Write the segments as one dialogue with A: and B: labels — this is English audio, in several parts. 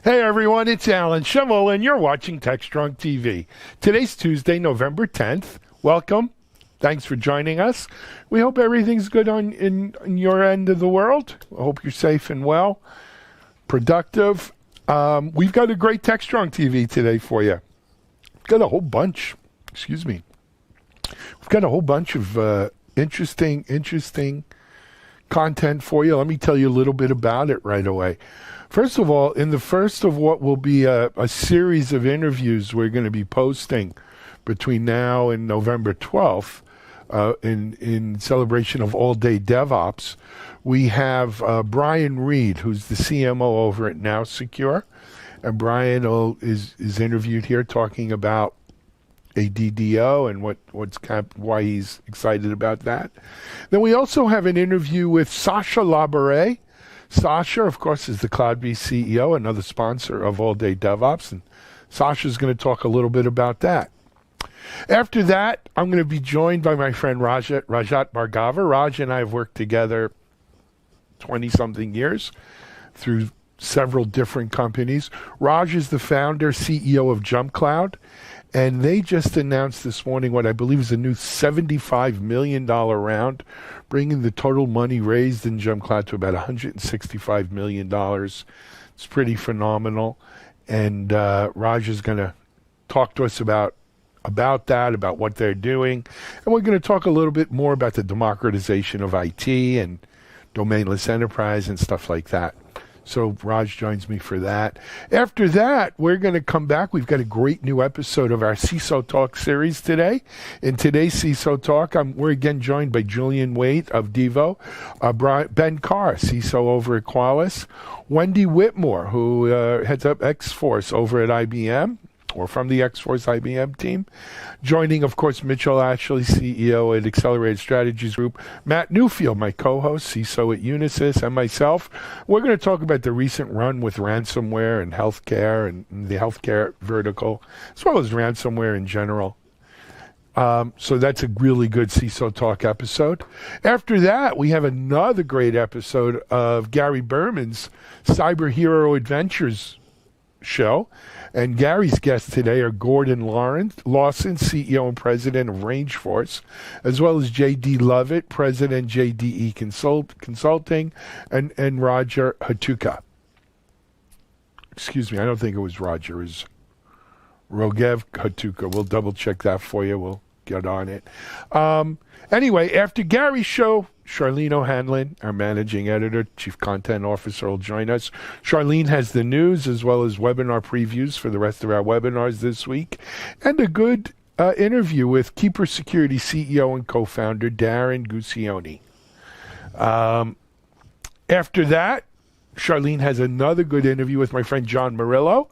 A: Hey everyone, it's Alan Schimmel and you're watching TechStrong TV. Today's Tuesday, November 10th. Welcome. Thanks for joining us. We hope everything's good in your end of the world. I hope you're safe and well, productive. We've got a great TechStrong TV today for you. We've got a whole bunch, We've got a whole bunch of interesting content for you. Let me tell you a little bit about it right away. First of all, in the first of what will be a series of interviews we're going to be posting between now and November 12th in celebration of All Day DevOps, we have Brian Reed, who's the CMO over at Now Secure. And Brian is interviewed here talking about a DDO and why he's excited about that. Then we also have an interview with Sasha Labouré. Sasha, of course, is the CloudBeast CEO, another sponsor of All Day DevOps, and Sasha's going to talk a little bit about that. After that, I'm going to be joined by my friend Rajat Bhargava. Raj and I have worked together 20-something years through several different companies. Raj is the founder, CEO of JumpCloud, and they just announced this morning what I believe is a new $75 million round, bringing the total money raised in JumpCloud to about $165 million. It's pretty phenomenal. And Raj is going to talk to us about that, about what they're doing. And we're going to talk a little bit more about the democratization of IT and domainless enterprise and stuff like that. So Raj joins me for that. After that, we're going to come back. We've got a great new episode of our CISO Talk series today. In today's CISO Talk, we're again joined by Julian Waite of Devo, Ben Carr, CISO over at Qualys, Wendy Whitmore, who heads up X-Force over at IBM, or from the X-Force IBM team. Joining, of course, Mitchell Ashley, CEO at Accelerated Strategies Group, Matt Newfield, my co-host, CISO at Unisys, and myself. We're going to talk about the recent run with ransomware and healthcare and the healthcare vertical, as well as ransomware in general. So that's a really good CISO Talk episode. After that, we have another great episode of Gary Berman's Cyber Hero Adventures show. And Gary's guests today are Gordon Lawson, CEO and President of Rangeforce, as well as J.D. Lovett, President, JDE Consulting, and Roger Hatuka. Excuse me, I don't think it was Roger. It was Rogev Hatuka. We'll double-check that for you. We'll get on it. Anyway, after Gary's show, Charlene O'Hanlon, our managing editor, chief content officer, will join us. Charlene has the news as well as webinar previews for the rest of our webinars this week, and a good interview with Keeper Security CEO and co-founder Darren Guccione. After that, Charlene has another good interview with my friend John Murillo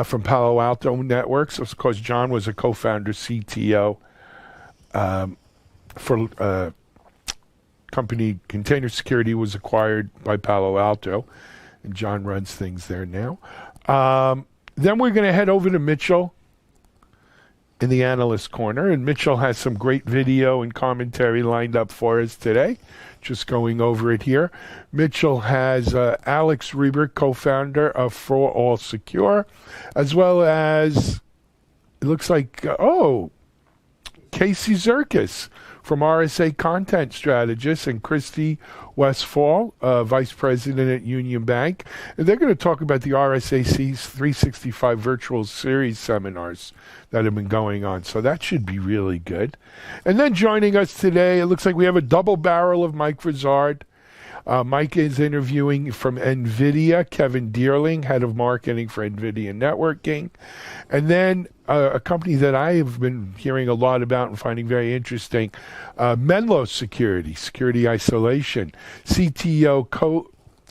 A: from Palo Alto Networks. Of course, John was a co-founder, CTO for company Container Security was acquired by Palo Alto, and John runs things there now. Then we're going to head over to Mitchell in the Analyst Corner, and Mitchell has some great video and commentary lined up for us today. Just going over it here. Mitchell has Alex Reber, co-founder of For All Secure, as well as, it looks like, Casey Zerkis from RSA Content Strategist, and Christy Westfall, Vice President at Union Bank. And they're going to talk about the RSA 365 Virtual Series seminars that have been going on. So that should be really good. And then joining us today, it looks like we have a double barrel of Mike Vizard. Mike is interviewing from NVIDIA, Kevin Deerling, head of marketing for NVIDIA Networking. And then a company that I have been hearing a lot about and finding very interesting, Menlo Security Isolation, CTO,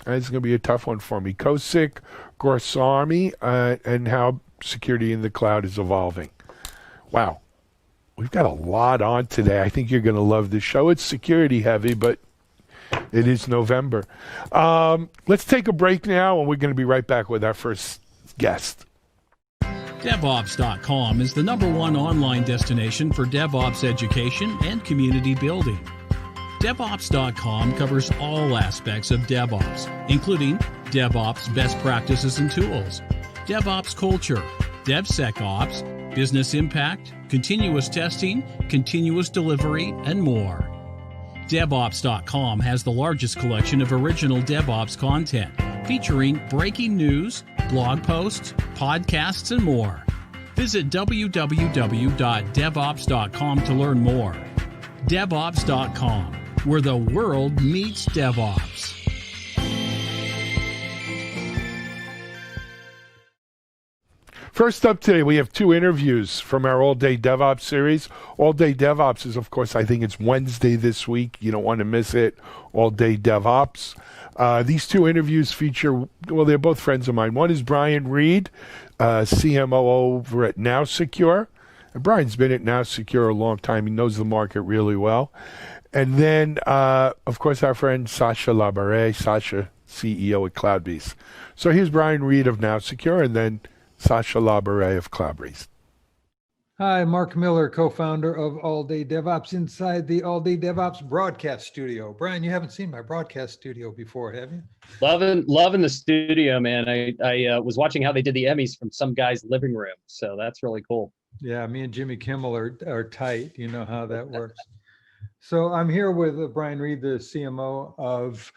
A: this is going to be a tough one for me, Kosik Gorsami, and how security in the cloud is evolving. Wow. We've got a lot on today. I think you're going to love this show. It's security heavy, but it is November. Let's take a break now, and we're going to be right back with our first guest.
B: DevOps.com is the #1 online destination for DevOps education and community building. DevOps.com covers all aspects of DevOps, including DevOps best practices and tools, DevOps culture, DevSecOps, business impact, continuous testing, continuous delivery, and more. DevOps.com has the largest collection of original DevOps content, featuring breaking news, blog posts, podcasts, and more. Visit www.devops.com to learn more. DevOps.com, where the world meets DevOps.
A: First up today, we have two interviews from our All Day DevOps series. All Day DevOps is, of course, I think it's Wednesday this week. You don't want to miss it. All Day DevOps. These two interviews feature, well, they're both friends of mine. One is Brian Reed, CMO over at Now Secure. And Brian's been at Now Secure a long time. He knows the market really well. And then, of course, our friend Sasha Labarre, Sasha, CEO at CloudBeast. So here's Brian Reed of Now Secure, and then Sasha Labarre of CloudBeast.
C: Hi, Mark Miller, co-founder of All Day DevOps inside the All Day DevOps broadcast studio. Brian, you haven't seen my broadcast studio before, have you?
D: Loving the studio, man. I was watching how they did the Emmys from some guy's living room, so that's really cool.
C: Yeah, me and Jimmy Kimmel are tight. You know how that works. So I'm here with Brian Reed, the CMO of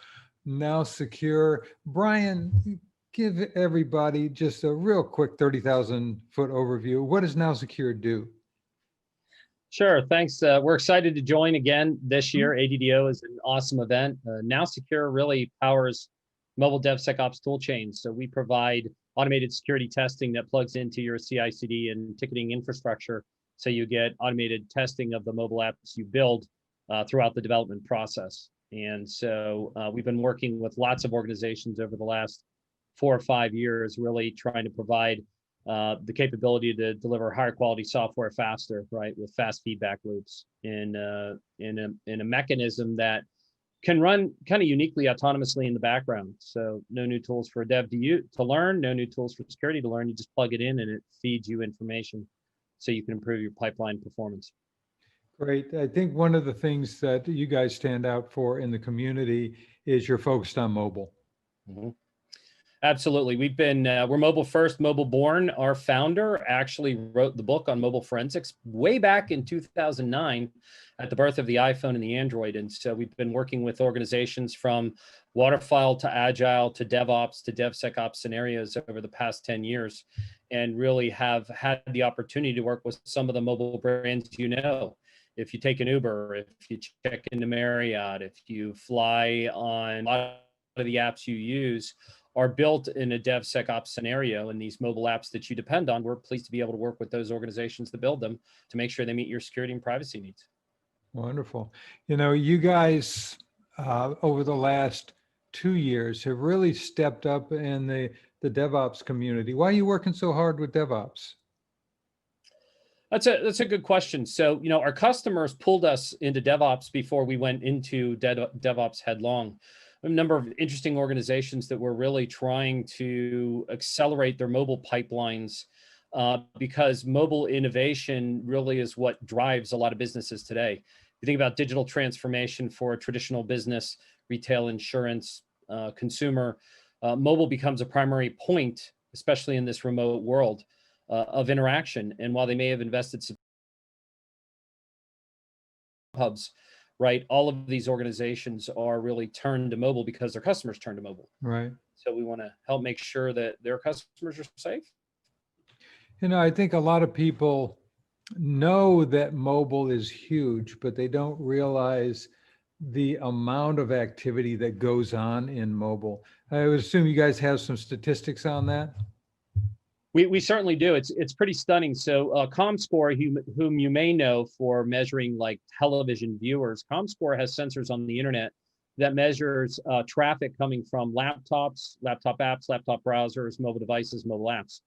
C: Now Secure. Brian, give everybody just a real quick 30,000 foot overview. What does Now Secure do?
D: Sure, thanks. We're excited to join again this year. ADDO is an awesome event. Now Secure really powers mobile DevSecOps tool chains. So we provide automated security testing that plugs into your CI/CD and ticketing infrastructure. So you get automated testing of the mobile apps you build throughout the development process. And so we've been working with lots of organizations over the last 4 or 5 years, really trying to provide the capability to deliver higher quality software faster, right, with fast feedback loops in a mechanism that can run kind of uniquely autonomously in the background. So no new tools for a dev to learn, no new tools for security to learn. You just plug it in and it feeds you information so you can improve your pipeline performance.
C: Great. I think one of the things that you guys stand out for in the community is you're focused on mobile.
D: Mm-hmm. Absolutely. We're mobile first, mobile born. Our founder actually wrote the book on mobile forensics way back in 2009 at the birth of the iPhone and the Android. And so we've been working with organizations from waterfall to agile to DevOps to DevSecOps scenarios over the past 10 years, and really have had the opportunity to work with some of the mobile brands. If you take an Uber, if you check into Marriott, if you fly on a lot of the apps you use, are built in a DevSecOps scenario, and these mobile apps that you depend on, we're pleased to be able to work with those organizations that build them to make sure they meet your security and privacy needs.
C: Wonderful. You know, you guys over the last 2 years have really stepped up in the DevOps community. Why are you working so hard with DevOps?
D: That's a good question. So, our customers pulled us into DevOps before we went into DevOps headlong. A number of interesting organizations that were really trying to accelerate their mobile pipelines because mobile innovation really is what drives a lot of businesses today. If you think about digital transformation for a traditional business, retail, insurance, consumer, mobile becomes a primary point, especially in this remote world of interaction. And while they may have invested some hubs, right, all of these organizations are really turned to mobile because their customers turn to mobile.
C: Right.
D: So we want to help make sure that their customers are safe.
C: I think a lot of people know that mobile is huge, but they don't realize the amount of activity that goes on in mobile. I would assume you guys have some statistics on that.
D: We certainly do. It's pretty stunning. So ComScore, whom you may know for measuring like television viewers, ComScore has sensors on the internet that measures traffic coming from laptops, laptop apps, laptop browsers, mobile devices, mobile apps.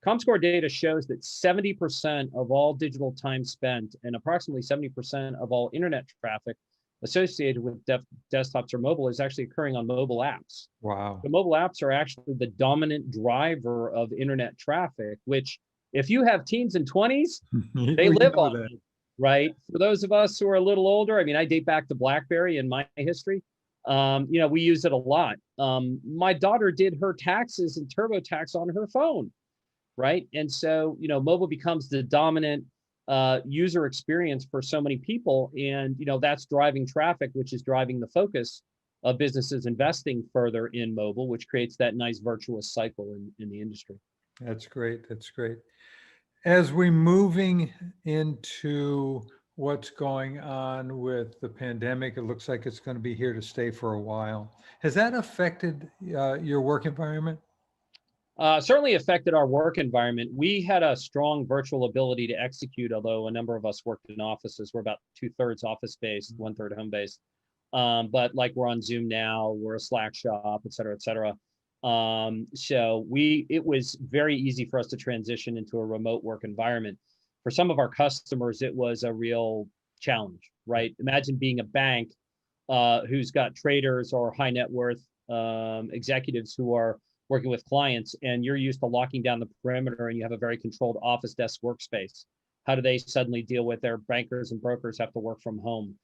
D: ComScore data shows that 70% of all digital time spent and approximately 70% of all internet traffic associated with desktops or mobile is actually occurring on mobile apps.
C: Wow.
D: The mobile apps are actually the dominant driver of internet traffic, which if you have teens and 20s, they live on it. right? For those of us who are a little older, I mean, I date back to BlackBerry in my history. We use it a lot. My daughter did her taxes and TurboTax on her phone, right? And so, mobile becomes the dominant user experience for so many people. And, that's driving traffic, which is driving the focus of businesses investing further in mobile, which creates that nice virtuous cycle in the industry.
C: That's great. That's great. As we're moving into what's going on with the pandemic, it looks like it's going to be here to stay for a while. Has that affected your work environment?
D: Certainly affected our work environment. We had a strong virtual ability to execute, although a number of us worked in offices. We're about 2/3 office-based, 1/3 home-based. But like we're on Zoom now, we're a Slack shop, et cetera, et cetera. So it was very easy for us to transition into a remote work environment. For some of our customers, it was a real challenge, right? Imagine being a bank who's got traders or high net worth executives who are working with clients, and you're used to locking down the perimeter and you have a very controlled office desk workspace. How do they suddenly deal with their bankers and brokers have to work from home?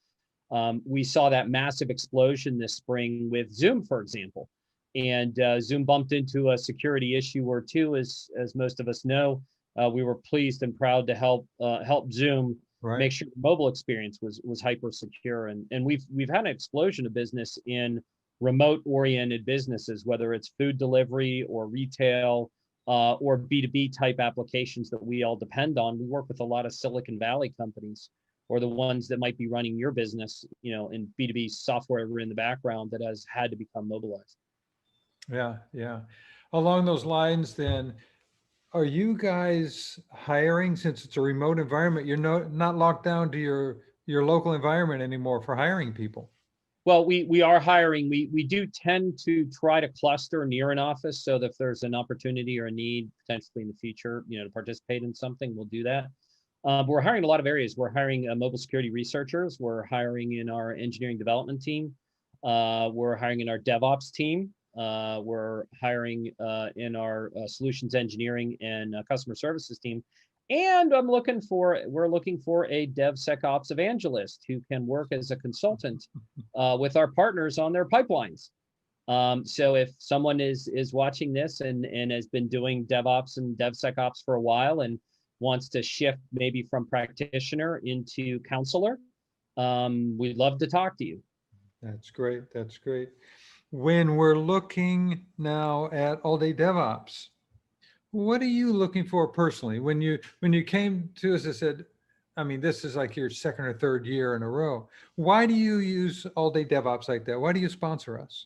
D: We saw that massive explosion this spring with Zoom, for example. And Zoom bumped into a security issue or two, as most of us know. We were pleased and proud to help Zoom make sure the mobile experience was hyper secure. And we've had an explosion of business in remote oriented businesses, whether it's food delivery or retail or B2B type applications that we all depend on. We work with a lot of Silicon Valley companies, or the ones that might be running your business, in B2B software in the background that has had to become mobilized.
C: Yeah, yeah. Along those lines, then, are you guys hiring, since it's a remote environment? You're not locked down to your local environment anymore for hiring people.
D: Well, we are hiring. We do tend to try to cluster near an office, so that if there's an opportunity or a need potentially in the future, to participate in something, we'll do that. But we're hiring a lot of areas. We're hiring mobile security researchers. We're hiring in our engineering development team. We're hiring in our DevOps team. We're hiring in our solutions engineering and customer services team. And we're looking for a DevSecOps evangelist who can work as a consultant with our partners on their pipelines. So if someone is watching this and has been doing DevOps and DevSecOps for a while and wants to shift maybe from practitioner into counselor, we'd love to talk to you.
C: That's great. That's great. When we're looking now at all day DevOps, what are you looking for personally? When you came to us and said, I mean, this is like your second or third year in a row. Why do you use all day DevOps like that? Why do you sponsor us?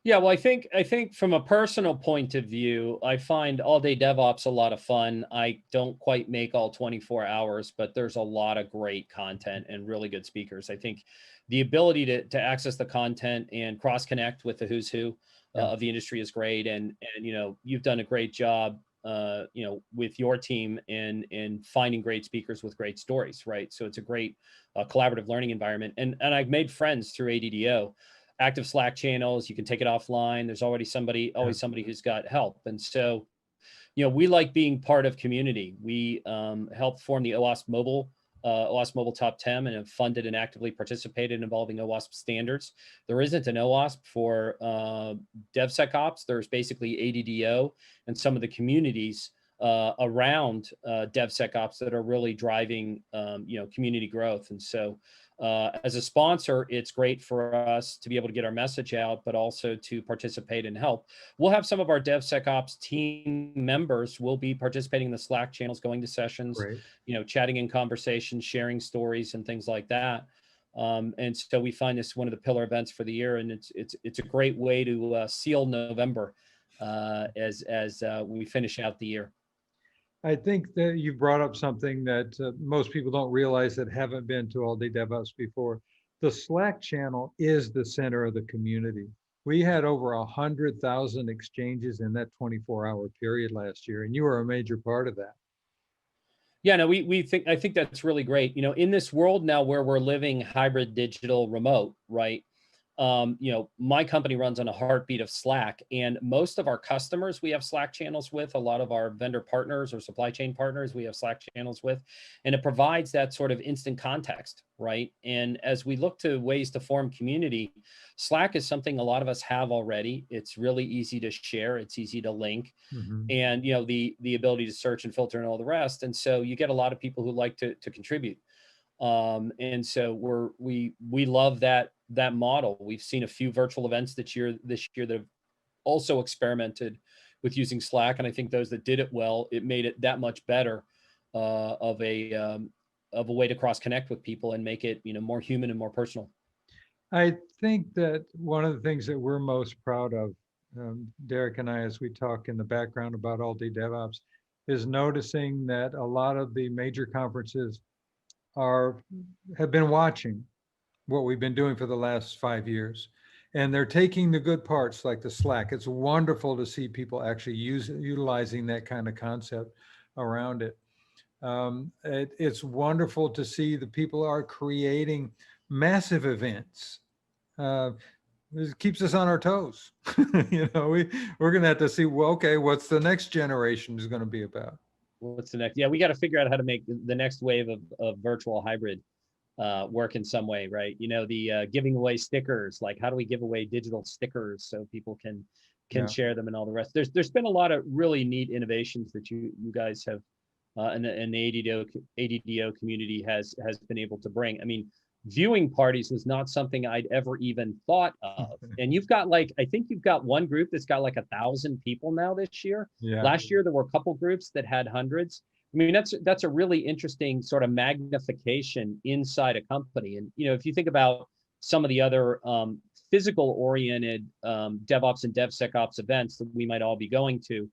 D: Yeah, well, I think from a personal point of view, I find all day DevOps a lot of fun. I don't quite make all 24 hours, but there's a lot of great content and really good speakers. I think the ability to access the content and cross connect with the who's who of the industry is great. And you've done a great job with your team in finding great speakers with great stories, right? So it's a great collaborative learning environment. And I've made friends through ADDO. Active Slack channels, you can take it offline. There's always somebody who's got help. And so, we like being part of community. We helped form the OWASP Mobile Top 10 and have funded and actively participated in evolving OWASP standards. There isn't an OWASP for DevSecOps. There's basically ADDO and some of the communities around DevSecOps that are really driving community growth. And so as a sponsor, it's great for us to be able to get our message out, but also to participate and help. We'll have some of our DevSecOps team members will be participating in the Slack channels, going to sessions, chatting in conversations, sharing stories and things like that. And so we find this one of the pillar events for the year, and it's a great way to seal November as we finish out the year.
C: I think that you brought up something that most people don't realize that haven't been to All Day DevOps before. The Slack channel is the center of the community. We had over 100,000 exchanges in that 24-hour period last year, and you were a major part of that.
D: Yeah, no, I think that's really great. In this world now where we're living hybrid, digital, remote, right? My company runs on a heartbeat of Slack, and most of our customers we have Slack channels with. A lot of our vendor partners or supply chain partners we have Slack channels with, and it provides that sort of instant context, right? And as we look to ways to form community, Slack is something a lot of us have already. It's really easy to share. It's easy to link, and the ability to search and filter and all the rest. And so you get a lot of people who like to contribute. And so we love that model. We've seen a few virtual events this year that have also experimented with using Slack, and I think those that did it well, it made it that much better of a way to cross connect with people and make it more human and more personal.
C: I think that one of the things that we're most proud of, Derek and I, as we talk in the background about all day DevOps, is noticing that a lot of the major conferences have been watching what we've been doing for the last 5 years, and they're taking the good parts like the Slack. It's wonderful to see people actually utilizing that kind of concept around it. It's wonderful to see the people are creating massive events. It keeps us on our toes. We're going to have to see, well, okay, what's the next generation is going to be about?
D: What's the next? Yeah, we got to figure out how to make the next wave of virtual hybrid work in some way, right? The giving away stickers, like how do we give away digital stickers so people can share them and all the rest. There's been a lot of really neat innovations that you guys have and the ADDO community has been able to bring. I mean, viewing parties was not something I'd ever even thought of. And you've got I think you've got one group that's got 1,000 people now this year.
C: Yeah.
D: Last year, there were a couple groups that had hundreds. I mean, that's a really interesting sort of magnification inside a company. And, if you think about some of the other physical oriented DevOps and DevSecOps events that we might all be going to,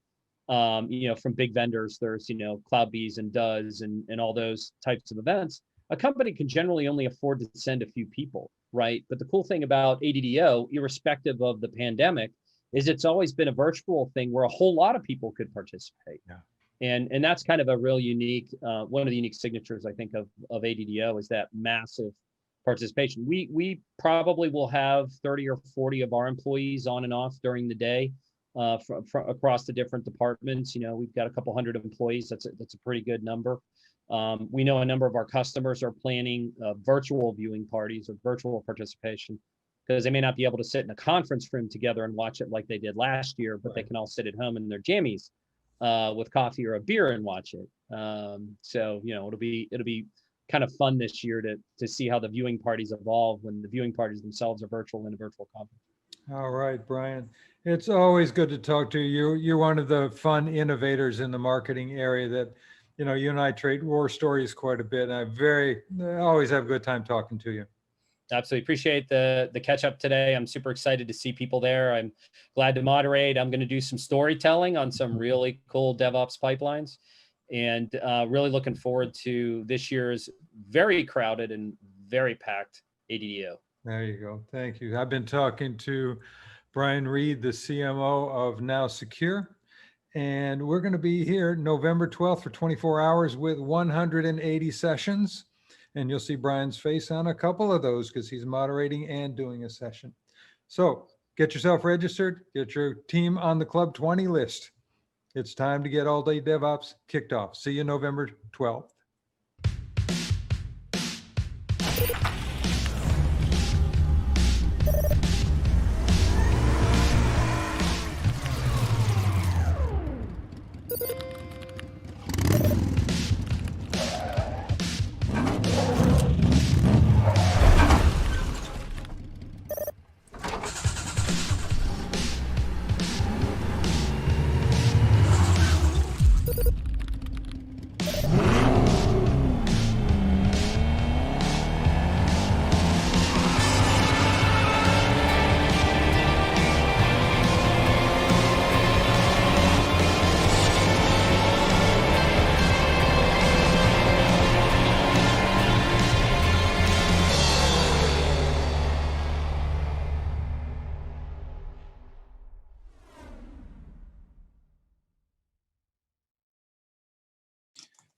D: from big vendors, there's, CloudBees and Does and all those types of events. A company can generally only afford to send a few people, right? But the cool thing about ADDO, irrespective of the pandemic, is it's always been a virtual thing where a whole lot of people could participate.
C: Yeah.
D: And that's kind of a real unique, one of the unique signatures, I think, of ADDO is that massive participation. We probably will have 30 or 40 of our employees on and off during the day from across the different departments. We've got a couple hundred employees. That's a pretty good number. We know a number of our customers are planning virtual viewing parties or virtual participation because they may not be able to sit in a conference room together and watch it like they did last year, but They can all sit at home in their jammies with coffee or a beer and watch it. So it'll be kind of fun this year to see how the viewing parties evolve when the viewing parties themselves are virtual in a virtual conference.
C: All right, Brian. It's always good to talk to you. You're one of the fun innovators in the marketing area that you and I trade war stories quite a bit. And I always have a good time talking to you.
D: Absolutely. Appreciate the catch up today. I'm super excited to see people there. I'm glad to moderate. I'm going to do some storytelling on some really cool DevOps pipelines and really looking forward to this year's very crowded and very packed ADDO.
C: There you go. Thank you. I've been talking to Brian Reed, the CMO of Now Secure. And we're going to be here November 12th for 24 hours with 180 sessions. And you'll see Brian's face on a couple of those because he's moderating and doing a session. So get yourself registered, get your team on the Club 20 list. It's time to get All Day DevOps kicked off. See you November 12th.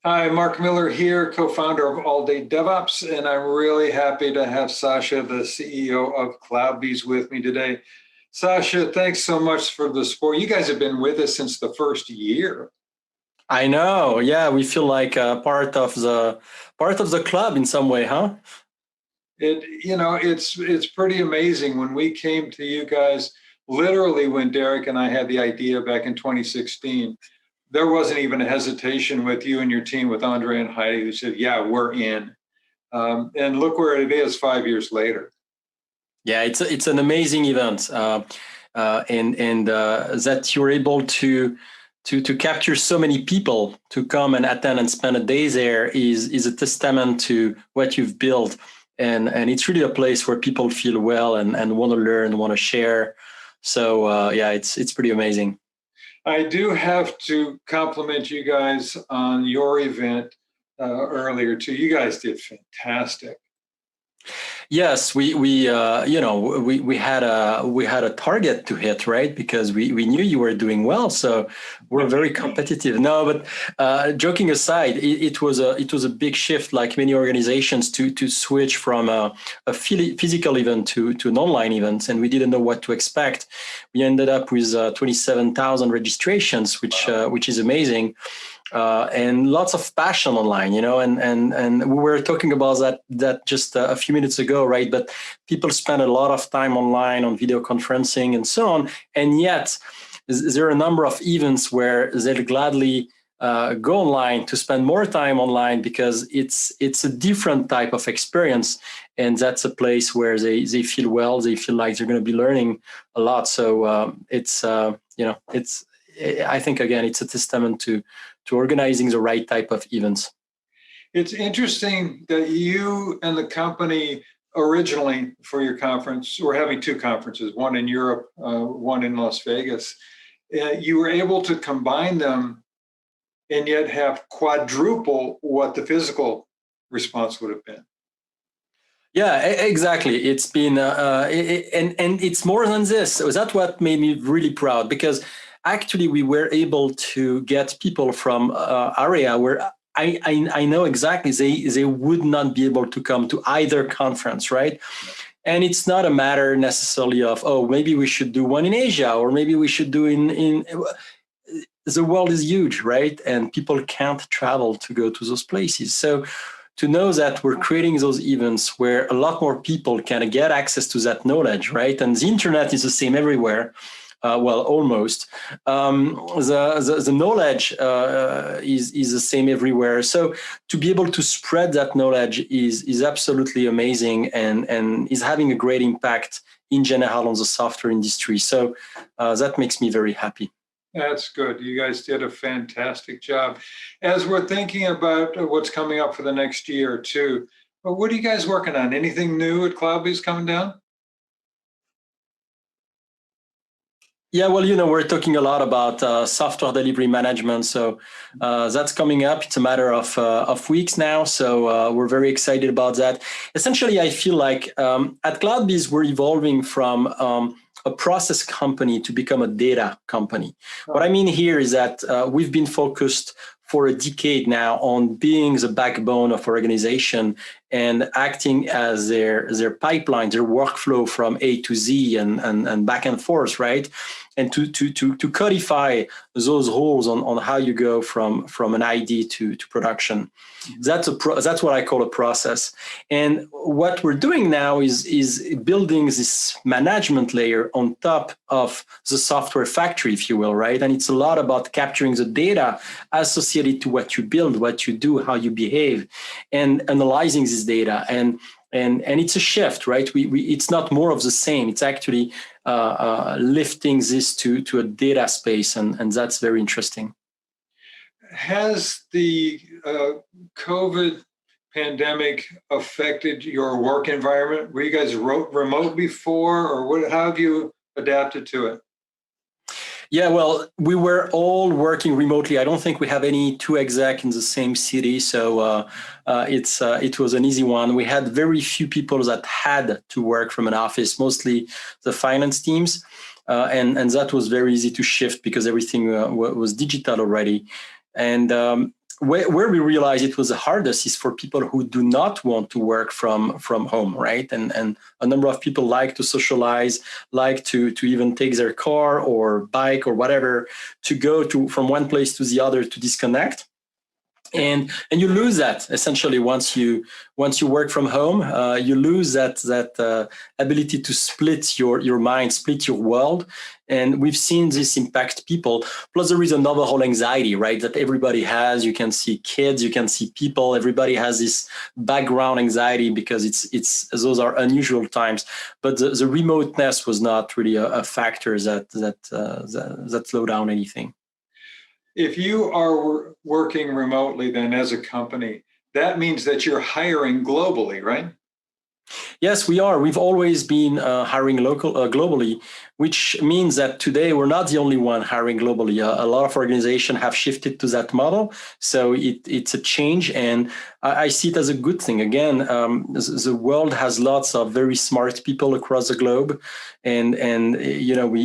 C: Hi, Mark Miller here, co-founder of All Day DevOps, and I'm really happy to have Sasha, the CEO of CloudBees, with me today. Sasha, thanks so much for the support. You guys have been with us since the first year.
E: I know. Yeah, we feel like part of the club in some way, huh?
C: It's pretty amazing. When we came to you guys, literally when Derek and I had the idea back in 2016, there wasn't even a hesitation with you and your team, with Andre and Heidi, who said, yeah, we're in. And look where it is 5 years later.
E: Yeah, it's an amazing event, and that you're able to capture so many people to come and attend and spend a day there is a testament to what you've built, and it's really a place where people feel well and want to learn, want to share. So yeah, it's pretty amazing.
C: I do have to compliment you guys on your event earlier too. You guys did fantastic.
E: Yes, we had a target to hit, right? Because we knew you were doing well, so we're very competitive. No, but joking aside, it was a big shift, like many organizations, to switch from a physical event to an online event, and we didn't know what to expect. We ended up with 27,000 registrations, which is amazing. And lots of passion online, and we were talking about that just a few minutes ago, right? But people spend a lot of time online on video conferencing and so on, and yet there are a number of events where they'll gladly go online to spend more time online because it's a different type of experience, and that's a place where they feel well, they feel like they're going to be learning a lot. So I think again it's a testament to organizing the right type of events.
C: It's interesting that you and the company originally for your conference, we're having two conferences, one in Europe, one in Las Vegas. You were able to combine them and yet have quadruple what the physical response would have been.
E: Yeah, exactly. It's been, and it's more than this. So that's what made me really proud, because actually we were able to get people from area where I know exactly they would not be able to come to either conference, right? And it's not a matter necessarily of, oh, maybe we should do one in Asia, or maybe we should do in the world is huge, right? And people can't travel to go to those places. So to know that we're creating those events where a lot more people can get access to that knowledge, right? And the internet is the same everywhere. Well, almost. The knowledge is the same everywhere. So to be able to spread that knowledge is absolutely amazing, and is having a great impact in general on the software industry. So that makes me very happy.
C: That's good. You guys did a fantastic job. As we're thinking about what's coming up for the next year or two, what are you guys working on? Anything new at CloudBees coming down?
E: Yeah, well, we're talking a lot about software delivery management. So that's coming up. It's a matter of weeks now. So we're very excited about that. Essentially, I feel like at CloudBees, we're evolving from a process company to become a data company. What I mean here is that we've been focused for a decade now on being the backbone of organization and acting as their pipeline, their workflow from A to Z and back and forth, right? And to codify those holes on how you go from an ID to production. That's what I call a process. And what we're doing now is building this management layer on top of the software factory, if you will, right? And it's a lot about capturing the data associated to what you build, what you do, how you behave, and analyzing this data. And it's a shift, right? It's not more of the same. It's actually lifting this to a data space, and that's very interesting.
C: Has the COVID pandemic affected your work environment? Were you guys remote before, or how have you adapted to it?
E: Yeah, well, we were all working remotely. I don't think we have any two exec in the same city, so it was an easy one. We had very few people that had to work from an office, mostly the finance teams, and that was very easy to shift because everything was digital already. And where we realize it was the hardest is for people who do not want to work from home, right? And a number of people like to socialize, like to even take their car or bike or whatever to go to from one place to the other to disconnect. And you lose that essentially once you work from home. You lose that ability to split your mind, split your world, and we've seen this impact people. Plus, there is another whole anxiety, right? That everybody has. You can see kids, you can see people. Everybody has this background anxiety because it's those are unusual times. But the remoteness was not really a factor that slowed down anything.
C: If you are working remotely then as a company, that means that you're hiring globally, right?
E: Yes, we are. We've always been hiring globally, which means that today we're not the only one hiring globally. A lot of organizations have shifted to that model. So it's a change, and I see it as a good thing. Again, the world has lots of very smart people across the globe, and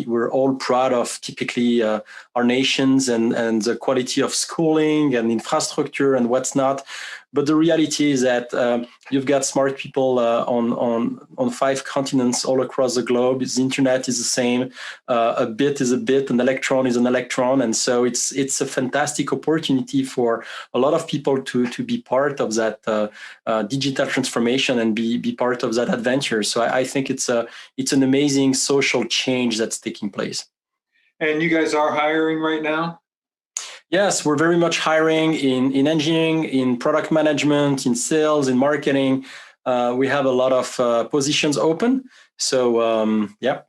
E: we're all proud of typically our nations and the quality of schooling and infrastructure and what's not. But the reality is that you've got smart people on 5 continents all across the globe. The internet is the same. A bit is a bit. An electron is an electron. And so it's a fantastic opportunity for a lot of people to be part of that digital transformation and be part of that adventure. So I think it's an amazing social change that's taking place.
C: And you guys are hiring right now?
E: Yes, we're very much hiring in engineering, in product management, in sales, in marketing. We have a lot of positions open. So, yeah.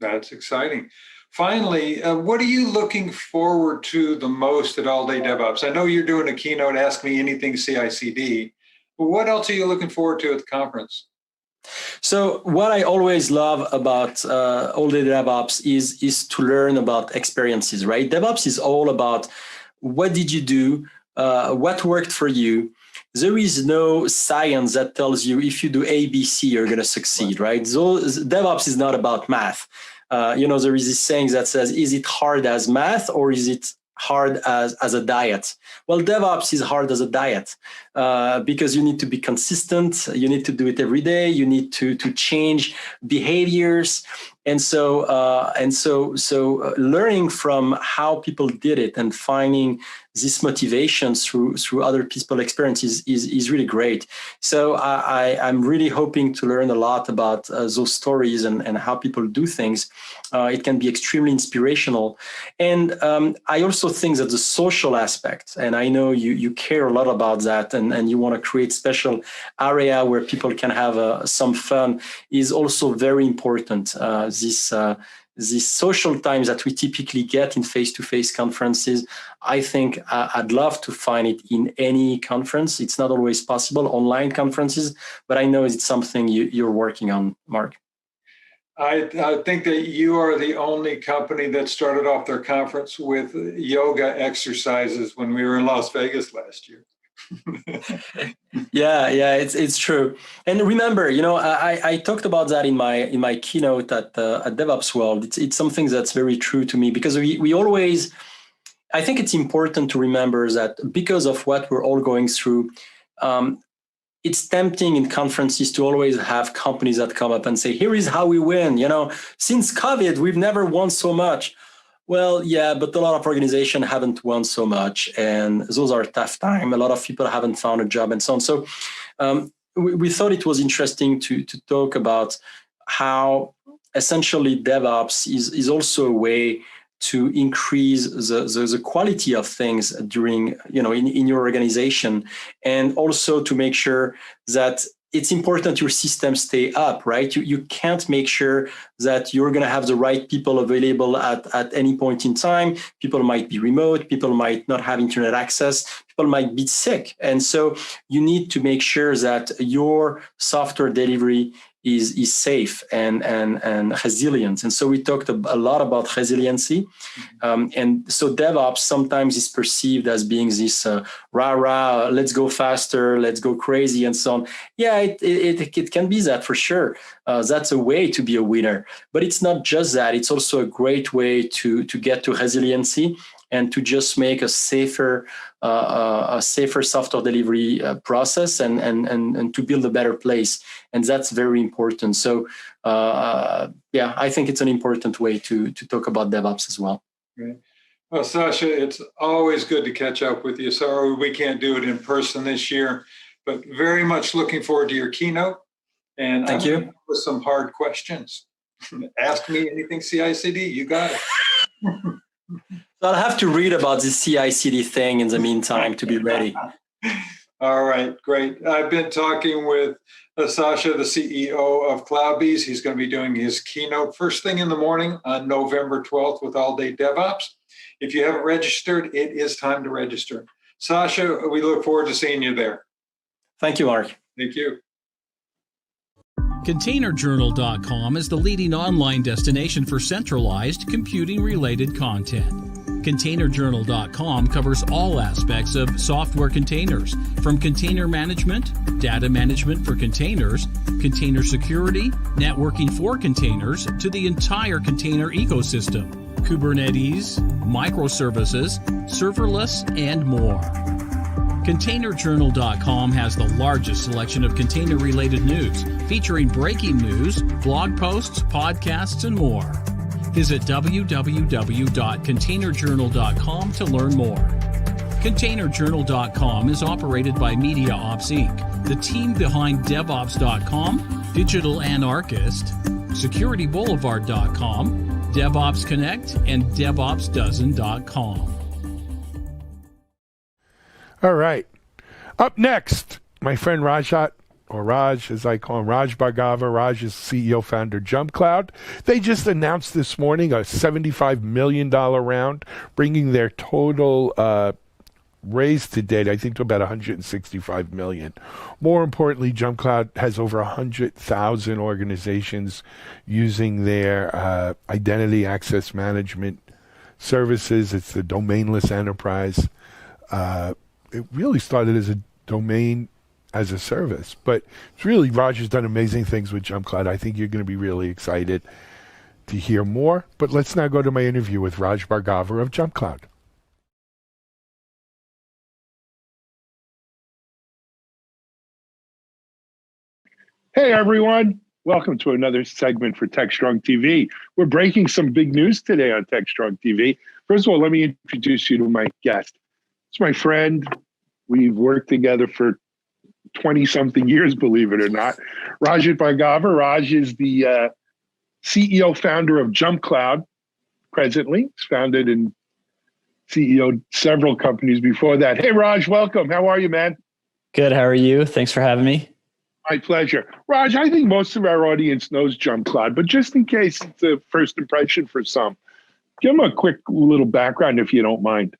C: That's exciting. Finally, what are you looking forward to the most at All Day DevOps? I know you're doing a keynote, Ask Me Anything CI/CD, but what else are you looking forward to at the conference?
E: So what I always love about All Day DevOps is to learn about experiences, right? DevOps is all about what did you do, what worked for you. There is no science that tells you if you do A, B, C, you're going to succeed, right? So DevOps is not about math. There is this saying that says, is it hard as math or is it hard as a diet? Well, DevOps is hard as a diet because you need to be consistent. You need to do it every day. You need to change behaviors. And so learning from how people did it and finding this motivation through other people's experiences is really great. So I'm really hoping to learn a lot about those stories and how people do things. It can be extremely inspirational. And I also think that the social aspect, and I know you care a lot about that, and you want to create special area where people can have some fun, is also very important. These social times that we typically get in face-to-face conferences, I think I'd love to find it in any conference. It's not always possible, online conferences, but I know it's something you're working on, Mark.
C: I think that you are the only company that started off their conference with yoga exercises when we were in Las Vegas last year.
E: Yeah, it's true. And remember, I talked about that in my keynote at DevOps World. It's something that's very true to me because we always, I think it's important to remember that because of what we're all going through, it's tempting in conferences to always have companies that come up and say, here is how we win. Since COVID, we've never won so much. Well, yeah, but a lot of organizations haven't won so much, and those are a tough time. A lot of people haven't found a job and so on. So we thought it was interesting to talk about how essentially DevOps is also a way to increase the quality of things during, in your organization, and also to make sure that it's important your systems stay up, right? You can't make sure that you're going to have the right people available at any point in time. People might be remote, people might not have internet access, people might be sick. And so you need to make sure that your software delivery is safe and resilient. And so we talked a lot about resiliency. And so DevOps sometimes is perceived as being this rah-rah, let's go faster, let's go crazy and so on. Yeah, it can be that for sure. That's a way to be a winner. But it's not just that. It's also a great way to get to resiliency and to just make a safer software delivery process and to build a better place. And that's very important. So yeah, I think it's an important way to talk about DevOps as well.
C: Right. Well, Sasha, it's always good to catch up with you. Sorry we can't do it in person this year, but very much looking forward to your keynote. And
E: thank you.
C: With some hard questions. Ask me anything CI/CD, you got it.
E: So I'll have to read about this CI/CD thing in the meantime to be ready.
C: All right, great. I've been talking with Sasha, the CEO of CloudBees. He's going to be doing his keynote first thing in the morning on November 12th with All Day DevOps. If you haven't registered, it is time to register. Sasha, we look forward to seeing you there.
E: Thank you, Mark.
C: Thank you.
B: ContainerJournal.com is the leading online destination for centralized computing-related content. ContainerJournal.com covers all aspects of software containers, from container management, data management for containers, container security, networking for containers, to the entire container ecosystem, Kubernetes, microservices, serverless, and more. ContainerJournal.com has the largest selection of container-related news, featuring breaking news, blog posts, podcasts, and more. Visit www.containerjournal.com to learn more. ContainerJournal.com is operated by MediaOps Inc., the team behind DevOps.com, Digital Anarchist, SecurityBoulevard.com, DevOps Connect, and DevOpsDozen.com.
A: All right. Up next, my friend Rajat, or Raj, as I call him, Raj Bhargava. Raj is CEO, founder, JumpCloud. They just announced this morning a $75 million round, bringing their total raise to date, I think, to about $165 million. More importantly, JumpCloud has over 100,000 organizations using their identity access management services. It's the domainless enterprise. It really started as a domain as a service, but it's really, Raj has done amazing things with JumpCloud. I think you're going to be really excited to hear more. But let's now go to my interview with Raj Bhargava of JumpCloud. Hey everyone, welcome to another segment for TechStrong TV. We're breaking some big news today on TechStrong TV. First of all, let me introduce you to my guest. It's my friend. We've worked together for 20-something years, believe it or not. Rajat Bhargava. Raj is the CEO, founder of JumpCloud presently. He's founded and CEO several companies before that. Hey, Raj, welcome. How are you, man?
F: Good. How are you? Thanks for having me.
A: My pleasure. Raj, I think most of our audience knows JumpCloud, but just in case it's a first impression for some, give them a quick little background if you don't mind.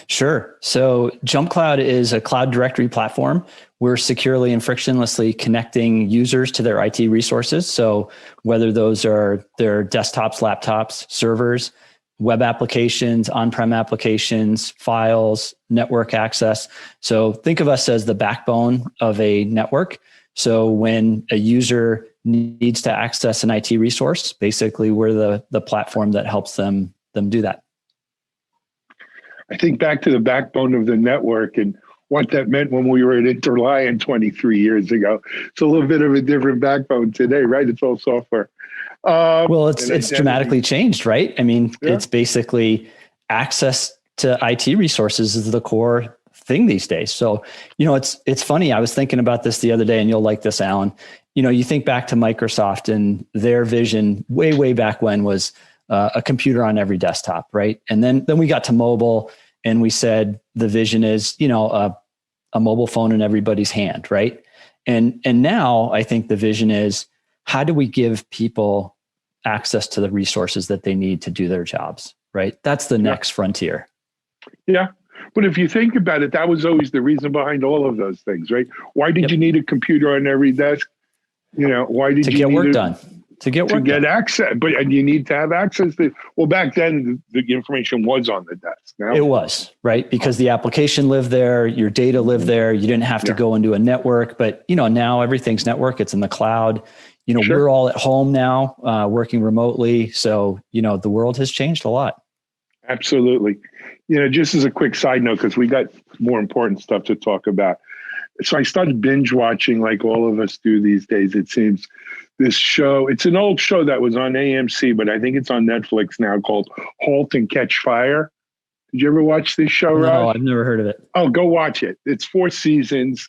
F: Sure. So JumpCloud is a cloud directory platform. We're securely and frictionlessly connecting users to their IT resources. So whether those are their desktops, laptops, servers, web applications, on-prem applications, files, network access. So think of us as the backbone of a network. So when a user needs to access an IT resource, basically we're the platform that helps them do that.
A: I think back to the backbone of the network and what that meant when we were at Interlion 23 years ago. It's a little bit of a different backbone today, right? It's all software.
F: Well, it's dramatically changed, right? I mean, It's basically access to IT resources is the core thing these days. So, it's funny. I was thinking about this the other day, and you'll like this, Alan. You think back to Microsoft and their vision way back when was a computer on every desktop, right? And then we got to mobile, and we said the vision is, a mobile phone in everybody's hand, right? And now I think the vision is, how do we give people access to the resources that they need to do their jobs, right? That's the next frontier. Yeah.
A: But if you think about it, that was always the reason behind all of those things, right? Why did you need a computer on every desk? Why did
F: to
A: you
F: get
A: need
F: work done? To get
A: access, and you need to have access to. Well, back then the information was on the desk. Now
F: it was, right, because the application lived there, your data lived there. You didn't have to go into a network, but now everything's network. It's in the cloud. We're all at home now, working remotely. So the world has changed a lot.
A: Absolutely. Just as a quick side note, because we got more important stuff to talk about. So I started binge watching, like all of us do these days, it seems, this show. It's an old show that was on AMC, but I think it's on Netflix now, called Halt and Catch Fire. Did you ever watch this show, Raj?
F: No, I've never heard of it.
A: Oh, go watch it. It's 4 seasons.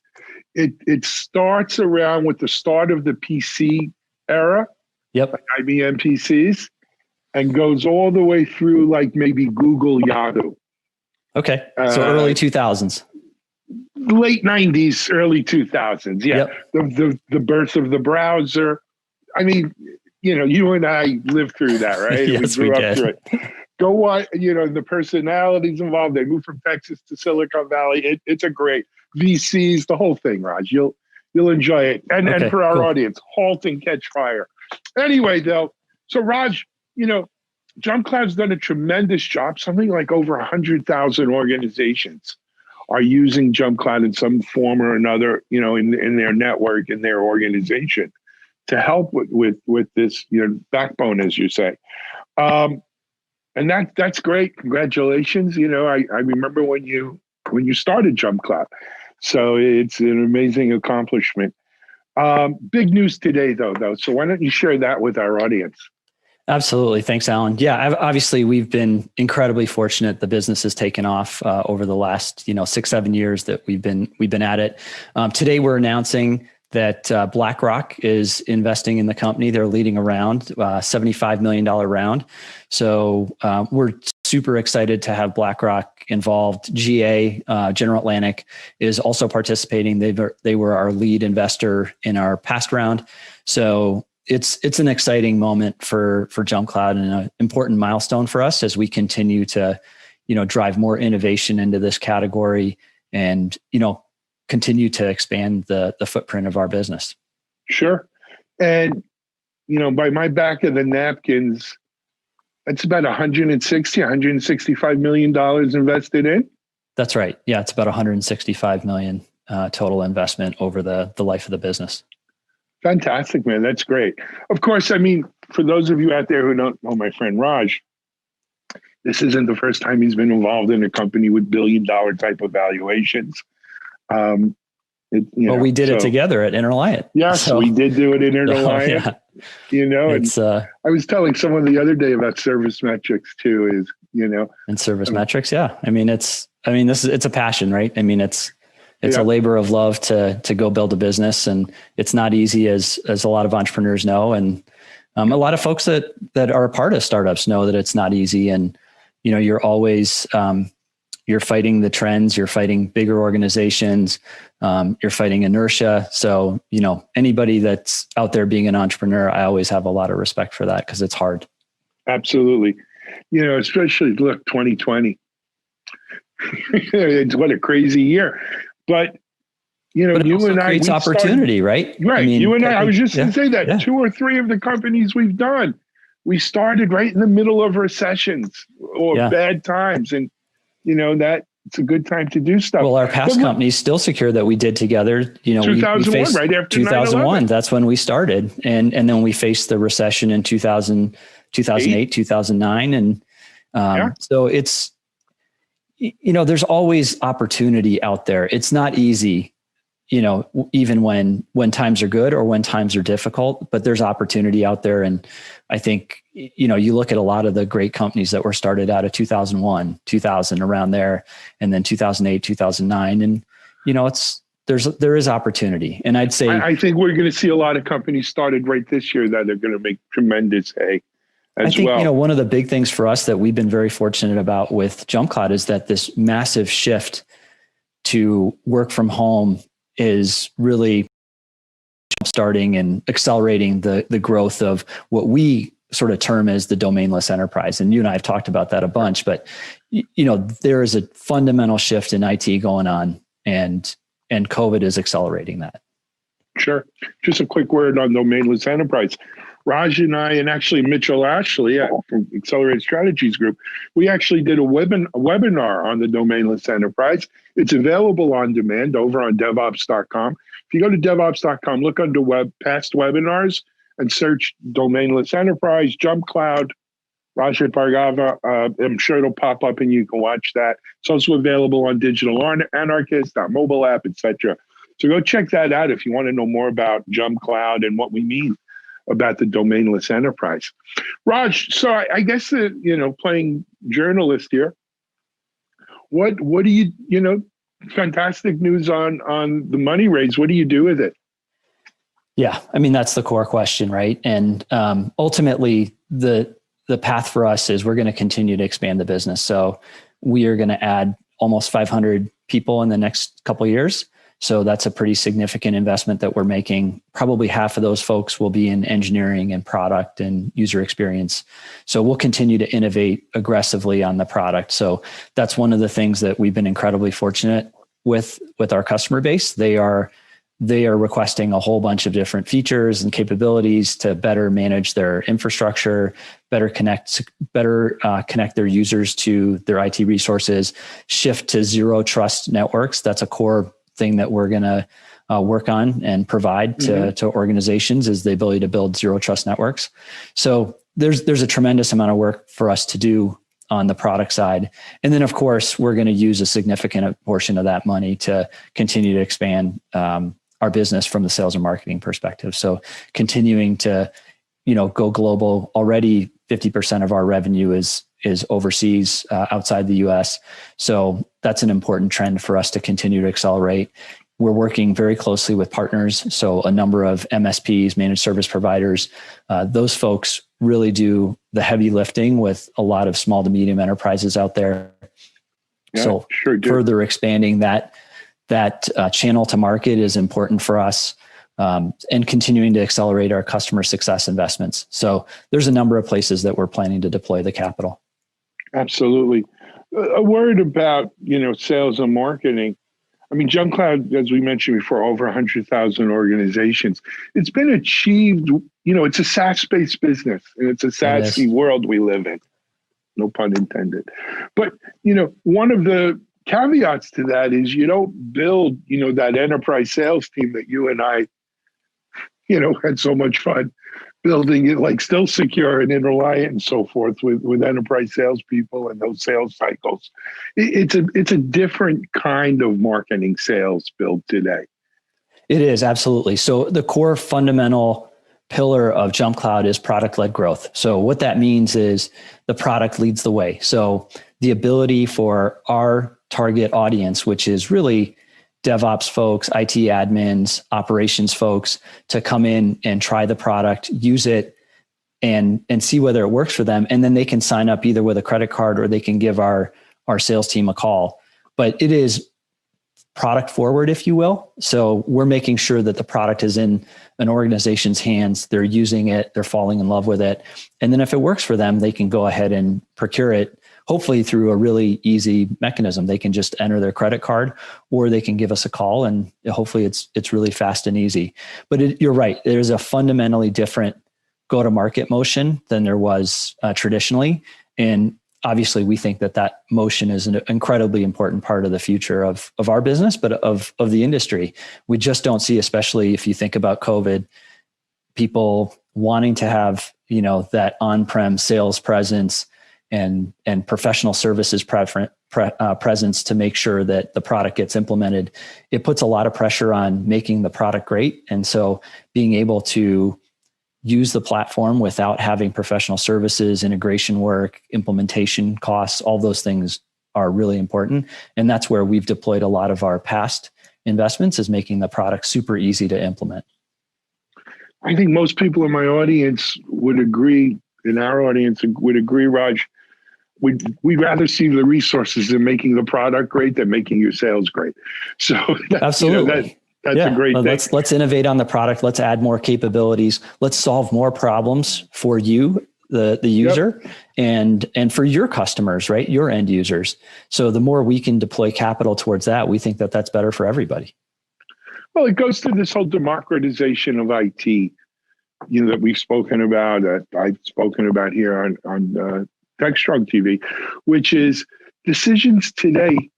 A: It starts around with the start of the PC era.
F: Yep.
A: Like IBM PCs, and goes all the way through like maybe Google, Yahoo.
F: Okay. So early 2000s.
A: Late 90s, early 2000s. Yeah.
F: Yep.
A: The birth of the browser. I mean, you and I lived through that, right?
F: Yes, we
A: grew
F: did.
A: up through it. Go watch, the personalities involved. They moved from Texas to Silicon Valley. It's a great VCs, the whole thing, Raj. You'll enjoy it. And for our audience, Halt and Catch Fire. Anyway, though, so Raj, JumpCloud's done a tremendous job. Something like over 100,000 organizations are using JumpCloud in some form or another, in their network, in their organization, to help with this, backbone, as you say. And that's great. Congratulations. I remember when you started JumpCloud. So it's an amazing accomplishment. Big news today, though. So why don't you share that with our audience?
F: Absolutely. Thanks, Alan. Yeah, obviously we've been incredibly fortunate. The business has taken off over the last 6-7 years that we've been at it. Today we're announcing that BlackRock is investing in the company. They're leading a round, $75 million round. So we're super excited to have BlackRock involved. GA, General Atlantic, is also participating. They were our lead investor in our past round. So it's an exciting moment for JumpCloud and an important milestone for us as we continue to, drive more innovation into this category and, continue to expand the footprint of our business.
A: Sure. And, by my back of the napkins, that's about $165 million invested in.
F: That's right. Yeah. It's about $165 million total investment over the life of the business.
A: Fantastic, man. That's great. Of course, for those of you out there who don't know my friend Raj, this isn't the first time he's been involved in a company with billion-dollar type of valuations.
F: We did it together at Interliant.
A: Yes, we did do it in Interliant.
F: Yeah.
A: I was telling someone the other day about service metrics too.
F: And service metrics, yeah. It's a passion, right? It's a labor of love to go build a business, and it's not easy as a lot of entrepreneurs know. And a lot of folks that are a part of startups know that it's not easy. And, you're always, you're fighting the trends, you're fighting bigger organizations, you're fighting inertia. So, anybody that's out there being an entrepreneur, I always have a lot of respect for that because it's hard.
A: Absolutely. Especially look, 2020, it's what a crazy year. But
F: but you and I creates opportunity, right?
A: Right. You and I was just going to say that 2 or 3 of the companies we've done, we started right in the middle of recessions or bad times. And, that it's a good time to do stuff.
F: Well, our past companies still secure that we did together.
A: 2001, right after
F: 2001, 9/11. That's when we started. And then we faced the recession in 2008, 2009. And so it's, there's always opportunity out there. It's not easy, even when times are good or when times are difficult, but there's opportunity out there. And I think, you look at a lot of the great companies that were started out of 2001, 2000, around there, and then 2008, 2009. And, there is opportunity. And I'd say,
A: I think we're going to see a lot of companies started right this year that are going to make tremendous hay. I think,
F: one of the big things for us that we've been very fortunate about with JumpCloud is that this massive shift to work from home is really starting and accelerating the growth of what we sort of term as the domainless enterprise. And you and I have talked about that a bunch, but there is a fundamental shift in IT going on, and COVID is accelerating that.
A: Sure. Just a quick word on domainless enterprise. Raj and I, and actually Mitchell Ashley from Accelerated Strategies Group, we actually did a webinar on the domainless enterprise. It's available on demand over on DevOps.com. If you go to DevOps.com, look under past webinars and search domainless enterprise, JumpCloud. Rajat Bhargava. I'm sure it'll pop up and you can watch that. It's also available on Digital Anarchist, our mobile app, etc. So go check that out if you want to know more about Jump Cloud and what we mean about the domainless enterprise. Raj, so I guess that, playing journalist here, what do you, fantastic news on the money raise. What do you do with it?
F: Yeah, I mean, that's the core question, right? And ultimately, the path for us is we're going to continue to expand the business. So we are going to add almost 500 people in the next couple of years. So that's a pretty significant investment that we're making. Probably half of those folks will be in engineering and product and user experience. So we'll continue to innovate aggressively on the product. So that's one of the things that we've been incredibly fortunate with our customer base. They are requesting a whole bunch of different features and capabilities to better manage their infrastructure, better connect their users to their IT resources, shift to zero trust networks. That's a core thing that we're going to work on and provide to organizations, is the ability to build zero trust networks. So there's a tremendous amount of work for us to do on the product side. And then of course, we're going to use a significant portion of that money to continue to expand our business from the sales and marketing perspective. So continuing to, go global. Already 50% of our revenue is overseas, outside the US. So that's an important trend for us to continue to accelerate. We're working very closely with partners. So a number of MSPs, managed service providers, those folks really do the heavy lifting with a lot of small to medium enterprises out there.
A: Yeah,
F: so
A: sure do.
F: Further expanding that channel to market is important for us, and continuing to accelerate our customer success investments. So there's a number of places that we're planning to deploy the capital.
A: Absolutely. A word about, sales and marketing. I mean, Jump Cloud, as we mentioned before, over 100,000 organizations. It's been achieved, it's a SaaS-based business, and it's a SaaS-y world we live in. No pun intended. But, one of the caveats to that is you don't build, that enterprise sales team that you and I, had so much fun building it, like Still Secure and Interliant and so forth with enterprise salespeople and those sales cycles. It's a different kind of marketing sales build today.
F: It is, absolutely. So the core fundamental pillar of Jump Cloud is product-led growth. So what that means is the product leads the way. So the ability for our target audience, which is really DevOps folks, IT admins, operations folks, to come in and try the product, use it, and see whether it works for them. And then they can sign up either with a credit card or they can give our sales team a call. But it is product forward, if you will. So we're making sure that the product is in an organization's hands. They're using it, they're falling in love with it. And then if it works for them, they can go ahead and procure it, hopefully through a really easy mechanism. They can just enter their credit card, or they can give us a call, and hopefully it's really fast and easy. But you're right. There's a fundamentally different go-to-market motion than there was traditionally. And obviously we think that motion is an incredibly important part of the future of our business, but of the industry. We just don't see, especially if you think about COVID, people wanting to have, that on-prem sales presence and professional services presence to make sure that the product gets implemented. It puts a lot of pressure on making the product great. And so being able to use the platform without having professional services, integration work, implementation costs, all those things are really important. And that's where we've deployed a lot of our past investments, is making the product super easy to implement.
A: I think most people in my audience would agree, Raj. We'd rather see the resources than making the product great than making your sales great. So
F: absolutely.
A: That's a great thing.
F: Let's innovate on the product. Let's add more capabilities. Let's solve more problems for you, the user, and for your customers, right? Your end users. So the more we can deploy capital towards that, we think that that's better for everybody.
A: Well, it goes to this whole democratization of IT, that we've spoken about, that I've spoken about here on TechStrong TV, which is decisions today.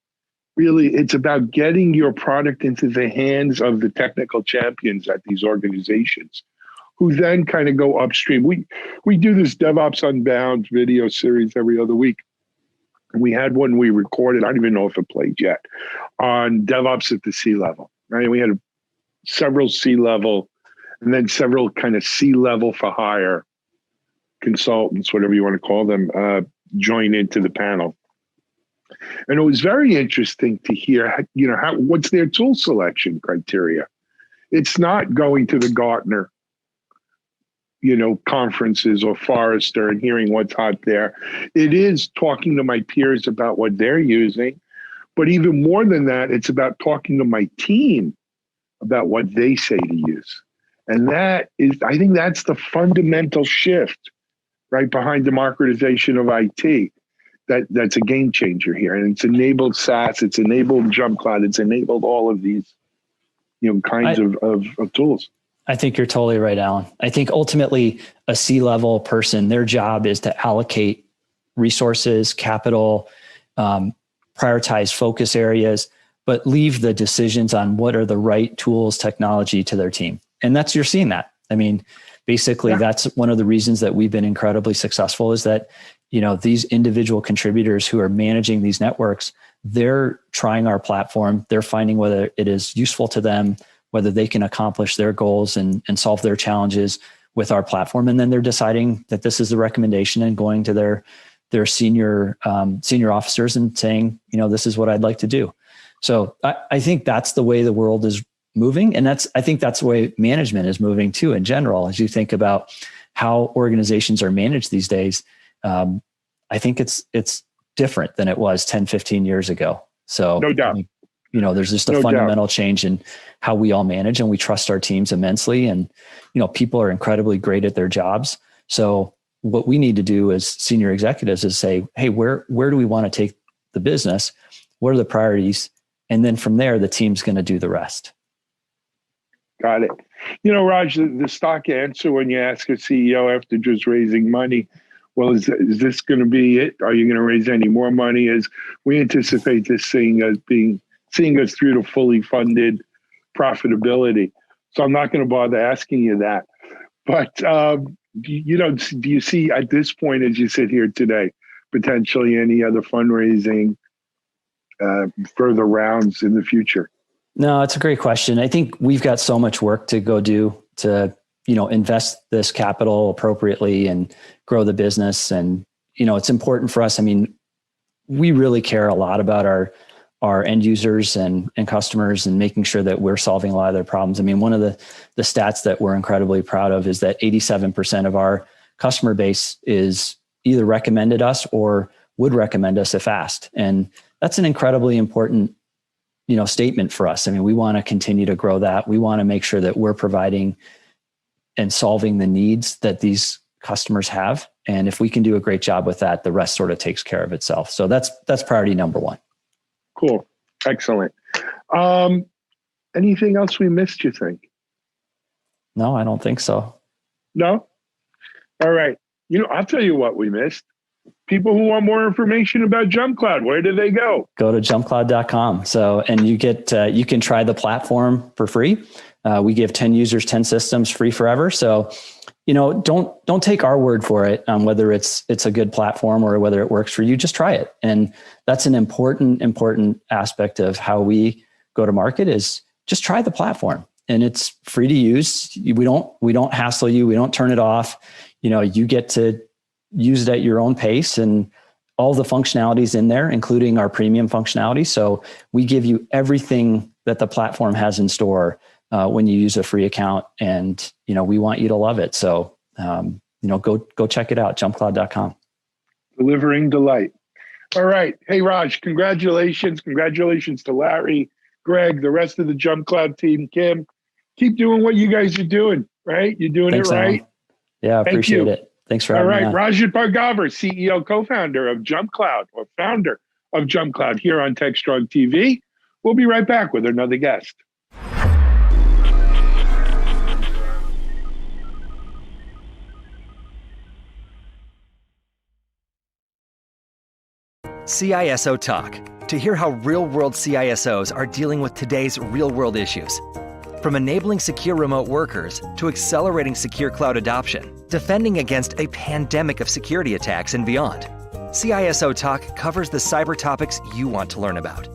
A: Really, it's about getting your product into the hands of the technical champions at these organizations who then kind of go upstream. We do this DevOps Unbound video series every other week. We had one we recorded, I don't even know if it played yet, on DevOps at the C-level, right? We had several C-level and then several kind of C-level for hire consultants, whatever you want to call them, join into the panel. And it was very interesting to hear, what's their tool selection criteria. It's not going to the Gartner, conferences or Forrester and hearing what's hot there. It is talking to my peers about what they're using. But even more than that, it's about talking to my team about what they say to use. And I think that's the fundamental shift right behind democratization of IT. That's a game changer here. And it's enabled SaaS, it's enabled Jump Cloud, it's enabled all of these kinds of tools.
F: I think you're totally right, Alan. I think ultimately a C-level person, their job is to allocate resources, capital, prioritize focus areas, but leave the decisions on what are the right tools, technology to their team. And you're seeing that. I mean, basically that's one of the reasons that we've been incredibly successful is that, these individual contributors who are managing these networks, they're trying our platform. They're finding whether it is useful to them, whether they can accomplish their goals and solve their challenges with our platform. And then they're deciding that this is the recommendation and going to their senior officers and saying, this is what I'd like to do. So I think that's the way the world is moving. And I think that's the way management is moving too, in general, as you think about how organizations are managed these days. I think it's different than it was 10, 15 years ago. So
A: no doubt.
F: There's just a fundamental change in how we all manage, and we trust our teams immensely. And, people are incredibly great at their jobs. So what we need to do as senior executives is say, hey, where do we want to take the business? What are the priorities? And then from there, the team's going to do the rest.
A: Got it. Raj, the stock answer when you ask a CEO after just raising money, well, is this going to be it? Are you going to raise any more money? As we anticipate this seeing us through to fully funded profitability. So I'm not going to bother asking you that. But, do you see at this point, as you sit here today, potentially any other fundraising, further rounds in the future?
F: No, it's a great question. I think we've got so much work to go do to, invest this capital appropriately and grow the business. And, it's important for us. I mean, we really care a lot about our end users and customers and making sure that we're solving a lot of their problems. I mean, one of the stats that we're incredibly proud of is that 87% of our customer base is either recommended us or would recommend us if asked. And that's an incredibly important, statement for us. I mean, we want to continue to grow that. We want to make sure that we're providing and solving the needs that these customers have. And if we can do a great job with that, the rest sort of takes care of itself. So that's priority number one.
A: Cool. Excellent. Anything else we missed, you think?
F: No, I don't think so.
A: No? All right. I'll tell you what we missed. People who want more information about Jump Cloud, where do they go?
F: Go to jumpcloud.com. So, and you can try the platform for free. We give 10 users, 10 systems free forever. So, don't take our word for it on whether it's a good platform or whether it works for you. Just try it. And that's an important aspect of how we go to market is just try the platform, and it's free to use. We don't hassle you. We don't turn it off. You get to use it at your own pace, and all the functionalities in there, including our premium functionality. So we give you everything that the platform has in store when you use a free account, and we want you to love it. So go check it out, jumpcloud.com.
A: Delivering delight. All right. Hey, Raj, congratulations. Congratulations to Larry, Greg, the rest of the Jump Cloud team. Kim, keep doing what you guys are doing, right? You're doing it right.
F: Alan. Yeah, I appreciate it. Thanks for having me.
A: All right. Rajat Bhargavar, CEO, co-founder of Jump Cloud, or founder of Jump Cloud, here on TechStrong TV. We'll be right back with another guest.
G: CISO Talk, to hear how real-world CISOs are dealing with today's real-world issues. From enabling secure remote workers to accelerating secure cloud adoption, defending against a pandemic of security attacks and beyond, CISO Talk covers the cyber topics you want to learn about.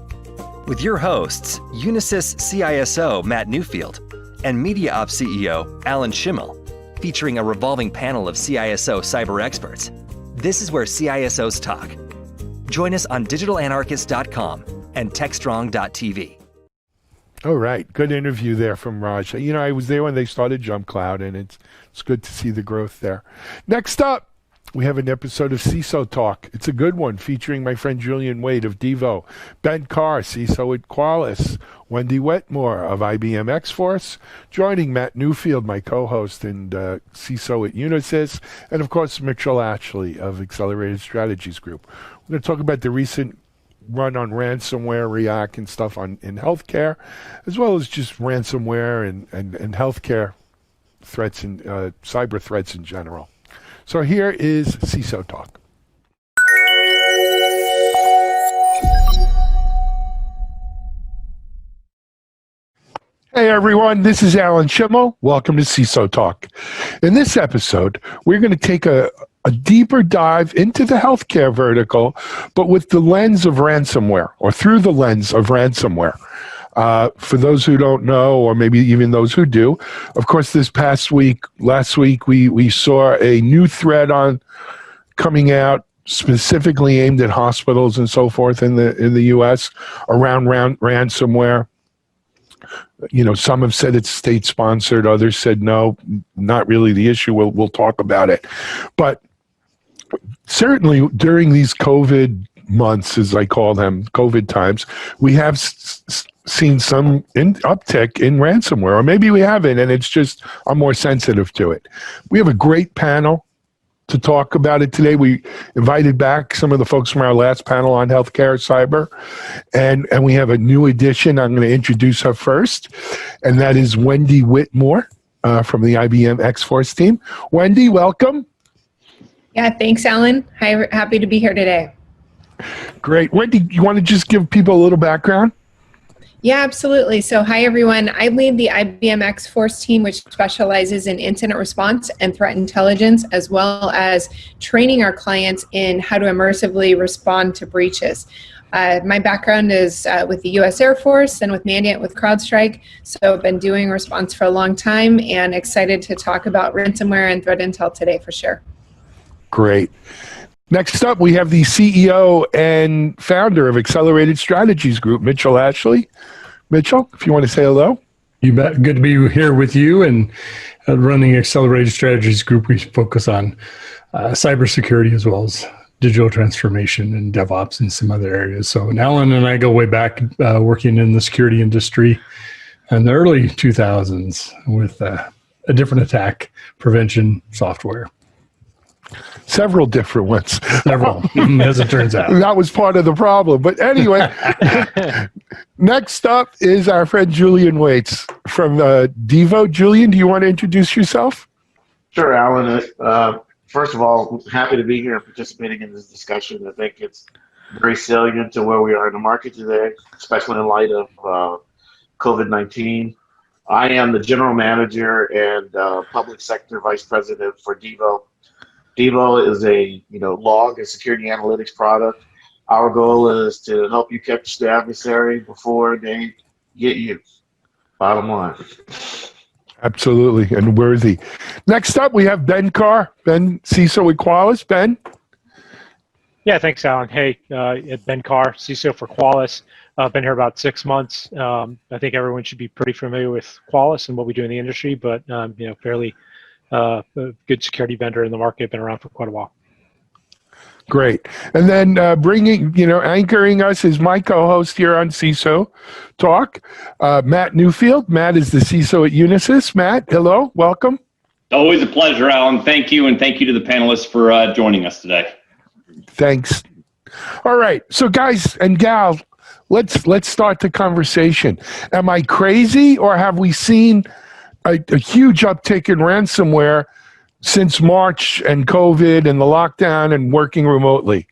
G: With your hosts, Unisys CISO Matt Newfield and MediaOps CEO Alan Schimmel, featuring a revolving panel of CISO cyber experts. This is where CISOs talk. Join us on digitalanarchist.com and techstrong.tv.
A: All right. Good interview there from Raj. You know, I was there when they started Jump Cloud, and it's good to see the growth there. Next up, we have an episode of CISO Talk. It's a good one, featuring my friend Julian Wade of Devo, Ben Carr, CISO at Qualys, Wendy Wetmore of IBM X-Force, joining Matt Newfield, my co-host and CISO at Unisys, and of course Mitchell Ashley of Accelerated Strategies Group. We're going to talk about the recent run on ransomware, React, and stuff in healthcare, as well as just ransomware and healthcare threats and cyber threats in general. So here is CISO Talk. Hey everyone, this is Alan Schimmel. Welcome to CISO Talk. In this episode, we're going to take a deeper dive into the healthcare vertical, but with the lens of ransomware, or through the lens of ransomware. For those who don't know, or maybe even those who do, of course, last week, we saw a new threat coming out specifically aimed at hospitals and so forth in the U.S. around ransomware. You know, some have said it's state-sponsored, others said no, not really the issue. We'll talk about it, but certainly during these COVID months, as I call them, COVID times, we have seen some uptick in ransomware, or maybe we haven't, and it's just I'm more sensitive to it. We have a great panel to talk about it today. We invited back some of the folks from our last panel on healthcare cyber, and we have a new addition. I'm going to introduce her first, and that is Wendy Wetmore from the IBM X-Force team. Wendy, welcome.
H: Yeah, thanks, Alan. Hi, happy to be here today.
A: Great. Wendy, you want to just give people a little background?
H: Yeah, absolutely. So hi, everyone. I lead the IBM X-Force team, which specializes in incident response and threat intelligence, as well as training our clients in how to immersively respond to breaches. My background is with the U.S. Air Force and with Mandiant with CrowdStrike. So I've been doing response for a long time and excited to talk about ransomware and threat intel today for sure.
A: Great. Next up, we have the CEO and founder of Accelerated Strategies Group, Mitchell Ashley. Mitchell, if you want to say hello.
I: You bet. Good to be here with you. And running Accelerated Strategies Group, we focus on cybersecurity as well as digital transformation and DevOps and some other areas. So Alan and I go way back working in the security industry in the early 2000s with a different attack prevention software.
A: Several different ones.
I: Several, as it turns out.
A: That was part of the problem. But anyway, next up is our friend Julian Waits from Devo. Julian, do you want to introduce yourself?
J: Sure, Alan. First of all, happy to be here and participating in this discussion. I think it's very salient to where we are in the market today, especially in light of COVID-19. I am the general manager and public sector vice president for Devo. Devo is a log and security analytics product. Our goal is to help you catch the adversary before they get you. Bottom line.
A: Absolutely, and worthy. Next up, we have Ben Carr. Ben, CISO at Qualys. Ben?
K: Yeah, thanks, Alan. Hey, Ben Carr, CISO for Qualys. I've been here about 6 months. I think everyone should be pretty familiar with Qualys and what we do in the industry, but fairly a good security vendor in the market, been around for quite a while.
A: Great. And then anchoring us is my co-host here on CISO Talk, Matt Newfield. Matt is the CISO at Unisys. Matt, hello, welcome.
L: Always a pleasure, Alan. Thank you, and thank you to the panelists for joining us today.
A: Thanks. All right, so guys and gals, let's start the conversation. Am I crazy, or have we seen a huge uptick in ransomware since March and COVID and the lockdown and working remotely?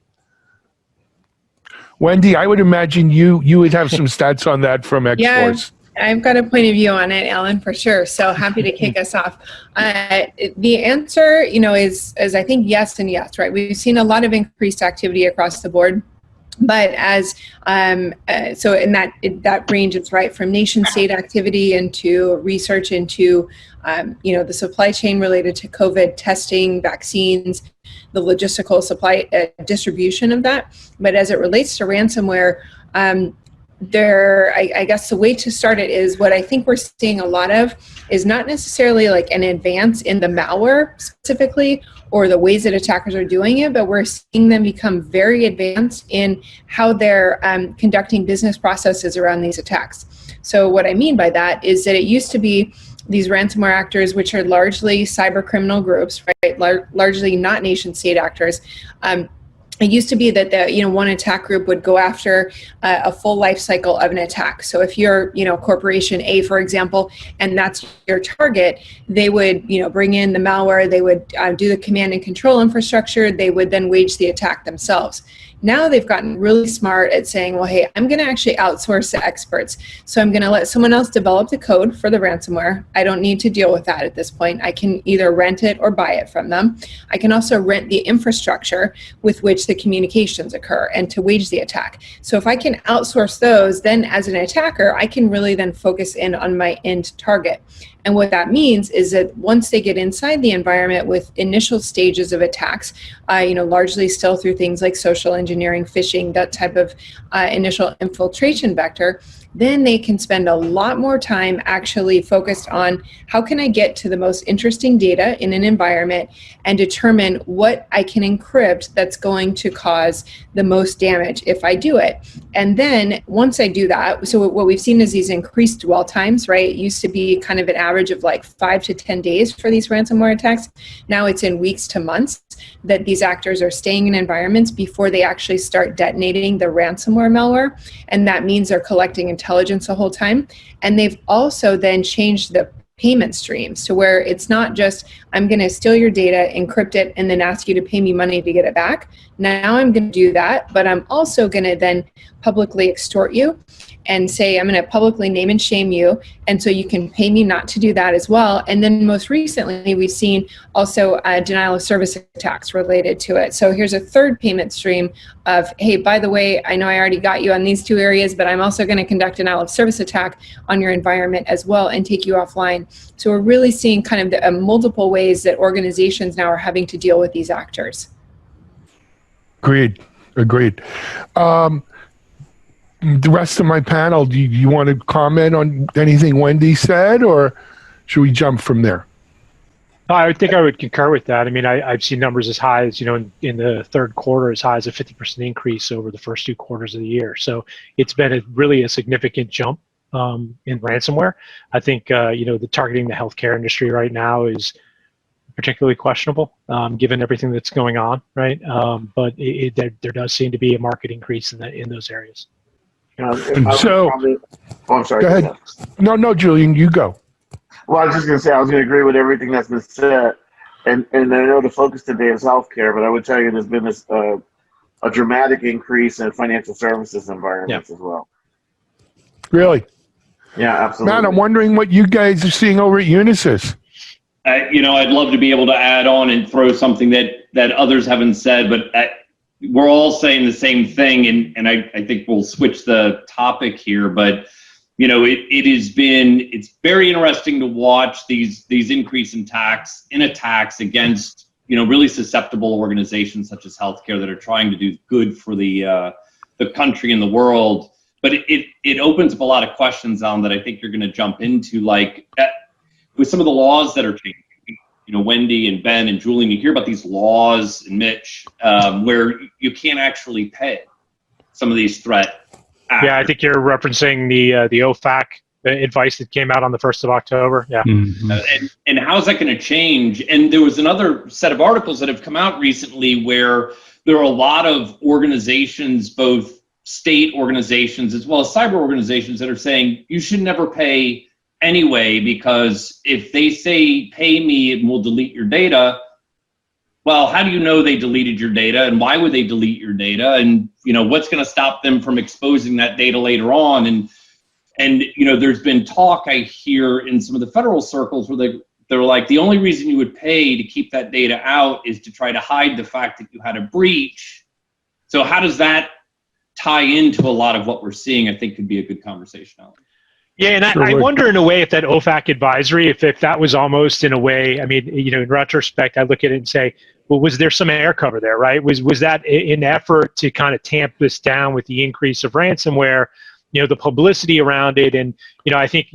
A: Wendy, I would imagine you would have some stats on that from X-Force.
H: I've got a point of view on it, Alan, for sure. So happy to kick us off. The answer, is I think yes and yes, right? We've seen a lot of increased activity across the board. But as so in that ranges right from nation state activity into research into the supply chain related to COVID testing, vaccines, the logistical supply distribution of that. But as it relates to ransomware, I guess the way to start it is what I think we're seeing a lot of is not necessarily like an advance in the malware specifically or the ways that attackers are doing it, but we're seeing them become very advanced in how they're conducting business processes around these attacks. So what I mean by that is that it used to be these ransomware actors, which are largely cyber criminal groups, right? Largely not nation state actors. It used to be that one attack group would go after a full life cycle of an attack. So if you're, corporation A, for example, and that's your target, they would, bring in the malware, they would do the command and control infrastructure, they would then wage the attack themselves. Now they've gotten really smart at saying, well, hey, I'm going to actually outsource the experts. So I'm going to let someone else develop the code for the ransomware. I don't need to deal with that at this point. I can either rent it or buy it from them. I can also rent the infrastructure with which the communications occur and to wage the attack. So if I can outsource those, then as an attacker, I can really then focus in on my end target. And what that means is that once they get inside the environment with initial stages of attacks, largely still through things like social engineering, phishing, that type of initial infiltration vector, then they can spend a lot more time actually focused on how can I get to the most interesting data in an environment and determine what I can encrypt that's going to cause the most damage if I do it. And then once I do that, so what we've seen is these increased dwell times, right? It used to be kind of an average of like 5 to 10 days for these ransomware attacks. Now it's in weeks to months that these actors are staying in environments before they actually start detonating the ransomware malware. And that means they're collecting intelligence the whole time. And they've also then changed the payment streams to where it's not just, I'm going to steal your data, encrypt it, and then ask you to pay me money to get it back. Now I'm going to do that, but I'm also going to then publicly extort you and say, I'm going to publicly name and shame you. And so you can pay me not to do that as well. And then most recently, we've seen also denial of service attacks related to it. So here's a third payment stream of, hey, by the way, I know I already got you on these two areas, but I'm also going to conduct a denial of service attack on your environment as well and take you offline. So we're really seeing kind of the multiple ways that organizations now are having to deal with these actors.
A: Agreed. The rest of my panel, do you want to comment on anything Wendy said, or should we jump from there?
K: I think I would concur with that. I mean, I've seen numbers as high as, in the third quarter, as high as a 50% increase over the first 2 quarters of the year. So it's been really a significant jump in ransomware. I think, the targeting the healthcare industry right now is particularly questionable, given everything that's going on, right? But there does seem to be a market increase in those areas.
A: So,
J: I'm sorry.
A: Go ahead. No, Julian, you go.
J: Well, I was just going to say, I was going to agree with everything that's been said. And I know the focus today is healthcare, but I would tell you there's been this a dramatic increase in financial services environments as well.
A: Really?
J: Yeah, absolutely.
A: Matt, I'm wondering what you guys are seeing over at Unisys.
L: I'd love to be able to add on and throw something that others haven't said, but we're all saying the same thing, and I think we'll switch the topic here, but it's very interesting to watch these increase in attacks against really susceptible organizations such as healthcare that are trying to do good for the country and the world. But it opens up a lot of questions on that I think you're going to jump into, like with some of the laws that are changing. Wendy and Ben and Julian, you hear about these laws, and Mitch, where you can't actually pay some of these threat actors.
K: Yeah, I think you're referencing the OFAC advice that came out on the 1st of October. Yeah.
L: Mm-hmm. And how's that going to change? And there was another set of articles that have come out recently where there are a lot of organizations, both state organizations as well as cyber organizations, that are saying you should never pay anyway, because if they say pay me and we'll delete your data, well, how do you know they deleted your data, and why would they delete your data, and what's going to stop them from exposing that data later on? And And there's been talk I hear in some of the federal circles where they're like, the only reason you would pay to keep that data out is to try to hide the fact that you had a breach. So how does that tie into a lot of what we're seeing? I think could be a good conversation, Alan.
K: Yeah, and I wonder in a way if that OFAC advisory, if that was almost in a way, I mean, in retrospect, I look at it and say, well, was there some air cover there, right? Was that an effort to kind of tamp this down with the increase of ransomware, the publicity around it? And, I think,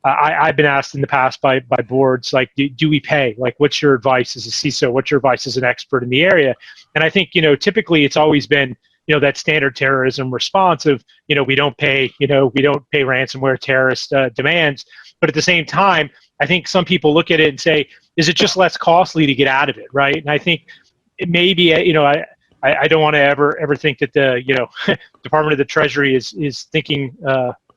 K: I've been asked in the past by boards, like, do we pay? Like, what's your advice as a CISO? What's your advice as an expert in the area? And I think, typically it's always been, that standard terrorism response of, we don't pay ransomware terrorist demands. But at the same time, I think some people look at it and say, is it just less costly to get out of it, right? And I think it may be, I don't want to ever think that the, Department of the Treasury is thinking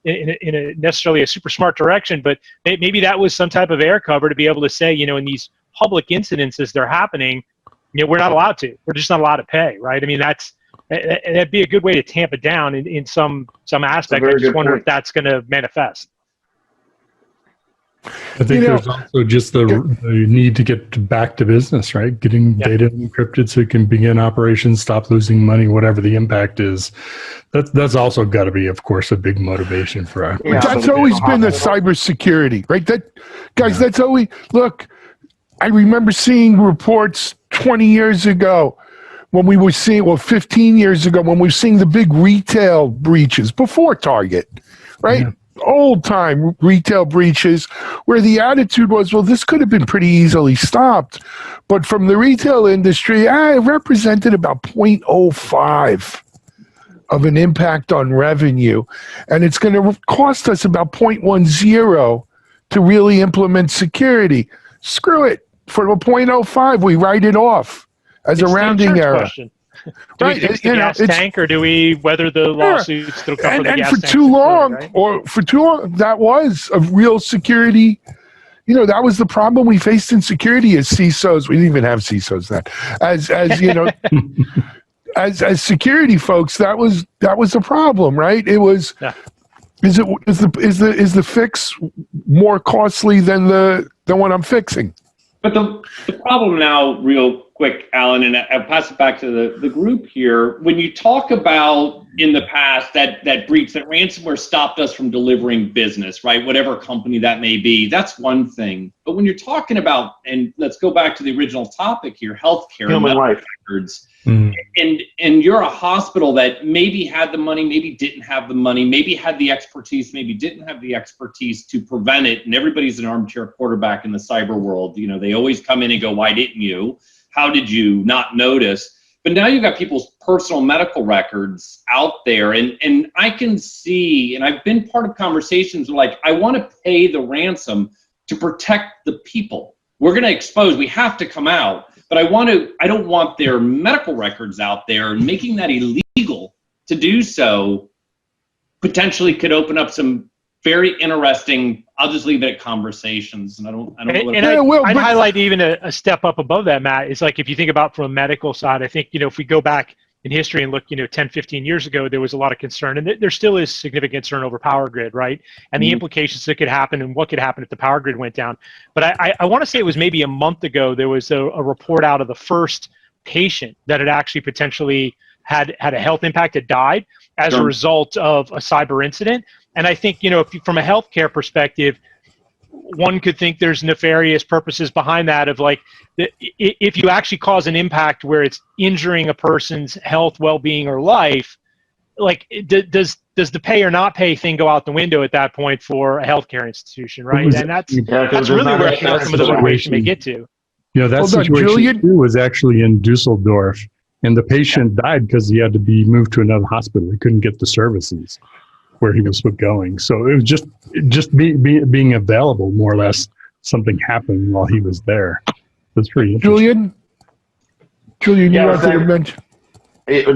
K: in a necessarily a super smart direction, but maybe that was some type of air cover to be able to say, in these public incidents as they're happening, we're not allowed to. We're just not allowed to pay, right? I mean, that'd be a good way to tamp it down in some aspect. I just wonder if that's going to manifest.
I: I think there's also just the need to get back to business, right? Getting data encrypted so you can begin operations, stop losing money, whatever the impact is. That's also got to be, of course, a big motivation for us.
A: That's always been the cybersecurity, right? That's always, look, I remember seeing reports 20 years ago when we were seeing, 15 years ago when we were seeing the big retail breaches before Target, right? Yeah. Old time retail breaches where the attitude was, well, this could have been pretty easily stopped. But from the retail industry, it represented about 0.05 of an impact on revenue. And it's going to cost us about 0.10 to really implement security. Screw it. For a 0.05, we write it off as a rounding error.
K: Question. Do we fix the gas tank, or do we weather the lawsuits that'll come from the gas tank?
A: And for too long, that was a real security. That was the problem we faced in security as CISOs. We didn't even have CISOs then. As security folks, that was the problem, right? It was. Yeah. Is the fix more costly than what I'm fixing?
L: But the problem now, real quick, Alan, and I'll pass it back to the group here. When you talk about in the past that breach, that ransomware stopped us from delivering business, right? Whatever company that may be, that's one thing. But when you're talking about, and let's go back to the original topic here, healthcare,
J: human life
L: records, and you're a hospital that maybe had the money, maybe didn't have the money, maybe had the expertise, maybe didn't have the expertise to prevent it. And everybody's an armchair quarterback in the cyber world. They always come in and go, why didn't you? How did you not notice? But now you've got people's personal medical records out there. And I can see, and I've been part of conversations where, like, I want to pay the ransom to protect the people. We're going to expose, we have to come out. But I don't want their medical records out there, and making that illegal to do so potentially could open up some very interesting, I'll just leave it at conversations. And I don't know.
K: I'd highlight even a step up above that, Matt. It's like, if you think about from a medical side, I think, if we go back in history and look, 10, 15 years ago, there was a lot of concern, and there still is significant concern over power grid, right? And the implications that could happen and what could happen if the power grid went down. But I want to say it was maybe a month ago, there was a report out of the first patient that had actually potentially had a health impact, had died as a result of a cyber incident. And I think, from a healthcare perspective, one could think there's nefarious purposes behind that of, like, if you actually cause an impact where it's injuring a person's health, well-being, or life, like, does the pay or not pay thing go out the window at that point for a healthcare institution, right? And that's really where I think some of the litigation may get to.
I: That situation too was actually in Dusseldorf, and the patient died because he had to be moved to another hospital. He couldn't get the services where he was going. So it was just being available, more or less. Something happened while he was there. That's pretty interesting.
A: Julian, you wanted to mention.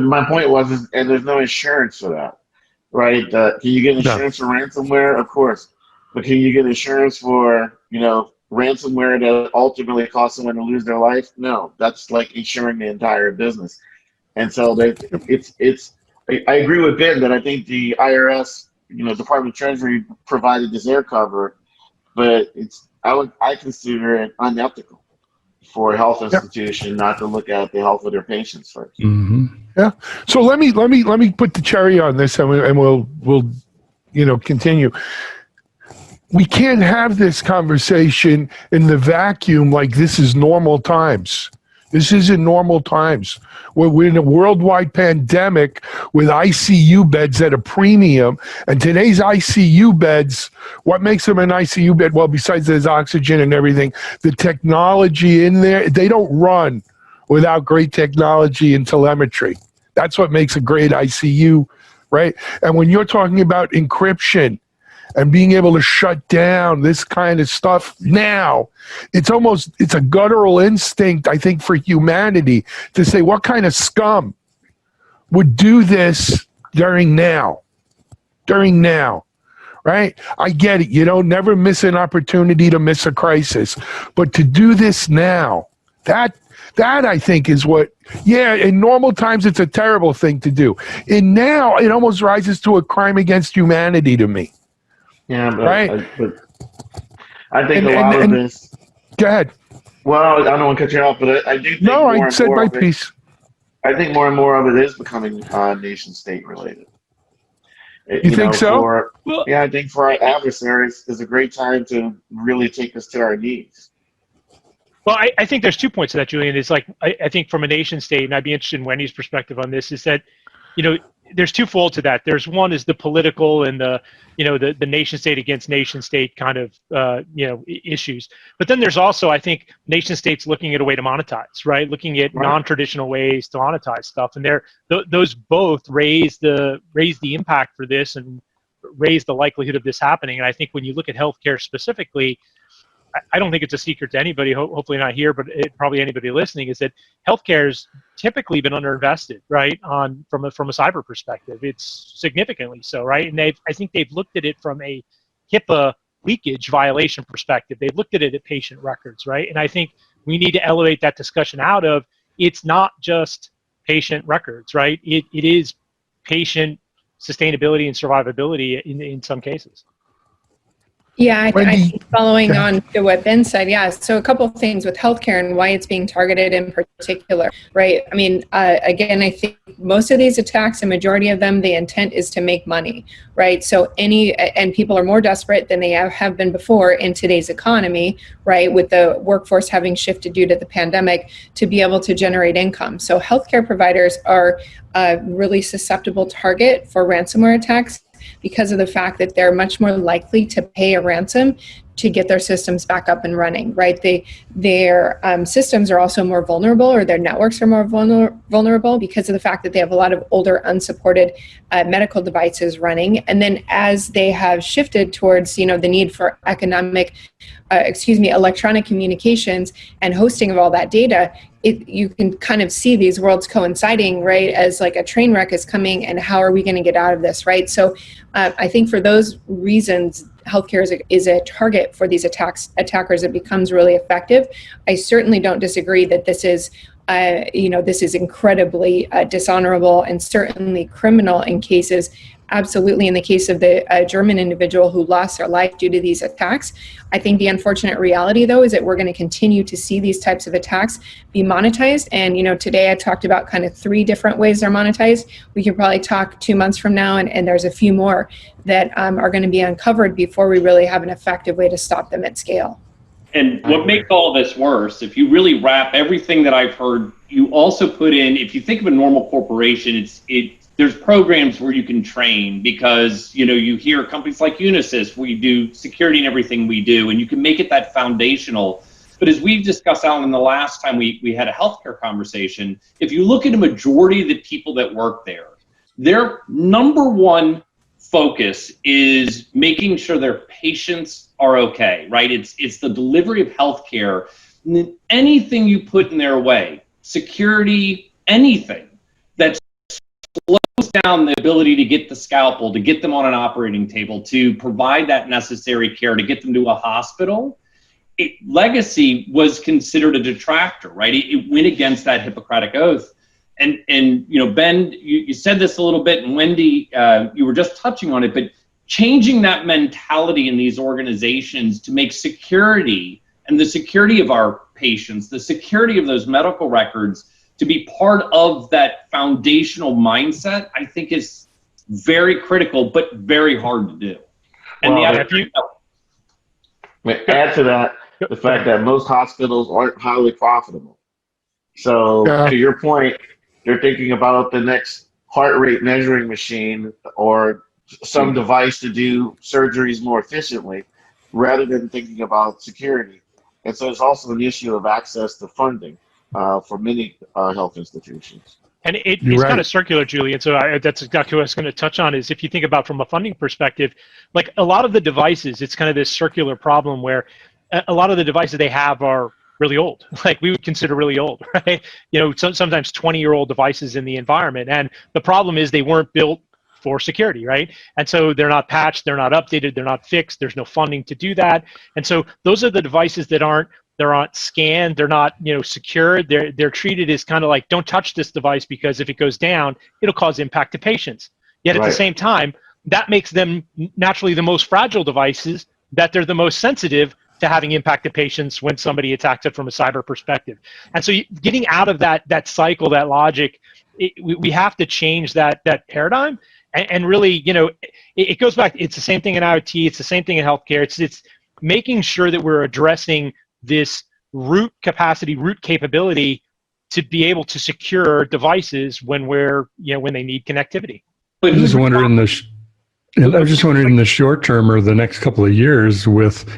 J: My point was, and there's no insurance for that, right? Can you get insurance for ransomware? Of course. But can you get insurance for, ransomware that ultimately causes someone to lose their life? No, that's like insuring the entire business. And so I agree with Ben that I think the IRS Department of Treasury provided this air cover, but I consider it unethical for a health institution not to look at the health of their patients first.
A: Mm-hmm. Yeah. So let me put the cherry on this, and we'll continue. We can't have this conversation in the vacuum like this is normal times. This isn't normal times. We're in a worldwide pandemic with ICU beds at a premium. And today's ICU beds, what makes them an ICU bed? Well, besides there's oxygen and everything, the technology in there, they don't run without great technology and telemetry. That's what makes a great ICU, right? And when you're talking about encryption and being able to shut down this kind of stuff now, it's a guttural instinct, I think, for humanity to say, what kind of scum would do this during now, right? I get it. Never miss an opportunity to miss a crisis. But to do this now, that I think is what, in normal times, it's a terrible thing to do. And now it almost rises to a crime against humanity to me.
J: Yeah, but,
A: right.
J: I think a lot of this.
A: Go ahead.
J: Well, I don't want to cut you off, but I do think
A: I said my piece.
J: I think more and more of it is becoming nation state related.
A: You think so?
J: Yeah, I think for our adversaries is a great time to really take us to our knees.
K: Well, I think there's 2 points to that, Julian. It's like, I think from a nation state, and I'd be interested in Wendy's perspective on this, is that, there's twofold to that. There's one is the political and the nation state against nation state kind of, issues. But then there's also, I think, nation states looking at a way to monetize, right? Looking at non-traditional ways to monetize stuff. And those both raise the impact for this and raise the likelihood of this happening. And I think when you look at healthcare specifically, I don't think it's a secret to anybody, hopefully not here, but probably anybody listening, is that healthcare's typically been underinvested, right? From a cyber perspective, it's significantly so, right? And I think they've looked at it from a HIPAA leakage violation perspective. They've looked at it at patient records, right? And I think we need to elevate that discussion out of, it's not just patient records, right? It is patient sustainability and survivability in some cases.
H: Yeah, I think following on to what Ben said, so a couple of things with healthcare and why it's being targeted in particular, right? I mean, again, I think most of these attacks, a majority of them, the intent is to make money, right? So and people are more desperate than they have been before in today's economy, right? With the workforce having shifted due to the pandemic to be able to generate income. So healthcare providers are a really susceptible target for ransomware attacks, because of the fact that they're much more likely to pay a ransom to get their systems back up and running, right? Their systems are also more vulnerable, or their networks are more vulnerable because of the fact that they have a lot of older unsupported medical devices running. And then as they have shifted towards, the need for electronic communications and hosting of all that data, you can kind of see these worlds coinciding, right? As like a train wreck is coming, and how are we going to get out of this, right? So I think for those reasons, healthcare is a target for these attackers. It becomes really effective. I certainly don't disagree that this is, this is incredibly dishonorable and certainly criminal in cases. Absolutely, in the case of the German individual who lost their life due to these attacks. I think the unfortunate reality, though, is that we're going to continue to see these types of attacks be monetized. And, today I talked about kind of 3 different ways they're monetized. We could probably talk 2 months from now, and there's a few more that are going to be uncovered before we really have an effective way to stop them at scale.
L: And what makes all this worse, if you really wrap everything that I've heard, you also put in, if you think of a normal corporation, there's programs where you can train, because you hear companies like Unisys, we do security in everything we do, and you can make it that foundational. But as we've discussed, Alan, the last time we had a healthcare conversation, if you look at a majority of the people that work there, their number one focus is making sure their patients are okay, right? It's the delivery of healthcare. Anything you put in their way, security, anything that slows down the ability to get the scalpel, to get them on an operating table, to provide that necessary care, to get them to a hospital, legacy was considered a detractor, right? It went against that Hippocratic oath. And Ben, you said this a little bit, and Wendy, you were just touching on it, but changing that mentality in these organizations to make security and the security of our patients, the security of those medical records, to be part of that foundational mindset, I think is very critical, but very hard to do. And
J: Well, add to that the fact that most hospitals aren't highly profitable. So to your point, they're thinking about the next heart rate measuring machine or some device to do surgeries more efficiently rather than thinking about security. And so it's also an issue of access to funding for many health institutions.
K: And it's kind of circular, Julian. So that's exactly what I was going to touch on is if you think about from a funding perspective, like a lot of the devices, it's kind of this circular problem where a lot of the devices they have are really old, like we would consider really old, right? You know, sometimes 20-year-old devices in the environment. And the problem is they weren't built for security, right? And so they're not patched, they're not updated, they're not fixed, there's no funding to do that. And so those are the devices that they're not scanned, they're not, you know, secured, they're treated as kind of like, don't touch this device because if it goes down, it'll cause impact to patients. Yet at the same time, that makes them naturally the most fragile devices, that they're the most sensitive to having impact to patients when somebody attacks it from a cyber perspective. And so getting out of that cycle, that logic, we have to change that paradigm. And really, you know, it goes back, it's the same thing in IoT, it's the same thing in healthcare. It's making sure that we're addressing this root capacity, root capability to be able to secure devices when when they need connectivity.
I: I was just wondering in the short term or the next couple of years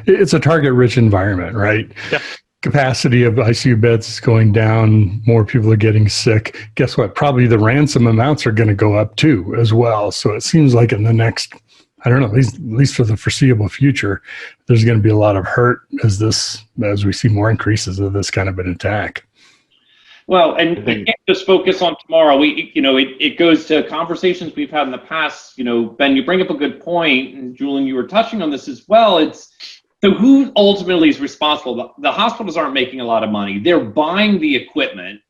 I: it's a target-rich environment, right?
K: Yeah.
I: Capacity of ICU beds is going down, more people are getting sick. Guess what? Probably the ransom amounts are going to go up too as well. So it seems like in the next, I don't know, at least for the foreseeable future, there's going to be a lot of hurt as we see more increases of this kind of an attack.
L: Well, and we can't just focus on tomorrow. It goes to conversations we've had in the past. You know, Ben, you bring up a good point, and Julian, you were touching on this as well. So who ultimately is responsible? The hospitals aren't making a lot of money. They're buying the equipment.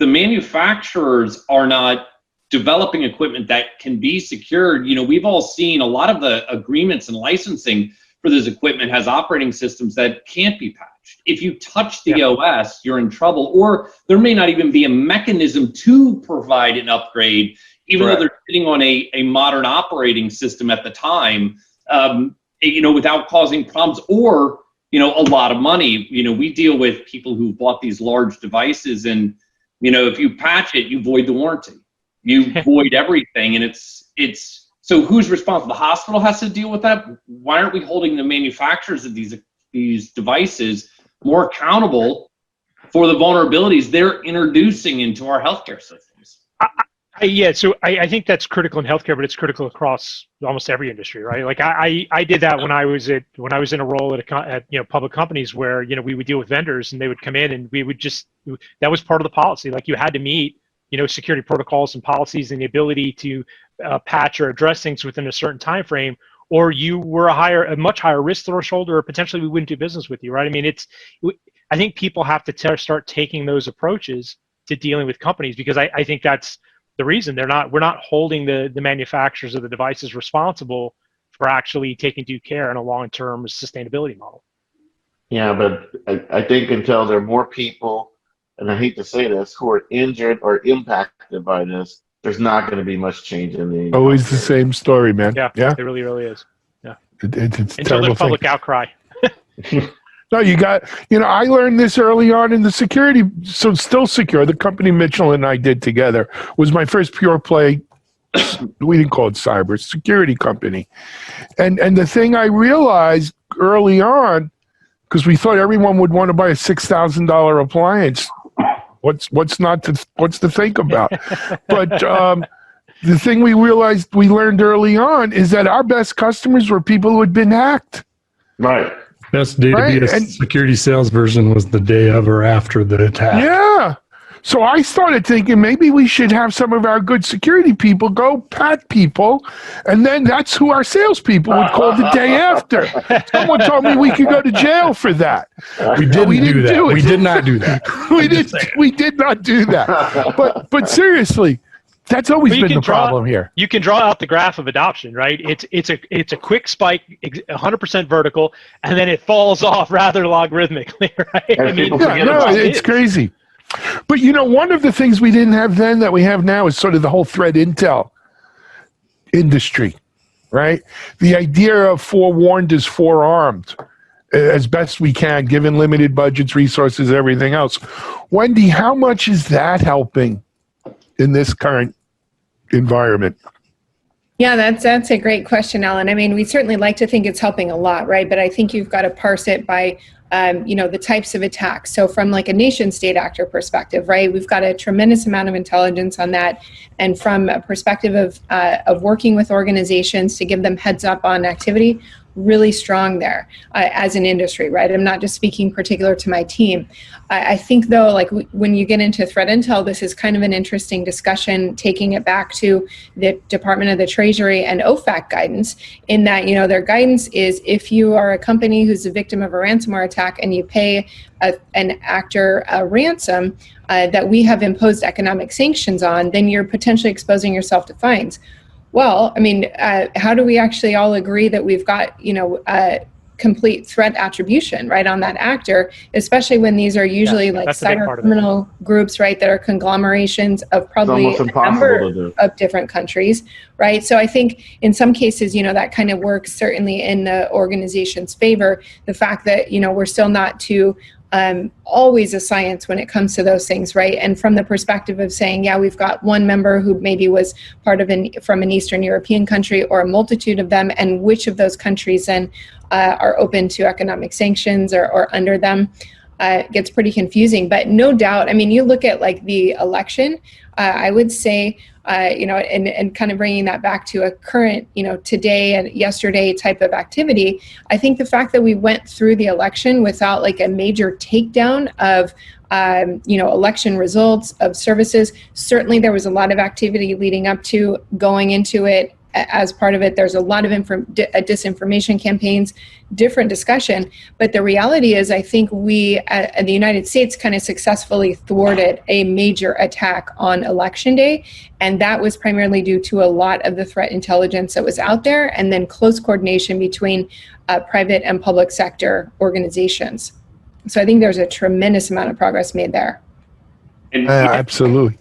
L: The manufacturers are not developing equipment that can be secured. You know, we've all seen a lot of the agreements and licensing for this equipment has operating systems that can't be patched. If you touch the OS, you're in trouble, or there may not even be a mechanism to provide an upgrade, even though they're sitting on a modern operating system at the time. You know, without causing problems or, you know, a lot of money. You know, we deal with people who bought these large devices and, you know, if you patch it, you void the warranty. You void everything. And it's so who's responsible? The hospital has to deal with that. Why aren't we holding the manufacturers of these devices more accountable for the vulnerabilities they're introducing into our healthcare systems?
K: So I think that's critical in healthcare, but it's critical across almost every industry, right? Like I did that when I was in a role at public companies where, you know, we would deal with vendors and they would come in and we would that was part of the policy. Like you had to meet, you know, security protocols and policies and the ability to patch or address things within a certain time frame, or you were a much higher risk threshold, or potentially we wouldn't do business with you, right? I mean, I think people have to start taking those approaches to dealing with companies, because I think that's the reason we're not holding the manufacturers of the devices responsible for actually taking due care in a long-term sustainability model.
J: Yeah, but I think until there are more people, and I hate to say this, who are injured or impacted by this, there's not going to be much change in the.
A: Always the same story, man.
K: Yeah, it really is. Yeah,
A: it's
K: until there's public outcry.
A: No, I learned this early on in the security. So Still Secure, the company Mitchell and I did together, was my first pure play, we didn't call it cyber, security company. And the thing I realized early on, because we thought everyone would want to buy a $6,000 appliance. What's to think about? But the thing we learned early on is that our best customers were people who had been hacked.
J: Right.
I: Best day to be a security salesperson was the day of or after the attack.
A: Yeah. So I started thinking maybe we should have some of our good security people go pat people, and then that's who our salespeople would call the day after. Someone told me we could go to jail for that.
I: We didn't do that. We did not do that.
A: We did not do that. But seriously, That's always
K: Well, you
A: been
K: can
A: the problem here.
K: You can draw out the graph of adoption, right? It's a quick spike, 100% vertical, and then it falls off rather logarithmically, right?
J: As people forget
A: no,
J: about
A: it's crazy. But you know, one of the things we didn't have then that we have now is sort of the whole threat intel industry, right? The idea of forewarned is forearmed, as best we can, given limited budgets, resources, everything else. Wendy, how much is that helping in this current environment?
H: Yeah, that's a great question, Alan. I mean, we certainly like to think it's helping a lot, right? But I think you've got to parse it by, the types of attacks. So from like a nation state actor perspective, right, we've got a tremendous amount of intelligence on that. And from a perspective of working with organizations to give them heads up on activity, really strong there as an industry, right? I'm not just speaking particular to my team. I think though, like when you get into threat intel, this is kind of an interesting discussion, taking it back to the Department of the Treasury and OFAC guidance, in that, their guidance is if you are a company who's a victim of a ransomware attack and you pay an actor a ransom that we have imposed economic sanctions on, then you're potentially exposing yourself to fines. Well, I mean, how do we actually all agree that we've got, complete threat attribution, right, on that actor, especially when these are usually like cyber criminal groups, right, that are conglomerations of probably a number of different countries, right? So I think in some cases, that kind of works certainly in the organization's favor. The fact that, we're still not too always a science when it comes to those things, right? And from the perspective of saying, yeah, we've got one member who maybe was part of from an Eastern European country, or a multitude of them, and which of those countries then are open to economic sanctions or under them, gets pretty confusing. But no doubt, I mean, you look at like the election, I would say, and kind of bringing that back to a current, today and yesterday type of activity, I think the fact that we went through the election without like a major takedown of, election results, of services, certainly there was a lot of activity leading up to, going into it. As part of it, there's a lot of disinformation campaigns, different discussion. But the reality is, I think we, in the United States, kind of successfully thwarted a major attack on Election Day. And that was primarily due to a lot of the threat intelligence that was out there, and then close coordination between private and public sector organizations. So I think there's a tremendous amount of progress made there.
A: Absolutely.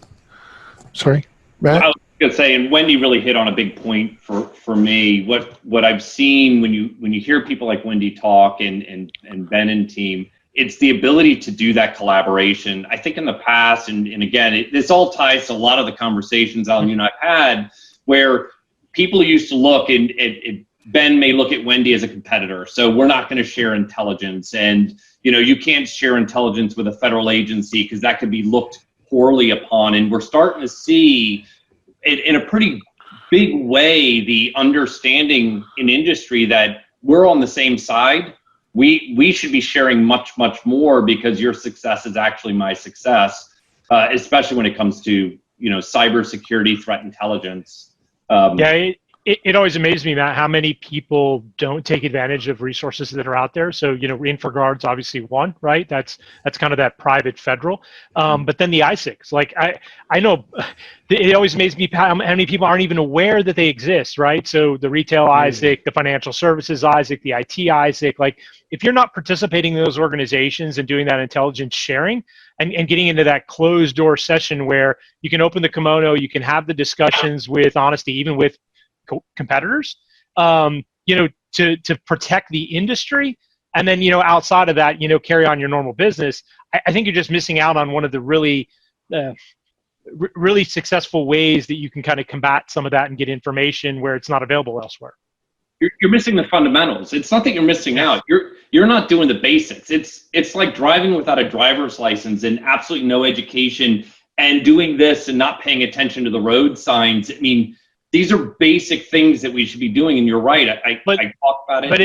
A: Sorry, Matt?
L: I was going to say, and Wendy really hit on a big point for me. What I've seen when you hear people like Wendy talk and Ben and team, it's the ability to do that collaboration. I think in the past, and again, this all ties to a lot of the conversations Alan, you and I've had, where people used to look, and Ben may look at Wendy as a competitor, so we're not going to share intelligence, and you can't share intelligence with a federal agency because that could be looked poorly upon. And we're starting to see in a pretty big way the understanding in industry that we're on the same side. We should be sharing much more, because your success is actually my success, especially when it comes to cybersecurity, threat intelligence.
K: It always amazes me, Matt, how many people don't take advantage of resources that are out there. So, InfraGard's obviously one, right? That's kind of that private federal. But then the ISICs, like I know it always amazes me how many people aren't even aware that they exist, right? So the retail ISIC, the financial services ISIC, the IT ISIC, like if you're not participating in those organizations and doing that intelligence sharing and getting into that closed door session where you can open the kimono, you can have the discussions with honesty, even with competitors, to protect the industry, and then outside of that, carry on your normal business. I think you're just missing out on one of the really successful ways that you can kind of combat some of that and get information where it's not available elsewhere.
L: You're missing the fundamentals. It's not that you're missing out. You're not doing the basics. It's like driving without a driver's license and absolutely no education, and doing this and not paying attention to the road signs. I mean, these are basic things that we should be doing, and you're right. I talk about it.
K: But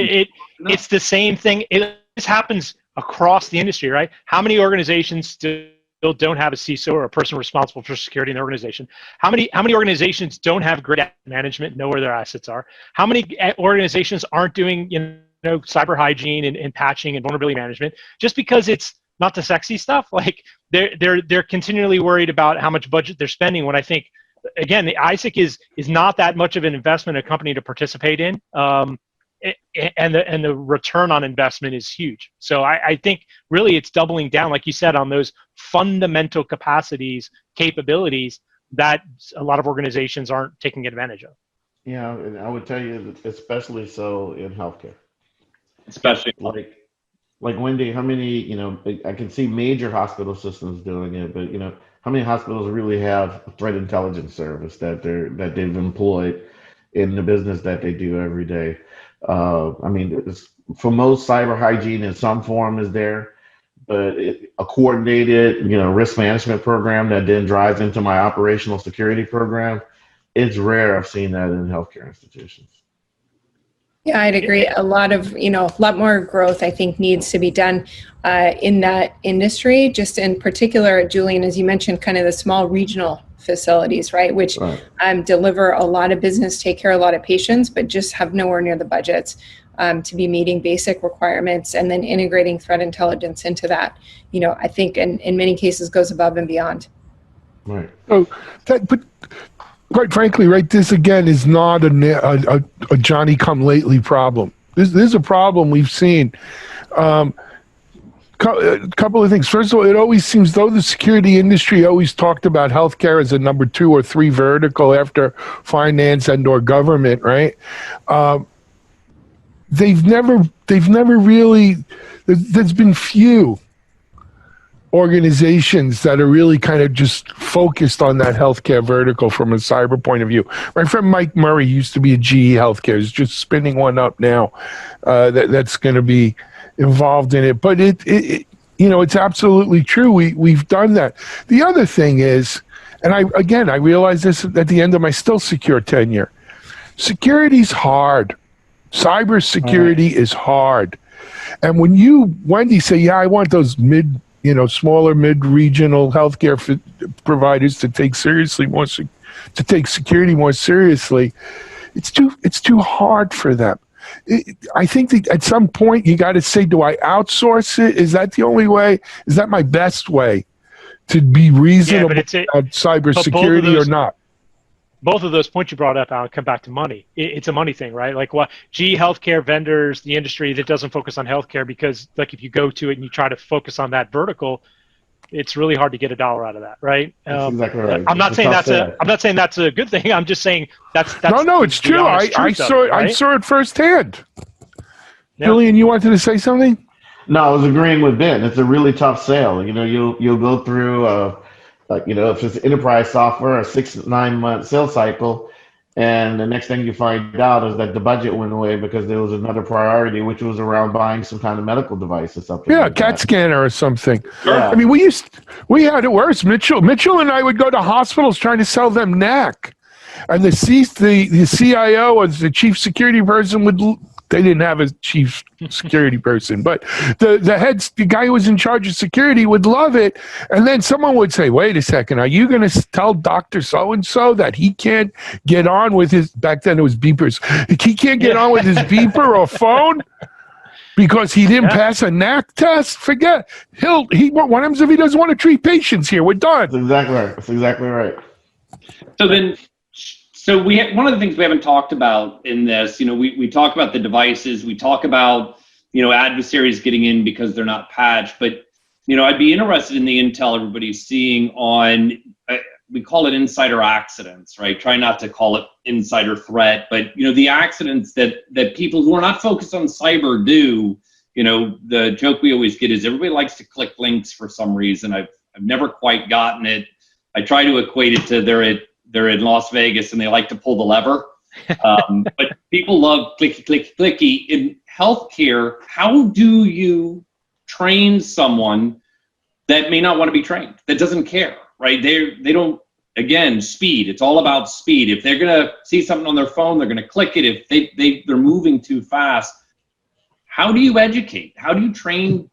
K: it's the same thing. This happens across the industry, right? How many organizations still don't have a CISO or a person responsible for security in the organization? How many organizations don't have great asset management, know where their assets are? How many organizations aren't doing cyber hygiene and patching and vulnerability management just because it's not the sexy stuff? Like they're continually worried about how much budget they're spending, when I think again, the ISIC is not that much of an investment a company to participate in. And the return on investment is huge. So I think really it's doubling down, like you said, on those fundamental capabilities that a lot of organizations aren't taking advantage of.
J: Yeah, and I would tell you that especially so in healthcare.
L: Especially
J: like Wendy, how many, I can see major hospital systems doing it, but how many hospitals really have a threat intelligence service that they've employed in the business that they do every day? I mean, for most, cyber hygiene in some form is there, but a coordinated, risk management program that then drives into my operational security program, it's rare I've seen that in healthcare institutions.
H: Yeah, I'd agree. A lot more growth, I think, needs to be done in that industry. Just in particular, Julian, as you mentioned, kind of the small regional facilities, right, which deliver a lot of business, take care of a lot of patients, but just have nowhere near the budgets to be meeting basic requirements, and then integrating threat intelligence into that. I think in many cases goes above and beyond.
J: Right.
A: Oh, but quite frankly, right, this again is not a Johnny-come-lately problem. This is a problem we've seen. A couple of things. First of all, it always seems though the security industry always talked about healthcare as a number 2 or 3 vertical after finance and or government, right? They've never really. There's been few organizations that are really kind of just focused on that healthcare vertical from a cyber point of view. My friend Mike Murray used to be at GE Healthcare. He's just spinning one up now that's going to be involved in it. But it's absolutely true. We've done that. The other thing is, and I realized this at the end of my still secure tenure, security's hard. Cybersecurity is hard. And when you, Wendy, say, yeah, I want those smaller mid-regional healthcare providers to take security more seriously, it's too hard for them. I think that at some point you got to say, do I outsource it? Is that the only way? Is that my best way to be reasonable about cybersecurity or not?
K: Both of those points you brought up, Alan, come back to money. It's a money thing, right? Like GE Healthcare vendors, the industry that doesn't focus on healthcare, because like if you go to it and you try to focus on that vertical, it's really hard to get a dollar out of that, right?
J: That's exactly right.
K: I'm not saying that's a good thing. I'm just saying that's
A: no, it's true. I saw it firsthand. Yeah. Julian, you wanted to say something?
J: No, I was agreeing with Ben. It's a really tough sale. You'll go through if it's enterprise software, a 6-9 month sales cycle, and the next thing you find out is that the budget went away because there was another priority, which was around buying some kind of medical device or something.
A: Yeah, like CAT scanner or something.
J: Yeah.
A: I mean, we had it worse. Mitchell and I would go to hospitals trying to sell them NAC, and the CIO or the chief security person they didn't have a chief security person, but the guy who was in charge of security would love it. And then someone would say, wait a second, are you going to tell Dr. So-and-so that he can't get on with back then it was beepers, he can't get on with his beeper or phone because he didn't pass a NAC test? Forget, what happens if he doesn't want to treat patients here? We're done.
J: That's exactly right.
L: So one of the things we haven't talked about in this, we talk about the devices, we talk about, adversaries getting in because they're not patched, but, I'd be interested in the intel everybody's seeing on, we call it insider accidents, right? Try not to call it insider threat, but, the accidents that people who are not focused on cyber do. The joke we always get is everybody likes to click links for some reason. I've never quite gotten it. I try to equate it to they're in Las Vegas and they like to pull the lever. But people love clicky, clicky, clicky. In healthcare, how do you train someone that may not want to be trained, that doesn't care, right? They don't, again, speed. It's all about speed. If they're going to see something on their phone, they're going to click it. If they're moving too fast, how do you educate? How do you train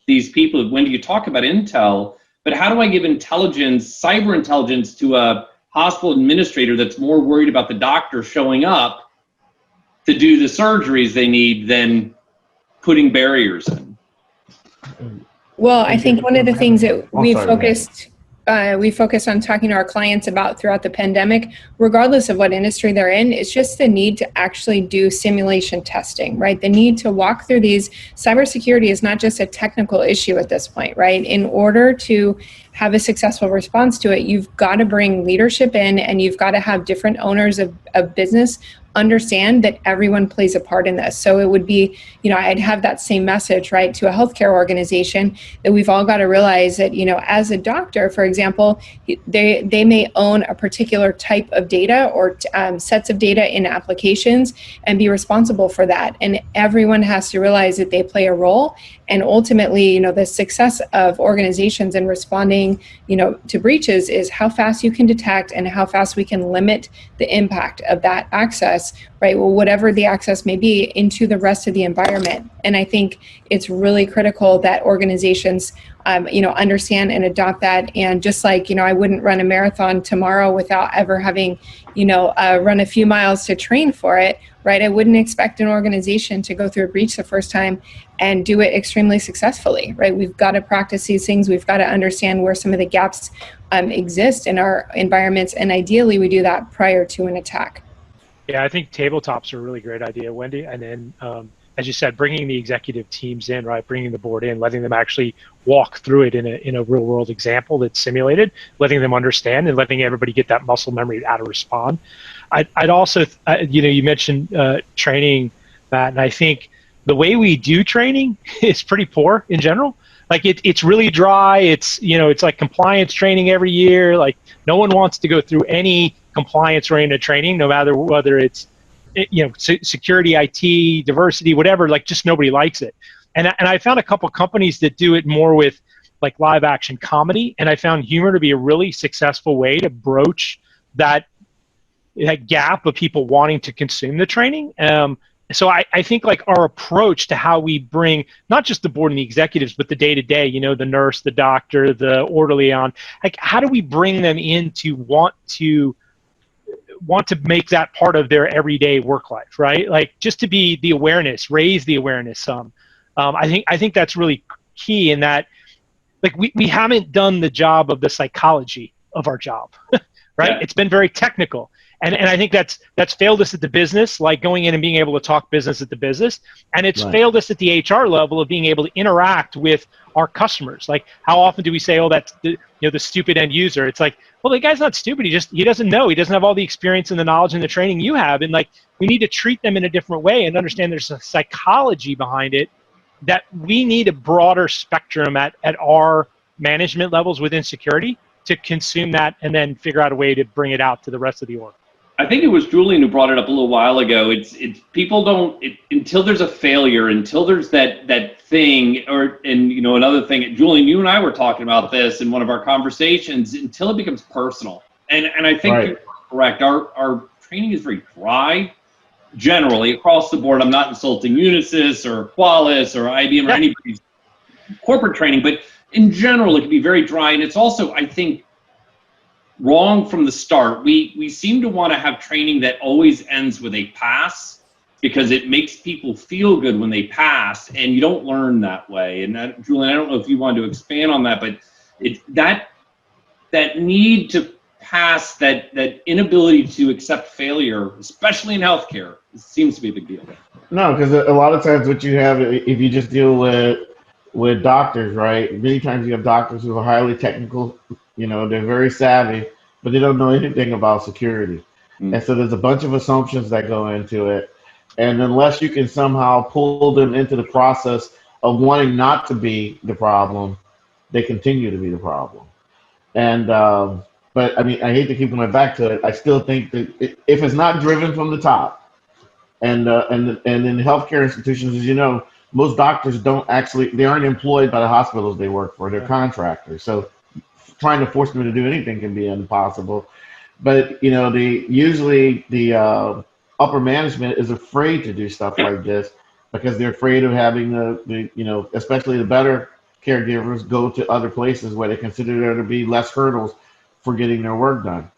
L: these people? When you talk about intel, but how do I give intelligence, cyber intelligence to a hospital administrator that's more worried about the doctor showing up to do the surgeries they need than putting barriers in?
H: Well, I think one of the things that we focused we focus on talking to our clients about throughout the pandemic, regardless of what industry they're in, it's just the need to actually do simulation testing, right? The need to walk through these. Cybersecurity is not just a technical issue at this point, right? In order to have a successful response to it, you've got to bring leadership in, and you've got to have different owners of business understand that everyone plays a part in this. So it would be, I'd have that same message, right, to a healthcare organization, that we've all got to realize that, as a doctor, for example, they may own a particular type of data or sets of data in applications and be responsible for that. And everyone has to realize that they play a role. And ultimately, the success of organizations in responding, to breaches is how fast you can detect and how fast we can limit the impact of that access, right? Well, whatever the access may be, into the rest of the environment. And I think it's really critical that organizations, understand and adopt that. And just like, I wouldn't run a marathon tomorrow without ever having, run a few miles to train for it, right? I wouldn't expect an organization to go through a breach the first time and do it extremely successfully, right? We've got to practice these things. We've got to understand where some of the gaps exist in our environments. And ideally, we do that prior to an attack.
K: Yeah, I think tabletops are a really great idea, Wendy. And then, as you said, bringing the executive teams in, right? Bringing the board in, letting them actually walk through it in a real world example that's simulated, letting them understand and letting everybody get that muscle memory how to respond. I'd also, you mentioned training, Matt, and I think the way we do training is pretty poor in general. Like it's really dry. It's like compliance training every year. Like no one wants to go through any compliance-oriented training, no matter whether it's security, IT, diversity, whatever. Like just nobody likes it. And I found a couple companies that do it more with like live action comedy, and I found humor to be a really successful way to broach that gap of people wanting to consume the training. So I think like our approach to how we bring not just the board and the executives, but the day-to-day, the nurse, the doctor, the orderly on, like how do we bring them in to want to make that part of their everyday work life, right? Like just to be the awareness, raise the awareness some. I think that's really key in that, like we haven't done the job of the psychology of our job, right? Yeah. It's been very technical. And I think that's failed us at the business, like going in and being able to talk business at the business. And it's failed us at the HR level of being able to interact with our customers. Like how often do we say, oh, that's the stupid end user? It's like, well, the guy's not stupid. He doesn't know. He doesn't have all the experience and the knowledge and the training you have. And like, we need to treat them in a different way and understand there's a psychology behind it, that we need a broader spectrum at our management levels within security to consume that and then figure out a way to bring it out to the rest of the org.
L: I think it was Julian who brought it up a little while ago. It's people don't until there's a failure, until there's that thing, another thing. Julian, you and I were talking about this in one of our conversations. Until it becomes personal, and I think you're correct. Our training is very dry, generally across the board. I'm not insulting Unisys or Qualys or IBM or anybody's corporate training, but in general, it can be very dry, and it's also, I think, wrong from the start. We seem to want to have training that always ends with a pass because it makes people feel good when they pass, and you don't learn that way. And that, Julian, I don't know if you wanted to expand on that, but that need to pass, that inability to accept failure, especially in healthcare, seems to be a big deal.
J: No, because a lot of times what you have, if you just deal with doctors, right? Many times you have doctors who are highly technical. They're very savvy, but they don't know anything about security. And so there's a bunch of assumptions that go into it. And unless you can somehow pull them into the process of wanting not to be the problem, they continue to be the problem. And, but I mean, I hate to keep going back to it. I still think that if it's not driven from the top, and in healthcare institutions, as you know, most doctors they aren't employed by the hospitals they work for. They're contractors. So trying to force them to do anything can be impossible. But usually the upper management is afraid to do stuff like this because they're afraid of having the especially the better caregivers go to other places where they consider there to be less hurdles for getting their work done.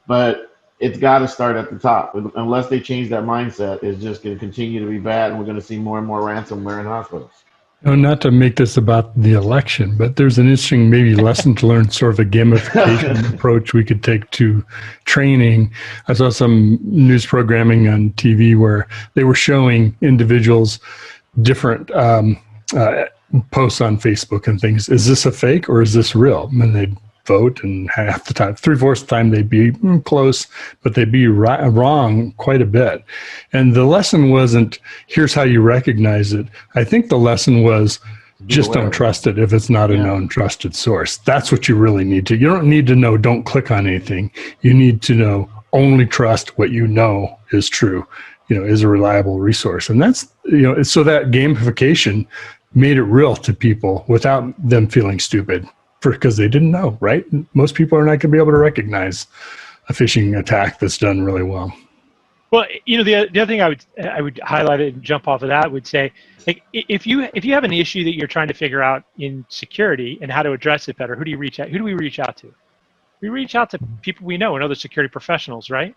J: But it's got to start at the top. Unless they change that mindset, it's just going to continue to be bad, and we're going to see more and more ransomware in hospitals.
I: No, not to make this about the election, but there's an interesting maybe lesson to learn, sort of a gamification approach we could take to training. I saw some news programming on TV where they were showing individuals different posts on Facebook and things. Is this a fake or is this real? And they'd vote, and half the time, 3/4 the time, they'd be close, but they'd be wrong quite a bit. And the lesson wasn't, here's how you recognize it. I think the lesson was, just don't trust it if it's not a known trusted source. That's what you really need to. You don't need to know, don't click on anything. You need to know, only trust what you know is true, is a reliable resource. And that's, so that gamification made it real to people without them feeling stupid. Because they didn't know, right? Most people are not going to be able to recognize a phishing attack that's done really well.
K: Well, the other thing I would highlight it and jump off of that would say, like, if you have an issue that you're trying to figure out in security and how to address it better, who do we reach out to? We reach out to people we know and other security professionals, right?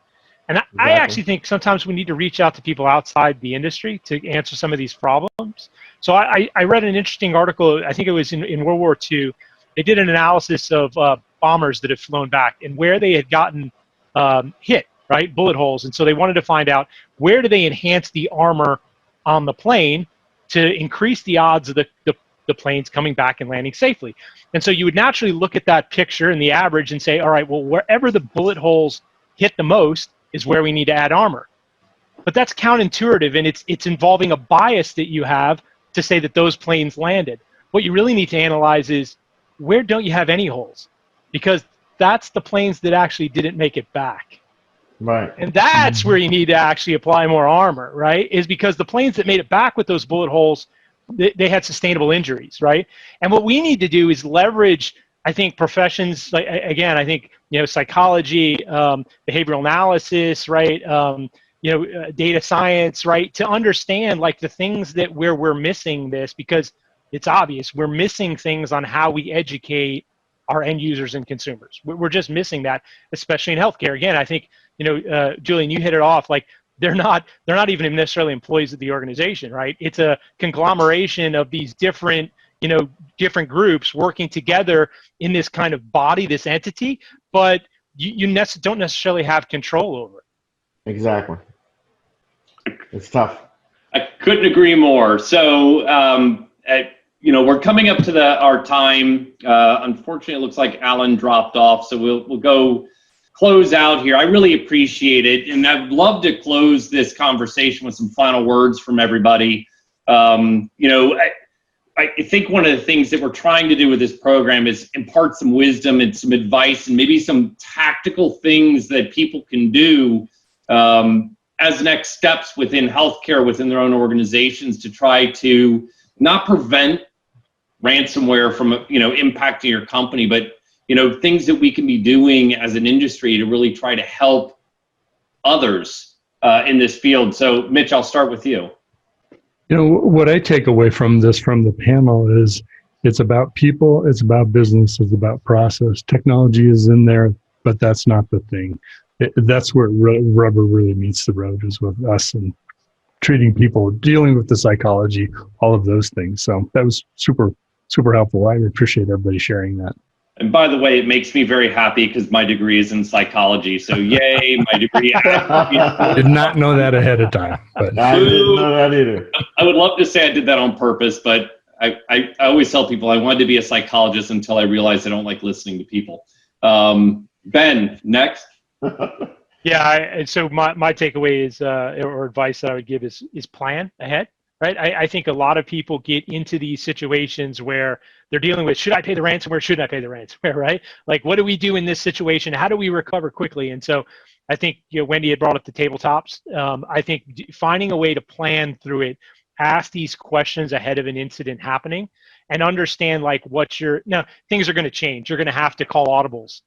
K: And I actually think sometimes we need to reach out to people outside the industry to answer some of these problems. So I read an interesting article, I think it was in World War II. They did an analysis of bombers that had flown back and where they had gotten hit, right, bullet holes. And so they wanted to find out, where do they enhance the armor on the plane to increase the odds of the planes coming back and landing safely. And so you would naturally look at that picture and the average and say, all right, well, wherever the bullet holes hit the most is where we need to add armor. But that's counterintuitive, and it's involving a bias that you have to say that those planes landed. What you really need to analyze is, where don't you have any holes? Because that's the planes that actually didn't make it back.
J: Right.
K: And that's where you need to actually apply more armor, right? Is because the planes that made it back with those bullet holes, they had sustainable injuries, right? And what we need to do is leverage, I think, professions, like, again, I think, psychology, behavioral analysis, right? Data science, right? To understand, like, the things that where we're missing this, because it's obvious we're missing things on how we educate our end users and consumers. We're just missing that, especially in healthcare. Again, I think, Julian, you hit it off. Like, they're not even necessarily employees of the organization, right? It's a conglomeration of these different groups working together in this kind of body, this entity, but you don't necessarily have control over it.
J: Exactly. It's tough.
L: I couldn't agree more. So, we're coming up to our time. Unfortunately, it looks like Alan dropped off, so we'll go close out here. I really appreciate it, and I'd love to close this conversation with some final words from everybody. I think one of the things that we're trying to do with this program is impart some wisdom and some advice and maybe some tactical things that people can do as next steps within healthcare, within their own organizations, to try to not prevent ransomware from impacting your company, but things that we can be doing as an industry to really try to help others in this field. So, Mitch, I'll start with you.
I: What I take away from the panel is, it's about people, it's about business, it's about process. Technology is in there, but that's not the thing. That's where rubber really meets the road, is with us and treating people, dealing with the psychology, all of those things. So that was super, super helpful. I appreciate everybody sharing that.
L: And by the way, it makes me very happy because my degree is in psychology. So yay, my degree.
I: I did not know that ahead of time. But
J: I didn't know that either.
L: I would love to say I did that on purpose, but I always tell people I wanted to be a psychologist until I realized I don't like listening to people. Ben, next.
K: Yeah, so my takeaway is, or advice that I would give is plan ahead, right? I think a lot of people get into these situations where they're dealing with, should I pay the ransomware? Shouldn't I pay the ransomware, right? Like, what do we do in this situation? How do we recover quickly? And so I think, Wendy had brought up the tabletops. I think finding a way to plan through it, ask these questions ahead of an incident happening, and understand, like, now things are going to change. You're going to have to call audibles,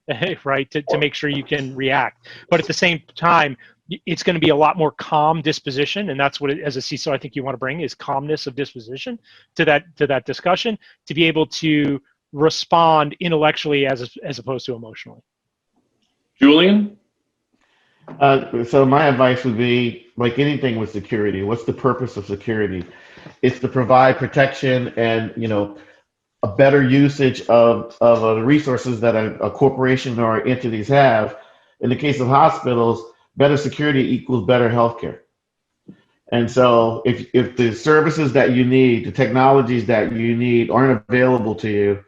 K: right, to make sure you can react. But at the same time, it's going to be a lot more calm disposition, and that's what, as a CISO, I think you want to bring, is calmness of disposition to that discussion, to be able to respond intellectually as opposed to emotionally.
L: Julian?
J: So my advice would be, like anything with security, what's the purpose of security? It's to provide protection and, a better usage of the resources that a corporation or entities have. In the case of hospitals, better security equals better healthcare. And so if the services that you need, the technologies that you need aren't available to you,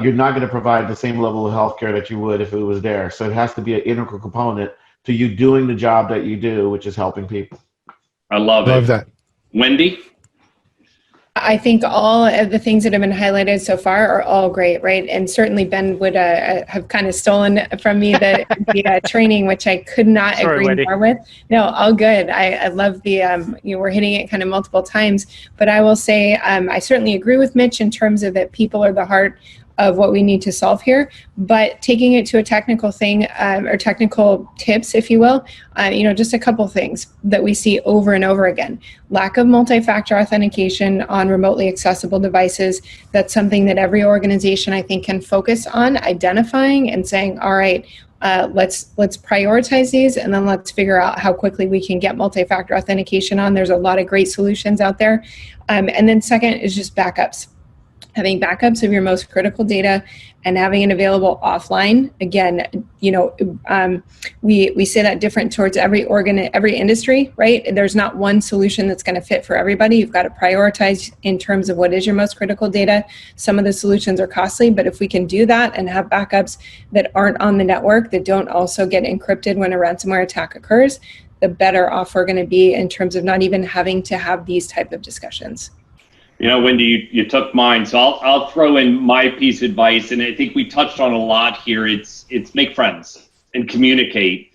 J: you're not going to provide the same level of healthcare that you would if it was there. So it has to be an integral component to you doing the job that you do, which is helping people.
L: I love it.
A: Love that.
L: Wendy?
H: I think all of the things that have been highlighted so far are all great, right? And certainly Ben would have kind of stolen from me the training, which I could not agree more with. No, all good. I love the, we're hitting it kind of multiple times, but I will say I certainly agree with Mitch in terms of that people are the heart of what we need to solve here, but taking it to a technical thing or technical tips, if you will, just a couple things that we see over and over again. Lack of multi-factor authentication on remotely accessible devices. That's something that every organization, I think, can focus on identifying and saying, all right, let's prioritize these, and then let's figure out how quickly we can get multi-factor authentication on. There's a lot of great solutions out there. And then second is just backups. Having backups of your most critical data and having it available offline. Again, we say that different towards every industry, right? There's not one solution that's going to fit for everybody. You've got to prioritize in terms of what is your most critical data. Some of the solutions are costly, but if we can do that and have backups that aren't on the network, that don't also get encrypted when a ransomware attack occurs, the better off we're going to be in terms of not even having to have these type of discussions.
L: Wendy, you took mine, so I'll throw in my piece of advice, and I think we touched on a lot here. It's make friends and communicate,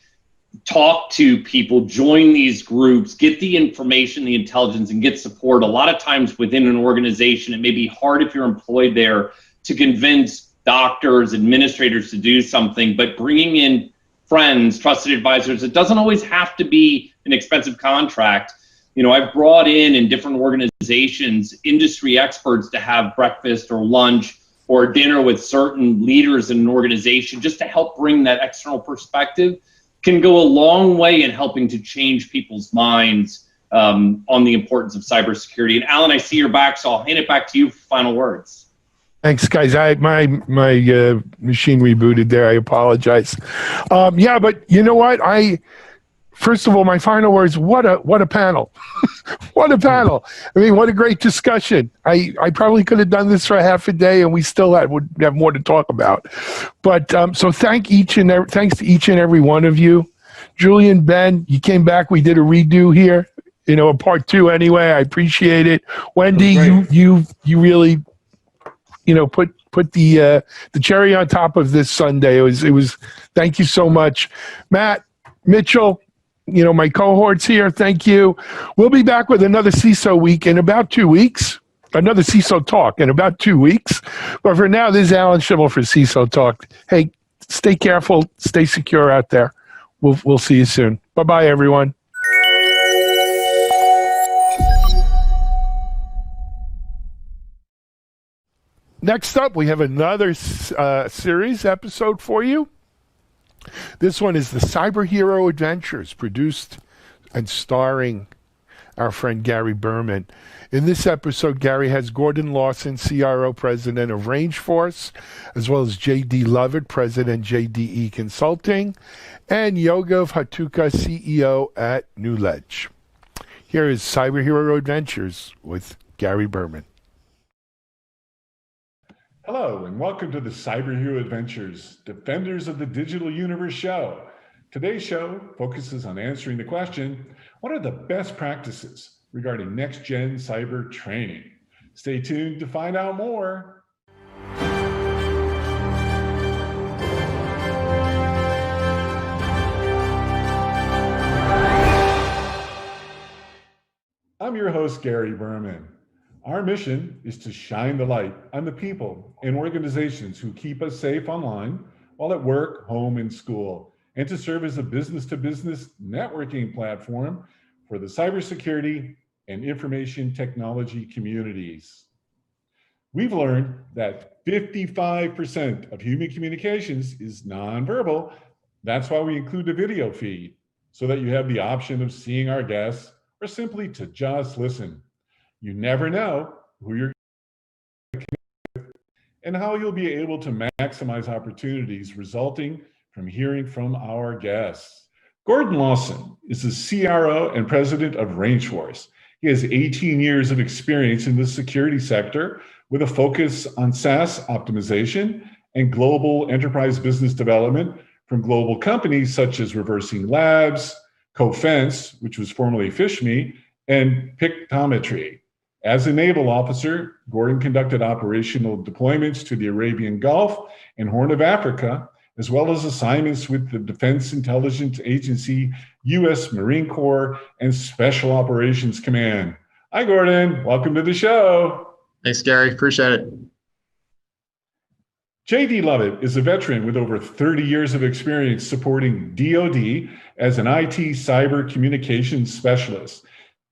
L: talk to people, join these groups, get the information, the intelligence, and get support. A lot of times within an organization, it may be hard if you're employed there to convince doctors, administrators to do something, but bringing in friends, trusted advisors, it doesn't always have to be an expensive contract. I've brought in different organizations, industry experts to have breakfast or lunch or dinner with certain leaders in an organization just to help bring that external perspective. Can go a long way in helping to change people's minds on the importance of cybersecurity. And Alan, I see you're back, so I'll hand it back to you for final words.
A: Thanks, guys. My machine rebooted there. I apologize. Yeah, but you know what? First of all, my final words, what a panel. What a panel. I mean, what a great discussion. I probably could have done this for half a day and we still would have more to talk about. But so thanks to each and every one of you. Julian, Ben, you came back. We did a redo here, a part 2 anyway. I appreciate it. Wendy, you really, put the cherry on top of this Sunday. It was thank you so much. Matt, Mitchell, my cohorts here, thank you. We'll be back with another CISO week in about 2 weeks, another CISO talk in about 2 weeks. But for now, this is Alan Schimmel for CISO Talk. Hey, stay careful, stay secure out there. We'll see you soon. Bye-bye, everyone. Next up, we have another series episode for you. This one is the Cyber Hero Adventures, produced and starring our friend Gary Berman. In this episode, Gary has Gordon Lawson, CRO President of Rangeforce, as well as J.D. Lovett, President, JDE Consulting, and Yogav Hatuka, CEO at Newledge. Here is Cyber Hero Adventures with Gary Berman.
M: Hello, and welcome to the Cyber Hero Adventures, Defenders of the Digital Universe show. Today's show focuses on answering the question, what are the best practices regarding next-gen cyber training? Stay tuned to find out more. I'm your host, Gary Berman. Our mission is to shine the light on the people and organizations who keep us safe online while at work, home, and school, and to serve as a business-to-business networking platform for the cybersecurity and information technology communities. We've learned that 55% of human communications is nonverbal. That's why we include a video feed. so that you have the option of seeing our guests or simply to just listen. You never know who you're and how you'll be able to maximize opportunities resulting from hearing from our guests. Gordon Lawson is the CRO and president of Rangeforce. He has 18 years of experience in the security sector with a focus on SaaS optimization and global enterprise business development from global companies such as Reversing Labs, Cofense, which was formerly FishMe, and Pictometry. As a naval officer, Gordon conducted operational deployments to the Arabian Gulf and Horn of Africa, as well as assignments with the Defense Intelligence Agency, U.S. Marine Corps, and Special Operations Command. Hi, Gordon. Welcome to the show.
N: Thanks, Gary. Appreciate it.
M: JD Lovett is a veteran with over 30 years of experience supporting DoD as an IT cyber communications specialist.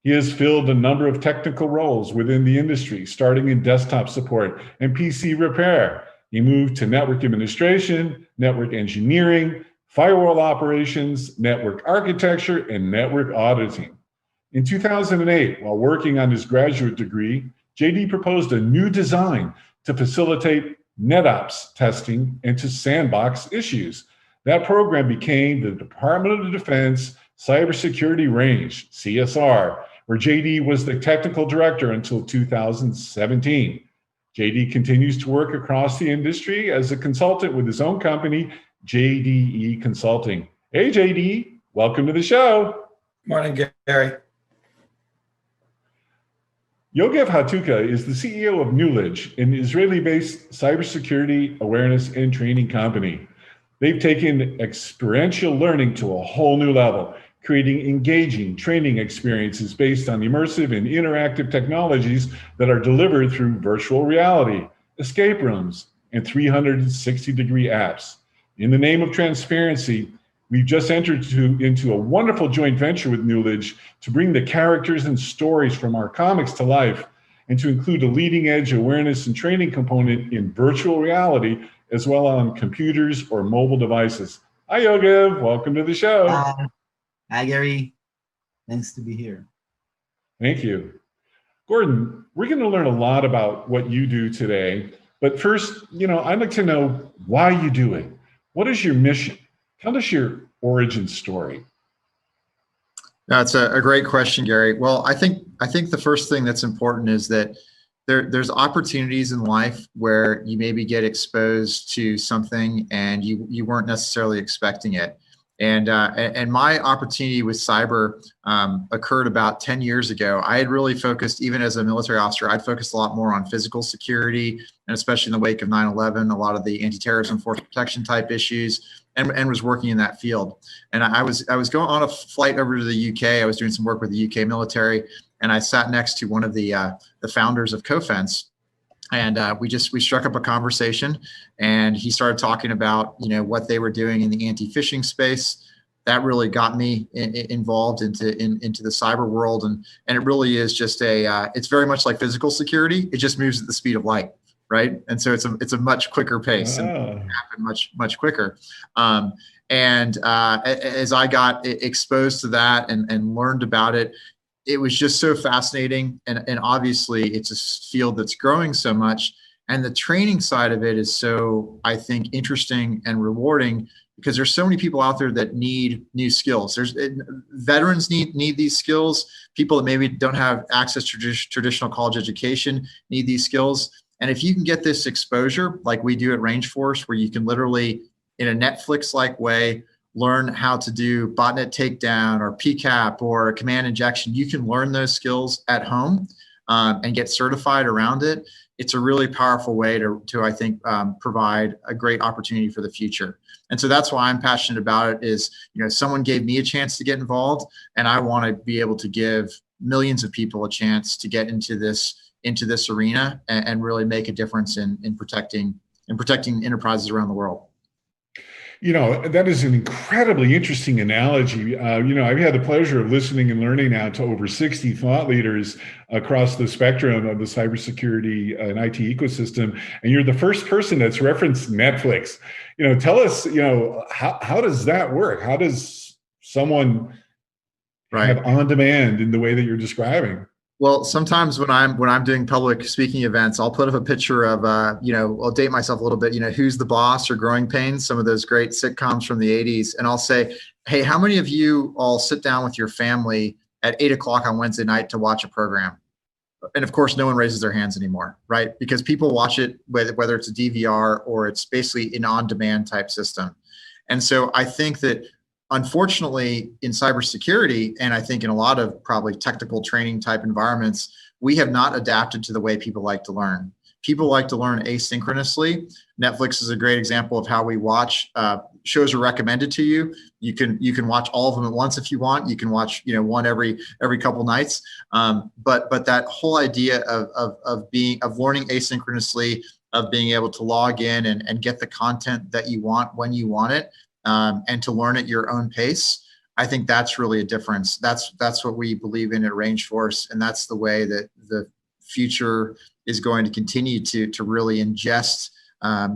M: He has filled a number of technical roles within the industry, starting in desktop support and PC repair. He moved to network administration, network engineering, firewall operations, network architecture, and network auditing. In 2008, while working on his graduate degree, JD proposed a new design to facilitate NetOps testing and to sandbox issues. That program became the Department of Defense Cybersecurity Range, CSR, where JD was the technical director until 2017. JD continues to work across the industry as a consultant with his own company, JDE Consulting. Hey, JD, welcome to the show.
O: Morning, Gary.
M: Yogev Hatuka is the CEO of Knowledge, an Israeli-based cybersecurity awareness and training company. They've taken experiential learning to a whole new level, creating engaging training experiences based on immersive and interactive technologies that are delivered through virtual reality, escape rooms, and 360-degree apps. In the name of transparency, we've just entered into a wonderful joint venture with Knowledge to bring the characters and stories from our comics to life and to include a leading-edge awareness and training component in virtual reality as well on computers or mobile devices. Hi, Yogev. Welcome to the show.
O: Hi, Gary. Thanks to be here.
M: Thank you. Gordon, we're going to learn a lot about what you do today. But first, I'd like to know why you do it. What is your mission? Tell us your origin story.
N: That's a great question, Gary. Well, I think the first thing that's important is that there's opportunities in life where you maybe get exposed to something and you weren't necessarily expecting it. And my opportunity with cyber occurred about 10 years ago. I had really focused, even as a military officer, I'd focused a lot more on physical security, and especially in the wake of 9/11, a lot of the anti-terrorism force protection type issues, and was working in that field. And I was going on a flight over to the UK. I was doing some work with the UK military, and I sat next to one of the founders of Cofense. And we struck up a conversation, and he started talking about what they were doing in the anti-phishing space. That really got me involved into the cyber world, and it really is just it's very much like physical security. It just moves at the speed of light, right? And so it's a much quicker pace and happen much quicker. As I got exposed to that and learned about it, it was just so fascinating. And obviously it's a field that's growing so much. And the training side of it is so, I think, interesting and rewarding because there's so many people out there that need new skills. Veterans need these skills. People that maybe don't have access to traditional college education need these skills. And if you can get this exposure, like we do at Rangeforce, where you can literally, in a Netflix-like way, learn how to do botnet takedown or PCAP or command injection, you can learn those skills at home and get certified around it. It's a really powerful way to I think, provide a great opportunity for the future. And so that's why I'm passionate about it is, someone gave me a chance to get involved, and I want to be able to give millions of people a chance to get into this arena and really make a difference in protecting enterprises around the world.
M: That is an incredibly interesting analogy. I've had the pleasure of listening and learning now to over 60 thought leaders across the spectrum of the cybersecurity and IT ecosystem, and you're the first person that's referenced Netflix. Tell us, how does that work? How does someone have on demand in the way that you're describing?
N: Well, sometimes when I'm doing public speaking events, I'll put up a picture of, I'll date myself a little bit, Who's the Boss or Growing Pains, some of those great sitcoms from the 80s. And I'll say, hey, how many of you all sit down with your family at 8 o'clock on Wednesday night to watch a program? And of course, no one raises their hands anymore, right? Because people watch it, whether it's a DVR or it's basically an on-demand type system. And so I think that unfortunately in cybersecurity, and I think in a lot of probably technical training type environments, we have not adapted to the way people like to learn. People like to learn asynchronously. Netflix is a great example of how we watch. Shows are recommended to you. You can watch all of them at once if you want. You can watch one every couple nights. But that whole idea of learning asynchronously, of being able to log in and get the content that you want when you want it, and to learn at your own pace, I think that's really a difference. That's what we believe in at Rangeforce, and that's the way that the future is going to continue to really ingest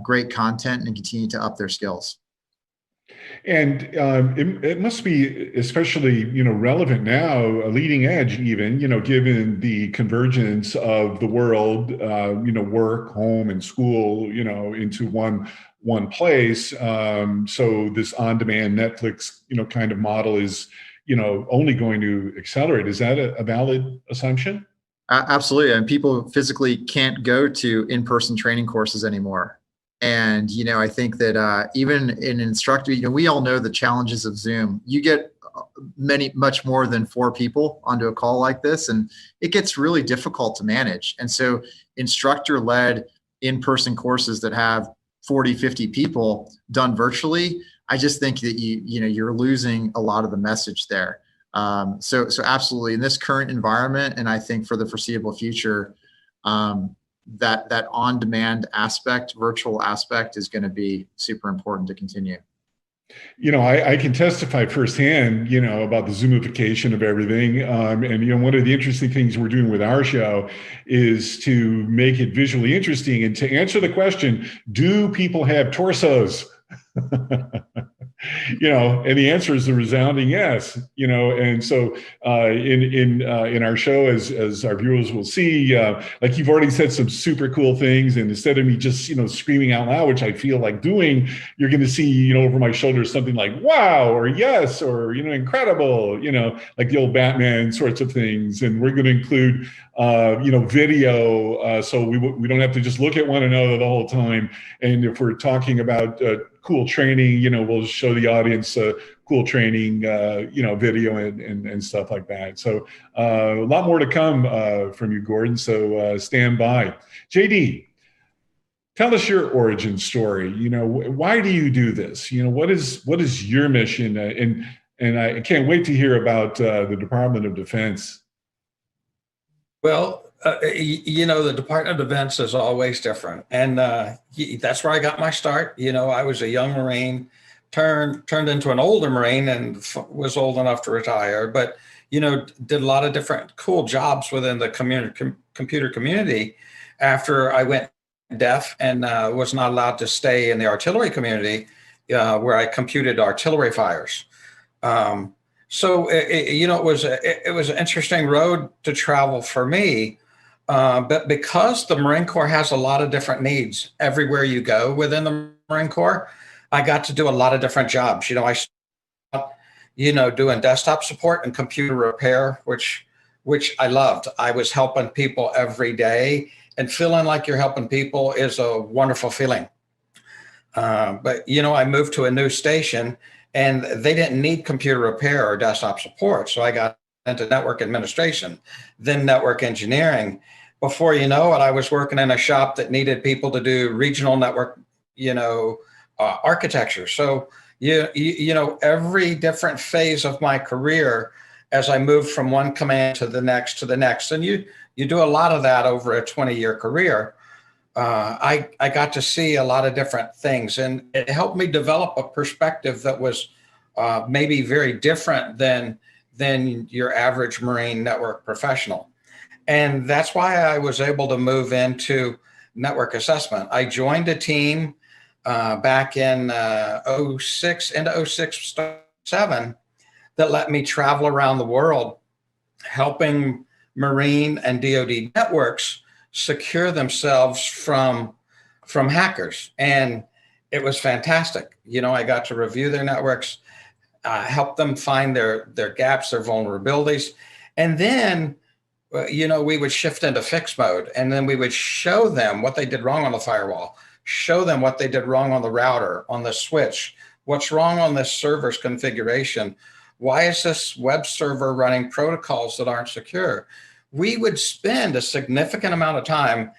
N: great content and continue to up their skills.
M: And it must be especially, relevant now, a leading edge even, given the convergence of the world, work, home, and school, into one place. So this on-demand Netflix, kind of model is, only going to accelerate. Is that a valid assumption?
N: Absolutely. And people physically can't go to in-person training courses anymore. And, I think that even in instructor, we all know the challenges of Zoom. You get much more than 4 people onto a call like this, and it gets really difficult to manage. And so instructor-led in-person courses that have 40, 50 people done virtually, I just think that you're losing a lot of the message there. So absolutely in this current environment, and I think for the foreseeable future, that on-demand aspect, virtual aspect, is going to be super important to continue.
M: I can testify firsthand, about the Zoomification of everything. And, one of the interesting things we're doing with our show is to make it visually interesting and to answer the question, do people have torsos? And the answer is a resounding yes, and so in our show, as our viewers will see, like you've already said some super cool things, and instead of me just, screaming out loud, which I feel like doing, you're going to see, over my shoulder something like, wow, or yes, or, incredible, like the old Batman sorts of things. And we're going to include, video, so we don't have to just look at one another the whole time. And if we're talking about cool training, we'll show the audience cool training, video and stuff like that. So a lot more to come from you, Gordon. So stand by. JD, tell us your origin story. Why do you do this? What is your mission? And I can't wait to hear about the Department of Defense.
P: Well, the Department of Defense is always different. And that's where I got my start. I was a young Marine, turned into an older Marine and was old enough to retire, but, did a lot of different cool jobs within the computer community after I went deaf and was not allowed to stay in the artillery community where I computed artillery fires. So, it was an interesting road to travel for me. But because the Marine Corps has a lot of different needs everywhere you go within the Marine Corps, I got to do a lot of different jobs. I started, doing desktop support and computer repair, which I loved. I was helping people every day, and feeling like you're helping people is a wonderful feeling. But, I moved to a new station, and they didn't need computer repair or desktop support. So I got into network administration, then network engineering. Before you know it, I was working in a shop that needed people to do regional network, architecture. So, every different phase of my career, as I moved from one command to the next, and you do a lot of that over a 20-year career. I got to see a lot of different things, and it helped me develop a perspective that was maybe very different than your average Marine network professional. And that's why I was able to move into network assessment. I joined a team back in 06 into 06, 07 that let me travel around the world helping Marine and DoD networks secure themselves from hackers. And it was fantastic. I got to review their networks, help them find their gaps, their vulnerabilities. And then, we would shift into fix mode, and then we would show them what they did wrong on the firewall, show them what they did wrong on the router, on the switch, what's wrong on this server's configuration. Why is this web server running protocols that aren't secure? We would spend a significant amount of time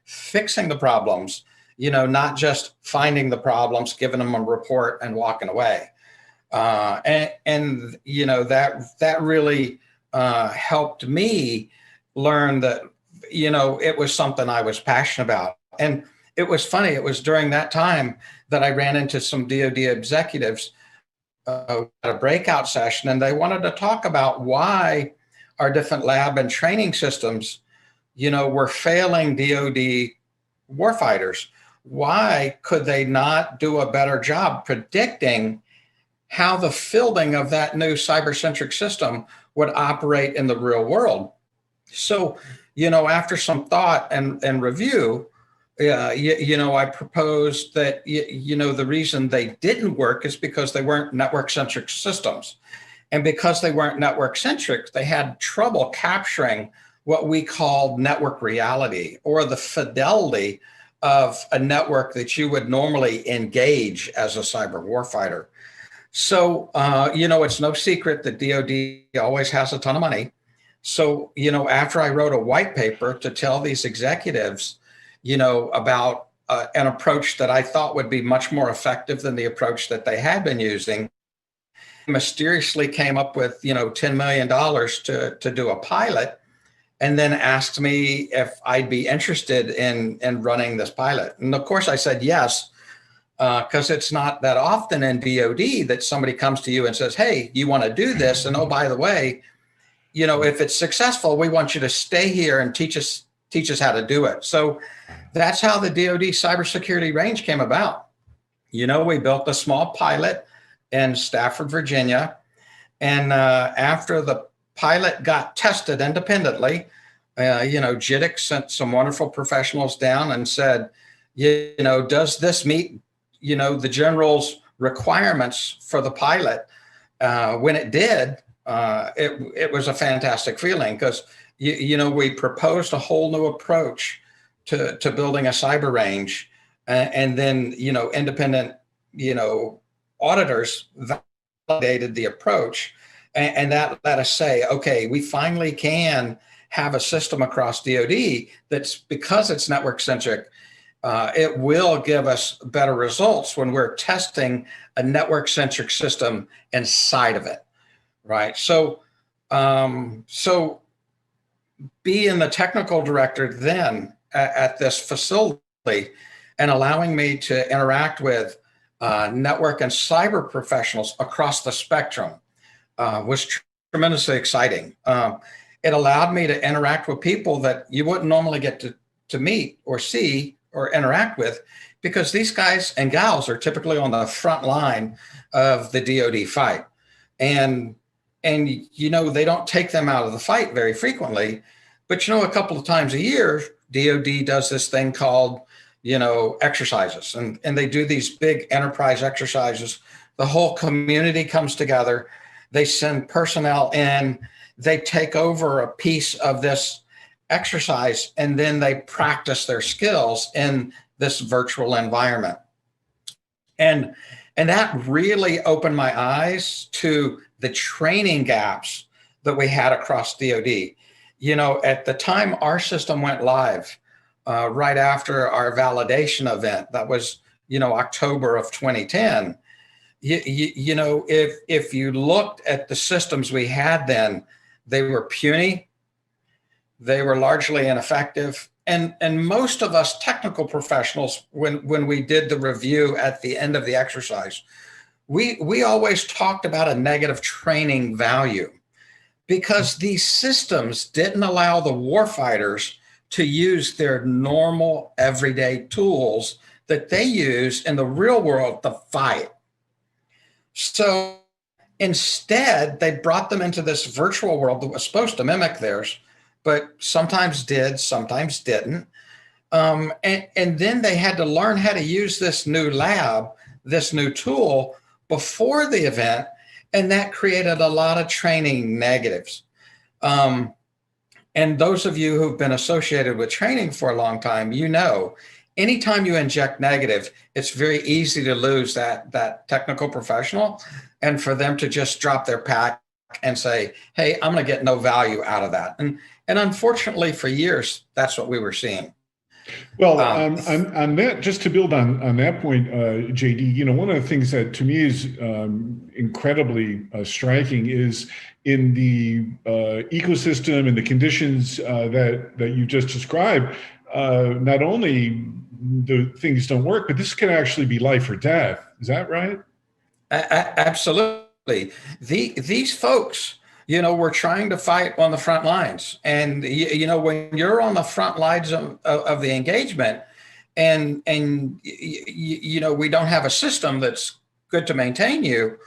P: fixing the problems, not just finding the problems, giving them a report and walking away. That really helped me learn that, it was something I was passionate about. And it was funny, it was during that time that I ran into some DoD executives at a breakout session, and they wanted to talk about why our different lab and training systems, were failing DoD warfighters. Why could they not do a better job predicting how the fielding of that new cyber-centric system would operate in the real world? So, after some thought and review, I proposed that, the reason they didn't work is because they weren't network-centric systems. And because they weren't network-centric, they had trouble capturing what we called network reality, or the fidelity of a network that you would normally engage as a cyber warfighter. So, it's no secret that DoD always has a ton of money. So, after I wrote a white paper to tell these executives, about an approach that I thought would be much more effective than the approach that they had been using, mysteriously came up with, $10 million to do a pilot, and then asked me if I'd be interested in running this pilot. And of course I said yes, because it's not that often in DoD that somebody comes to you and says, hey, you want to do this? And oh, by the way, if it's successful, we want you to stay here and teach us how to do it. So that's how the DoD cybersecurity range came about. We built a small pilot in Stafford, Virginia. And after the pilot got tested independently, JITC sent some wonderful professionals down and said, does this meet, the general's requirements for the pilot? When it did, it was a fantastic feeling, because, we proposed a whole new approach to building a cyber range, and then, independent, auditors validated the approach, and that let us say, okay, we finally can have a system across DoD that's, because it's network centric, it will give us better results when we're testing a network centric system inside of it, right? So, being the technical director then at this facility and allowing me to interact with network and cyber professionals across the spectrum was tremendously exciting. It allowed me to interact with people that you wouldn't normally get to meet or see or interact with, because these guys and gals are typically on the front line of the DoD fight. And they don't take them out of the fight very frequently, but a couple of times a year, DoD does this thing called, exercises, and they do these big enterprise exercises. The whole community comes together. They send personnel in, they take over a piece of this exercise, and then they practice their skills in this virtual environment. And that really opened my eyes to the training gaps that we had across DoD. At the time our system went live, right after our validation event, that was, October of 2010, if you looked at the systems we had then, they were puny, they were largely ineffective. And most of us technical professionals, when we did the review at the end of the exercise, we always talked about a negative training value, because these systems didn't allow the warfighters to use their normal everyday tools that they use in the real world to fight. So Instead, they brought them into this virtual world that was supposed to mimic theirs, but sometimes did, sometimes didn't. And then they had to learn how to use this new lab, this new tool before the event, and that created a lot of training negatives. And those of you who've been associated with training for a long time, you know, anytime you inject negative, it's very easy to lose that technical professional and for them to just drop their pack and say, hey, I'm going to get no value out of that. And unfortunately, for years, that's what we were seeing.
M: Well, on that, just to build on that point, JD, you know, one of the things that to me is incredibly striking is in the ecosystem and the conditions that you just described. Not only the things don't work, but this can actually be life or death. Is that right?
P: Absolutely. These folks, you know, we're trying to fight on the front lines. And, you know, when you're on the front lines of the engagement and you know, we don't have a system that's good to maintain you,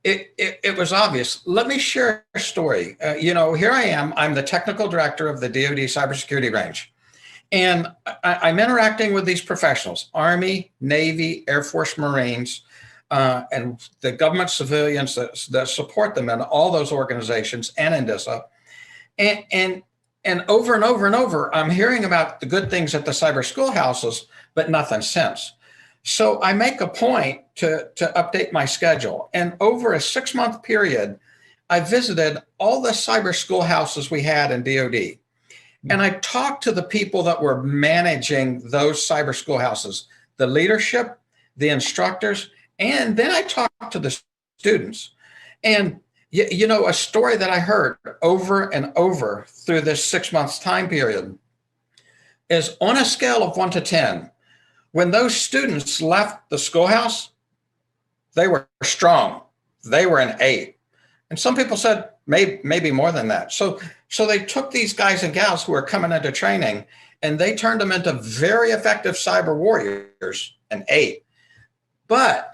P: it was obvious. Let me share a story. You know, here I am. I'm the technical director of the DoD Cybersecurity Range. And I'm interacting with these professionals, Army, Navy, Air Force, Marines, and the government civilians that support them in all those organizations and in DISA. And over and over and over, I'm hearing about the good things at the cyber schoolhouses, but nothing since. So I make a point to update my schedule. And over a 6-month period, I visited all the cyber schoolhouses we had in DoD. And I talked to the people that were managing those cyber schoolhouses, the leadership, the instructors, and then I talked to the students. And, you know, a story that I heard over and over through this 6 months time period is on a scale of 1 to 10, when those students left the schoolhouse, they were strong. They were an 8. And some people said maybe more than that. So they took these guys and gals who were coming into training and they turned them into very effective cyber warriors, an 8. But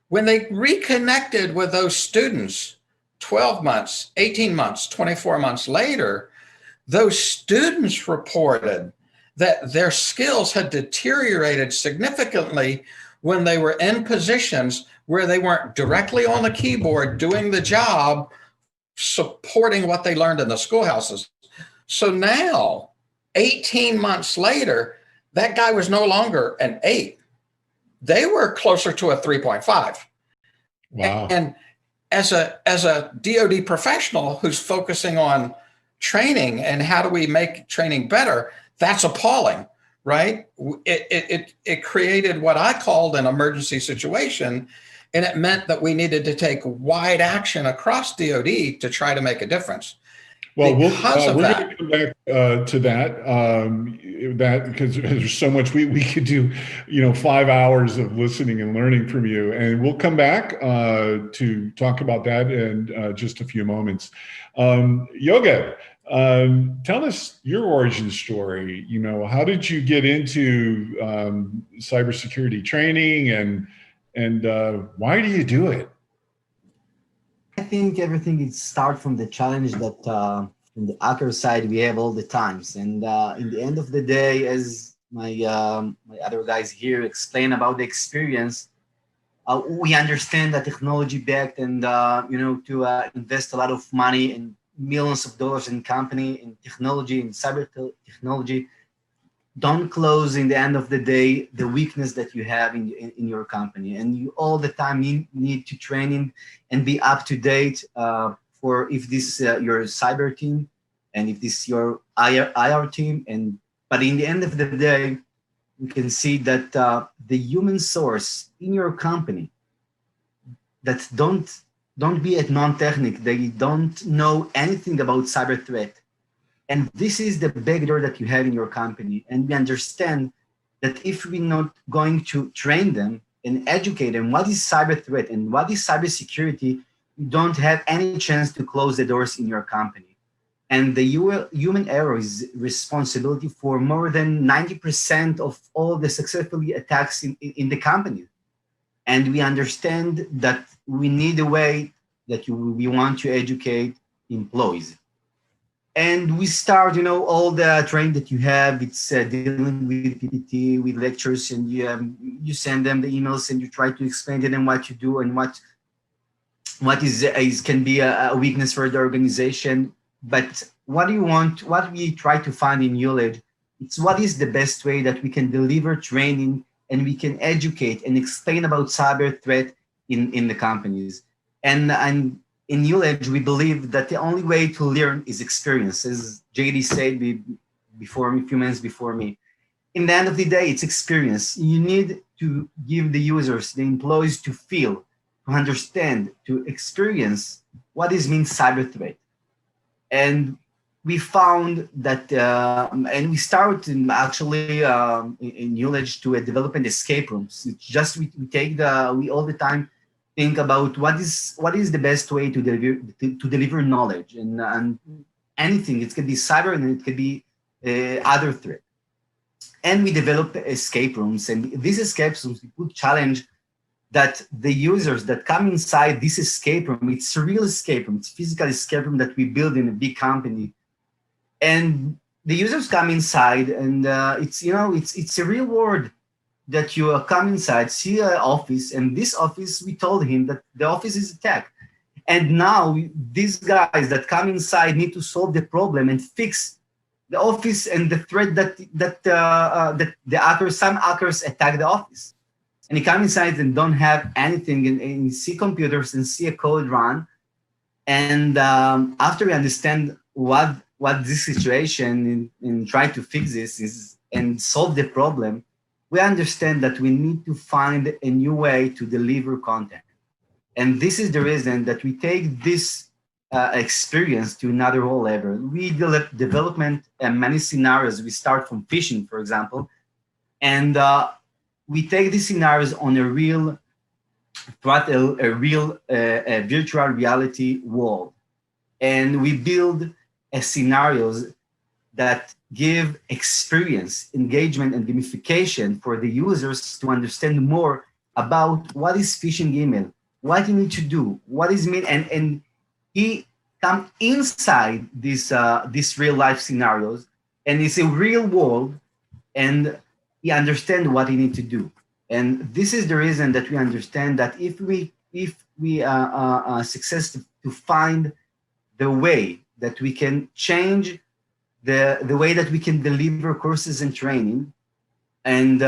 P: when they reconnected with those students 12 months, 18 months, 24 months later, those students reported that their skills had deteriorated significantly when they were in positions where they weren't directly on the keyboard doing the job, supporting what they learned in the schoolhouses. So now, 18 months later, that guy was no longer an 8. They were closer to a 3.5.
M: Wow.
P: And as a DoD professional who's focusing on training and how do we make training better, that's appalling, right? It created what I called an emergency situation, and it meant that we needed to take wide action across DoD to try to make a difference.
M: Well, we're going to come back to that because there's so much we could do, you know, 5 hours of listening and learning from you, and we'll come back to talk about that in just a few moments. Yoga, tell us your origin story. You know, how did you get into cybersecurity training, and why do you do it?
O: I think everything starts from the challenge that from the hacker side we have all the times. And in the end of the day, as my other guys here explain about the experience, we understand that technology backed and you know, to invest a lot of money and millions of dollars in company in technology and cyber technology don't close in the end of the day the weakness that you have in your company, and you all the time need to train and be up to date for if this your cyber team and if this your IR team. And but in the end of the day, we can see that the human source in your company that don't be at non-technic, they don't know anything about cyber threat. And this is the backdoor that you have in your company. And we understand that if we're not going to train them and educate them what is cyber threat and what is cybersecurity, you don't have any chance to close the doors in your company. And the human error is responsibility for more than 90% of all the successful attacks in the company. And we understand that we need a way that we want to educate employees. And we start, all the training that you have, it's dealing with PPT, with lectures, and you send them the emails and you try to explain to them what you do and what can be a weakness for the organization. But what we try to find in ULED, it's what is the best way that we can deliver training and we can educate and explain about cyber threat in the companies. And in ULED, we believe that the only way to learn is experience, as JD said before me, a few minutes before me. In the end of the day, it's experience. You need to give the users, the employees, to feel, to understand, to experience what is means cyber threat. And we found that, and we started actually in ULED to developing escape rooms. It's just we all the time think about what is the best way to deliver knowledge and anything. It could be cyber and it could be other threat. And we developed escape rooms, and these escape rooms we put challenge that the users that come inside this escape room, it's a real escape room, it's a physical escape room that we build in a big company. And the users come inside and it's a real world that you come inside, see an office, and this office, we told him that the office is attacked. And now these guys that come inside need to solve the problem and fix the office and the threat that some hackers attack the office. And he come inside and don't have anything and see computers and see a code run. And after we understand what this situation and try to fix this is and solve the problem, we understand that we need to find a new way to deliver content. And this is the reason that we take this experience to another whole level. We develop many scenarios. We start from phishing, for example, and we take these scenarios on a real virtual reality world. And we build scenarios that give experience, engagement, and gamification for the users to understand more about what is phishing email, what you need to do, what is mean, and he come inside these real life scenarios, and it's a real world, and he understand what he need to do. And this is the reason that we understand that if we success to find the way that we can change the way that we can deliver courses and training and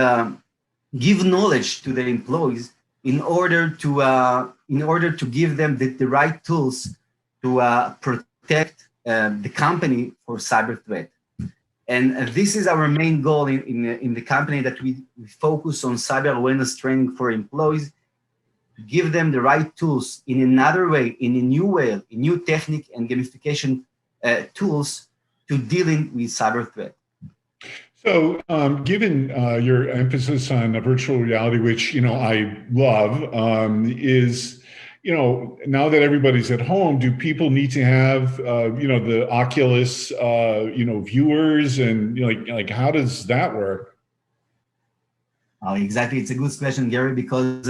O: give knowledge to the employees in order to give them the right tools to protect the company for cyber threat. And this is our main goal in the company, that we focus on cyber awareness training for employees, to give them the right tools in another way, in a new way, a new technique and gamification tools to dealing with cyber threat.
M: So given your emphasis on virtual reality, which I love, is now that everybody's at home, do people need to have the Oculus viewers, and like how does that work?
O: Exactly, it's a good question, Gary, because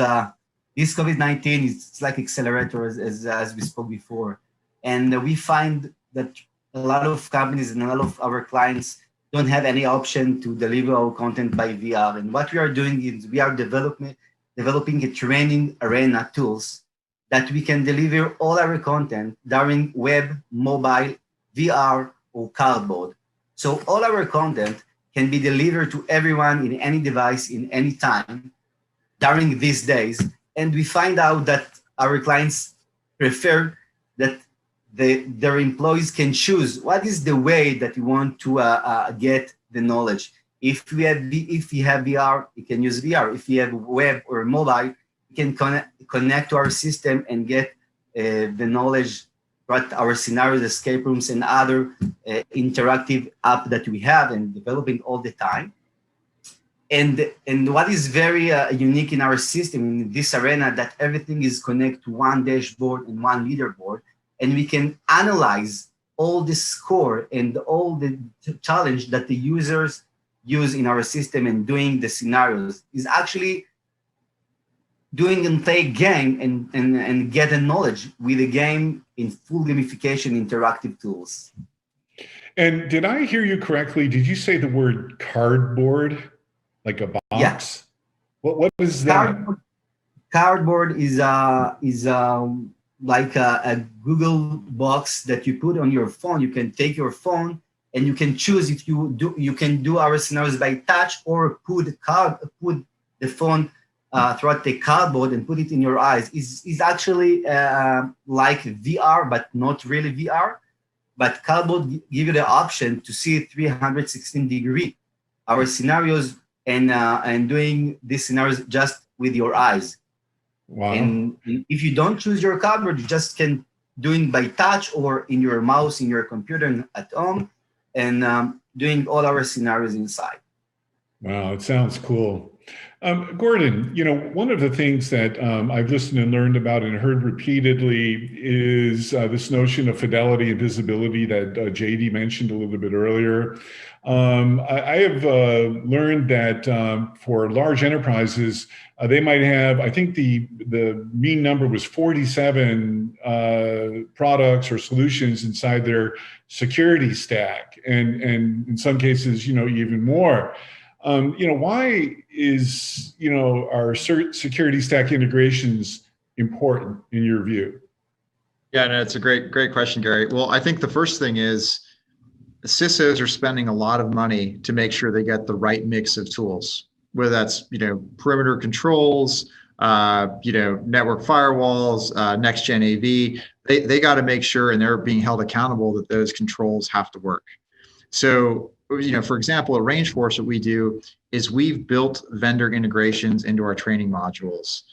O: this COVID-19 is like accelerator, as we spoke before, and we find that a lot of companies and a lot of our clients don't have any option to deliver our content by VR. And what we are doing is we are developing a training arena tools that we can deliver all our content during web, mobile, VR, or cardboard. So all our content can be delivered to everyone in any device, in any time during these days. And we find out that our clients prefer that their employees can choose what is the way that you want to get the knowledge. If you have VR, you can use VR. If you have web or mobile, you can connect to our system and get the knowledge, what our scenarios, escape rooms, and other interactive app that we have and developing all the time. And what is very unique in our system, in this arena, that everything is connected to one dashboard and one leaderboard, and we can analyze all the score and all the challenge that the users use in our system and doing the scenarios. Is actually doing and play game and get a knowledge with a game in full gamification interactive tools.
M: And did I hear you correctly? Did you say the word cardboard, like a box?
O: Yeah.
M: What is that?
O: Cardboard is like a Google box that you put on your phone. You can take your phone and you can choose if you can do our scenarios by touch or put the phone throughout the cardboard and put it in your eyes. Is actually like VR, but not really VR. But cardboard give you the option to see 316 degree our scenarios and doing these scenarios just with your eyes.
M: Wow.
O: And if you don't choose your cardboard, you just can do it by touch or in your mouse, in your computer at home, and doing all our scenarios inside.
M: Wow, it sounds cool. Gordon, one of the things that I've listened and learned about and heard repeatedly is this notion of fidelity and visibility that JD mentioned a little bit earlier. I have learned that for large enterprises, they might have, I think the mean number was 47 products or solutions inside their security stack, and in some cases, even more. Why is, our security stack integrations important in your view?
N: Yeah, no, it's a great question, Gary. Well, I think the first thing is CISOs are spending a lot of money to make sure they get the right mix of tools, whether that's, perimeter controls, network firewalls, next gen AV. They got to make sure, and they're being held accountable, that those controls have to work. So, for example, at Rangeforce, what we do is we've built vendor integrations into our training modules.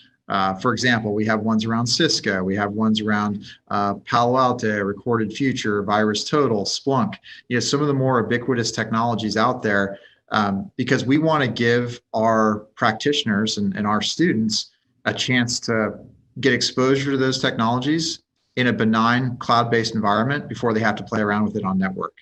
N: For example, we have ones around Cisco, we have ones around Palo Alto, Recorded Future, VirusTotal, Splunk, some of the more ubiquitous technologies out there, because we want to give our practitioners and our students a chance to get exposure to those technologies in a benign cloud-based environment before they have to play around with it on network.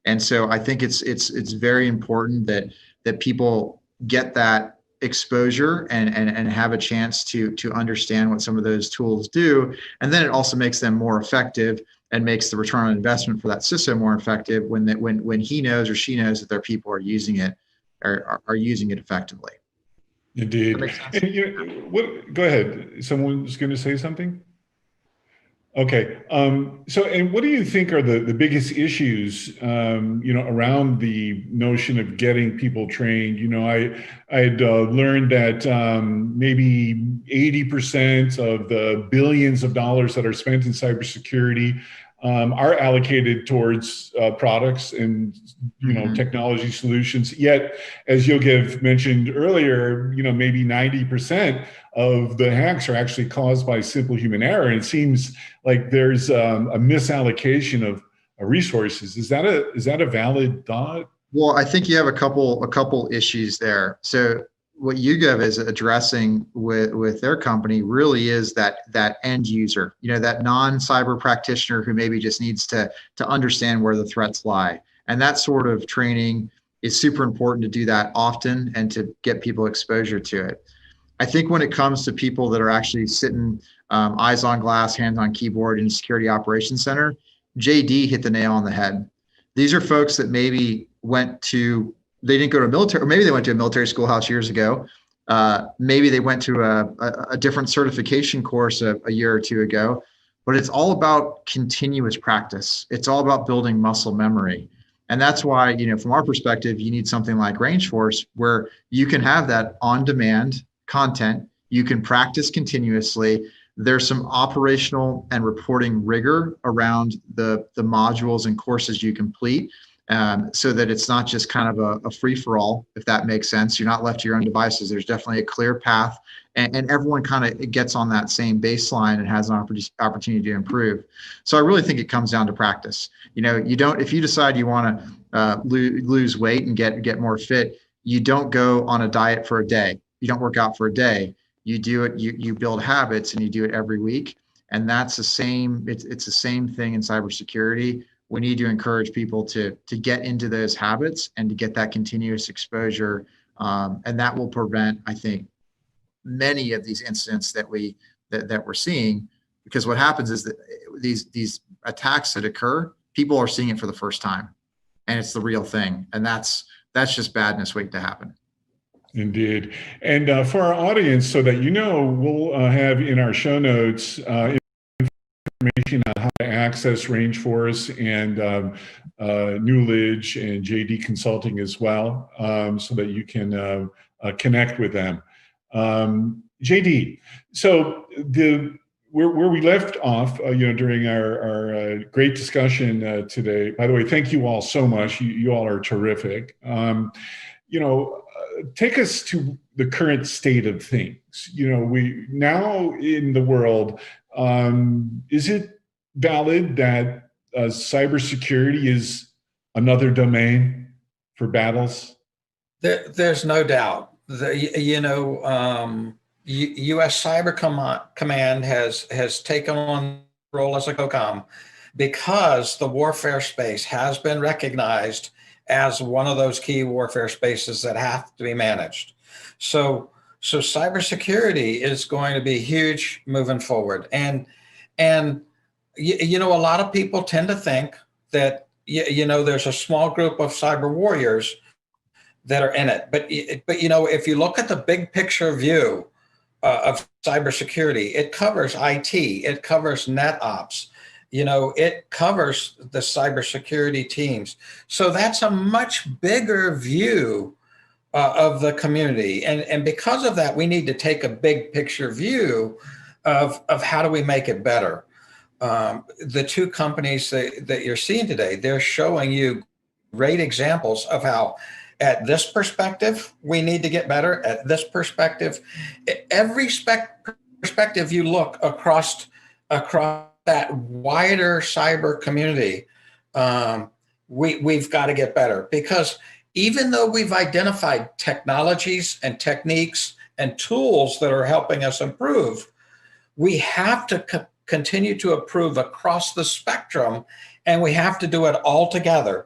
N: And so I think it's very important that people get that exposure and have a chance to understand what some of those tools do. And then it also makes them more effective and makes the return on investment for that CISO more effective when he knows or she knows that their people are using it are using it effectively.
M: Indeed. And, go ahead. Someone's going to say something? Okay. And what do you think are the biggest issues, around the notion of getting people trained? I had learned that maybe 80% of the billions of dollars that are spent in cybersecurity are allocated towards products and technology solutions. Yet, as Yogev mentioned earlier, maybe 90% of the hacks are actually caused by simple human error. And it seems like there's a misallocation of resources. Is that a valid thought?
N: Well, I think you have a couple issues there. So what Yogev is addressing with their company really is that end user, that non-cyber practitioner who maybe just needs to understand where the threats lie. And that sort of training is super important to do that often and to get people exposure to it. I think when it comes to people that are actually sitting eyes on glass, hands on keyboard in Security Operations Center, JD hit the nail on the head. These are folks that maybe they didn't go to military, or maybe they went to a military schoolhouse years ago. Maybe they went to a different certification course a year or two ago, but it's all about continuous practice. It's all about building muscle memory. And that's why, from our perspective, you need something like Rangeforce where you can have that on-demand content. You can practice continuously. There's some operational and reporting rigor around the modules and courses you complete. So that it's not just kind of a free-for-all, if that makes sense. You're not left to your own devices. There's definitely a clear path, and everyone kind of gets on that same baseline and has an opportunity to improve. So I really think it comes down to practice. If you decide you want to lose weight and get more fit, you don't go on a diet for a day. You don't work out for a day. You do it. You build habits, and you do it every week. And that's the same. It's the same thing in cybersecurity. We need to encourage people to get into those habits and to get that continuous exposure. And that will prevent, I think, many of these incidents that we're seeing, because what happens is that these attacks that occur, people are seeing it for the first time, and it's the real thing, and that's just badness waiting to happen.
I: Indeed. And for our audience, so that you know, we'll have in our show notes information on how to access Rangeforce and Newledge and JD Consulting as well, so that you can connect with them. JD, so where we left off, during our great discussion today. By the way, thank you all so much. You all are terrific. Take us to the current state of things. We now in the world, is it valid that cybersecurity is another domain for battles?
P: There's no doubt. U.S. Cyber Command has taken on the role as a COCOM because the warfare space has been recognized as one of those key warfare spaces that have to be managed. So cybersecurity is going to be huge moving forward. And a lot of people tend to think that, there's a small group of cyber warriors that are in it. But if you look at the big picture view of cybersecurity, it covers IT, it covers NetOps, it covers the cybersecurity teams. So that's a much bigger view of the community. And because of that, we need to take a big picture view of how do we make it better. The two companies that you're seeing today, they're showing you great examples of how at this perspective, we need to get better. At this perspective, every perspective you look across that wider cyber community, we've got to get better, because even though we've identified technologies and techniques and tools that are helping us improve, we have to continue to improve across the spectrum, and we have to do it all together.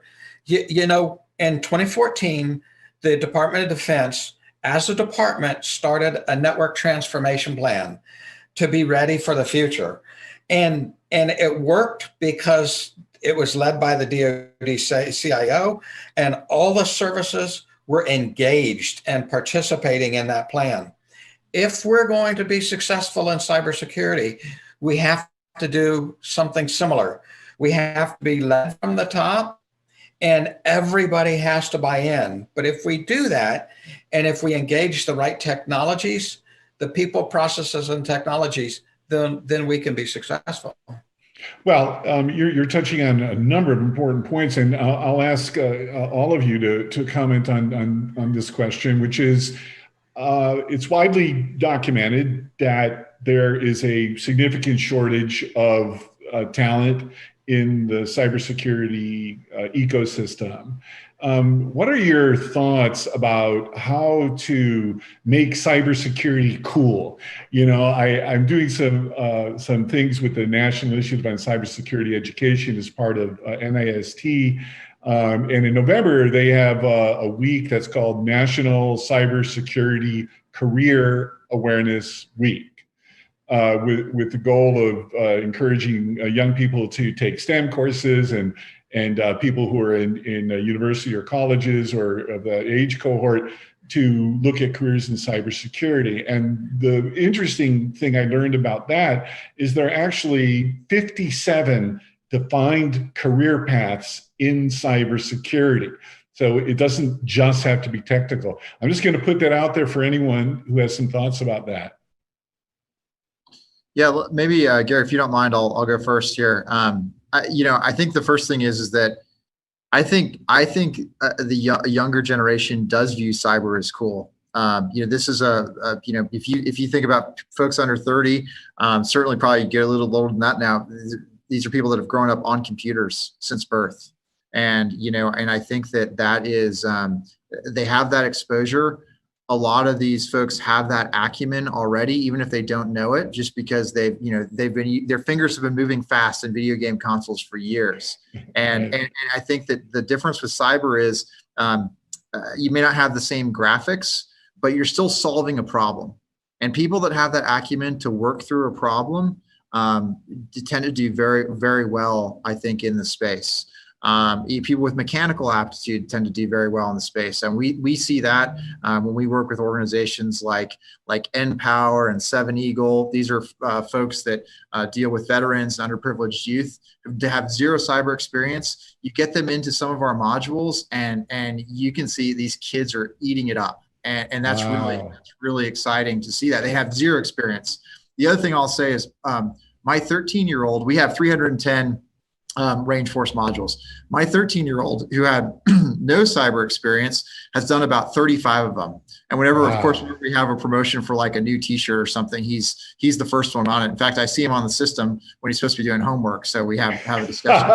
P: In 2014, the Department of Defense, as a department, started a network transformation plan to be ready for the future. And it worked because it was led by the DoD CIO, and all the services were engaged and participating in that plan. If we're going to be successful in cybersecurity, we have to do something similar. We have to be led from the top, and everybody has to buy in. But if we do that, and if we engage the right technologies, the people, processes, and technologies, then we can be successful.
I: Well, you're touching on a number of important points, and I'll ask all of you to comment on this question, which is, it's widely documented that there is a significant shortage of talent in the cybersecurity ecosystem. What are your thoughts about how to make cybersecurity cool? I'm doing some things with the National Initiative on Cybersecurity Education as part of NIST. And in November, they have a week that's called National Cybersecurity Career Awareness Week. With the goal of encouraging young people to take STEM courses and people who are in university or colleges or of the age cohort to look at careers in cybersecurity. And the interesting thing I learned about that is there are actually 57 defined career paths in cybersecurity. So it doesn't just have to be technical. I'm just going to put that out there for anyone who has some thoughts about that.
N: Yeah, maybe Gary, if you don't mind, I'll go first here. I think the first thing is that I think the younger generation does view cyber as cool. This is if you think about folks under 30, certainly probably get a little older than that now. These are people that have grown up on computers since birth, and I think that is they have that exposure. A lot of these folks have that acumen already, even if they don't know it, just because their fingers have been moving fast in video game consoles for years. And I think that the difference with cyber is you may not have the same graphics, but you're still solving a problem. And people that have that acumen to work through a problem tend to do very, very well, I think, in the space. People with mechanical aptitude tend to do very well in the space. And we see that when we work with organizations like NPower and Seven Eagle. These are folks that deal with veterans and underprivileged youth to have zero cyber experience. You get them into some of our modules and you can see these kids are eating it up. And that's really exciting to see that. They have zero experience. The other thing I'll say is my 13-year-old, we have 310 range force modules. My 13-year-old, who had no cyber experience, has done about 35 of them. And whenever, of course, we have a promotion for like a new T-shirt or something, he's the first one on it. In fact, I see him on the system when he's supposed to be doing homework. So we have a discussion.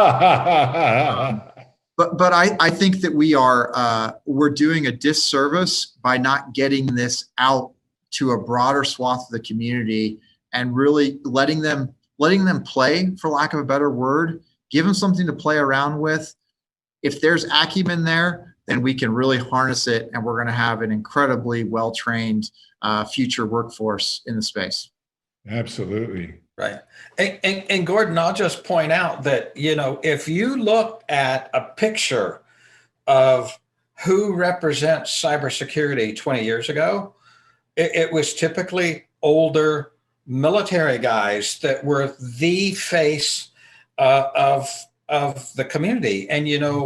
N: But I think that we're doing a disservice by not getting this out to a broader swath of the community and really letting them play, for lack of a better word. Give them something to play around with. If there's acumen there, then we can really harness it, and we're going to have an incredibly well-trained future workforce in the space.
M: Absolutely.
P: Right. And Gordon, I'll just point out that, if you look at a picture of who represents cybersecurity 20 years ago, it was typically older military guys that were the face of the community. And,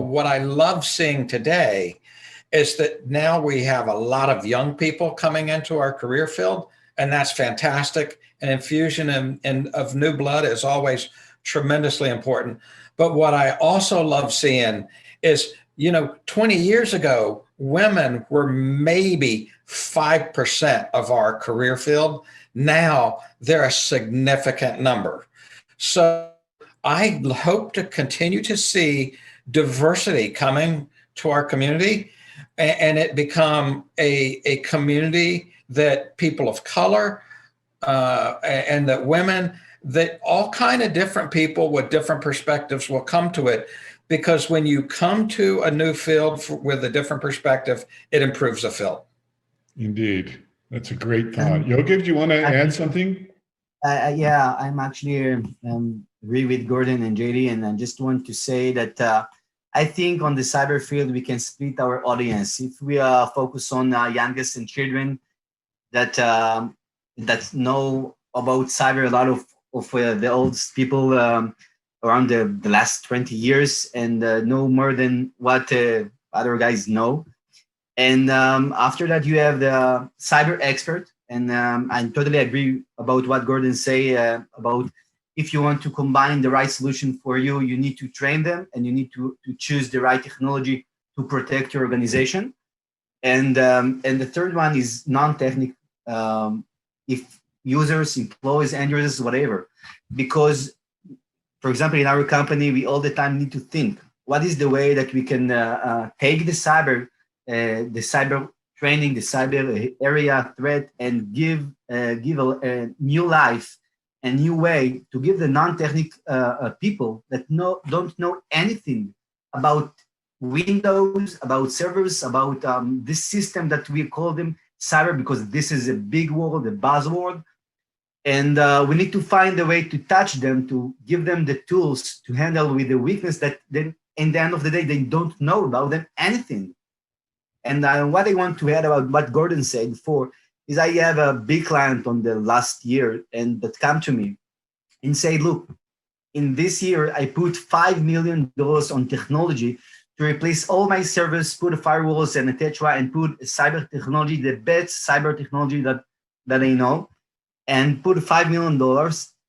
P: what I love seeing today is that now we have a lot of young people coming into our career field, and that's fantastic. An infusion of new blood is always tremendously important. But what I also love seeing is, 20 years ago, women were maybe 5% of our career field. Now they're a significant number. So I hope to continue to see diversity coming to our community and it become a community that people of color, and that women, that all kind of different people with different perspectives will come to it, because when you come to a new field with a different perspective, it improves the field.
M: Indeed. That's a great thought. Yogi, do you want to add something?
O: Yeah, I'm actually agree with Gordon and JD, and I just want to say that I think on the cyber field, we can split our audience. If we focus on youngest and children that know about cyber, a lot of the oldest people around the last 20 years and know more than what other guys know. And after that, you have the cyber expert. And I totally agree about what Gordon say about if you want to combine the right solution for you, you need to train them and you need to choose the right technology to protect your organization. And the third one is non-technical. If users, employees, end users, whatever, because, for example, in our company, we all the time need to think, what is the way that we can take the cyber training, the cyber area threat, and give a new life, a new way to give the non-technical people that don't know anything about Windows, about servers, about this system that we call them cyber, because this is a big word, a buzzword. And we need to find a way to touch them, to give them the tools to handle with the weakness that then, in the end of the day, they don't know about them anything. And what I want to add about what Gordon said before is I have a big client on the last year and that come to me and say, look, in this year, I put $5 million on technology to replace all my servers, put firewalls and etc., and put cyber technology, the best cyber technology that I know, and put $5 million.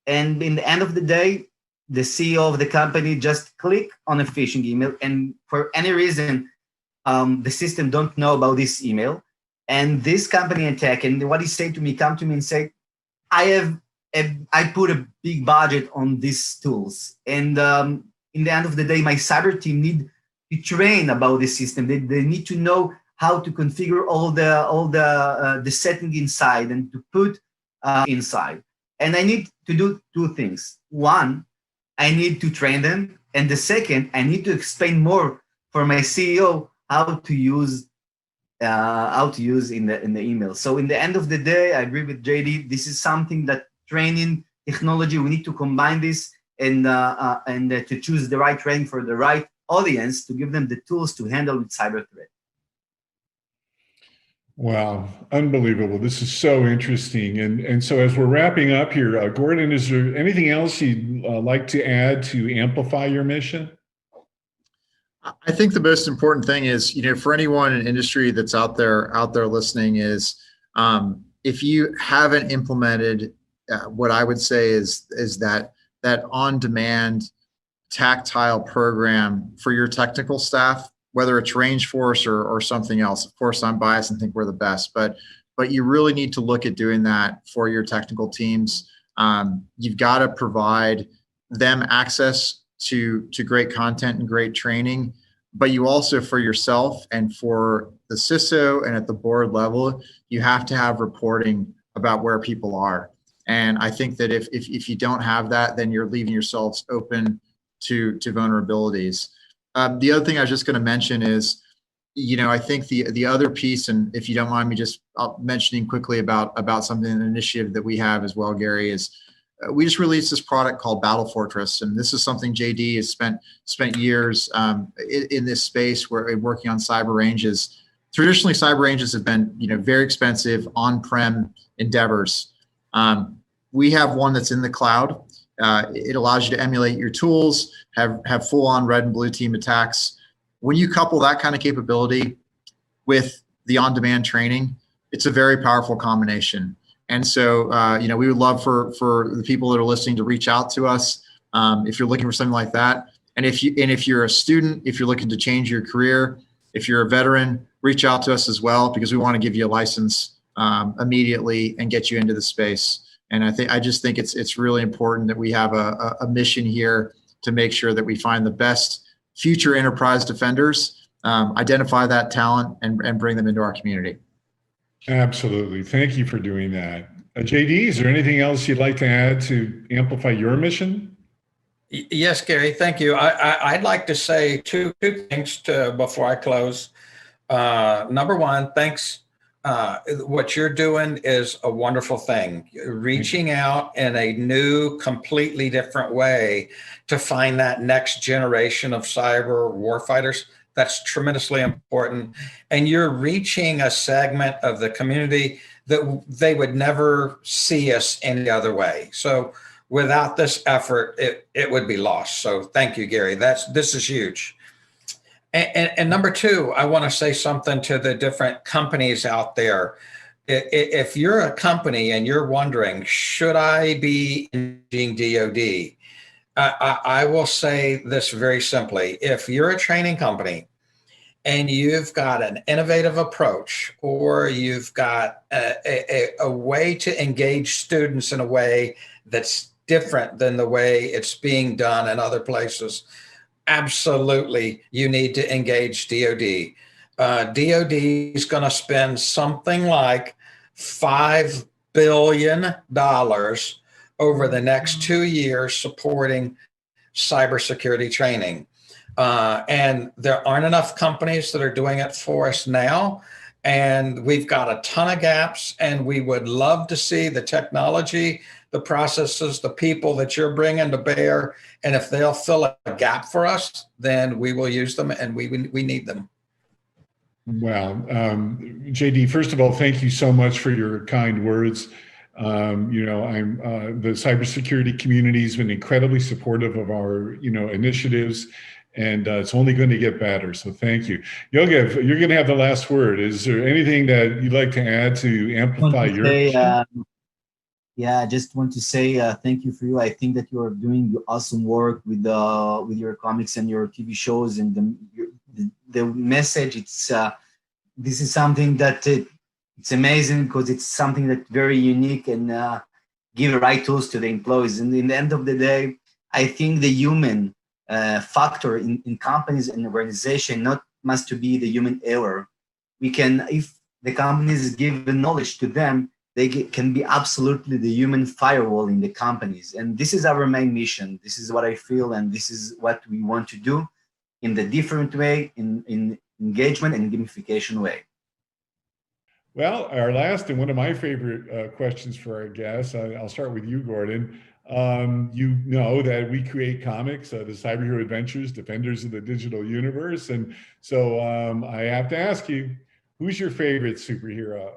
O: And in the end of the day, the CEO of the company just click on a phishing email, and for any reason, the system don't know about this email. And this company attack, and what he said to me, come to me and say, I put a big budget on these tools. And in the end of the day, my cyber team need to train about the system. They need to know how to configure all the setting inside and to put inside. And I need to do two things. One, I need to train them. And the second, I need to explain more for my CEO how to use how to use in the email. So in the end of the day, I agree with JD. This is something that training technology, we need to combine this and to choose the right training for the right audience to give them the tools to handle with cyber threat.
M: Wow, unbelievable. This is so interesting. And so as we're wrapping up here, Gordon, is there anything else you'd like to add to amplify your mission?
N: I think the most important thing is, for anyone in industry that's out there listening is, if you haven't implemented what I would say is that on-demand tactile program for your technical staff, whether it's range force or something else. Of course, I'm biased and think we're the best, but you really need to look at doing that for your technical teams. You've got to provide them access to great content and great training, but you also, for yourself and for the CISO and at the board level, you have to have reporting about where people are. And I think that if you don't have that, then you're leaving yourselves open to vulnerabilities. The other thing I was just going to mention is, I think the other piece, and if you don't mind me just mentioning quickly about something, an initiative that we have as well, Gary, is we just released this product called Battle Fortress, and this is something JD has spent years in this space where working on cyber ranges. Traditionally, cyber ranges have been very expensive on-prem endeavors. We have one that's in the cloud. It allows you to emulate your tools, have full-on red and blue team attacks. When you couple that kind of capability with the on-demand training, it's a very powerful combination. And so, we would love for the people that are listening to reach out to us if you're looking for something like that. And if you're a student, if you're looking to change your career, if you're a veteran, reach out to us as well, because we want to give you a license immediately and get you into the space. And I just think it's really important that we have a mission here to make sure that we find the best future enterprise defenders, identify that talent, and bring them into our community.
M: Absolutely. Thank you for doing that. JD, is there anything else you'd like to add to amplify your mission?
P: Yes, Gary, thank you. I'd like to say two things before I close. Number one, thanks. What you're doing is a wonderful thing. Reaching out in a new, completely different way to find that next generation of cyber warfighters. That's tremendously important. And you're reaching a segment of the community that they would never see us any other way. So without this effort, it would be lost. So thank you, Gary. This is huge. And number two, I want to say something to the different companies out there. If you're a company and you're wondering, should I be engaging DoD? I will say this very simply. If you're a training company and you've got an innovative approach, or you've got a way to engage students in a way that's different than the way it's being done in other places, absolutely, you need to engage DoD. DoD is going to spend something like $5 billion over the next 2 years supporting cybersecurity training. And there aren't enough companies that are doing it for us now. And we've got a ton of gaps, and we would love to see the technology, the processes, the people that you're bringing to bear. And if they'll fill a gap for us, then we will use them, and we need them.
M: Wow. JD, first of all, thank you so much for your kind words. The cybersecurity community has been incredibly supportive of our, initiatives, and it's only going to get better. So thank you. Yogev, you're going to have the last word. Is there anything that you'd like to add to amplify your mission?
O: Yeah, I just want to say thank you for you. I think that you are doing awesome work with your comics and your TV shows, and the message. This is something that it's amazing, because it's something that's very unique and give the right tools to the employees. And in the end of the day, I think the human factor in companies and organization not must to be the human error. We can, if the companies give the knowledge to them, they can be absolutely the human firewall in the companies. And this is our main mission. This is what I feel, and this is what we want to do in the different way, in engagement and gamification way.
M: Well, our last and one of my favorite questions for our guests, I'll start with you, Gordon. You know that we create comics, the Cyberhero Adventures, Defenders of the Digital Universe. And so I have to ask you, who's your favorite superhero?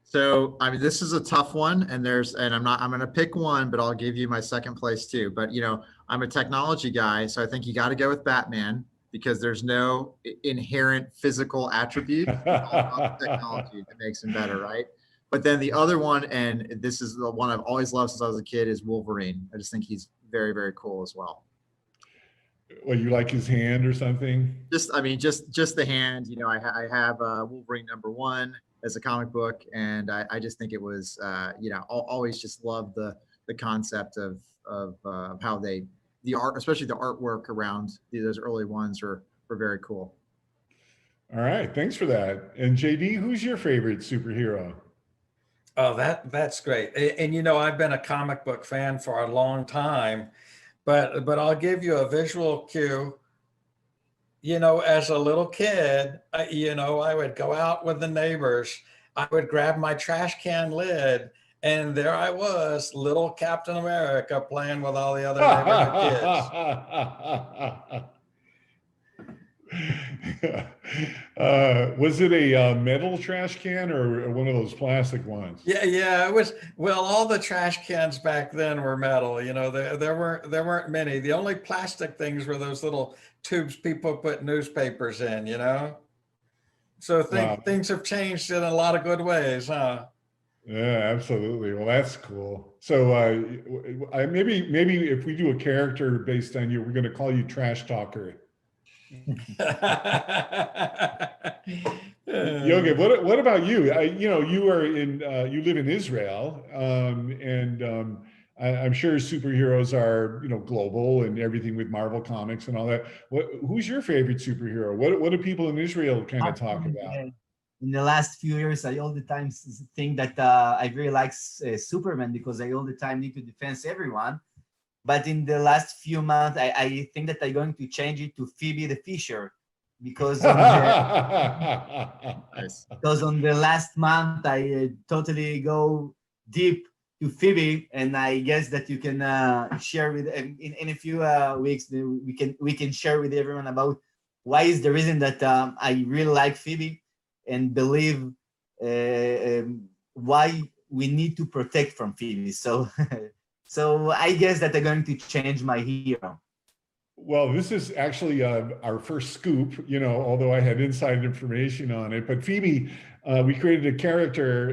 N: So, I mean, this is a tough one, and I'm going to pick one, but I'll give you my second place too. But, you know, I'm a technology guy, so I think you got to go with Batman because there's no inherent physical attribute. It's all about technology that makes him better, right? But then the other one, and this is the one I've always loved since I was a kid, is Wolverine. I just think he's very, very cool as well.
M: Well, you like his hand or something?
N: Just the hand. You know, I have Wolverine #1 as a comic book, and I just think it was, you know, always just loved the concept of how the art, especially the artwork around those early ones, were very cool.
M: All right, thanks for that. And JD, who's your favorite superhero?
P: Oh, that's great. And you know, I've been a comic book fan for a long time, but I'll give you a visual cue. You know, as a little kid, you know, I would go out with the neighbors. I would grab my trash can lid, and there I was, little Captain America, playing with all the other neighborhood kids.
M: Was it a metal trash can or one of those plastic ones?
P: Yeah, it was. Well, all the trash cans back then were metal. You know, there weren't many. The only plastic things were those little tubes people put newspapers in. You know, so things have changed in a lot of good ways, huh?
M: Yeah, absolutely. Well, that's cool. So maybe if we do a character based on you, we're going to call you Trash Talker. Yoga, what about you? You know, you live in Israel, and I'm sure superheroes are, you know, global and everything with Marvel Comics and all that. Who's your favorite superhero? What do people in Israel kind of talk about?
O: In the last few years, I all the time think that I really like Superman because I all the time need to defend everyone. But in the last few months, I think that I'm going to change it to Phoebe the Fisher because on the last month, I totally go deep to Phoebe, and I guess that you can share with in a few weeks we can share with everyone about why is the reason that I really like Phoebe and believe why we need to protect from Phoebe. So. So I guess that they're going to change my hero.
M: Well, this is actually our first scoop, you know, although I had inside information on it. But Phoebe, we created a character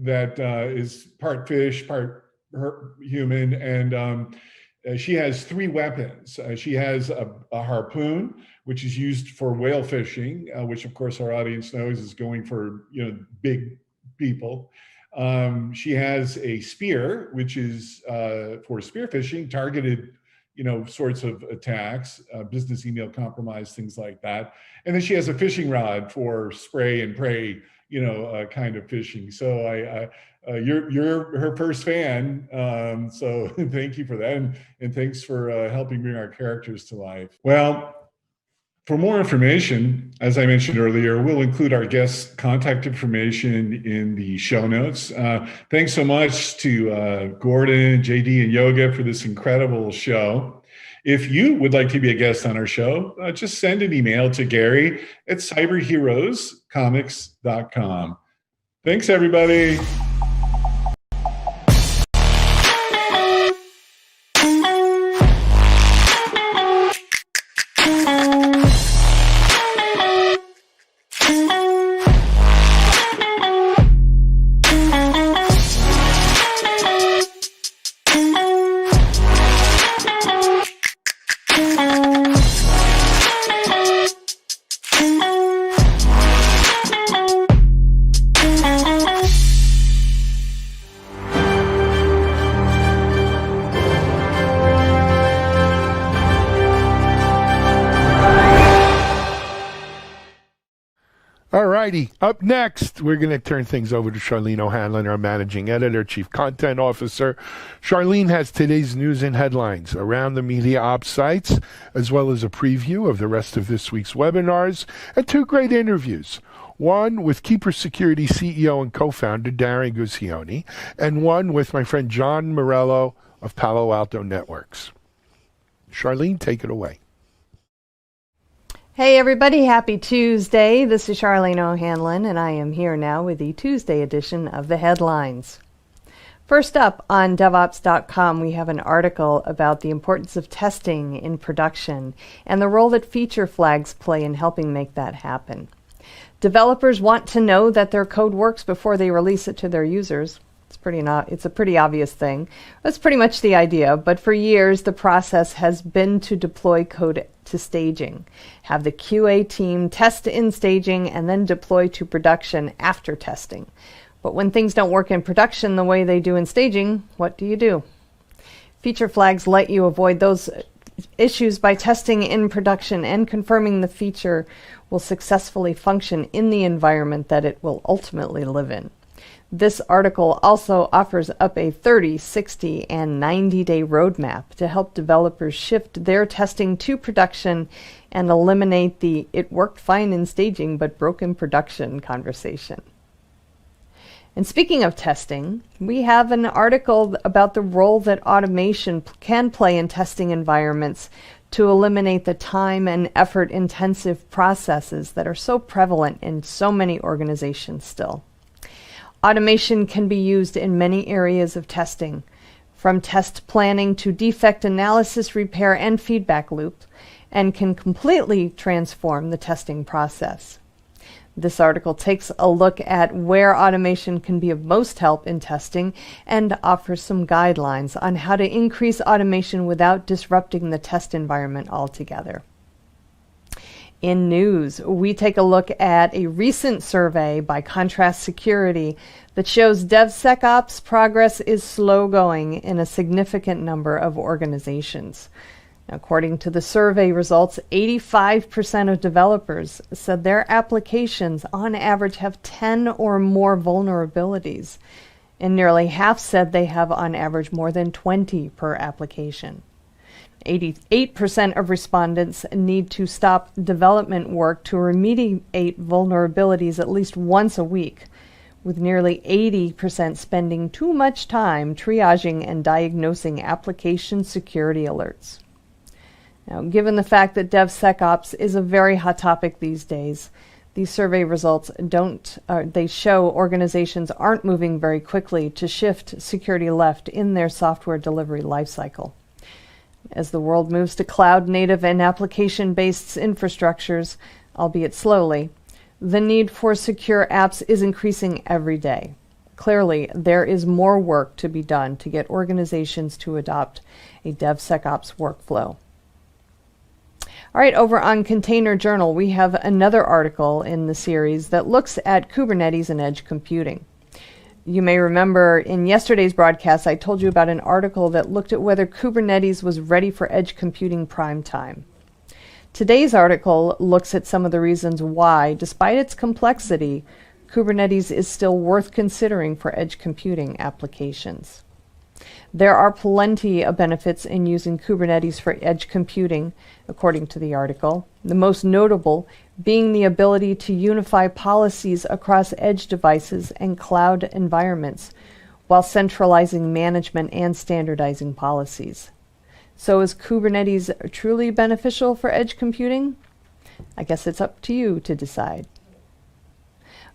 M: that is part fish, part human, and she has 3 weapons. She has a harpoon, which is used for whale fishing, which of course our audience knows is going for, you know, big people. She has a spear, which is for spear fishing, targeted, you know, sorts of attacks, business email compromise, things like that. And then she has a fishing rod for spray and pray, you know, kind of fishing. So you're her first fan. So thank you for that. And thanks for helping bring our characters to life. Well, for more information, as I mentioned earlier, we'll include our guests' contact information in the show notes. Thanks so much to Gordon, JD, and Yoga for this incredible show. If you would like to be a guest on our show, just send an email to Gary at cyberheroescomics.com. Thanks, everybody.
A: Alrighty, up next, we're going to turn things over to Charlene O'Hanlon, our Managing Editor, Chief Content Officer. Charlene has today's news and headlines around the media ops sites, as well as a preview of the rest of this week's webinars and 2 great interviews. one with Keeper Security CEO and co-founder Darren Guccione, and one with my friend John Morello of Palo Alto Networks. Charlene, take it away.
Q: Hey everybody, happy Tuesday. This is Charlene O'Hanlon, and I am here now with the Tuesday edition of the headlines. First up, on DevOps.com, we have an article about the importance of testing in production and the role that feature flags play in helping make that happen. Developers want to know that their code works before they release it to their users. It's a pretty obvious thing. That's pretty much the idea, but for years the process has been to deploy code to staging, have the QA team test in staging, and then deploy to production after testing. But when things don't work in production the way they do in staging, what do? Feature flags let you avoid those issues by testing in production and confirming the feature will successfully function in the environment that it will ultimately live in. This article also offers up a 30, 60, and 90-day roadmap to help developers shift their testing to production and eliminate the "it worked fine in staging but broke in production" conversation. And speaking of testing, we have an article about the role that automation can play in testing environments to eliminate the time and effort-intensive processes that are so prevalent in so many organizations still. Automation can be used in many areas of testing, from test planning to defect analysis, repair, and feedback loop, and can completely transform the testing process. This article takes a look at where automation can be of most help in testing and offers some guidelines on how to increase automation without disrupting the test environment altogether. In news, we take a look at a recent survey by Contrast Security that shows DevSecOps progress is slow going in a significant number of organizations. According to the survey results, 85% of developers said their applications on average have 10 or more vulnerabilities, and nearly half said they have on average more than 20 per application. 88% of respondents need to stop development work to remediate vulnerabilities at least once a week, with nearly 80% spending too much time triaging and diagnosing application security alerts. Now, given the fact that DevSecOps is a very hot topic these days, these survey results they show organizations aren't moving very quickly to shift security left in their software delivery lifecycle. As the world moves to cloud-native and application-based infrastructures, albeit slowly, the need for secure apps is increasing every day. Clearly, there is more work to be done to get organizations to adopt a DevSecOps workflow. All right, over on Container Journal, we have another article in the series that looks at Kubernetes and edge computing. You may remember in yesterday's broadcast, I told you about an article that looked at whether Kubernetes was ready for edge computing prime time. Today's article looks at some of the reasons why, despite its complexity, Kubernetes is still worth considering for edge computing applications. There are plenty of benefits in using Kubernetes for edge computing, according to the article, the most notable being the ability to unify policies across edge devices and cloud environments while centralizing management and standardizing policies. So is Kubernetes truly beneficial for edge computing? I guess it's up to you to decide.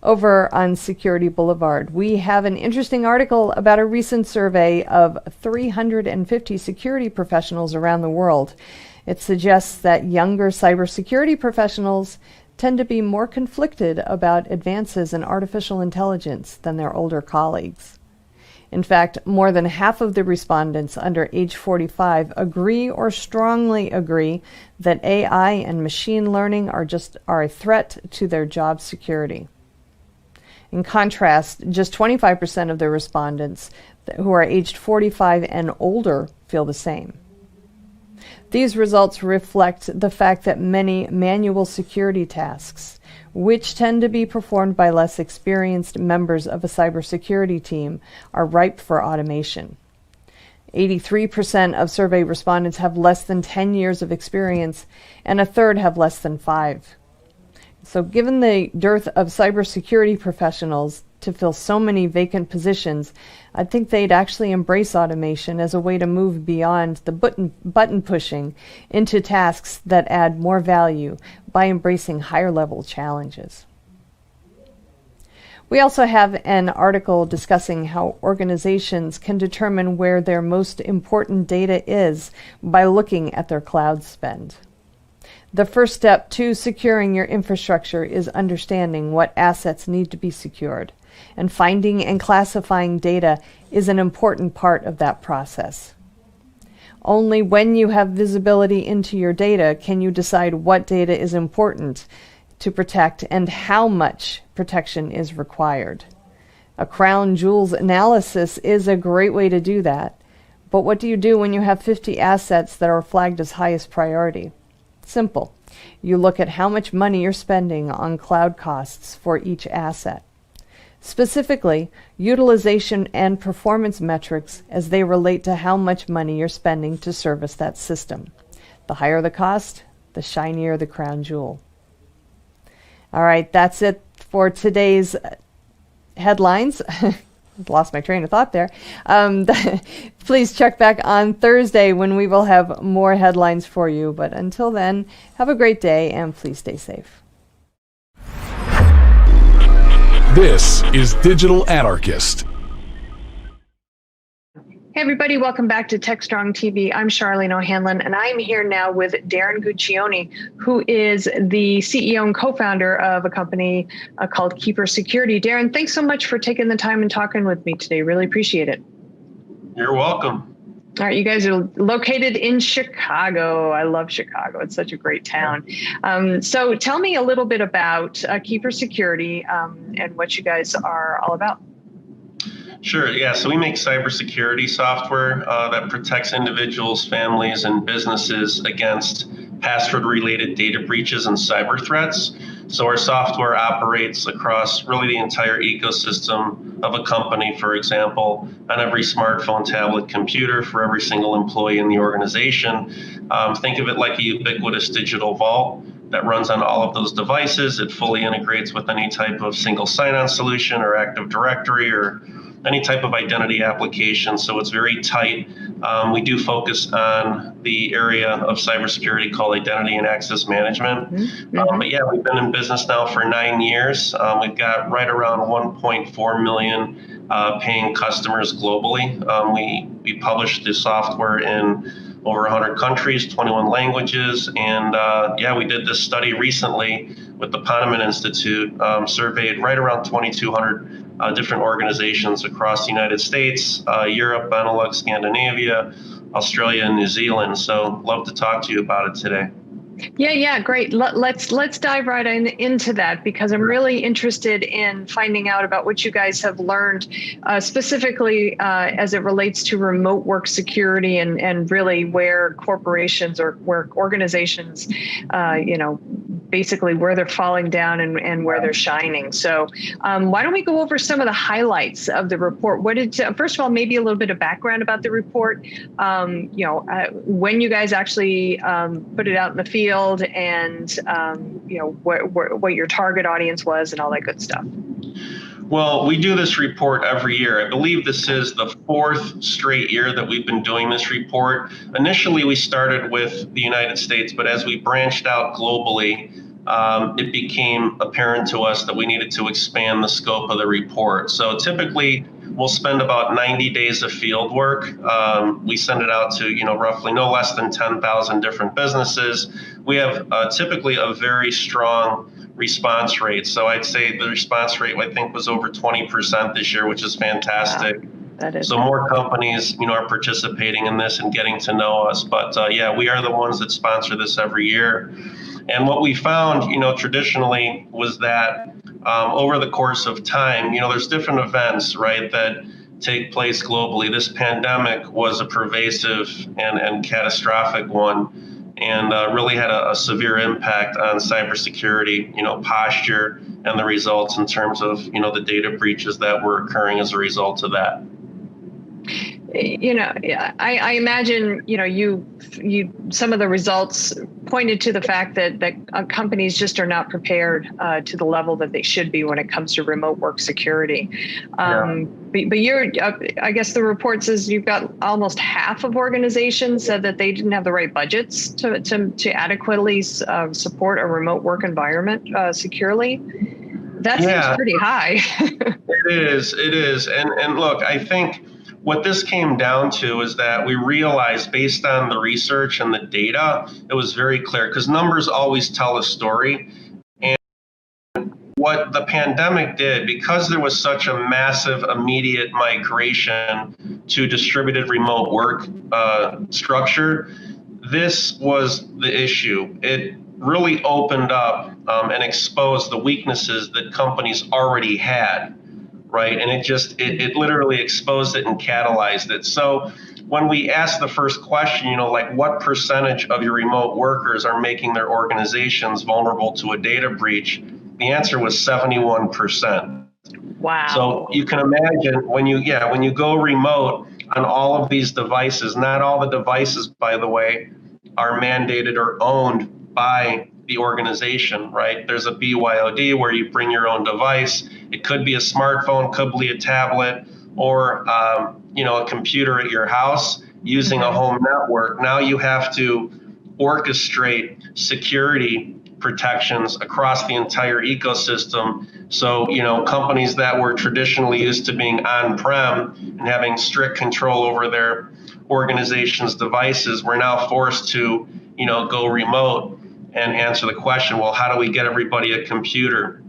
Q: Over on Security Boulevard, we have an interesting article about a recent survey of 350 security professionals around the world. It suggests that younger cybersecurity professionals tend to be more conflicted about advances in artificial intelligence than their older colleagues. In fact, more than half of the respondents under age 45 agree or strongly agree that AI and machine learning are a threat to their job security. In contrast, just 25% of the respondents who are aged 45 and older feel the same. These results reflect the fact that many manual security tasks, which tend to be performed by less experienced members of a cybersecurity team, are ripe for automation. 83% of survey respondents have less than 10 years of experience, and a third have less than 5. So given the dearth of cybersecurity professionals to fill so many vacant positions, I think they'd actually embrace automation as a way to move beyond the button pushing into tasks that add more value by embracing higher level challenges. We also have an article discussing how organizations can determine where their most important data is by looking at their cloud spend. The first step to securing your infrastructure is understanding what assets need to be secured, and finding and classifying data is an important part of that process. Only when you have visibility into your data can you decide what data is important to protect and how much protection is required. A crown jewels analysis is a great way to do that, but what do you do when you have 50 assets that are flagged as highest priority? Simple. You look at how much money you're spending on cloud costs for each asset. Specifically, utilization and performance metrics as they relate to how much money you're spending to service that system. The higher the cost, the shinier the crown jewel. All right, that's it for today's headlines. Lost my train of thought there. Please check back on Thursday when we will have more headlines for you. But until then, have a great day and please stay safe.
R: This is Digital Anarchist.
S: Hey everybody, welcome back to TechStrong TV. I'm Charlene O'Hanlon, and I'm here now with Darren Guccione, who is the CEO and co-founder of a company called Cybersecurity. Darren, thanks so much for taking the time and talking with me today. Really appreciate it.
T: You're welcome.
S: All right, you guys are located in Chicago. I love Chicago. It's such a great town. So tell me a little bit about Cybersecurity and what you guys are all about.
T: Sure. Yeah. So we make cybersecurity software that protects individuals, families, and businesses against password-related data breaches and cyber threats. So our software operates across really the entire ecosystem of a company, for example, on every smartphone, tablet, computer for every single employee in the organization. Think of it like a ubiquitous digital vault that runs on all of those devices. It fully integrates with any type of single sign-on solution or Active Directory or any type of identity application, so it's very tight. We do focus on the area of cybersecurity called identity and access management. But yeah, we've been in business now for 9 years. We've got right around 1.4 million paying customers globally. We publish the software in over 100 countries, 21 languages, and yeah, we did this study recently with the Ponemon Institute, surveyed right around 2,200 different organizations across the United States, Europe, Benelux, Scandinavia, Australia, and New Zealand. So love to talk to you about it today.
S: Yeah, great. Let's dive right into that, because I'm really interested in finding out about what you guys have learned, specifically as it relates to remote work security and really where corporations or where organizations, basically where they're falling down and where they're shining. So why don't we go over some of the highlights of the report? First of all, maybe a little bit of background about the report, when you guys actually put it out in the field, and what your target audience was and all that good stuff.
T: Well, we do this report every year. I believe this is the 4th straight year that we've been doing this report. Initially, we started with the United States, but as we branched out globally, it became apparent to us that we needed to expand the scope of the report. So typically, we'll spend about 90 days of field work. We send it out to, roughly no less than 10,000 different businesses. We have typically a very strong response rate. So I'd say the response rate, I think, was over 20% this year, which is fantastic.
S: Wow. That is
T: so more companies, are participating in this and getting to know us. But yeah, we are the ones that sponsor this every year. And what we found, traditionally was that over the course of time, there's different events, right, that take place globally. This pandemic was a pervasive and catastrophic one, and really had a severe impact on cybersecurity, posture, and the results in terms of, the data breaches that were occurring as a result of that.
S: I imagine, you some of the results pointed to the fact that companies just are not prepared to the level that they should be when it comes to remote work security. But I guess the report says you've got almost half of organizations said that they didn't have the right budgets to adequately support a remote work environment securely. That seems pretty high.
T: It is. And look, I think what this came down to is that we realized, based on the research and the data, it was very clear, because numbers always tell a story. And what the pandemic did, because there was such a massive immediate migration to distributed remote work structure, this was the issue. It really opened up and exposed the weaknesses that companies already had. Right. And it literally exposed it and catalyzed it. So when we asked the first question, like what percentage of your remote workers are making their organizations vulnerable to a data breach, the answer was 71%.
S: Wow.
T: So you can imagine when you go remote on all of these devices, not all the devices, by the way, are mandated or owned by the organization, right? There's a BYOD where you bring your own device. It could be a smartphone, could be a tablet, or a computer at your house using a home network. Now you have to orchestrate security protections across the entire ecosystem. So, companies that were traditionally used to being on-prem and having strict control over their organization's devices were now forced to, go remote and answer the question, well, how do we get everybody a computer?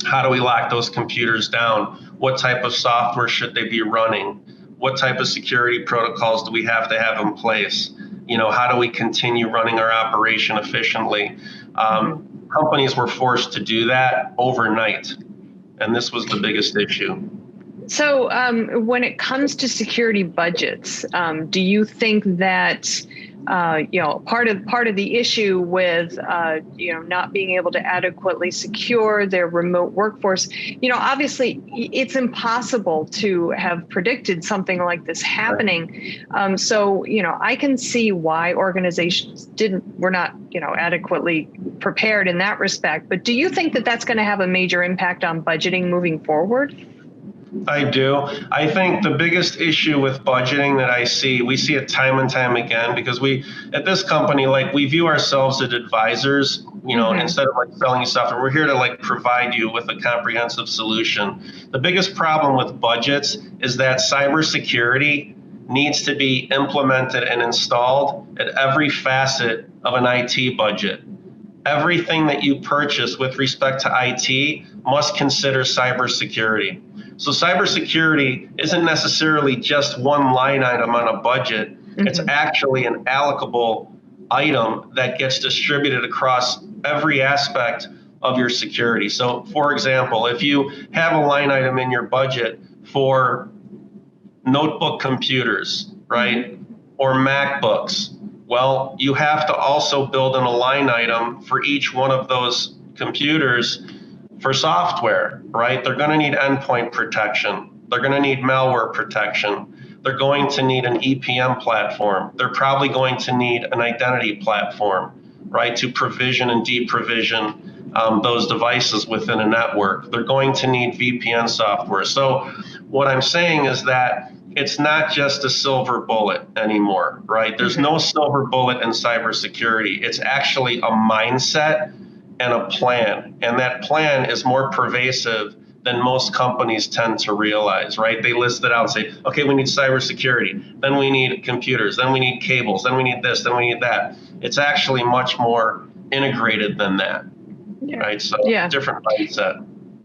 T: How do we lock those computers down? What type of software should they be running? What type of security protocols do we have to have in place? How do we continue running our operation efficiently? Companies were forced to do that overnight, and this was the biggest issue.
S: So when it comes to security budgets, do you think that part of the issue with not being able to adequately secure their remote workforce, obviously it's impossible to have predicted something like this happening. So I can see why organizations were not adequately prepared in that respect. But do you think that that's going to have a major impact on budgeting moving forward?
T: I do. I think the biggest issue with budgeting that we see it time and time again, because we, at this company, we view ourselves as advisors, instead of selling you stuff, and we're here to provide you with a comprehensive solution. The biggest problem with budgets is that cybersecurity needs to be implemented and installed at every facet of an IT budget. Everything that you purchase with respect to IT must consider cybersecurity. So cybersecurity isn't necessarily just one line item on a budget. It's actually an allocable item that gets distributed across every aspect of your security. So for example, if you have a line item in your budget for notebook computers, right, or MacBooks, well, you have to also build in a line item for each one of those computers for software, right? They're going to need endpoint protection. They're going to need malware protection. They're going to need an EPM platform. They're probably going to need an identity platform, right, to provision and deprovision those devices within a network. They're going to need VPN software. So what I'm saying is that it's not just a silver bullet anymore, right? There's no silver bullet in cybersecurity. It's actually a mindset and a plan. And that plan is more pervasive than most companies tend to realize, right? They list it out and say, okay, we need cybersecurity, then we need computers, then we need cables, then we need this, then we need that. It's actually much more integrated than that, right? So different mindset.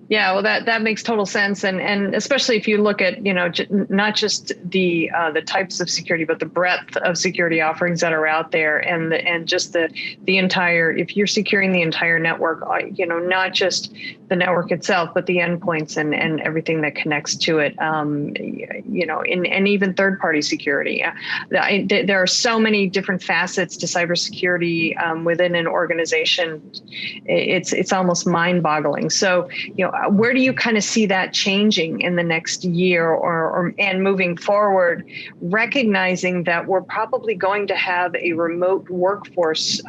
S: Yeah, well, that makes total sense, and especially if you look at not just the types of security, but the breadth of security offerings that are out there, and just the entire. If you're securing the entire network, not just the network itself, but the endpoints and everything that connects to it, and even third-party security. There are so many different facets to cybersecurity within an organization. It's almost mind-boggling. So where do you kind of see that changing in the next year and moving forward, recognizing that we're probably going to have a remote workforce,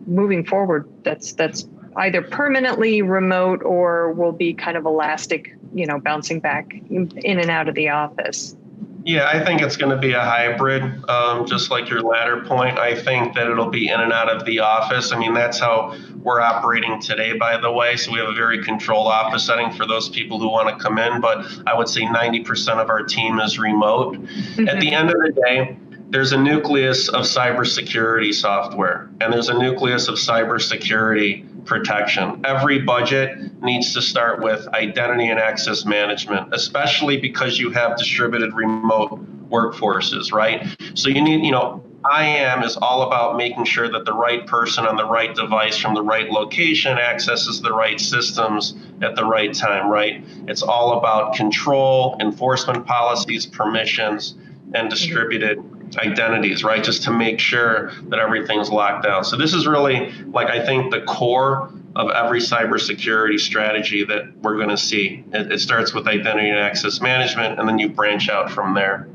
S: moving forward that's either permanently remote or will be kind of elastic, bouncing back in and out of the office?
T: Yeah, I think it's going to be a hybrid, just like your latter point. I think that it'll be in and out of the office. I mean, that's how we're operating today, by the way. So we have a very controlled office setting for those people who want to come in, but I would say 90% of our team is remote. Mm-hmm. At the end of the day, there's a nucleus of cybersecurity software, and there's a nucleus of cybersecurity protection. Every budget needs to start with identity and access management, especially because you have distributed remote workforces, right? So you need, IAM is all about making sure that the right person on the right device from the right location accesses the right systems at the right time, right? It's all about control, enforcement policies, permissions, and distributed identities, right? Just to make sure that everything's locked down. So this is really, I think, the core of every cybersecurity strategy that we're going to see. It starts with identity and access management, and then you branch out from there.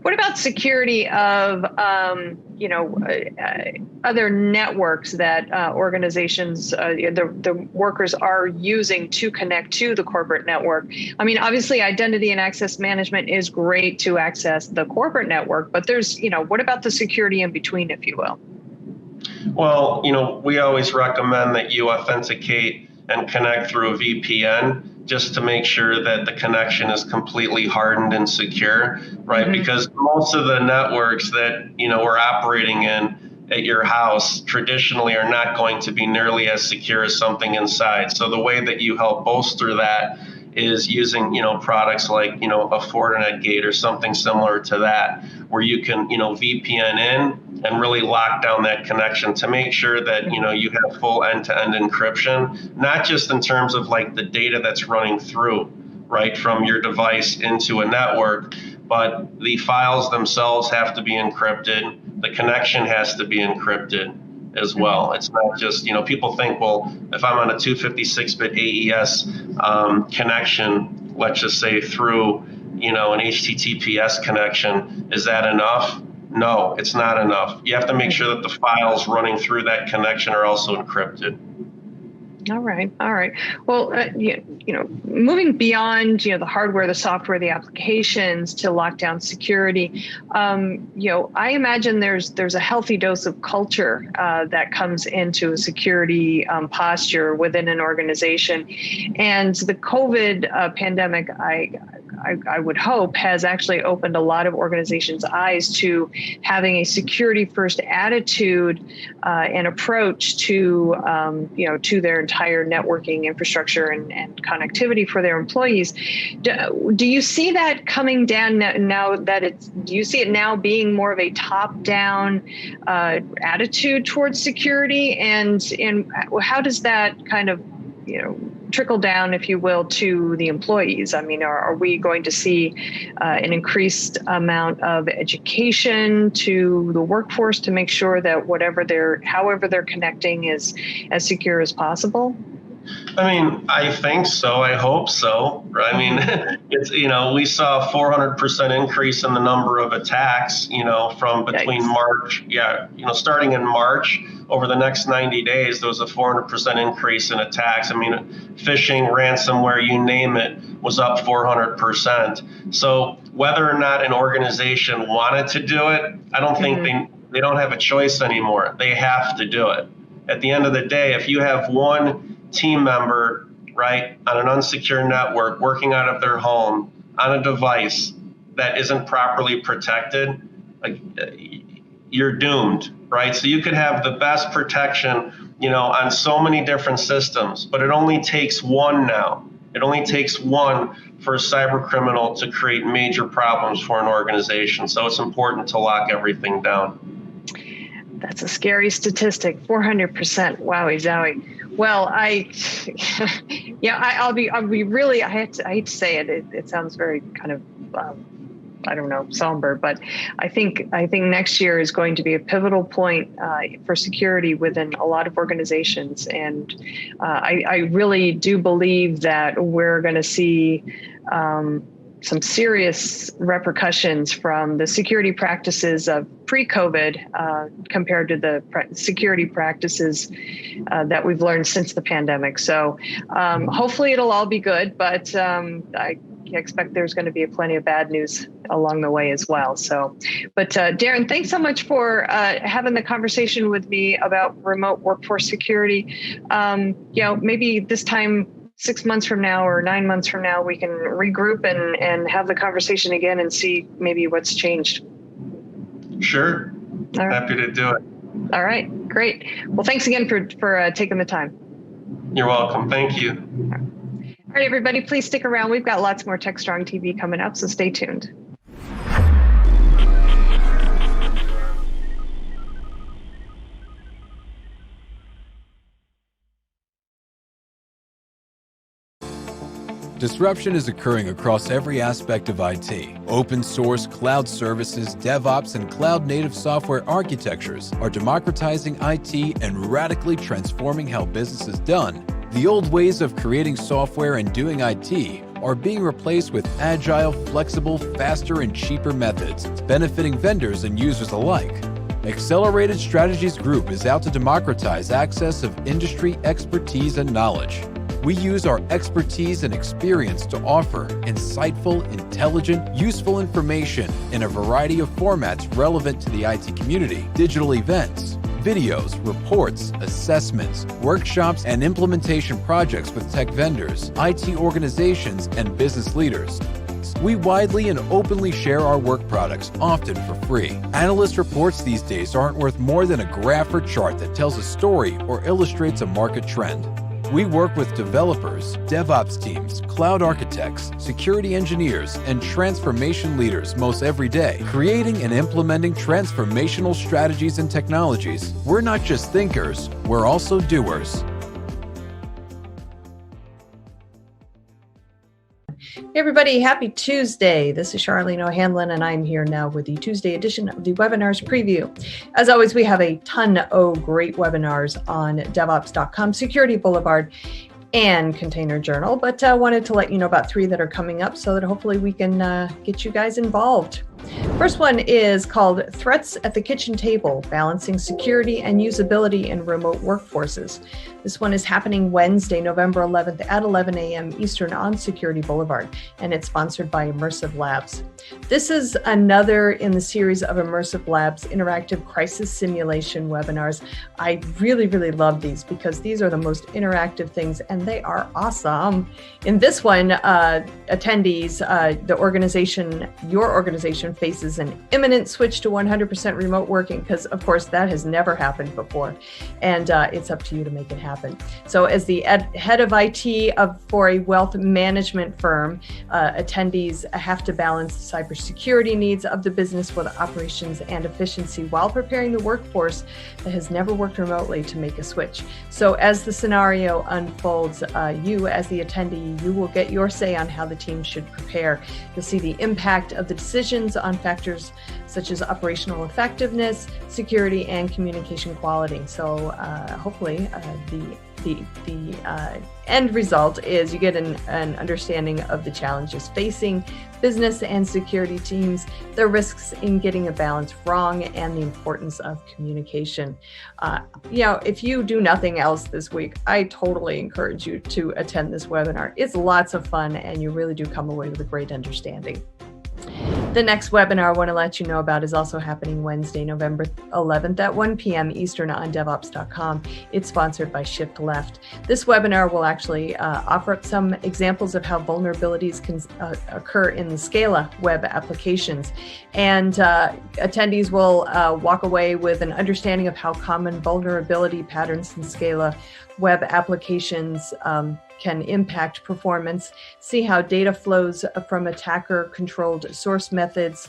S: What about security of, other networks that organizations, the workers are using to connect to the corporate network? I mean, obviously, identity and access management is great to access the corporate network, but there's, what about the security in between, if you will?
T: Well, we always recommend that you authenticate and connect through a VPN, just to make sure that the connection is completely hardened and secure, right? Mm-hmm. Because most of the networks that, we're operating in at your house traditionally are not going to be nearly as secure as something inside. So the way that you help bolster that is using, products like, a Fortinet gate or something similar to that, where you can, VPN in and really lock down that connection to make sure that, you have full end-to-end encryption, not just in terms of the data that's running through, right, from your device into a network, but the files themselves have to be encrypted. The connection has to be encrypted as well. It's not just, people think, well, if I'm on a 256-bit AES connection, let's just say through, an HTTPS connection, is that enough? No, it's not enough. You have to make sure that the files running through that connection are also encrypted.
S: All right. Well, moving beyond, the hardware, the software, the applications to lockdown security, I imagine there's a healthy dose of culture that comes into a security posture within an organization. And the COVID pandemic, I would hope, has actually opened a lot of organizations' eyes to having a security-first attitude and approach to, to their entire networking infrastructure and connectivity for their employees. Do you see that coming down now that do you see it now being more of a top-down attitude towards security? And how does that kind of, trickle down, if you will, to the employees? I mean, are we going to see an increased amount of education to the workforce to make sure that however they're connecting is as secure as possible?
T: I mean, I think so. I hope so. Right? I mean, it's, we saw a 400% increase in the number of attacks, from between March. Yeah. Starting in March, over the next 90 days, there was a 400% increase in attacks. I mean, phishing, ransomware, you name it, was up 400%. So whether or not an organization wanted to do it, I don't think they don't have a choice anymore. They have to do it. At the end of the day, if you have one team member, right, on an unsecure network working out of their home on a device that isn't properly protected, you're doomed, right? So you could have the best protection, on so many different systems, but it only takes one now. It only takes one for a cyber criminal to create major problems for an organization. So it's important to lock everything down.
S: That's a scary statistic, 400%. Wowie zowie. Well, I'll be really, I hate to say it. It sounds very kind of I don't know, somber, but I think next year is going to be a pivotal point for security within a lot of organizations. And I really do believe that we're going to see some serious repercussions from the security practices of pre-COVID compared to the security practices that we've learned since the pandemic. So hopefully it'll all be good, but I expect there's going to be plenty of bad news along the way as well. So, but Darren, thanks so much for having the conversation with me about remote workforce security. Maybe this time, 6 months from now or 9 months from now, we can regroup and have the conversation again and see maybe what's changed.
T: Sure. Happy to do it.
S: All right, great. Well, thanks again for taking the time.
T: You're welcome. Thank you.
S: All right, everybody, please stick around. We've got lots more TechStrong TV coming up, so stay tuned.
U: Disruption is occurring across every aspect of IT. Open source, cloud services, DevOps, and cloud-native software architectures are democratizing IT and radically transforming how business is done. The old ways of creating software and doing IT are being replaced with agile, flexible, faster, and cheaper methods, benefiting vendors and users alike. Accelerated Strategies Group is out to democratize access of industry expertise and knowledge. We use our expertise and experience to offer insightful, intelligent, useful information in a variety of formats relevant to the IT community, digital events, videos, reports, assessments, workshops, and implementation projects with tech vendors, IT organizations, and business leaders. We widely and openly share our work products, often for free. Analyst reports these days aren't worth more than a graph or chart that tells a story or illustrates a market trend. We work with developers, DevOps teams, cloud architects, security engineers, and transformation leaders most every day, creating and implementing transformational strategies and technologies. We're not just thinkers, we're also doers.
Q: Hey everybody, happy Tuesday. This is Charlene O'Hanlon, and I'm here now with the Tuesday edition of the Webinars Preview. As always, we have a ton of great webinars on DevOps.com, Security Boulevard, and Container Journal, but I wanted to let you know about 3 that are coming up so that hopefully we can get you guys involved. First one is called Threats at the Kitchen Table, Balancing Security and Usability in Remote Workforces. This one is happening Wednesday, November 11th at 11 a.m. Eastern on Security Boulevard, and it's sponsored by Immersive Labs. This is another in the series of Immersive Labs interactive crisis simulation webinars. I really, really love these because these are the most interactive things and they are awesome. In this one, attendees, your organization faces an imminent switch to 100% remote working because, of course, that has never happened before, and it's up to you to make it happen. So as the head of IT for a wealth management firm, attendees have to balance the cybersecurity needs of the business with operations and efficiency while preparing the workforce that has never worked remotely to make a switch. So as the scenario unfolds, you as the attendee, you will get your say on how the team should prepare. You'll see the impact of the decisions on factors such as operational effectiveness, security, and communication quality. So hopefully the end result is you get an understanding of the challenges facing business and security teams, the risks in getting a balance wrong, and the importance of communication. If you do nothing else this week, I totally encourage you to attend this webinar. It's lots of fun, and you really do come away with a great understanding. The next webinar I want to let you know about is also happening Wednesday, November 11th at 1 p.m. Eastern on DevOps.com. It's sponsored by Shift Left. This webinar will actually offer up some examples of how vulnerabilities can occur in the Scala web applications. And attendees will walk away with an understanding of how common vulnerability patterns in Scala web applications can impact performance, see how data flows from attacker-controlled source methods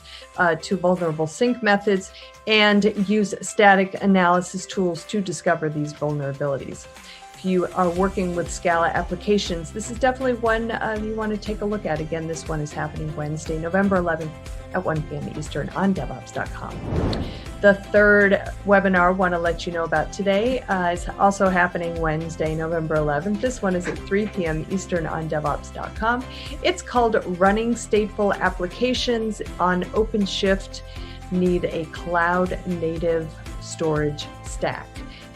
Q: to vulnerable sync methods, and use static analysis tools to discover these vulnerabilities. If if you are working with Scala applications, this is definitely one you want to take a look at. Again, this one is happening Wednesday, November 11th at 1 p.m. Eastern on DevOps.com. The third webinar I want to let you know about today is also happening Wednesday, November 11th. This one is at 3 p.m. Eastern on DevOps.com. It's called Running Stateful Applications on OpenShift Need a Cloud Native Storage Stack.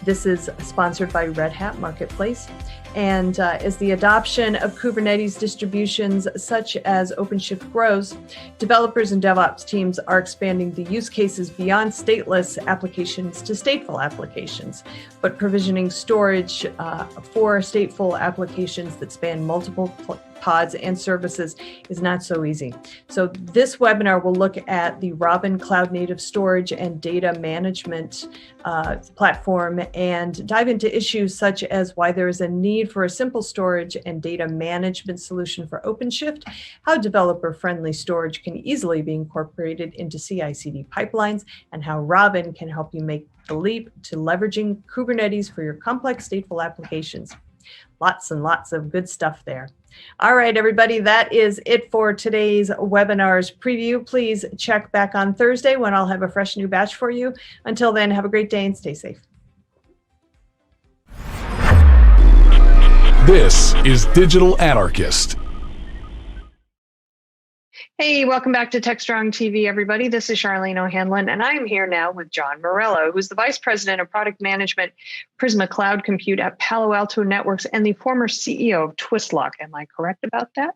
Q: This is sponsored by Red Hat Marketplace. And as the adoption of Kubernetes distributions such as OpenShift grows, developers and DevOps teams are expanding the use cases beyond stateless applications to stateful applications. But provisioning storage for stateful applications that span multiple pods and services is not so easy. So this webinar will look at the Robin Cloud Native Storage and Data Management platform and dive into issues such as why there is a need for a simple storage and data management solution for OpenShift, how developer-friendly storage can easily be incorporated into CI/CD pipelines, and how Robin can help you make the leap to leveraging Kubernetes for your complex stateful applications. Lots and lots of good stuff there. All right, everybody, that is it for today's webinar's preview. Please check back on Thursday when I'll have a fresh new batch for you. Until then, have a great day and stay safe.
R: This is Digital Anarchist.
S: Hey, welcome back to TechStrong TV, everybody. This is Charlene O'Hanlon, and I am here now with John Morello, who's the Vice President of Product Management, Prisma Cloud Compute at Palo Alto Networks, and the former CEO of Twistlock. Am I correct about that?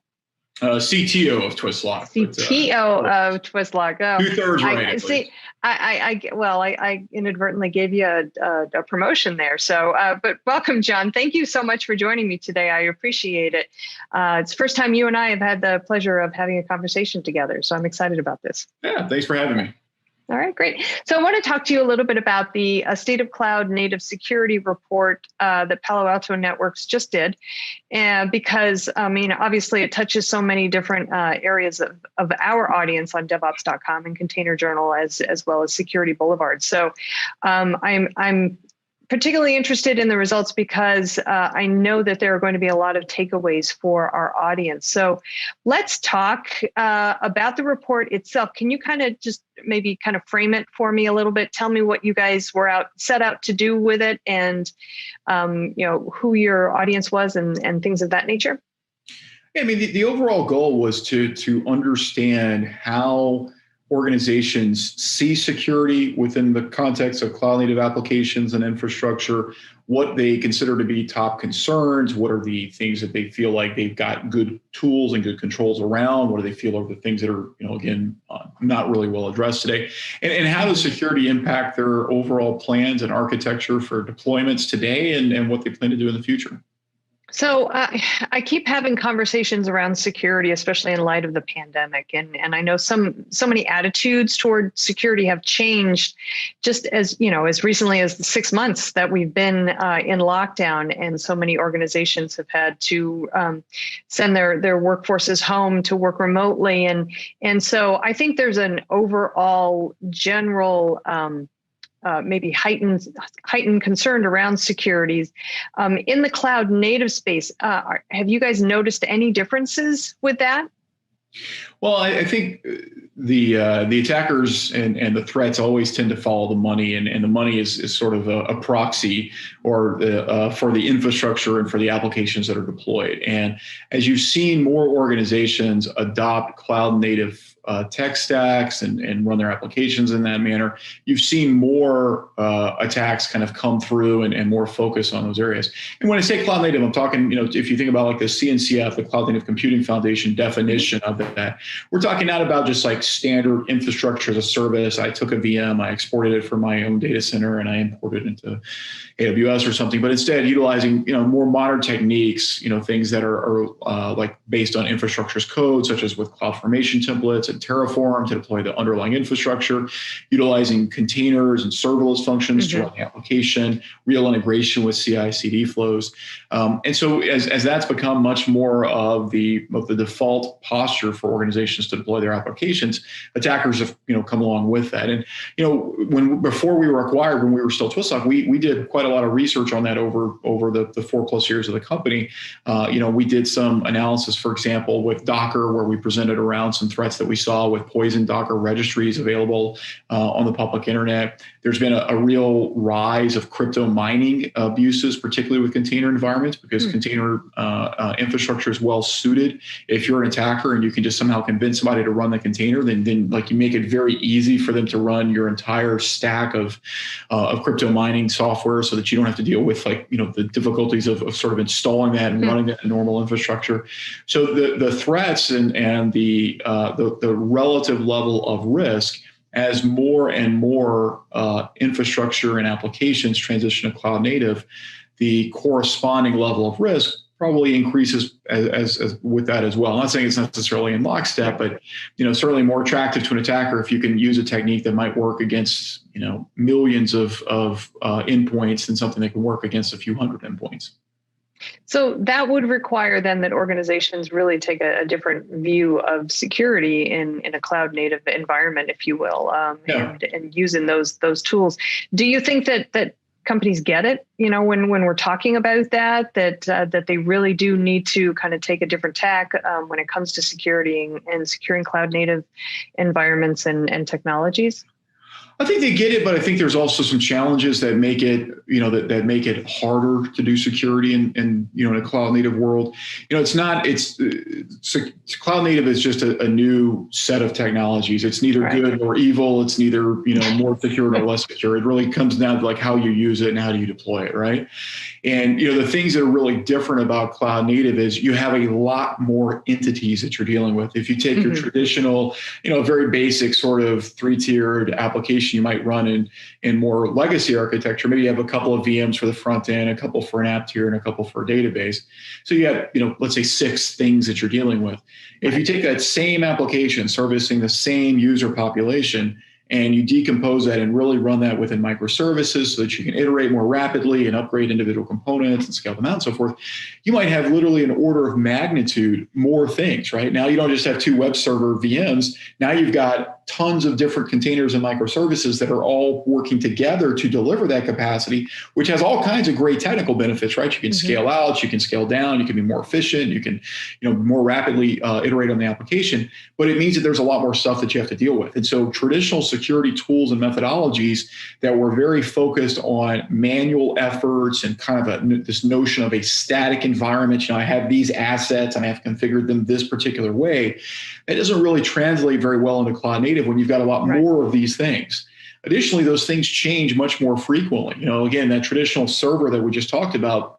D: CTO of Twistlock.
S: CTO of Twistlock. Oh,
D: 2/3 right.
S: See, I inadvertently gave you a promotion there. So, but welcome, John. Thank you so much for joining me today. I appreciate it. It's the first time you and I have had the pleasure of having a conversation together. So I'm excited about this.
D: Yeah, thanks for having me.
S: All right, great. So I want to talk to you a little bit about the State of Cloud Native Security report that Palo Alto Networks just did, because, I mean, obviously it touches so many different areas of our audience on DevOps.com and Container Journal as well as Security Boulevard. So I'm particularly interested in the results because I know that there are going to be a lot of takeaways for our audience. So let's talk about the report itself. Can you kind of just maybe kind of frame it for me a little bit? Tell me what you guys were set out to do with it, and who your audience was and things of that nature.
D: Yeah, I mean, the overall goal was to understand how organizations see security within the context of cloud native applications and infrastructure, what they consider to be top concerns, what are the things that they feel like they've got good tools and good controls around, what do they feel are the things that are, again, not really well addressed today, and how does security impact their overall plans and architecture for deployments today and what they plan to do in the future.
S: So I keep having conversations around security, especially in light of the pandemic. And I know so many attitudes toward security have changed just as recently as the 6 months that we've been in lockdown, and so many organizations have had to send their workforces home to work remotely. And so I think there's an overall general maybe heightened concern around securities. In the cloud native space, have you guys noticed any differences with that?
D: Well, I think the attackers and the threats always tend to follow the money, and the money is sort of a proxy or for the infrastructure and for the applications that are deployed. And as you've seen more organizations adopt cloud native tech stacks and run their applications in that manner, you've seen more attacks kind of come through and more focus on those areas. And when I say cloud native, I'm talking, if you think about like the CNCF, the Cloud Native Computing Foundation definition of that, we're talking not about just like standard infrastructure as a service. I took a VM, I exported it from my own data center, and I imported it into AWS or something, but instead utilizing, more modern techniques, things that are like based on infrastructure as code, such as with CloudFormation templates, in Terraform to deploy the underlying infrastructure, utilizing containers and serverless functions to run the application, real integration with CI/CD flows. And so as that's become much more of the default posture for organizations to deploy their applications, attackers have come along with that. And before we were acquired, when we were still Twistlock, we did quite a lot of research on that over the 4+ years of the company. We did some analysis, for example, with Docker, where we presented around some threats that we saw with poison Docker registries available on the public internet. There's been a real rise of crypto mining abuses, particularly with container environments, because container infrastructure is well suited. If you're an attacker and you can just somehow convince somebody to run the container, then like you make it very easy for them to run your entire stack of crypto mining software, so that you don't have to deal with the difficulties of sort of installing that and running that in normal infrastructure. So the threats and the relative level of risk, as more and more infrastructure and applications transition to cloud native, the corresponding level of risk probably increases as with that as well. I'm not saying it's necessarily in lockstep, but certainly more attractive to an attacker if you can use a technique that might work against millions of endpoints than something that can work against a few hundred endpoints.
S: So that would require then that organizations really take a different view of security in a cloud native environment, if you will, and using those tools. Do you think that companies get it? When we're talking about that they really do need to kind of take a different tack when it comes to security and securing cloud native environments and technologies?
D: I think they get it, but I think there's also some challenges that make it, that make it harder to do security in a cloud native world. Cloud native is just a new set of technologies. It's neither good nor evil. It's neither, more secure nor less secure. It really comes down to like how you use it and how do you deploy it, right? And, the things that are really different about cloud native is you have a lot more entities that you're dealing with. If you take your traditional, very basic sort of 3-tiered application you might run in more legacy architecture, maybe you have a couple of VMs for the front end, a couple for an app tier, and a couple for a database. So you have, let's say 6 things that you're dealing with. If you take that same application servicing the same user population, and you decompose that and really run that within microservices so that you can iterate more rapidly and upgrade individual components and scale them out and so forth, you might have literally an order of magnitude more things, right? Now you don't just have 2 web server VMs. Now you've got tons of different containers and microservices that are all working together to deliver that capacity, which has all kinds of great technical benefits, right? You can scale out, you can scale down, you can be more efficient, you can more rapidly iterate on the application, but it means that there's a lot more stuff that you have to deal with. And so traditional security tools and methodologies that were very focused on manual efforts and kind of this notion of a static environment, I have these assets and I have configured them this particular way, that doesn't really translate very well into cloud native when you've got a lot more of these things. Additionally, those things change much more frequently. Again, that traditional server that we just talked about,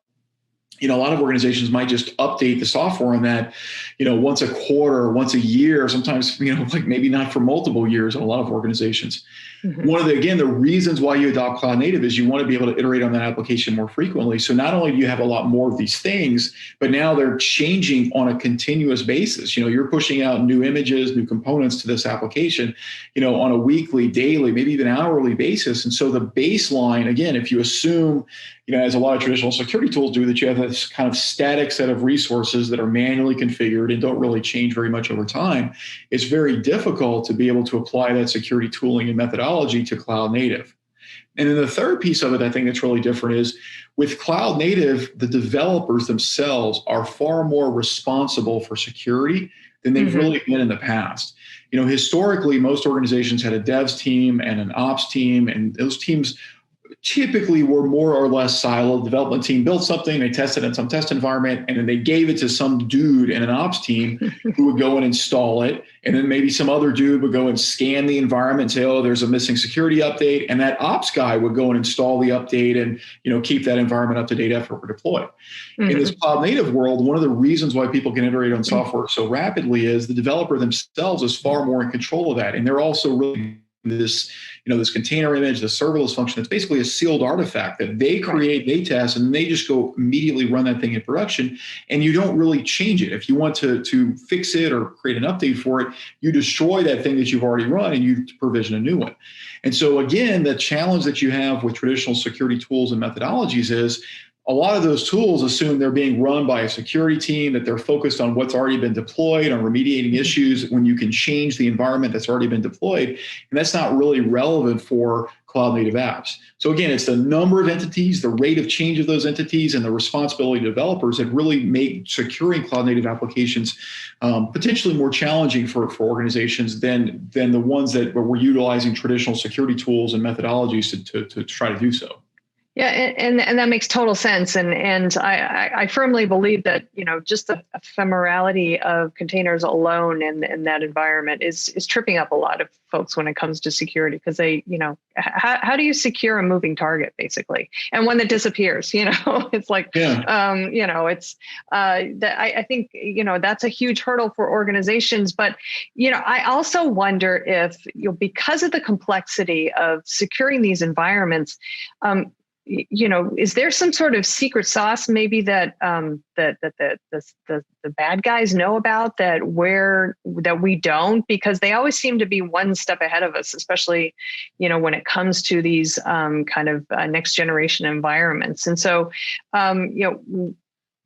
D: a lot of organizations might just update the software on that, once a quarter, once a year, sometimes, like maybe not for multiple years in a lot of organizations. One of the reasons why you adopt cloud native is you want to be able to iterate on that application more frequently. So not only do you have a lot more of these things, but now they're changing on a continuous basis. You're pushing out new images, new components to this application, on a weekly, daily, maybe even hourly basis. And so the baseline, again, if you assume, as a lot of traditional security tools do, that you have this kind of static set of resources that are manually configured and don't really change very much over time, it's very difficult to be able to apply that security tooling and methodology to cloud native. And then the third piece of it, I think that's really different, is with cloud native, the developers themselves are far more responsible for security than they've really been in the past. Historically, most organizations had a devs team and an ops team, and those teams typically were more or less siloed. Development team built something, they tested in some test environment, and then they gave it to some dude in an ops team who would go and install it. And then maybe some other dude would go and scan the environment and say, oh, there's a missing security update. And that ops guy would go and install the update and keep that environment up to date after we're deployed. In this cloud native world, one of the reasons why people can iterate on software so rapidly is the developer themselves is far more in control of that. And they're also really this, this container image, the serverless function, it's basically a sealed artifact that they create, they test, and they just go immediately run that thing in production, and you don't really change it. If you want to fix it or create an update for it, you destroy that thing that you've already run and you provision a new one. And so again, the challenge that you have with traditional security tools and methodologies is a lot of those tools assume they're being run by a security team, that they're focused on what's already been deployed, on remediating issues when you can change the environment that's already been deployed. And that's not really relevant for cloud native apps. So again, it's the number of entities, the rate of change of those entities, and the responsibility of developers that really make securing cloud native applications potentially more challenging for organizations than the ones that were utilizing traditional security tools and methodologies to try to do so.
S: Yeah, and that makes total sense. And I firmly believe that, just the ephemerality of containers alone in that environment is tripping up a lot of folks when it comes to security, because they, how do you secure a moving target, basically? And one that disappears, it's like, it's I think, that's a huge hurdle for organizations. But, I also wonder if, because of the complexity of securing these environments, is there some sort of secret sauce maybe that the bad guys know about that we don't? Because they always seem to be one step ahead of us, especially when it comes to these kind of next generation environments. And so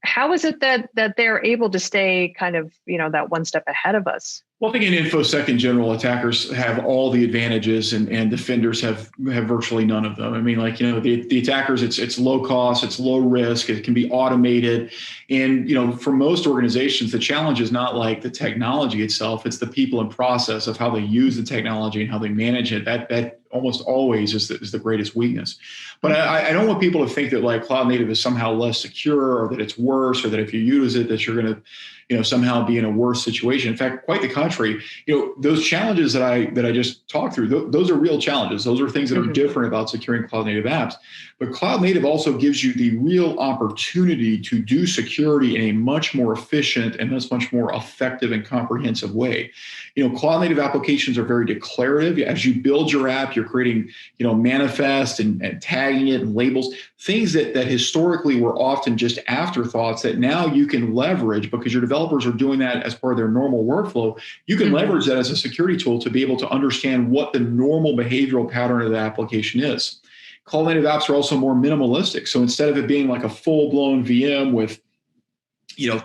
S: how is it that they're able to stay kind of that one step ahead of us?
D: Well, I think in InfoSec in general, attackers have all the advantages and defenders have virtually none of them. I mean, the attackers, it's low cost, it's low risk, it can be automated. And, for most organizations, the challenge is not like the technology itself, it's the people and process of how they use the technology and how they manage it. That almost always is the greatest weakness. But I don't want people to think that cloud native is somehow less secure, or that it's worse, or that if you use it, that you're going to somehow be in a worse situation. In fact, quite the contrary. Those challenges that I just talked through, those are real challenges. Those are things that are different about securing cloud native apps. But cloud native also gives you the real opportunity to do security in a much more efficient and much more effective and comprehensive way. Cloud native applications are very declarative. As you build your app, you're creating, manifest and tagging it and labels, things that historically were often just afterthoughts that now you can leverage because your developers are doing that as part of their normal workflow. You can leverage that as a security tool to be able to understand what the normal behavioral pattern of the application is. Cloud native apps are also more minimalistic. So instead of it being like a full-blown VM with,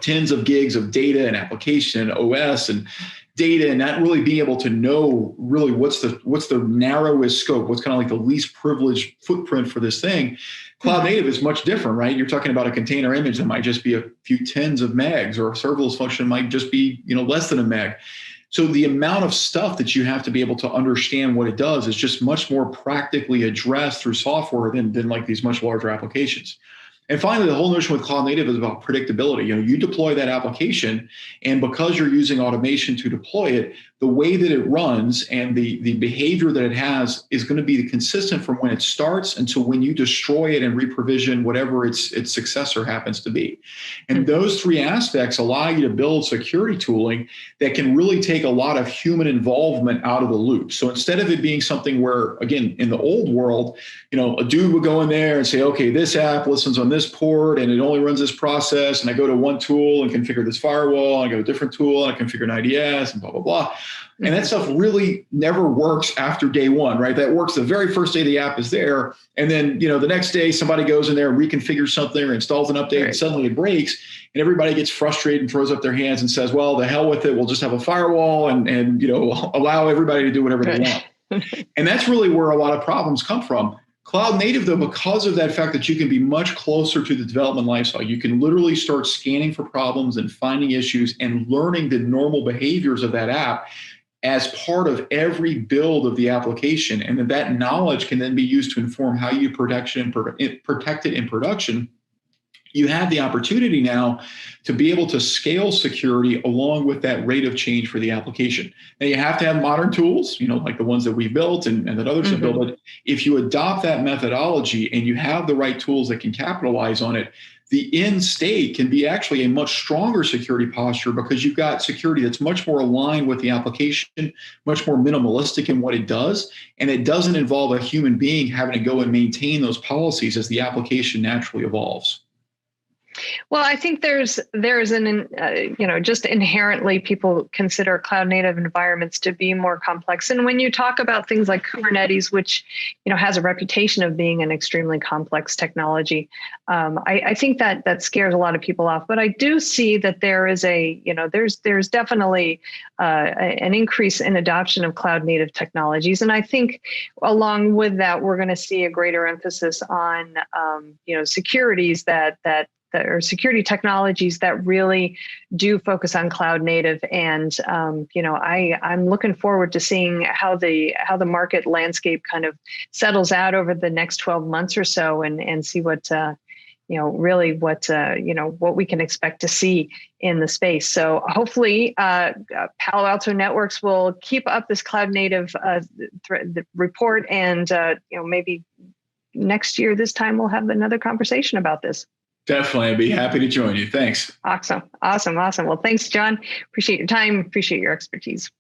D: tens of gigs of data and application and OS and data, and not really being able to know really what's the narrowest scope, what's kind of like the least privileged footprint for this thing. Cloud native is much different, right? You're talking about a container image that might just be a few tens of megs, or a serverless function might just be, less than a meg. So the amount of stuff that you have to be able to understand what it does is just much more practically addressed through software than like these much larger applications. And finally, the whole notion with cloud native is about predictability. You deploy that application, and because you're using automation to deploy it, the way that it runs and the behavior that it has is going to be consistent from when it starts until when you destroy it and reprovision whatever its successor happens to be. And those three aspects allow you to build security tooling that can really take a lot of human involvement out of the loop. So instead of it being something where, again, in the old world, a dude would go in there and say, okay, this app listens on this port and it only runs this process, and I go to one tool and configure this firewall, and I go to a different tool and I configure an IDS and blah, blah, blah. And that stuff really never works after day one, right? That works the very first day the app is there. And then, the next day somebody goes in there and reconfigures something or installs an update, and suddenly it breaks, and everybody gets frustrated and throws up their hands and says, well, the hell with it. We'll just have a firewall and allow everybody to do whatever they want. And that's really where a lot of problems come from. Cloud native, though, because of that fact that you can be much closer to the development lifecycle, you can literally start scanning for problems and finding issues and learning the normal behaviors of that app as part of every build of the application. And that knowledge can then be used to inform how you protect it in production. You have the opportunity now to be able to scale security along with that rate of change for the application. Now, you have to have modern tools, like the ones that we built and that others have built. But if you adopt that methodology and you have the right tools that can capitalize on it, the end state can be actually a much stronger security posture because you've got security that's much more aligned with the application, much more minimalistic in what it does, and it doesn't involve a human being having to go and maintain those policies as the application naturally evolves.
S: Well, I think there's an, just inherently people consider cloud native environments to be more complex. And when you talk about things like Kubernetes, which, has a reputation of being an extremely complex technology, I think that scares a lot of people off. But I do see that there is there's definitely an increase in adoption of cloud native technologies. And I think along with that, we're going to see a greater emphasis on, securities that are security technologies that really do focus on cloud native. And, I'm looking forward to seeing how the market landscape kind of settles out over the next 12 months or so and see what, what we can expect to see in the space. So hopefully Palo Alto Networks will keep up this cloud native report and, maybe next year, this time we'll have another conversation about this.
D: Definitely. I'd be happy to join you. Thanks.
S: Awesome. Well, thanks, John. Appreciate your time. Appreciate your expertise.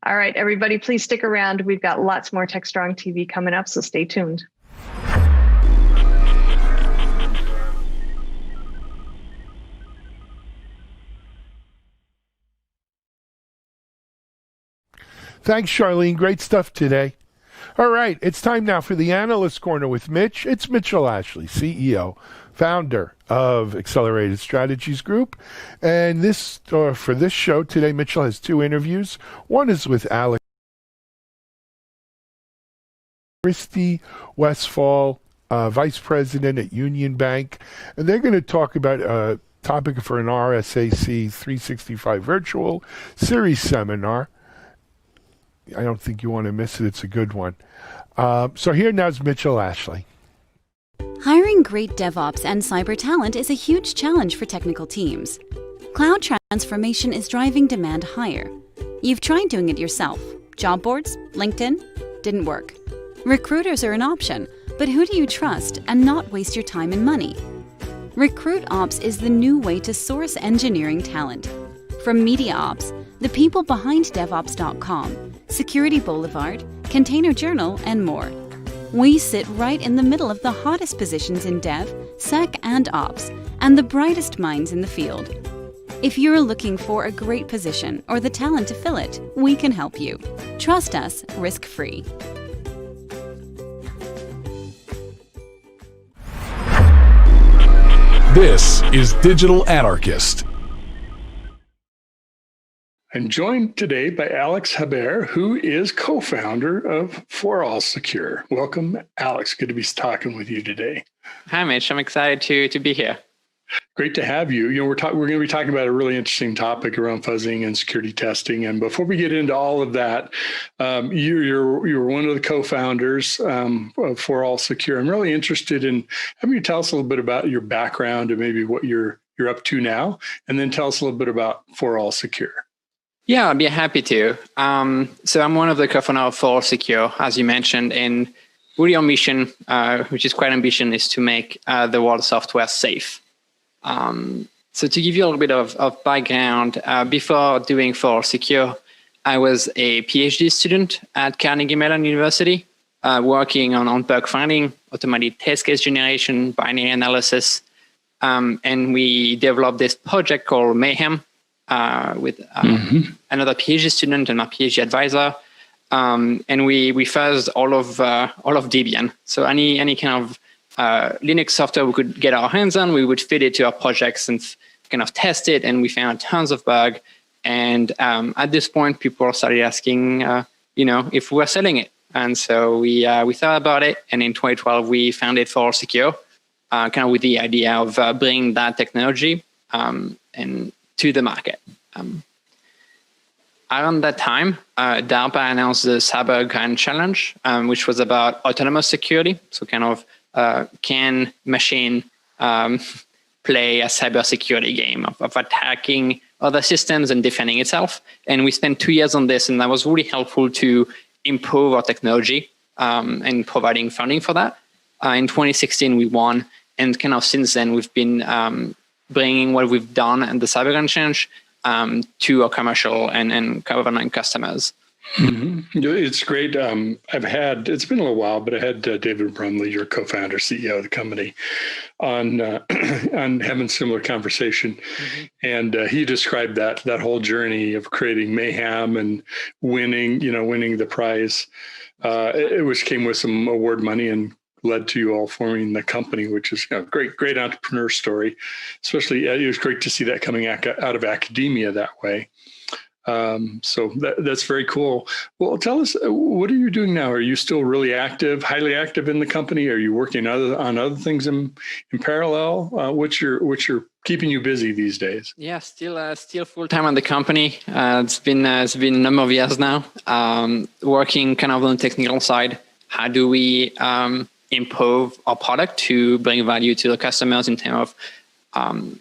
S: All right, everybody, please stick around. We've got lots more TechStrong TV coming up, so stay tuned.
A: Thanks, Charlene. Great stuff today. All right, it's time now for the Analyst Corner with Mitch. It's Mitchell Ashley, CEO, founder of Accelerated Strategies Group. And for this show today, Mitchell has two interviews. One is with Alex Christie Westfall, Vice President at Union Bank. And they're going to talk about a topic for an RSAC 365 Virtual Series seminar. I don't think you want to miss it. It's a good one. So here now is Mitchell Ashley.
E: Hiring great DevOps and cyber talent is a huge challenge for technical teams. Cloud transformation is driving demand higher. You've tried doing it yourself. Job boards, LinkedIn, didn't work. Recruiters are an option, but who do you trust and not waste your time and money? RecruitOps is the new way to source engineering talent. From MediaOps, the people behind DevOps.com, Security Boulevard, Container Journal, and more. We sit right in the middle of the hottest positions in Dev, Sec, and Ops, and the brightest minds in the field. If you're looking for a great position or the talent to fill it, we can help you. Trust us, risk-free.
R: This is Digital Anarchist.
I: I'm joined today by Alex Haber, who is co-founder of For All Secure. Welcome, Alex. Good to be talking with you today.
V: Hi, Mitch. I'm excited to be here.
I: Great to have you. We're going to be talking about a really interesting topic around fuzzing and security testing. And before we get into all of that, you're one of the co-founders of For All Secure. I'm really interested in having you tell us a little bit about your background and maybe what you're up to now, and then tell us a little bit about For All Secure.
V: Yeah, I'd be happy to. So I'm one of the co-founders of For All Secure, as you mentioned, and really our mission, which is quite ambitious, is to make the world's software safe. So to give you a little bit of background, before doing For All Secure, I was a PhD student at Carnegie Mellon University, working on bug finding, automated test case generation, binary analysis, and we developed this project called Mayhem, with another PhD student and my PhD advisor, and we fuzzed all of Debian. So any kind of Linux software we could get our hands on, we would feed it to our projects and kind of test it, and we found tons of bugs. And at this point, people started asking, if we were selling it. And so we thought about it, and in 2012 we founded For All Secure, kind of with the idea of bringing that technology and to the market. Around that time, DARPA announced the Cyber Grand Challenge, which was about autonomous security. So kind of can machine play a cybersecurity game of attacking other systems and defending itself. And we spent 2 years on this, and that was really helpful to improve our technology and providing funding for that. In 2016, we won And kind of since then, we've been bringing what we've done at the Cyber Exchange to our commercial and government customers.
I: It's great. It's been a little while, but I had David Brumley, your co-founder, CEO of the company, on having similar conversation. And he described that whole journey of creating mayhem and winning the prize, which came with some award money and led to you all forming the company, which is a great entrepreneur story. Especially, it was great to see that coming out of academia that way. So that's very cool. Well, tell us, what are you doing now? Are you still really active, highly active in the company? Are you working on other things in parallel? What's your keeping you busy these days?
V: Yeah, still full time on the company. It's been a number of years now. Working kind of on the technical side. How do we improve our product to bring value to the customers in terms of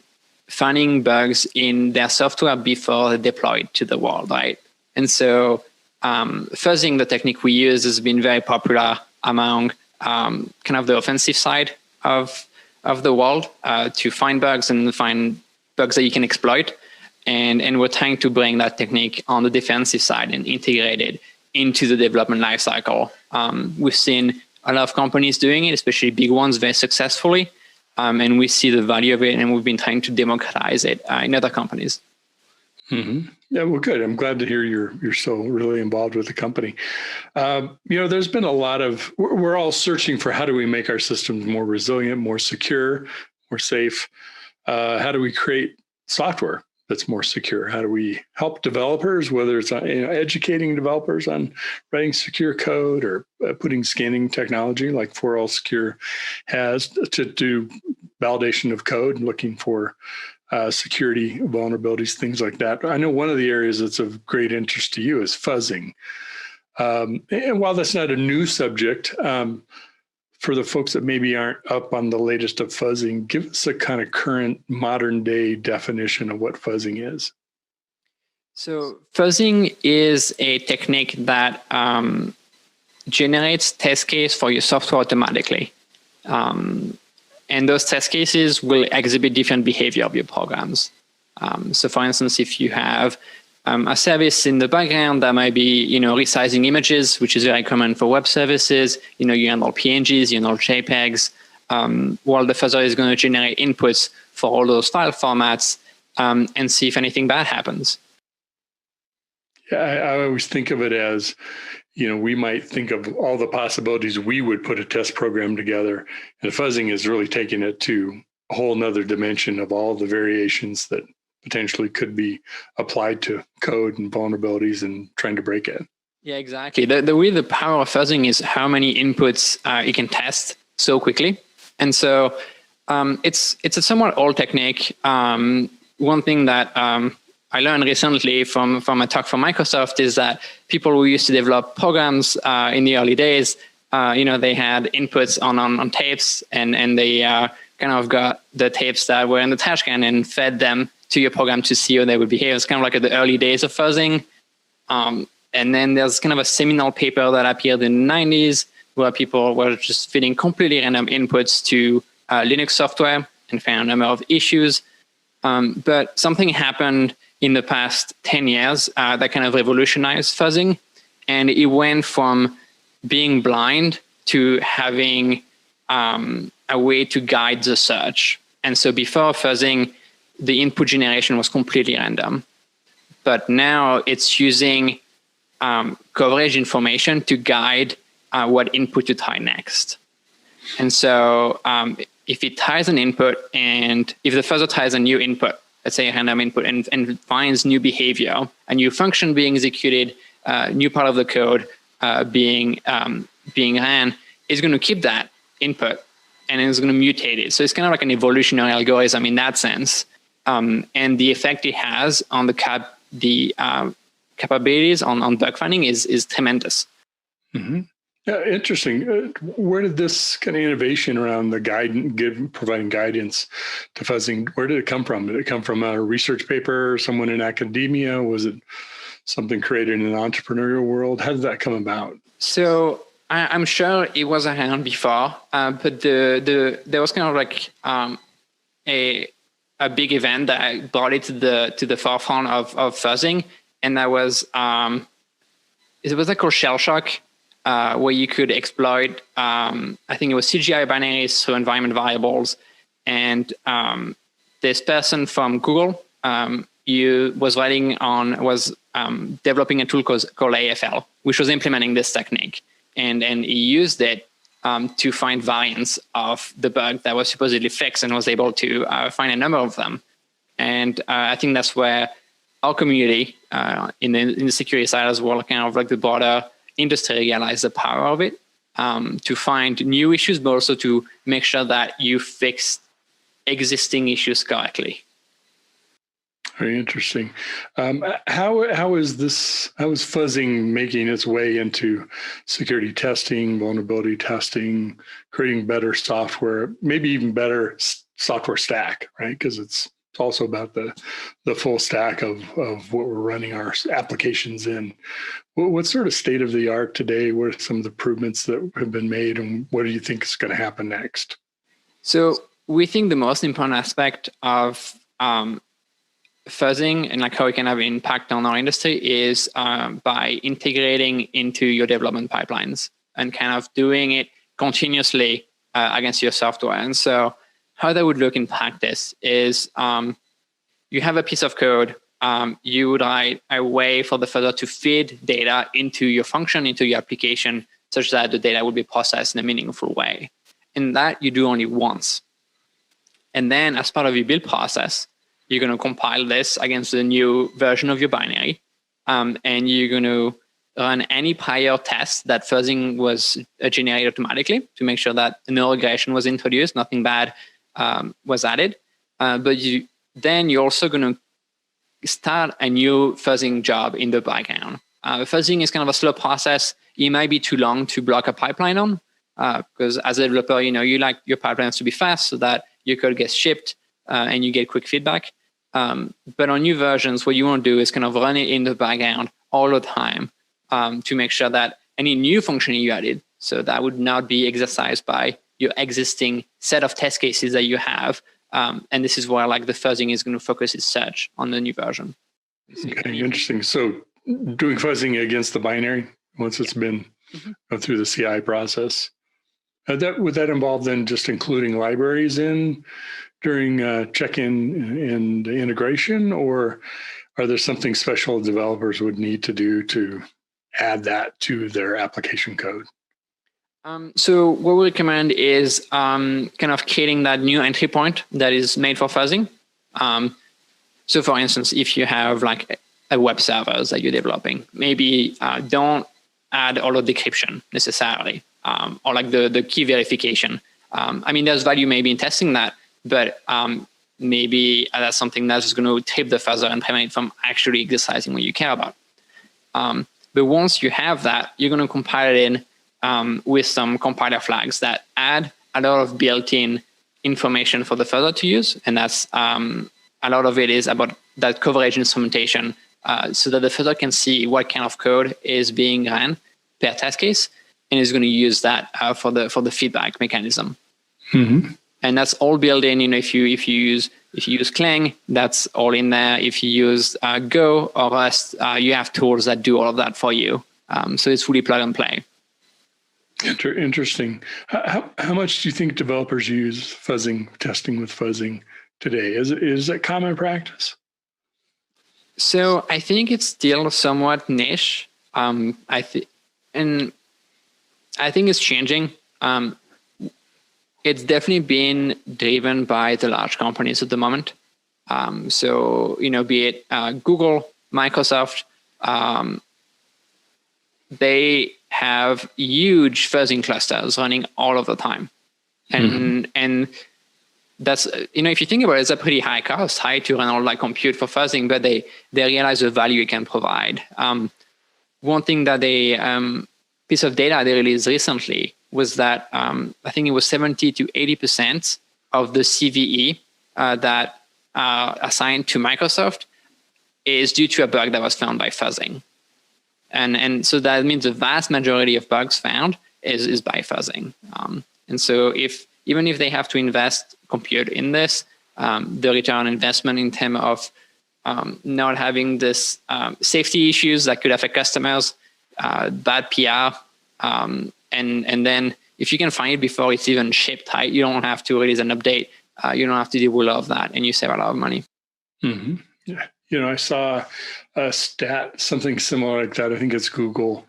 V: finding bugs in their software before they deploy it to the world, right? And so fuzzing, the technique we use, has been very popular among kind of the offensive side of the world to find bugs and find bugs that you can exploit. And we're trying to bring that technique on the defensive side and integrate it into the development lifecycle. We've seen a lot of companies doing it, especially big ones, very successfully. And we see the value of it, and we've been trying to democratize it in other companies.
I: Yeah, well, good. I'm glad to hear you're still really involved with the company. There's been a lot of, we're all searching for how do we make our systems more resilient, more secure, more safe. How do we create software that's more secure? How do we help developers, whether it's educating developers on writing secure code or putting scanning technology like 4All Secure has to do validation of code and looking for security vulnerabilities, things like that. I know one of the areas that's of great interest to you is fuzzing. And while that's not a new subject, for the folks that maybe aren't up on the latest of fuzzing, give us a kind of current modern day definition of what fuzzing is.
V: So fuzzing is a technique that generates test case for your software automatically. And those test cases will exhibit different behavior of your programs. So for instance, if you have a service in the background that might be, resizing images, which is very common for web services. You handle PNGs, you handle JPEGs. While the fuzzer is going to generate inputs for all those file formats and see if anything bad happens.
I: Yeah, I always think of it as, we might think of all the possibilities we would put a test program together, and fuzzing is really taking it to a whole nother dimension of all the variations that potentially could be applied to code and vulnerabilities and trying to break it.
V: Yeah, exactly. The power of fuzzing is how many inputs it can test so quickly. And so it's a somewhat old technique. One thing that I learned recently from a talk from Microsoft is that people who used to develop programs in the early days, they had inputs on tapes and they kind of got the tapes that were in the trash can and fed them to your program to see how they would behave. It's kind of like at the early days of fuzzing. And then there's kind of a seminal paper that appeared in the 90s where people were just feeding completely random inputs to Linux software and found a number of issues. But something happened in the past 10 years that kind of revolutionized fuzzing. And it went from being blind to having a way to guide the search. And so before fuzzing, the input generation was completely random. But now it's using coverage information to guide what input to try next. And so if it tries an input and if the fuzzer tries a new input, let's say a random input, and finds new behavior, a new function being executed, new part of the code being ran, is going to keep that input and it's going to mutate it. So it's kind of like an evolutionary algorithm in that sense. And the effect it has on the capabilities on bug finding is tremendous.
I: Mm-hmm. Yeah, interesting. Where did this kind of innovation around the providing guidance to fuzzing, where did it come from? Did it come from a research paper or someone in academia? Was it something created in an entrepreneurial world? How did that come about?
V: So I'm sure it was around before, but there was kind of like a big event that brought it to the forefront of fuzzing, and that was it was like called Shell Shock, where you could exploit I think it was CGI binaries through environment variables, and this person from Google was developing a tool called AFL, which was implementing this technique. And he used it to find variants of the bug that was supposedly fixed, and was able to find a number of them. And I think that's where our community in the security side as well, kind of like the broader industry, realized the power of it to find new issues, but also to make sure that you fix existing issues correctly.
I: Very interesting. How is fuzzing making its way into security testing, vulnerability testing, creating better software, maybe even better software stack, right? Because it's also about the full stack of what we're running our applications in. What sort of state of the art today? What are some of the improvements that have been made, and what do you think is going to happen next?
V: So we think the most important aspect of fuzzing and like how it can have an impact on our industry is by integrating into your development pipelines and kind of doing it continuously against your software. And so how that would look in practice is you have a piece of code, you would write a way for the fuzzer to feed data into your function, into your application, such that the data will be processed in a meaningful way. And that you do only once. And then as part of your build process, you're going to compile this against the new version of your binary, and you're going to run any prior test that fuzzing was generated automatically to make sure that no regression was introduced, nothing bad was added. But you're also going to start a new fuzzing job in the background. Fuzzing is kind of a slow process. It might be too long to block a pipeline on, because as a developer, you like your pipelines to be fast so that your code gets shipped and you get quick feedback. But on new versions, what you want to do is kind of run it in the background all the time to make sure that any new function you added, so that would not be exercised by your existing set of test cases that you have. And this is where like the fuzzing is going to focus its search on the new version.
I: Okay, interesting. So doing fuzzing against the binary once it's been through the CI process, would that involve then just including libraries in during check-in and integration, or are there something special developers would need to do to add that to their application code?
V: So what we recommend is kind of creating that new entry point that is made for fuzzing. So for instance, if you have like a web server that you're developing, maybe don't add all of decryption necessarily, or like the key verification. I mean, there's value maybe in testing that, but maybe that's something that's just going to trip the fuzzer and prevent it from actually exercising what you care about. But once you have that, you're going to compile it in with some compiler flags that add a lot of built-in information for the fuzzer to use. And that's a lot of it is about that coverage instrumentation, so that the fuzzer can see what kind of code is being ran per test case, and is going to use that for the feedback mechanism.
I: Mm-hmm.
V: And that's all built in. If you use Clang, that's all in there. If you use Go or Rust, you have tools that do all of that for you. So it's fully plug and play.
I: Interesting. How much do you think developers use fuzzing, testing with fuzzing today? Is that common practice?
V: So I think it's still somewhat niche. I think it's changing. It's definitely been driven by the large companies at the moment. So, be it Google, Microsoft, they have huge fuzzing clusters running all of the time. And that's, if you think about it, it's a pretty high cost, high to run all that compute for fuzzing, but they realize the value it can provide. One thing that piece of data they released recently was that I think it was 70 to 80% of the CVE that are assigned to Microsoft is due to a bug that was found by fuzzing. And so that means the vast majority of bugs found is by fuzzing. And so even if they have to invest compute in this, the return on investment in terms of not having this safety issues that could affect customers, bad PR, and then if you can find it before it's even shipped, right, you don't have to release an update. You don't have to deal with all of that, and you save a lot of money.
I: Mm-hmm. Yeah. I saw a stat, something similar like that. I think it's Google.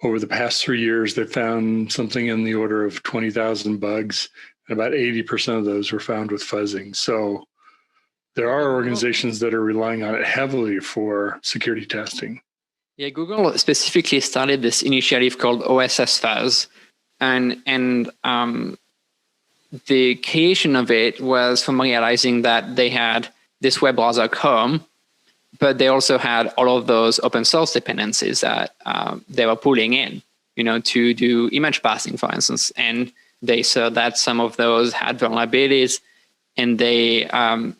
I: Over the past 3 years, they found something in the order of 20,000 bugs, and about 80% of those were found with fuzzing. So there are organizations that are relying on it heavily for security testing.
V: Yeah, Google specifically started this initiative called OSS Fuzz, and the creation of it was from realizing that they had this web browser Chrome, but they also had all of those open source dependencies that they were pulling in, to do image parsing, for instance. And they saw that some of those had vulnerabilities, and they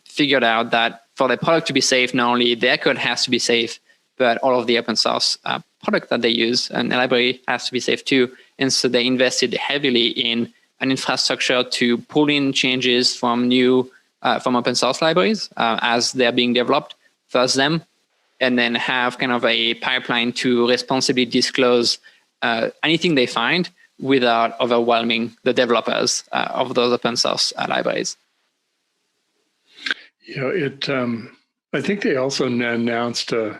V: figured out that for the product to be safe, not only their code has to be safe, but all of the open source product that they use and the library has to be safe too. And so they invested heavily in an infrastructure to pull in changes from from open source libraries as they're being developed, fuzz them, and then have kind of a pipeline to responsibly disclose anything they find without overwhelming the developers of those open source libraries.
I: I think they also announced a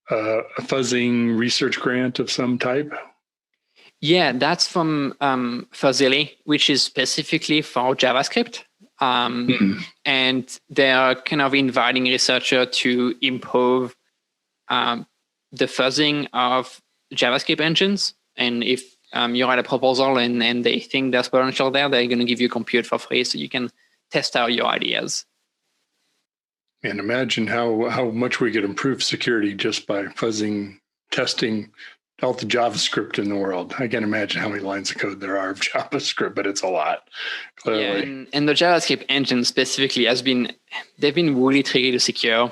I: fuzzing research grant of some type.
V: Yeah, that's from Fuzzily, which is specifically for JavaScript. And they're kind of inviting researchers to improve the fuzzing of JavaScript engines. And if you write a proposal and they think there's potential there, they're going to give you compute for free so you can test out your ideas.
I: And imagine how much we could improve security just by fuzzing, testing all the JavaScript in the world. I can't imagine how many lines of code there are of JavaScript, but it's a lot, clearly.
V: Yeah, and the JavaScript engine specifically they've been really tricky to secure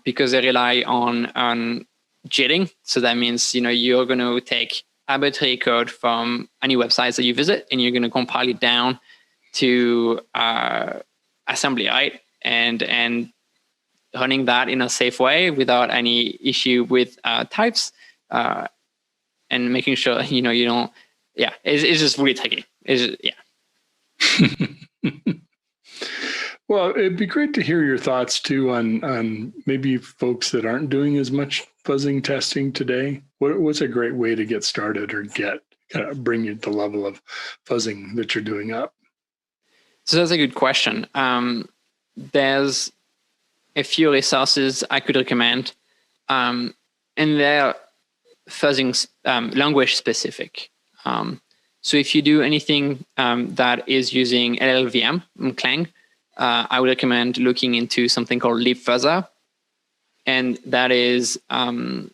V: because they rely on jitting. So that means, you're going to take arbitrary code from any websites that you visit, and you're going to compile it down to assembly, right? And running that in a safe way without any issue with types. And making sure, you don't, it's just really tricky.
I: Well, it'd be great to hear your thoughts too on maybe folks that aren't doing as much fuzzing testing today. What's a great way to get started or bring you to the level of fuzzing that you're doing up?
V: So that's a good question. There's a few resources I could recommend, and they're fuzzing language specific. So if you do anything that is using LLVM and Clang, I would recommend looking into something called libfuzzer. And that is probably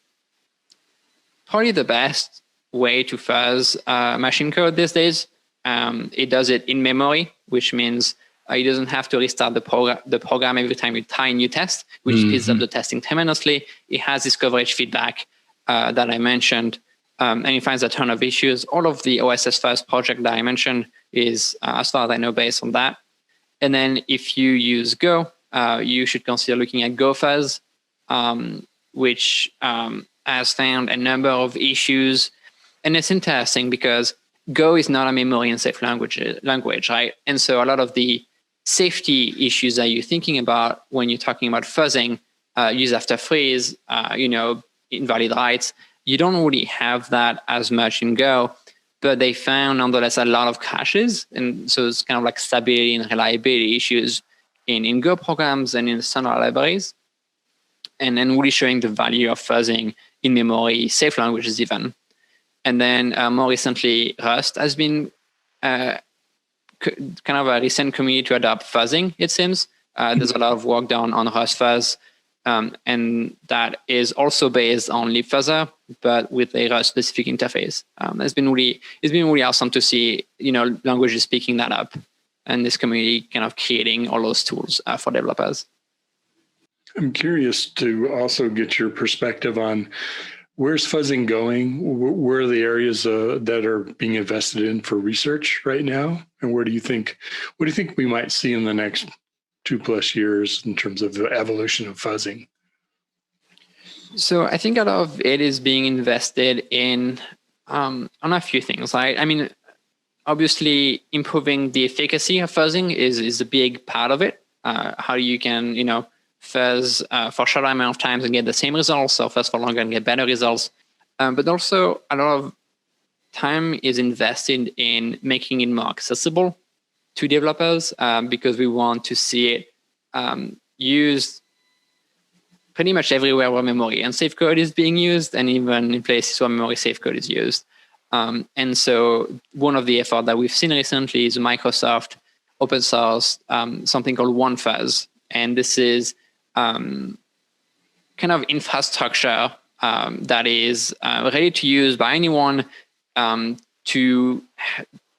V: the best way to fuzz machine code these days. It does it in memory, which means it doesn't have to restart the program every time you try a new test, which speeds up the testing tremendously. It has this coverage feedback that I mentioned, and it finds a ton of issues. All of the OSS Fuzz project that I mentioned is, as far as I know, based on that. And then if you use Go, you should consider looking at GoFuzz, which has found a number of issues. And it's interesting because Go is not a memory and safe language, right? And so a lot of the safety issues that you're thinking about when you're talking about fuzzing, use after freeze, invalid writes, you don't really have that as much in Go, but they found nonetheless a lot of crashes. And so it's kind of like stability and reliability issues in Go programs and in standard libraries. And then really showing the value of fuzzing in memory, safe languages even. And then more recently, Rust has been kind of a recent community to adopt fuzzing, it seems. There's a lot of work done on Rust Fuzz. And that is also based on libfuzzer, but with a Rust-specific interface. It's been really awesome to see, languages picking that up, and this community kind of creating all those tools for developers.
I: I'm curious to also get your perspective on Where's fuzzing going? Where are the areas that are being invested in for research right now? And what do you think we might see in the next 2+ years in terms of the evolution of fuzzing?
V: So I think a lot of it is being invested in on a few things, right? I mean, obviously improving the efficacy of fuzzing is a big part of it. How you can, fuzz for a short amount of times and get the same results, or fuzz for longer and get better results. But also a lot of time is invested in making it more accessible to developers because we want to see it used pretty much everywhere where memory unsafe code is being used, and even in places where memory safe code is used. And so one of the efforts that we've seen recently is Microsoft open source something called OneFuzz. And this is kind of infrastructure that is ready to use by anyone to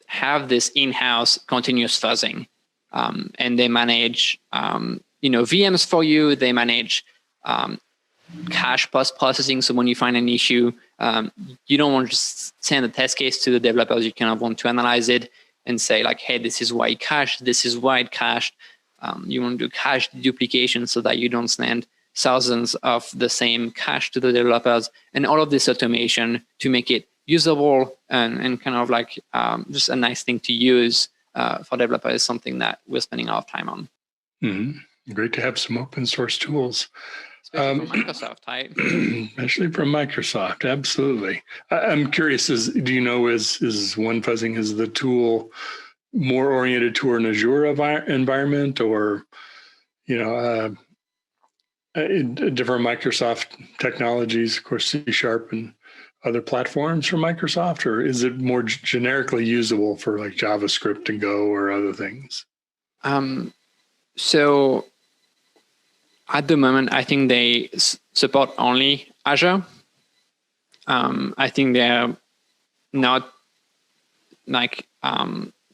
V: have this in-house continuous fuzzing. And they manage VMs for you. They manage cache post-processing. So when you find an issue, you don't want to just send a test case to the developers. You kind of want to analyze it and say like, hey, this is why it cached. This is why it cached. You want to do cache duplication so that you don't send thousands of the same cache to the developers, and all of this automation to make it usable and kind of like just a nice thing to use for developers is something that we're spending a lot of time on.
I: Mm-hmm. Great to have some open source tools.
V: Especially from Microsoft, right?
I: Especially from Microsoft, absolutely. I'm curious, do you know, is OneFuzzing, is the tool more oriented toward an Azure environment, or different Microsoft technologies, of course, C# and other platforms from Microsoft, or is it more generically usable for like JavaScript and Go or other things?
V: So at the moment, I think they support only Azure. I think they're not like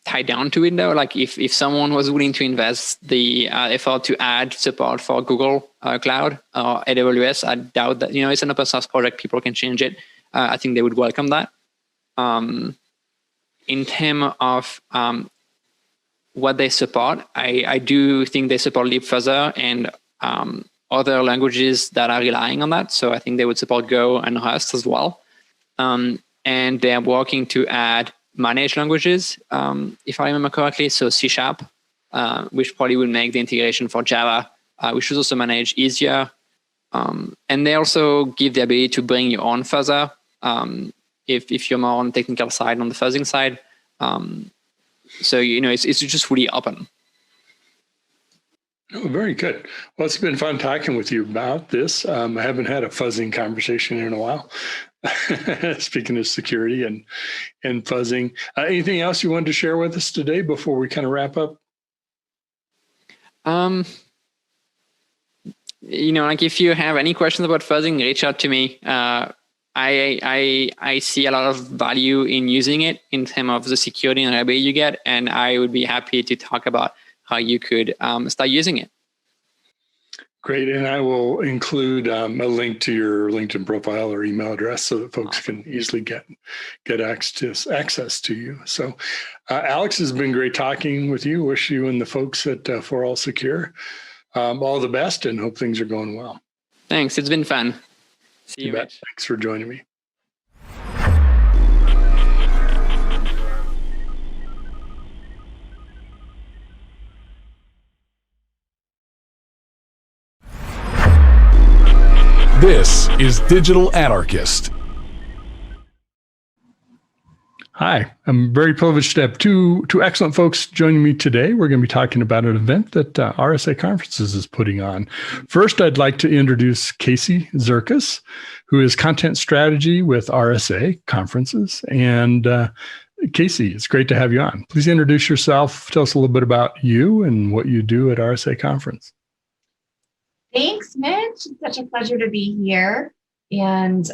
V: tied down to it though. Like if someone was willing to invest the effort to add support for Google Cloud or AWS, I doubt that, it's an open source project, people can change it. I think they would welcome that. In terms of what they support, I do think they support libfuzzer and other languages that are relying on that. So I think they would support Go and Rust as well. And they're working to add managed languages, if I remember correctly. So C#, which probably would make the integration for Java, which is also managed easier. And they also give the ability to bring your own fuzzer if you're more on the technical side, on the fuzzing side. So, it's just really open.
I: Oh, very good. Well, it's been fun talking with you about this. I haven't had a fuzzing conversation in a while. Speaking of security and fuzzing, anything else you wanted to share with us today before we kind of wrap up?
V: Like if you have any questions about fuzzing, reach out to me. I see a lot of value in using it in terms of the security and reliability you get, and I would be happy to talk about how you could start using it.
I: Great, and I will include a link to your LinkedIn profile or email address so that folks can easily get access to you. So, Alex, has been great talking with you. Wish you and the folks at For All Secure all the best, and hope things are going well.
V: Thanks, it's been fun. See you, Mitch.
I: Thanks for joining me.
R: This is Digital Anarchist.
I: Hi, I'm very privileged to have two excellent folks joining me today. We're going to be talking about an event that RSA Conferences is putting on. First, I'd like to introduce Casey Zerkis, who is Content Strategy with RSA Conferences. And Casey, it's great to have you on. Please introduce yourself. Tell us a little bit about you and what you do at RSA Conference.
B: Thanks, Mitch. It's such a pleasure to be here. And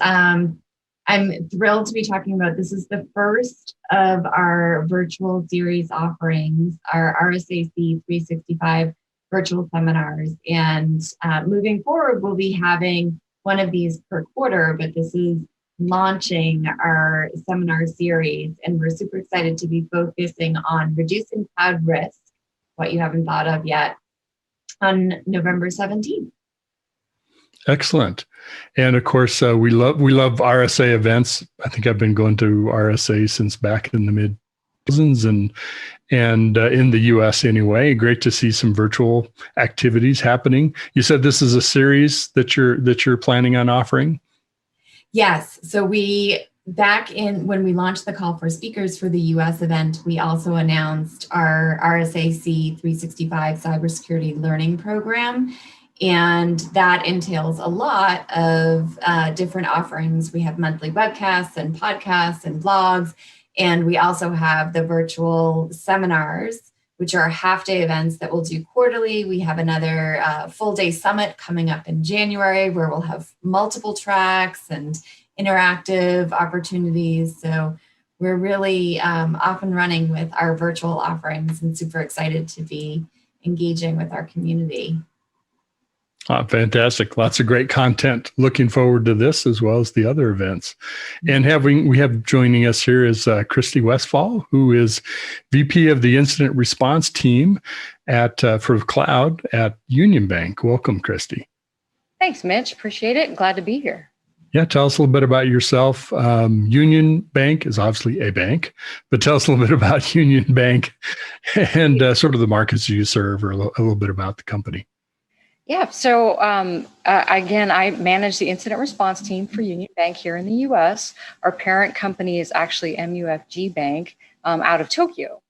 B: I'm thrilled to be talking about this. Is the first of our virtual series offerings, our RSAC 365 virtual seminars. And moving forward, we'll be having one of these per quarter, but this is launching our seminar series, and we're super excited to be focusing on reducing cloud risk, what you haven't thought of yet, on November 17th.
I: Excellent. And of course, we love RSA events. I think I've been going to RSA since back in the mid 2000s and in the US anyway. Great to see some virtual activities happening. You said this is a series that you're planning on offering?
B: Yes. So back in when we launched the call for speakers for the US event, we also announced our RSAC 365 Cybersecurity Learning Program. And that entails a lot of different offerings. We have monthly webcasts and podcasts and blogs. And we also have the virtual seminars, which are half-day events that we'll do quarterly. We have another full-day summit coming up in January where we'll have multiple tracks and interactive opportunities. So we're really off and running with our virtual offerings and super excited to be engaging with our community.
I: Fantastic. Lots of great content. Looking forward to this as well as the other events. And we have joining us here is Christy Westfall, who is VP of the Incident Response Team for Cloud at Union Bank. Welcome, Christy.
C: Thanks, Mitch. Appreciate it. Glad to be here.
I: Yeah, tell us a little bit about yourself. Union Bank is obviously a bank, but tell us a little bit about Union Bank and sort of the markets you serve, or a little bit about the company.
C: Yeah, so again, I manage the incident response team for Union Bank here in the US. Our parent company is actually MUFG Bank out of Tokyo.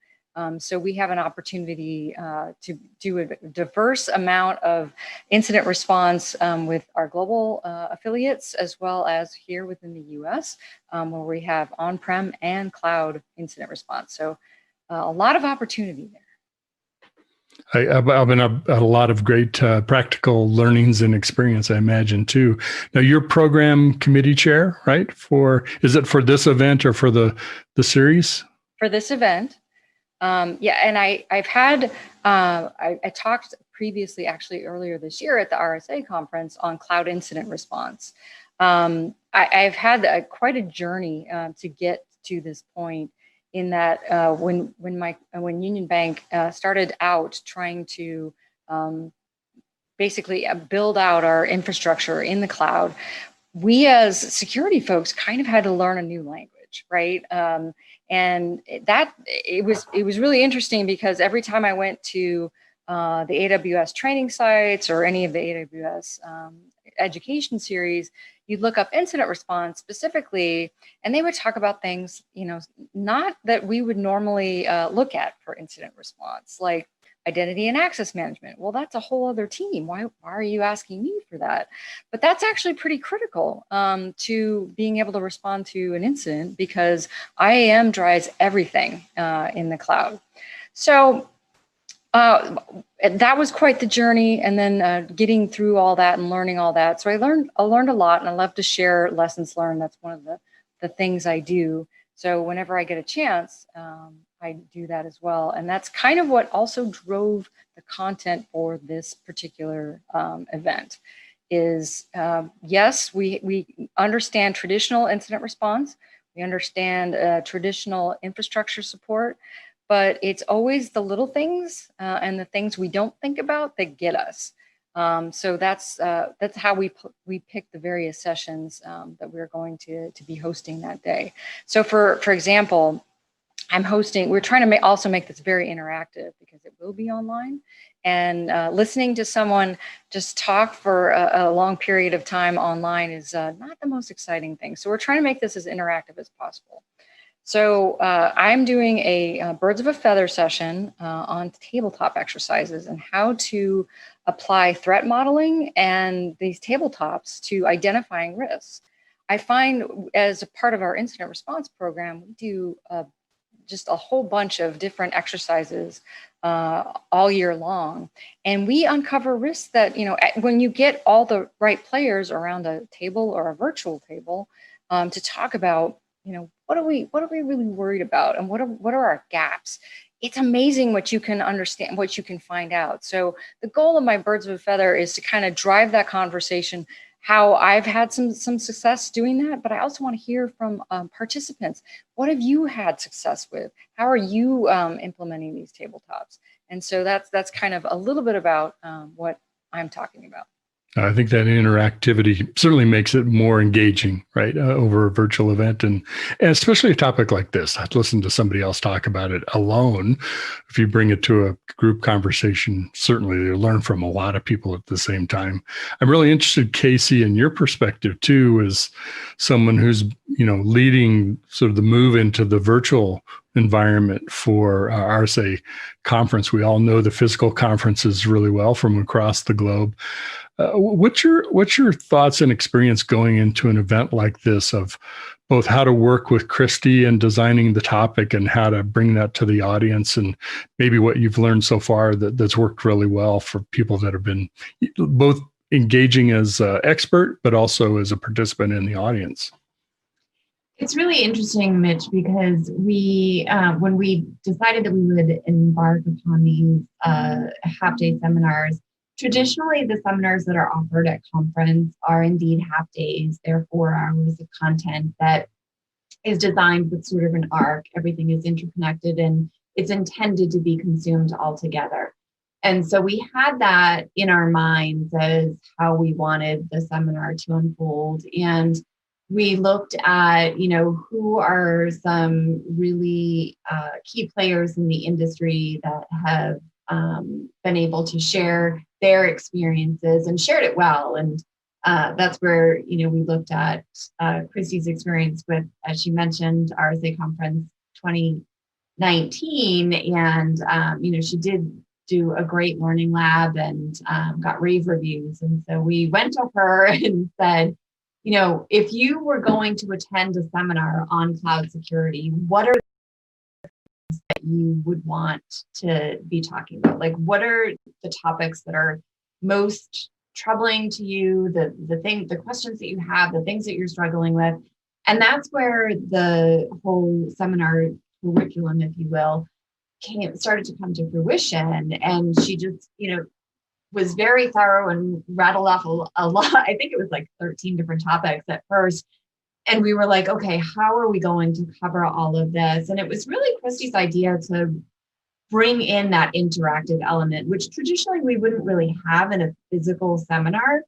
C: So we have an opportunity to do a diverse amount of incident response with our global affiliates, as well as here within the US, where we have on-prem and cloud incident response. So a lot of opportunity there.
I: I've been a lot of great practical learnings and experience, I imagine, too. Now, you're program committee chair, right? Is it for this event or for the series?
C: For this event. Yeah, and I've had, I talked previously, actually earlier this year at the RSA conference on cloud incident response. I've had quite a journey to get to this point, in that when Union Bank started out trying to basically build out our infrastructure in the cloud, we as security folks kind of had to learn a new language, right? And that it was really interesting, because every time I went to the AWS training sites or any of the AWS education series, you'd look up incident response specifically, and they would talk about things, not that we would normally look at for incident response, like identity and access management. Well, that's a whole other team. Why are you asking me for that? But that's actually pretty critical to being able to respond to an incident, because IAM drives everything in the cloud. So that was quite the journey, and then getting through all that and learning all that. So I learned a lot, and I love to share lessons learned. That's one of the things I do. So whenever I get a chance, I do that as well. And that's kind of what also drove the content for this particular event is, yes, we understand traditional incident response. We understand traditional infrastructure support, but it's always the little things and the things we don't think about that get us. So that's how we pick the various sessions that we're going to be hosting that day. So for example, we're trying to also make this very interactive, because it will be online, and listening to someone just talk for a long period of time online is not the most exciting thing. So we're trying to make this as interactive as possible. So I'm doing a birds of a feather session on tabletop exercises and how to apply threat modeling and these tabletops to identifying risks. I find as a part of our incident response program, we do just a whole bunch of different exercises all year long. And we uncover risks that, when you get all the right players around a table or a virtual table to talk about, what are we really worried about, and what are our gaps? It's amazing what you can understand, what you can find out. So the goal of my birds of a feather is to kind of drive that conversation, how I've had some success doing that, but I also want to hear from participants. What have you had success with? How are you implementing these tabletops? And so that's kind of a little bit about what I'm talking about.
I: I think that interactivity certainly makes it more engaging, right, over a virtual event. And especially a topic like this. I'd listen to somebody else talk about it alone. If you bring it to a group conversation, certainly you'll learn from a lot of people at the same time. I'm really interested, Casey, in your perspective too, as someone who's, leading sort of the move into the virtual environment for our RSA conference. We all know the physical conferences really well from across the globe. What's your thoughts and experience going into an event like this of both how to work with Christy and designing the topic and how to bring that to the audience, and maybe what you've learned so far that's worked really well for people that have been both engaging as an expert, but also as a participant in the audience?
B: It's really interesting, Mitch, because we, when we decided that we would embark upon these half-day seminars, traditionally the seminars that are offered at conference are indeed half days. They're 4 hours of content that is designed with sort of an arc. Everything is interconnected and it's intended to be consumed all together. And so we had that in our minds as how we wanted the seminar to unfold. And we looked at, who are some really key players in the industry that have been able to share their experiences and shared it well. And that's where, we looked at Christy's experience with, as she mentioned, RSA Conference 2019. And, she did do a great learning lab and got rave reviews. And so we went to her and said, if you were going to attend a seminar on cloud security, what are the things that you would want to be talking about? Like, what are the topics that are most troubling to you, the questions that you have, the things that you're struggling with? And that's where the whole seminar curriculum, if you will, started to come to fruition. And she just, was very thorough and rattled off a lot. I think it was like 13 different topics at first. And we were like, okay, how are we going to cover all of this? And it was really Christy's idea to bring in that interactive element, which traditionally we wouldn't really have in a physical seminar.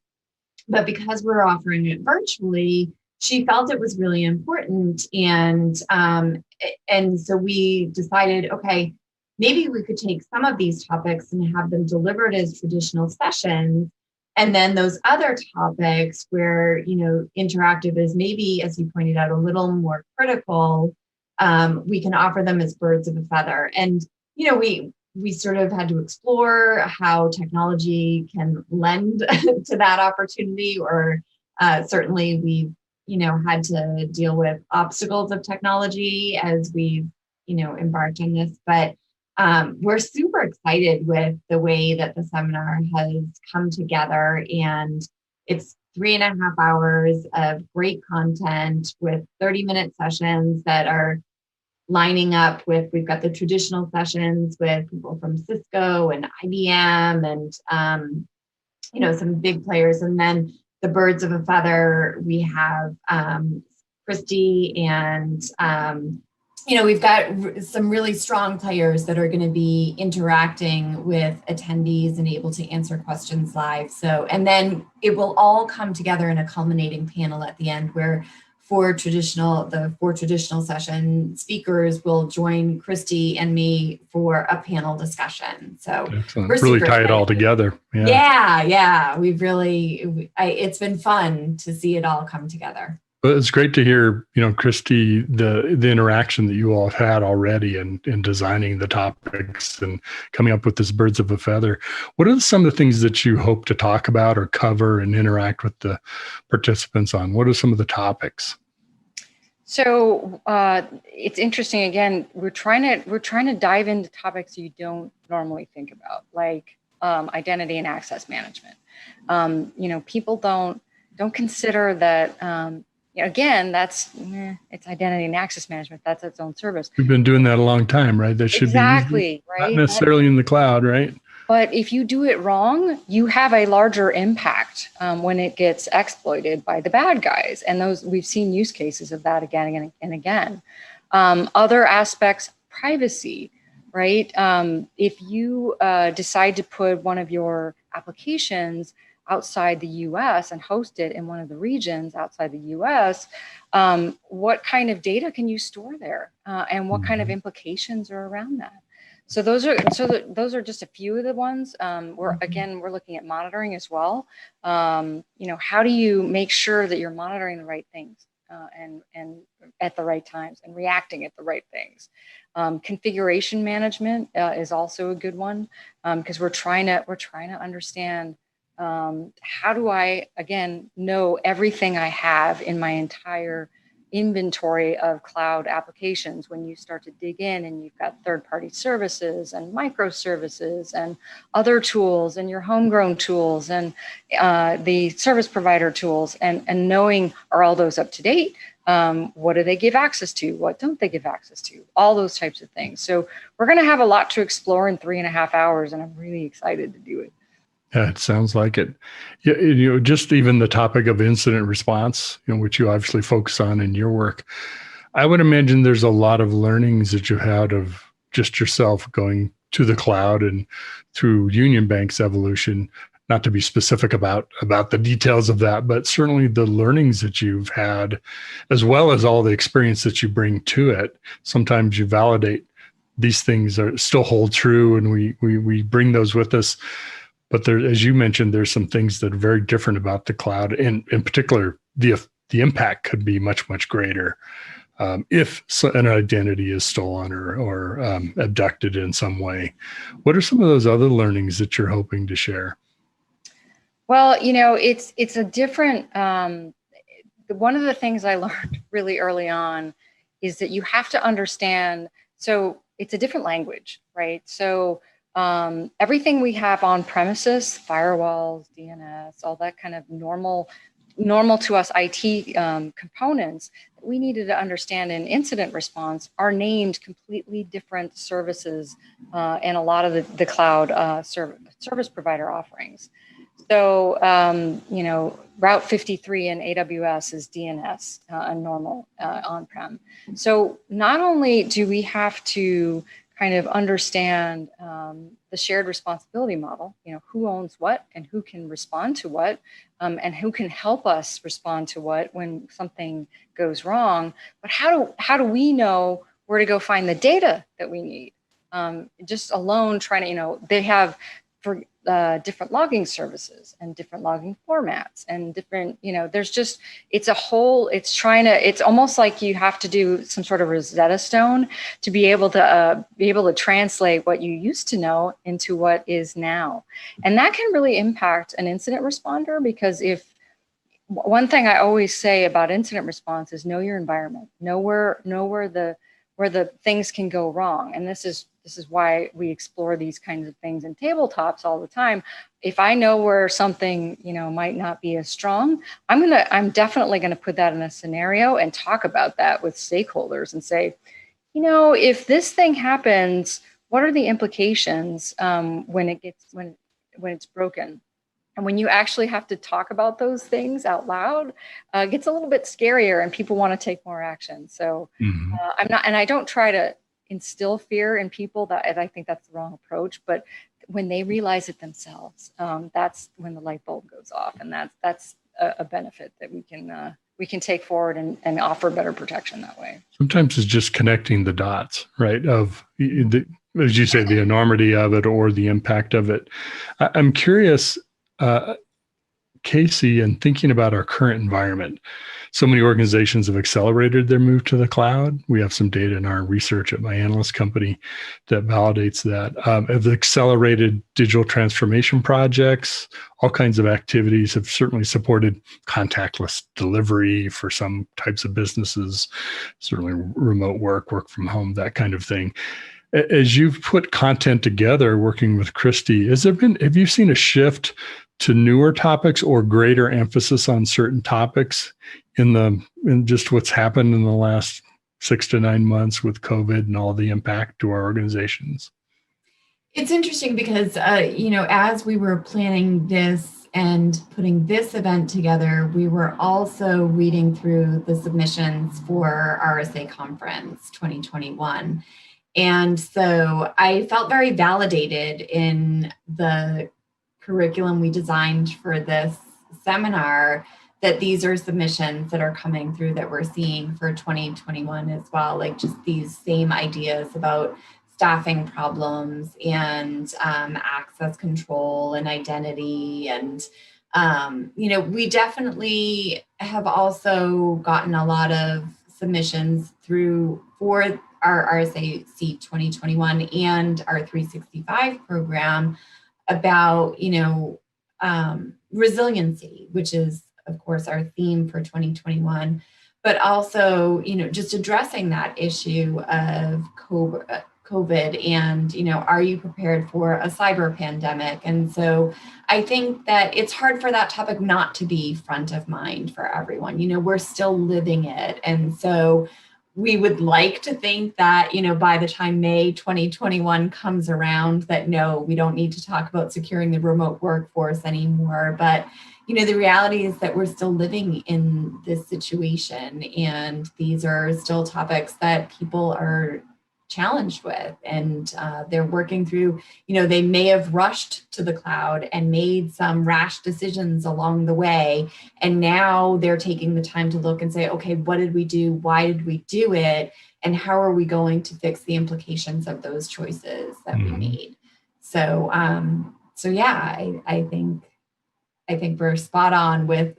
B: But because we're offering it virtually, she felt it was really important. And so we decided, okay, maybe we could take some of these topics and have them delivered as traditional sessions. And then those other topics where, interactive is maybe, as you pointed out, a little more critical, we can offer them as birds of a feather. And, we sort of had to explore how technology can lend to that opportunity, or certainly we've, had to deal with obstacles of technology as we've, embarked on this. But we're super excited with the way that the seminar has come together, and it's 3.5 hours of great content with 30-minute sessions that are lining up with, we've got the traditional sessions with people from Cisco and IBM and, some big players. And then the birds of a feather, we have Christy and, we've got some really strong players that are going to be interacting with attendees and able to answer questions live. So, and then it will all come together in a culminating panel at the end where the four traditional session speakers will join Christy and me for a panel discussion. So
I: we're really tie it all together.
B: Yeah. We've really, it's been fun to see it all come together.
I: But it's great to hear, Christy, the interaction that you all have had already in designing the topics and coming up with this birds of a feather. What are some of the things that you hope to talk about or cover and interact with the participants on? What are some of the topics?
C: So it's interesting. Again, we're trying to dive into topics you don't normally think about, like identity and access management. People don't consider that. Again, it's identity and access management. That's its own service.
I: We've been doing that a long time, right? That should be
C: right?
I: not necessarily in the cloud, right?
C: But if you do it wrong, you have a larger impact when it gets exploited by the bad guys. And those, we've seen use cases of that again and again. Other aspects, privacy, right? If you decide to put one of your applications outside the US and host it in one of the regions outside the US, what kind of data can you store there? And what kind of implications are around that? So those are just a few of the ones. We're looking at monitoring as well. How do you make sure that you're monitoring the right things and at the right times and reacting at the right things? Configuration management is also a good one because we're trying to understand how do I again know everything I have in my entire inventory of cloud applications. When you start to dig in and you've got third-party services and microservices and other tools and your homegrown tools and the service provider tools and knowing, are all those up to date? What do they give access to? What don't they give access to? All those types of things. So we're going to have a lot to explore in 3.5 hours, and I'm really excited to do it.
I: Yeah, it sounds like it. Yeah, just even the topic of incident response, which you obviously focus on in your work. I would imagine there's a lot of learnings that you had of just yourself going to the cloud and through Union Bank's evolution. Not to be specific about the details of that, but certainly the learnings that you've had, as well as all the experience that you bring to it. Sometimes you validate these things still hold true, and we bring those with us. But there, as you mentioned, there's some things that are very different about the cloud. And in particular, the impact could be much, much greater if an identity is stolen or abducted in some way. What are some of those other learnings that you're hoping to share?
C: Well, it's a different, one of the things I learned really early on is that you have to understand, so it's a different language, right? So everything we have on premises, firewalls, DNS, all that kind of normal to us IT components, we needed to understand in incident response are named completely different services and a lot of the cloud service provider offerings. So, Route 53 in AWS is DNS, a normal on-prem. So not only do we have to kind of understand the shared responsibility model, who owns what and who can respond to what, and who can help us respond to what when something goes wrong, but how do we know where to go find the data that we need? Just alone trying to, they have for different logging services and different logging formats and different, it's almost like you have to do some sort of Rosetta Stone to be able to translate what you used to know into what is now. And that can really impact an incident responder, because one thing I always say about incident response is know your environment, know where the things can go wrong. And this is why we explore these kinds of things in tabletops all the time. If I know where something, might not be as strong, I'm definitely going to put that in a scenario and talk about that with stakeholders and say, if this thing happens, what are the implications when it's broken? And when you actually have to talk about those things out loud, it gets a little bit scarier and people want to take more action. So I don't try to instill fear in people. That I think that's the wrong approach. But when they realize it themselves, that's when the light bulb goes off, and that's a benefit that we can take forward and offer better protection that way. Sometimes
I: it's just connecting the dots, right? Of as you say, the enormity of it or the impact of it. I'm curious, Casey, and thinking about our current environment, so many organizations have accelerated their move to the cloud. We have some data in our research at my analyst company that validates that. Have accelerated digital transformation projects, all kinds of activities have certainly supported contactless delivery for some types of businesses, certainly remote work from home, that kind of thing. As you've put content together, working with Christy, have you seen a shift to newer topics or greater emphasis on certain topics in just what's happened in the last 6 to 9 months with COVID and all the impact to our organizations?
B: It's interesting because, as we were planning this and putting this event together, we were also reading through the submissions for RSA Conference 2021. And so I felt very validated in the curriculum we designed for this seminar, that these are submissions that are coming through that we're seeing for 2021 as well, like just these same ideas about staffing problems and access control and identity. And, we definitely have also gotten a lot of submissions through for our RSAC 2021 and our 365 program about, resiliency, which is, of course, our theme for 2021, but also, just addressing that issue of COVID and, are you prepared for a cyber pandemic? And so I think that it's hard for that topic not to be front of mind for everyone. We're still living it. And so we would like to think that, by the time May 2021 comes around, that no, we don't need to talk about securing the remote workforce anymore. But, the reality is that we're still living in this situation, and these are still topics that people are challenged with, and they're working through, they may have rushed to the cloud and made some rash decisions along the way. And now they're taking the time to look and say, okay, what did we do? Why did we do it? And how are we going to fix the implications of those choices that we made? So, yeah, I think we're spot on with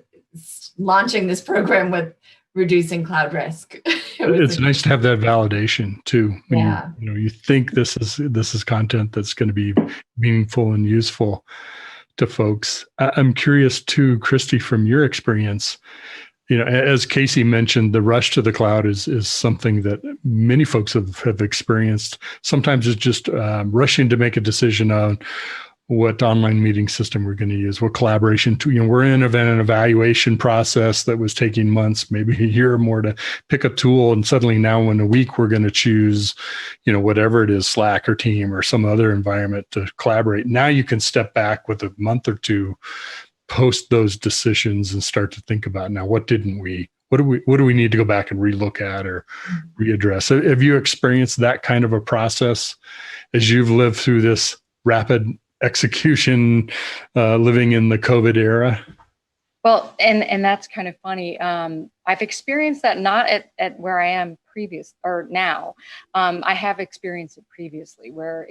B: launching this program with reducing cloud risk.
I: It's nice to have that validation too.
B: Yeah.
I: You think this is content that's going to be meaningful and useful to folks. I'm curious too, Christy, from your experience, as Casey mentioned, the rush to the cloud is something that many folks have experienced. Sometimes it's just rushing to make a decision on what online meeting system we're going to use, what collaboration tool. We're in an evaluation process that was taking months, maybe a year or more to pick a tool. And suddenly now in a week, we're going to choose, whatever it is, Slack or Team or some other environment to collaborate. Now you can step back with a month or two, post those decisions and start to think about, now, what do we need to go back and relook at or readdress? Have you experienced that kind of a process as you've lived through this rapid execution, living in the COVID era?
C: Well, and that's kind of funny. I've experienced that not at where I am now. I have experienced it previously where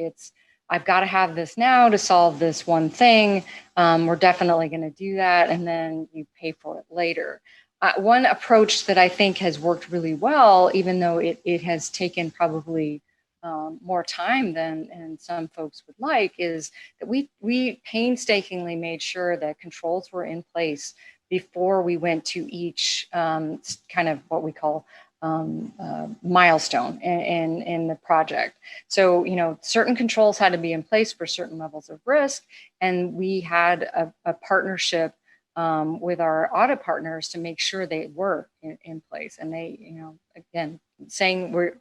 C: I've got to have this now to solve this one thing. We're definitely going to do that. And then you pay for it later. One approach that I think has worked really well, even though it has taken probably more time than some folks would like, is that we painstakingly made sure that controls were in place before we went to each kind of what we call milestone in the project. So, certain controls had to be in place for certain levels of risk, and we had a partnership with our audit partners to make sure they were in place, and they, again, we're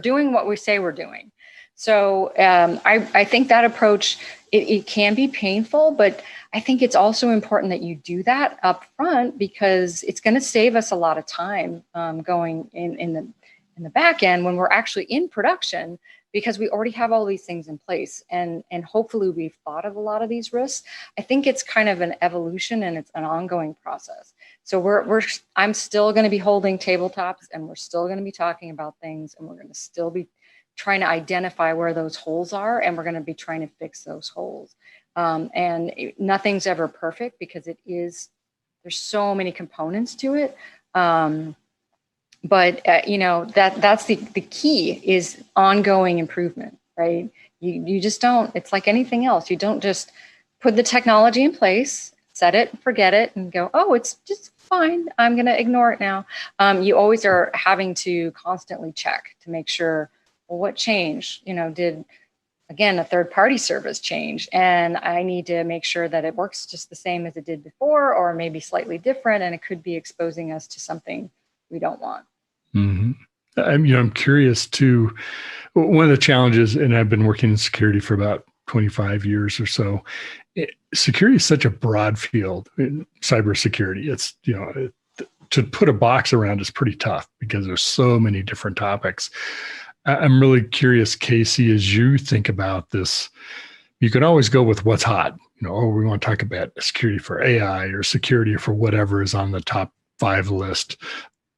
C: doing what we say we're doing. So I think that approach, it can be painful, but I think it's also important that you do that up front, because it's going to save us a lot of time going in the back end when we're actually in production, because we already have all these things in place, and hopefully we've thought of a lot of these risks. I think it's kind of an evolution, and it's an ongoing process. So I'm still going to be holding tabletops, and we're still going to be talking about things, and we're going to still be trying to identify where those holes are, and we're going to be trying to fix those holes. And nothing's ever perfect, because there's so many components to it. But that's the key, is ongoing improvement, right? You just don't, it's like anything else. You don't just put the technology in place, set it, forget it, and go, oh, it's just fine, I'm going to ignore it now. You always are having to constantly check to make sure, well, what changed? Did, again, a third-party service change? And I need to make sure that it works just the same as it did before, or maybe slightly different, and it could be exposing us to something we don't want.
I: Mm-hmm. I'm curious too. One of the challenges, and I've been working in security for about 25 years or so. Security is such a broad field in cybersecurity. It's, to put a box around is pretty tough because there's so many different topics. I'm really curious, Casey, as you think about this, you can always go with what's hot. We want to talk about security for AI or security for whatever is on the top 5 list.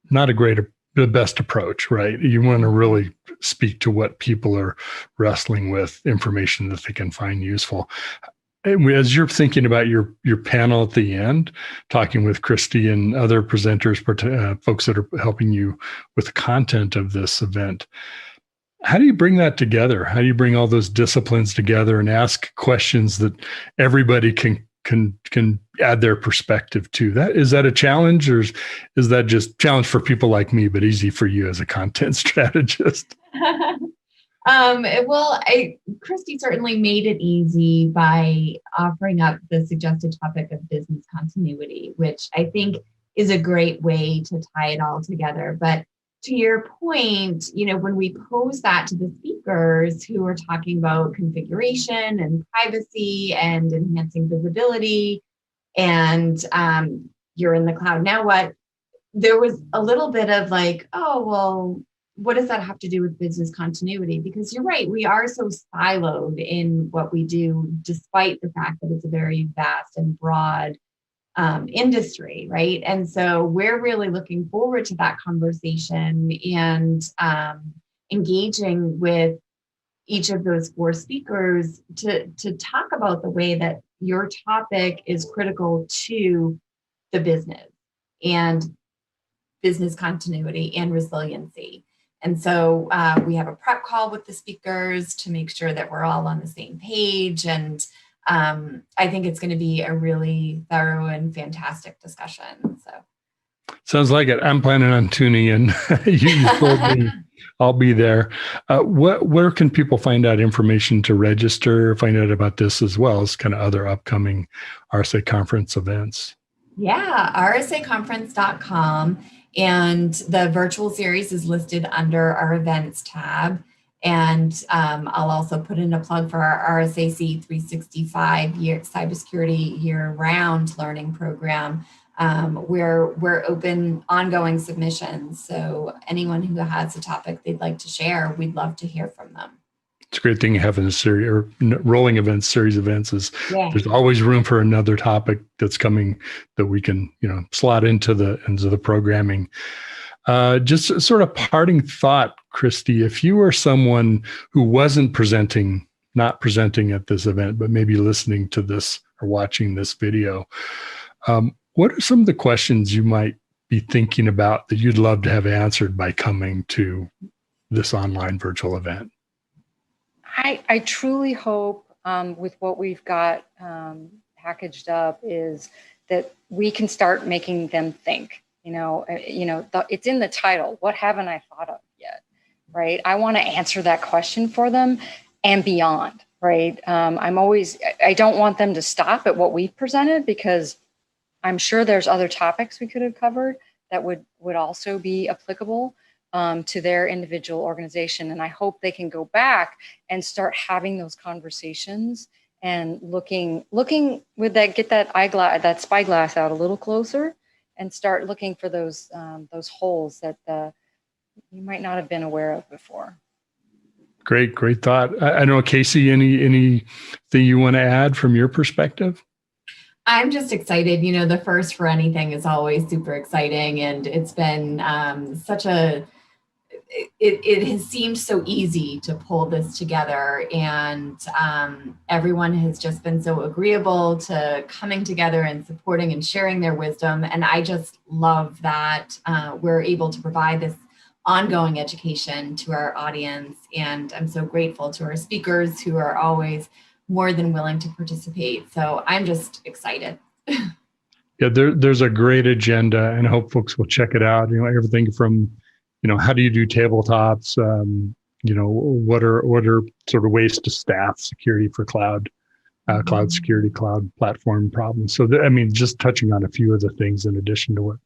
I: Not the best approach, right? You want to really speak to what people are wrestling with, information that they can find useful. As you're thinking about your panel at the end, talking with Christy and other presenters, folks that are helping you with the content of this event, how do you bring that together? How do you bring all those disciplines together and ask questions that everybody can add their perspective to? Is that a challenge, or is that just challenge for people like me, but easy for you as a content strategist?
B: Christy certainly made it easy by offering up the suggested topic of business continuity, which I think is a great way to tie it all together. But to your point, when we pose that to the speakers who are talking about configuration and privacy and enhancing visibility, and you're in the cloud, now what? There was a little bit of like, oh, well, what does that have to do with business continuity? Because you're right, we are so siloed in what we do, despite the fact that it's a very vast and broad industry, right? And so we're really looking forward to that conversation and engaging with each of those 4 speakers to talk about the way that your topic is critical to the business and business continuity and resiliency. And so we have a prep call with the speakers to make sure that we're all on the same page. And I think it's going to be a really thorough and fantastic discussion. So
I: sounds like it. I'm planning on tuning in. You told me I'll be there. Where can people find out information to register, find out about this, as well as kind of other upcoming RSA conference events?
B: Yeah, rsaconference.com. And the virtual series is listed under our events tab. And I'll also put in a plug for our RSAC 365 cybersecurity year-round learning program, where we're open ongoing submissions. So anyone who has a topic they'd like to share, we'd love to hear from them.
I: It's a great thing having a series or rolling events, series events is there's always room for another topic that's coming that we can, slot into the programming. Just sort of parting thought, Christy, if you were someone who wasn't not presenting at this event, but maybe listening to this or watching this video, what are some of the questions you might be thinking about that you'd love to have answered by coming to this online virtual event?
C: I truly hope with what we've got packaged up is that we can start making them think. It's in the title. What haven't I thought of yet? Right? I want to answer that question for them and beyond. Right? I don't want them to stop at what we've presented, because I'm sure there's other topics we could have covered that would also be applicable to their individual organization. And I hope they can go back and start having those conversations and looking with get that spyglass out a little closer and start looking for those holes that you might not have been aware of before.
I: Great thought. I don't know, Casey, anything you want to add from your perspective?
B: I'm just excited. The first for anything is always super exciting. And it's been it has seemed so easy to pull this together, and everyone has just been so agreeable to coming together and supporting and sharing their wisdom. And I just love that we're able to provide this ongoing education to our audience. And I'm so grateful to our speakers who are always more than willing to participate. So I'm just excited.
I: Yeah, there's a great agenda, and I hope folks will check it out. Everything from how do you do tabletops? What are sort of ways to staff security for cloud security, cloud platform problems. So, just touching on a few of the things in addition to what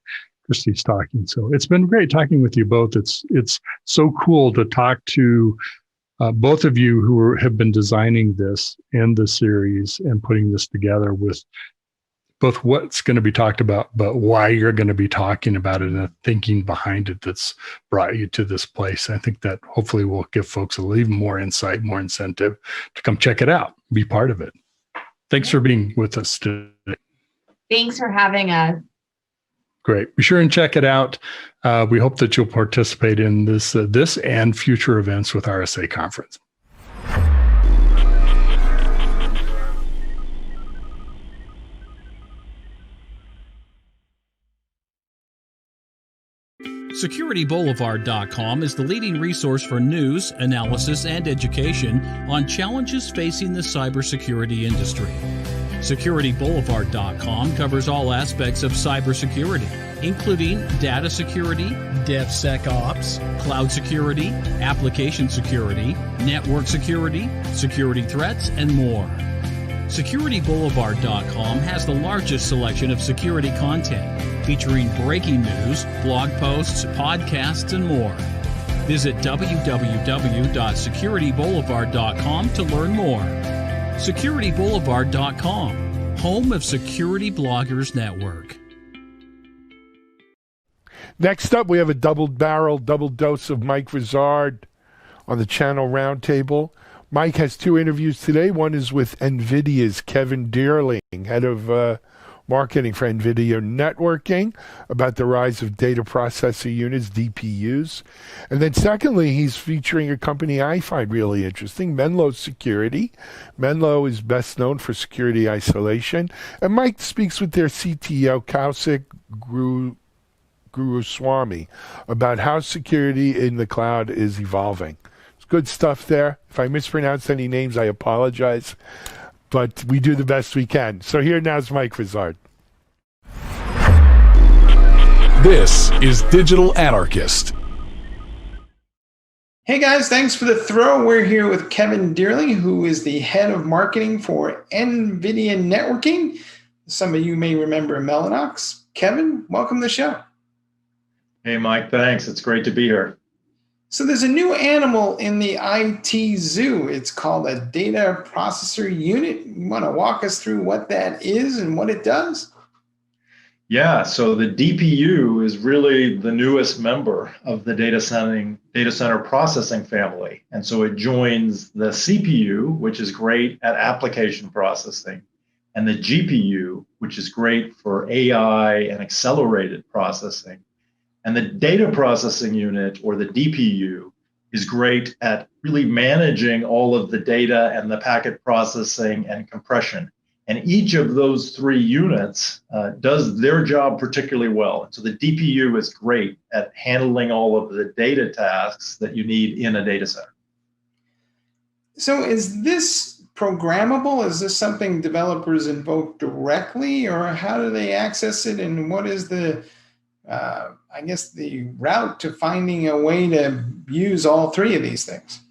I: Christy's talking. So it's been great talking with you both. It's so cool to talk to both of you who have been designing this and the series and putting this together with both what's going to be talked about, but why you're going to be talking about it and the thinking behind it that's brought you to this place. I think that hopefully will give folks a little even more insight, more incentive to come check it out, be part of it. Thanks for being with us today.
B: Thanks for having us.
I: Great. Be sure and check it out. We hope that you'll participate in this and future events with RSA Conference.
F: SecurityBoulevard.com is the leading resource for news, analysis, and education on challenges facing the cybersecurity industry. SecurityBoulevard.com covers all aspects of cybersecurity, including data security, DevSecOps, cloud security, application security, network security, security threats, and more. SecurityBoulevard.com has the largest selection of security content, featuring breaking news, blog posts, podcasts, and more. Visit www.securityboulevard.com to learn more. SecurityBoulevard.com, home of Security Bloggers Network.
A: Next up, we have a double dose of Mike Vizard on the channel roundtable. Mike has two interviews today. One is with NVIDIA's Kevin Deerling, head of marketing for NVIDIA Networking, about the rise of data processor units, DPUs. And then secondly, he's featuring a company I find really interesting, Menlo Security. Menlo is best known for security isolation. And Mike speaks with their CTO, Kaushik Guruswamy, about how security in the cloud is evolving. It's good stuff there. If I mispronounce any names, I apologize. But we do the best we can. So here now's Mike Vizard.
R: This is Digital Anarchist.
G: Hey guys, thanks for the throw. We're here with Kevin Deerling, who is the head of marketing for NVIDIA Networking. Some of you may remember Mellanox. Kevin, welcome to the show.
W: Hey Mike, thanks. It's great to be here.
G: So there's a new animal in the IT zoo. It's called a data processor unit. You want to walk us through what that is and what it does?
W: Yeah, so the DPU is really the newest member of the data center processing family. And so it joins the CPU, which is great at application processing, and the GPU, which is great for AI and accelerated processing. And the data processing unit, or the DPU, is great at really managing all of the data and the packet processing and compression. And each of those three units does their job particularly well. And so the DPU is great at handling all of the data tasks that you need in a data center.
G: So is this programmable? Is this something developers invoke directly, or how do they access it? And what is the I guess the route to finding a way to use all three of these things?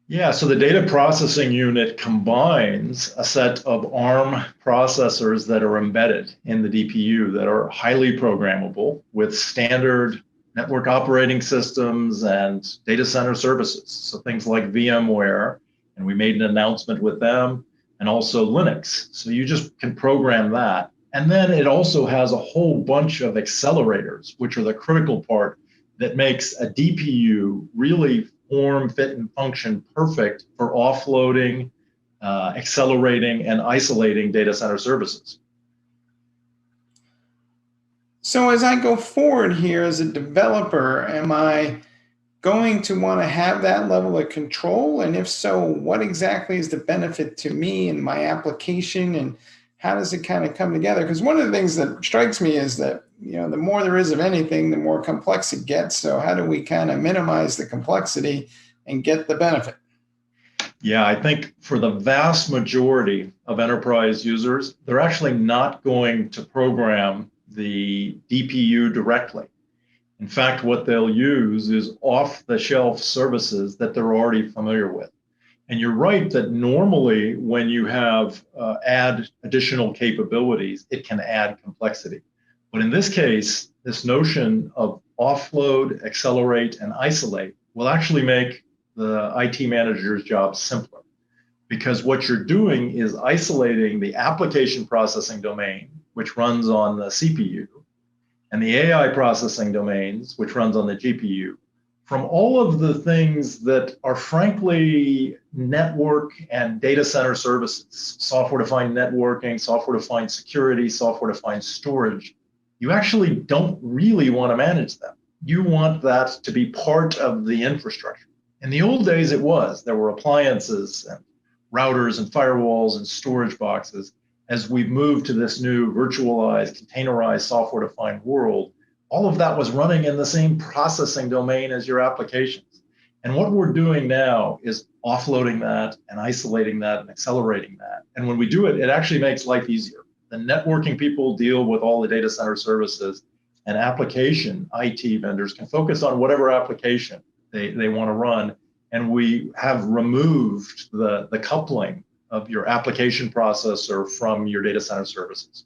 W: Yeah, so the data processing unit combines a set of ARM processors that are embedded in the DPU that are highly programmable with standard network operating systems and data center services. So things like VMware, and we made an announcement with them, and also Linux. So you just can program that. And then it also has a whole bunch of accelerators, which are the critical part that makes a DPU really form, fit, and function perfect for offloading, accelerating, and isolating data center services.
G: So as I go forward here as a developer, am I going to want to have that level of control? And if so, what exactly is the benefit to me and my application, and how does it kind of come together? Because one of the things that strikes me is that, the more there is of anything, the more complex it gets. So how do we kind of minimize the complexity and get the benefit?
W: Yeah, I think for the vast majority of enterprise users, they're actually not going to program the DPU directly. In fact, what they'll use is off-the-shelf services that they're already familiar with. And you're right that normally when you have add additional capabilities, it can add complexity. But in this case, this notion of offload, accelerate, and isolate will actually make the IT manager's job simpler, because what you're doing is isolating the application processing domain, which runs on the CPU, and the AI processing domains, which runs on the GPU, from all of the things that are frankly network and data center services, software-defined networking, software-defined security, software-defined storage. You actually don't really want to manage them. You want that to be part of the infrastructure. In the old days, it was. There were appliances and routers and firewalls and storage boxes. As we've moved to this new virtualized, containerized, software-defined world, all of that was running in the same processing domain as your applications. And what we're doing now is offloading that and isolating that and accelerating that. And when we do it, it actually makes life easier. The networking people deal with all the data center services, and application IT vendors can focus on whatever application they want to run. And we have removed the coupling of your application processor from your data center services.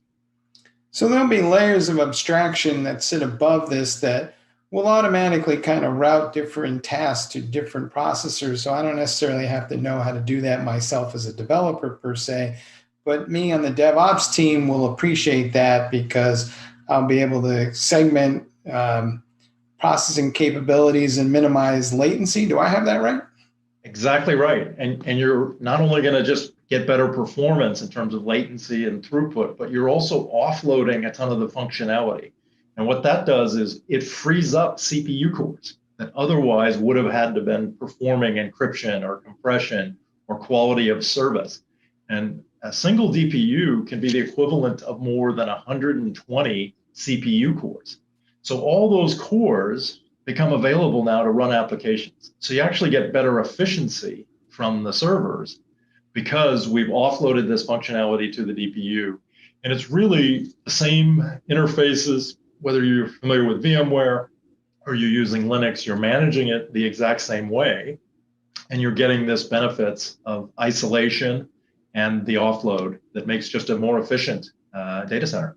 G: So there'll be layers of abstraction that sit above this that will automatically kind of route different tasks to different processors. So I don't necessarily have to know how to do that myself as a developer per se, but me on the DevOps team will appreciate that because I'll be able to segment processing capabilities and minimize latency. Do I have that right?
W: Exactly right. And you're not only going to just get better performance in terms of latency and throughput, but you're also offloading a ton of the functionality. And what that does is it frees up CPU cores that otherwise would have had to been performing encryption or compression or quality of service. And a single DPU can be the equivalent of more than 120 CPU cores. So all those cores become available now to run applications. So you actually get better efficiency from the servers because we've offloaded this functionality to the DPU. And it's really the same interfaces, whether you're familiar with VMware or you're using Linux, you're managing it the exact same way. And you're getting this benefits of isolation and the offload that makes just a more efficient data center.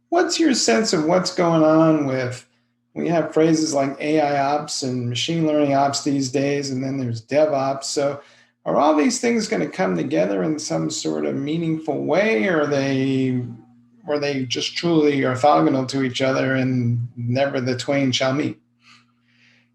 G: What's your sense of what's going on with, we have phrases like AI ops and machine learning ops these days, and then there's DevOps. So are all these things going to come together in some sort of meaningful way, or are they just truly orthogonal to each other and never the twain shall meet?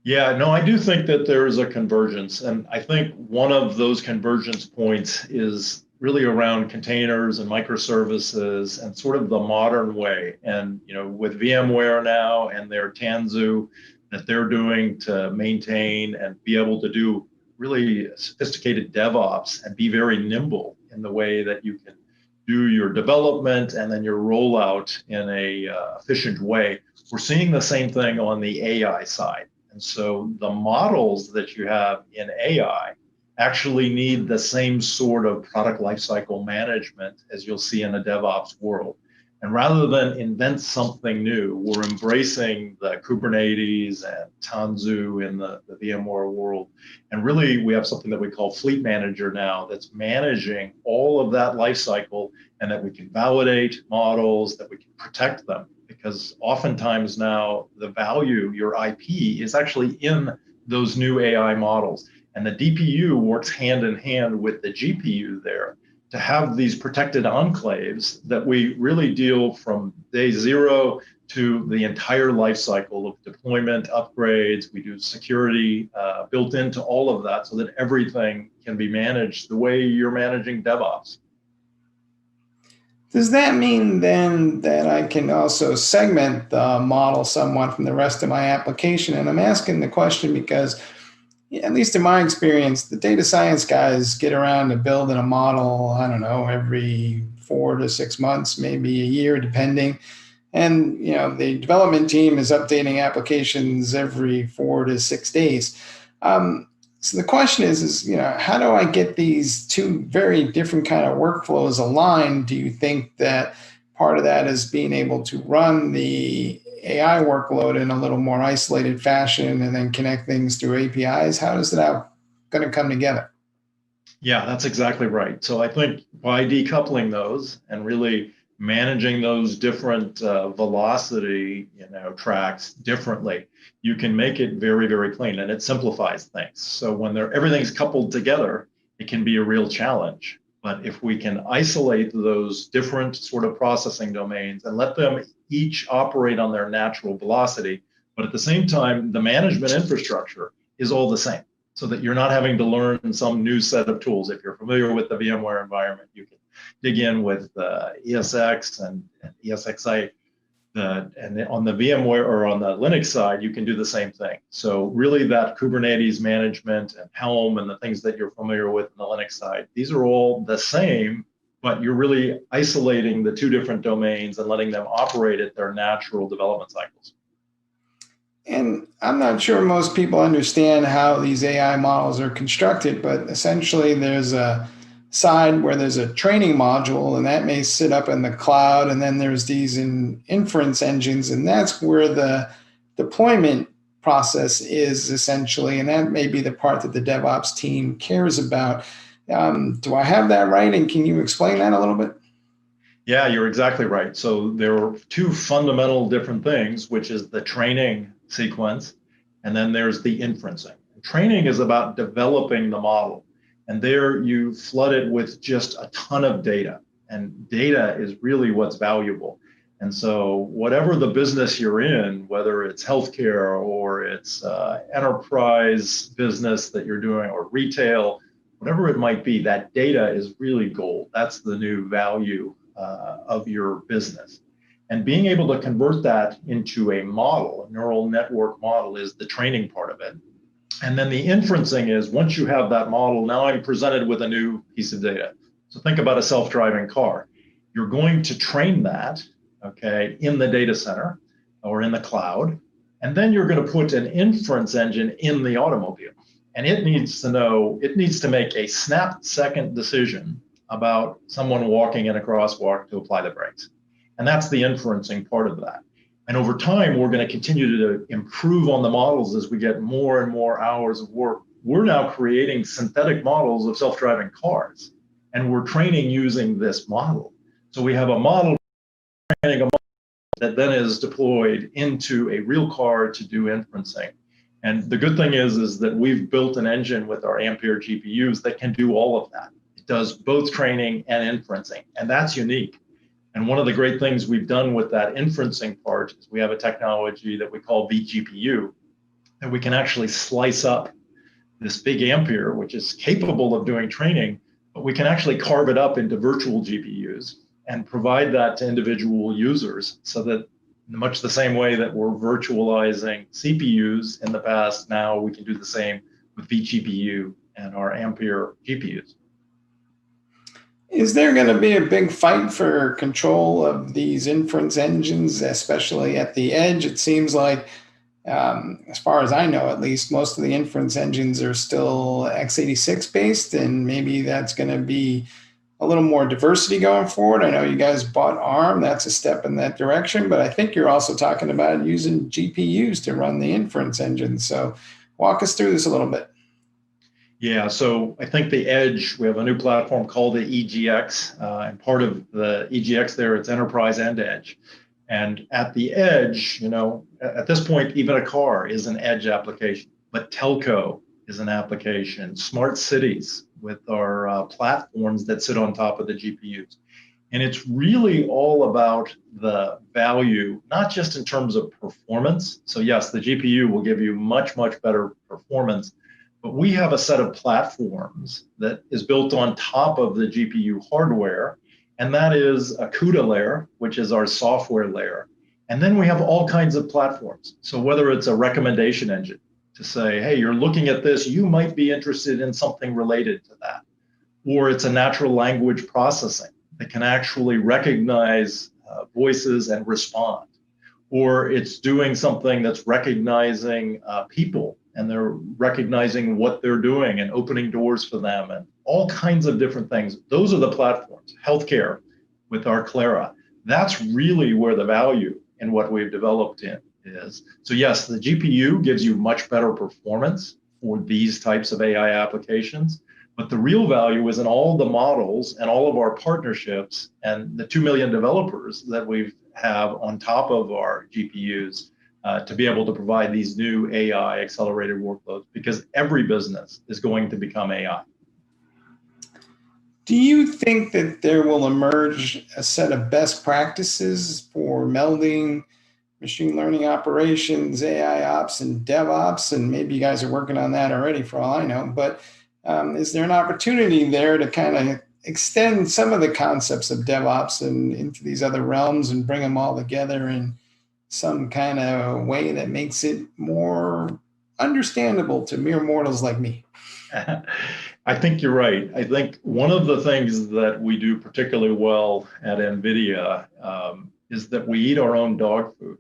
W: Yeah, no, I do think that there is a convergence. And I think one of those convergence points is really around containers and microservices and sort of the modern way. And, you know, with VMware now and their Tanzu that they're doing to maintain and be able to do really sophisticated DevOps and be very nimble in the way that you can do your development and then your rollout in a efficient way. We're seeing the same thing on the AI side. And so the models that you have in AI actually need the same sort of product lifecycle management as you'll see in a DevOps world. And rather than invent something new, we're embracing the Kubernetes and Tanzu in the VMware world. And really, we have something that we call Fleet Manager now that's managing all of that lifecycle, and that we can validate models, that we can protect them. Because oftentimes now the value, your IP, is actually in those new AI models. And the DPU works hand in hand with the GPU there to have these protected enclaves that we really deal from day zero to the entire life cycle of deployment, upgrades. We do security built into all of that so that everything can be managed the way you're managing DevOps.
G: Does that mean then that I can also segment the model somewhat from the rest of my application? And I'm asking the question because, at least in my experience, the data science guys get around to building a model, I don't know, every 4 to 6 months, maybe a year, depending. And, you know, the development team is updating applications every 4 to 6 days. So the question is, you know, how do I get these two very different kind of workflows aligned? Do you think that part of that is being able to run the AI workload in a little more isolated fashion and then connect things through APIs? How is that going to come together?
W: Yeah, that's exactly right. So I think by decoupling those and really managing those different velocity, tracks differently, you can make it very, very clean, and it simplifies things. So when everything's coupled together, it can be a real challenge. But if we can isolate those different sort of processing domains and let them each operate on their natural velocity, but at the same time, the management infrastructure is all the same, so that you're not having to learn some new set of tools. If you're familiar with the VMware environment, you can dig in with ESX and ESXi. And on the VMware or on the Linux side, you can do the same thing. So really that Kubernetes management and Helm and the things that you're familiar with on the Linux side, these are all the same, but you're really isolating the two different domains and letting them operate at their natural development cycles.
G: And I'm not sure most people understand how these AI models are constructed, but essentially there's a side where there's a training module, and that may sit up in the cloud, and then there's these inference engines, and that's where the deployment process is essentially, and that may be the part that the DevOps team cares about. Do I have that right? And can you explain that a little bit?
W: Yeah, you're exactly right. So there are two fundamental different things, which is the training sequence, and then there's the inferencing. Training is about developing the model. And there you flood it with just a ton of data, and data is really what's valuable. And so whatever the business you're in, whether it's healthcare or it's enterprise business that you're doing or retail, whatever it might be, that data is really gold. That's the new value of your business. And being able to convert that into a model, a neural network model, is the training part of it. And then the inferencing is, once you have that model, now I'm presented with a new piece of data. So think about a self-driving car. You're going to train that, okay, in the data center or in the cloud, and then you're going to put an inference engine in the automobile. And it needs to make a snap-second decision about someone walking in a crosswalk to apply the brakes. And that's the inferencing part of that. And over time, we're going to continue to improve on the models as we get more and more hours of work. We're now creating synthetic models of self-driving cars, and we're training using this model. So we have a model training a model that then is deployed into a real car to do inferencing. And the good thing is that we've built an engine with our Ampere GPUs that can do all of that. It does both training and inferencing, and that's unique. And one of the great things we've done with that inferencing part is we have a technology that we call vGPU, that we can actually slice up this big Ampere, which is capable of doing training, but we can actually carve it up into virtual GPUs and provide that to individual users, so that in much the same way that we're virtualizing CPUs in the past, now we can do the same with vGPU and our Ampere GPUs.
G: Is there going to be a big fight for control of these inference engines, especially at the edge? It seems like, as far as I know, at least, most of the inference engines are still x86 based, and maybe that's going to be a little more diversity going forward. I know you guys bought ARM. That's a step in that direction, but I think you're also talking about using GPUs to run the inference engine. So walk us through this a little bit.
W: Yeah, so I think the edge, we have a new platform called the EGX, and part of the EGX there, it's enterprise and edge. And at the edge, at this point, even a car is an edge application, but telco is an application, smart cities with our platforms that sit on top of the GPUs. And it's really all about the value, not just in terms of performance. So yes, the GPU will give you much, much better performance, but we have a set of platforms that is built on top of the GPU hardware, and that is a CUDA layer, which is our software layer. And then we have all kinds of platforms. So whether it's a recommendation engine to say, hey, you're looking at this, you might be interested in something related to that. Or it's a natural language processing that can actually recognize voices and respond. Or it's doing something that's recognizing people, and they're recognizing what they're doing and opening doors for them, and all kinds of different things. Those are the platforms. Healthcare with our Clara. That's really where the value in what we've developed in is. So yes, the GPU gives you much better performance for these types of AI applications, But the real value is in all the models and all of our partnerships and the 2 million developers that we have on top of our GPUs to be able to provide these new AI accelerated workloads, because every business is going to become AI.
G: Do you think that there will emerge a set of best practices for melding machine learning operations, AI ops, and DevOps? And maybe you guys are working on that already for all I know, but is there an opportunity there to kind of extend some of the concepts of DevOps and into these other realms and bring them all together in some kind of way that makes it more understandable to mere mortals like me?
W: I think you're right. I think one of the things that we do particularly well at NVIDIA is that we eat our own dog food.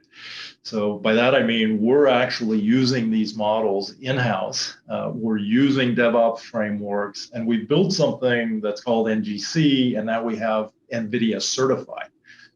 W: So by that, I mean, we're actually using these models in-house. We're using DevOps frameworks, and we built something that's called NGC, and now we have NVIDIA certified.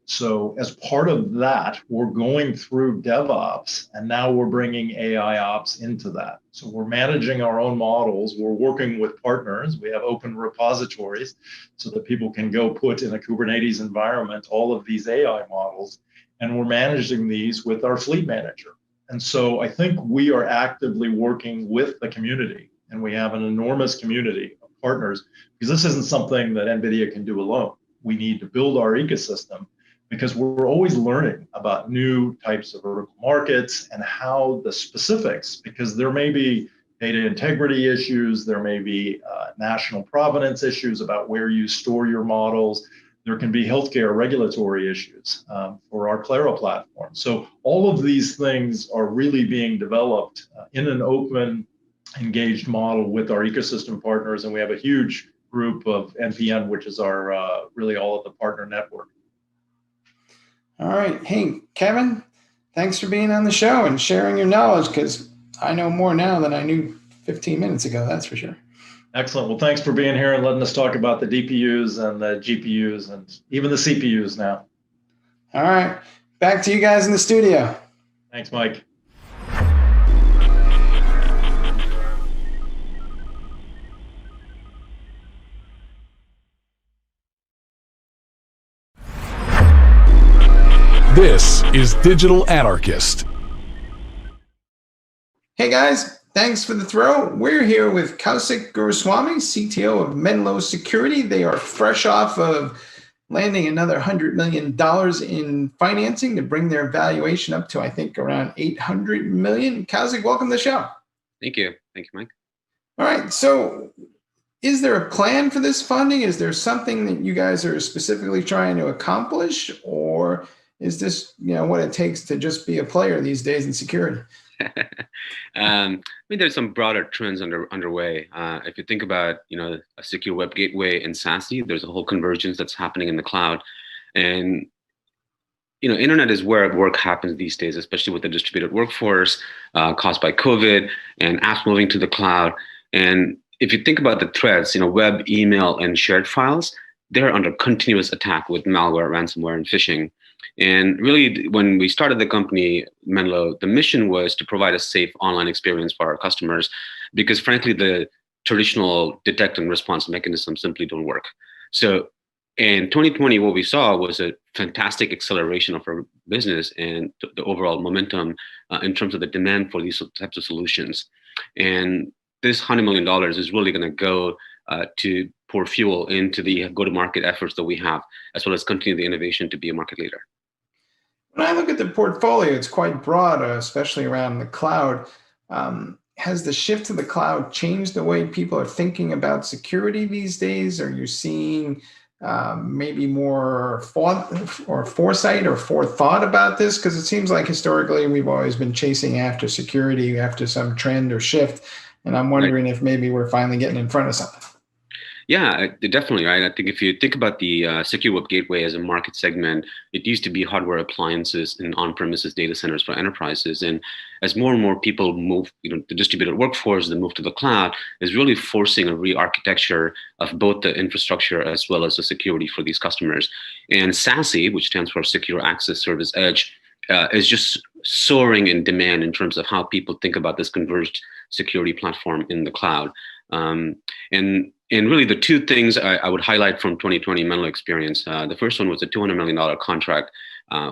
W: So as part of that, we're going through DevOps, and now we're bringing AI ops into that. So we're managing our own models. We're working with partners. We have open repositories so that people can go put in a Kubernetes environment all of these AI models, and we're managing these with our fleet manager. And so I think we are actively working with the community, and we have an enormous community of partners, because this isn't something that NVIDIA can do alone. We need to build our ecosystem, because we're always learning about new types of vertical markets and how the specifics, because there may be data integrity issues, there may be national provenance issues about where you store your models, there can be healthcare regulatory issues for our Clara platform. So all of these things are really being developed in an open, engaged model with our ecosystem partners, and we have a huge group of NPN, which is our really all of the partner network.
G: All right. Hey, Kevin, thanks for being on the show and sharing your knowledge, because I know more now than I knew 15 minutes ago, that's for sure.
W: Excellent. Well, thanks for being here and letting us talk about the DPUs and the GPUs and even the CPUs now.
G: All right. Back to you guys in the studio.
W: Thanks, Mike.
R: This is Digital Anarchist.
G: Hey guys, thanks for the throw. We're here with Kaushik Guruswamy, CTO of Menlo Security. They are fresh off of landing another $100 million in financing to bring their valuation up to, I think, around $800 million. Kaushik, welcome to the show.
H: Thank you. Thank you, Mike.
G: All right. So is there a plan for this funding? Is there something that you guys are specifically trying to accomplish, or is this, what it takes to just be a player these days in security?
H: I mean, there's some broader trends underway. If you think about, a secure web gateway and SASE, there's a whole convergence that's happening in the cloud. And, internet is where work happens these days, especially with the distributed workforce caused by COVID and apps moving to the cloud. And if you think about the threats, web, email, and shared files, they're under continuous attack with malware, ransomware, and phishing. And really, when we started the company, Menlo, the mission was to provide a safe online experience for our customers, because frankly, the traditional detect and response mechanisms simply don't work. So in 2020, what we saw was a fantastic acceleration of our business and the overall momentum in terms of the demand for these types of solutions. And this $100 million is really going to go to pour fuel into the go-to-market efforts that we have, as well as continue the innovation to be a market leader.
G: When I look at the portfolio, it's quite broad, especially around the cloud. Has the shift to the cloud changed the way people are thinking about security these days? Are you seeing maybe more foresight or forethought about this? Because it seems like historically we've always been chasing after security, after some trend or shift. And I'm wondering if maybe we're finally getting in front of something.
H: Yeah, definitely, right? I think if you think about the secure web gateway as a market segment, it used to be hardware appliances and on-premises data centers for enterprises. And as more and more people move, the distributed workforce, the move to the cloud, is really forcing a re-architecture of both the infrastructure as well as the security for these customers. And SASE, which stands for Secure Access Service Edge, is just soaring in demand in terms of how people think about this converged security platform in the cloud. And And really, the two things I would highlight from 2020 Menlo experience. The first one was a $200 million contract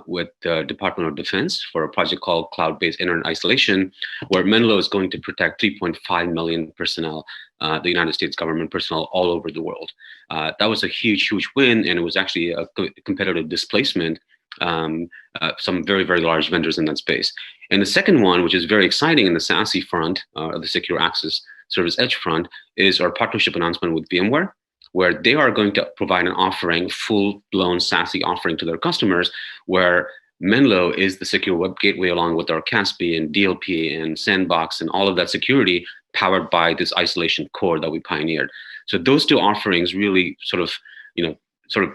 H: with the Department of Defense for a project called Cloud-Based Internet Isolation, where Menlo is going to protect 3.5 million personnel, the United States government personnel all over the world. That was a huge, huge win, and it was actually a competitive displacement. Some very, very large vendors in that space. And the second one, which is very exciting in the SASE front, the Secure Access Service Edge front, is our partnership announcement with VMware, where they are going to provide an offering, full-blown SASE offering to their customers, where Menlo is the secure web gateway along with our CASB and DLP and Sandbox and all of that security powered by this isolation core that we pioneered. So those two offerings really sort of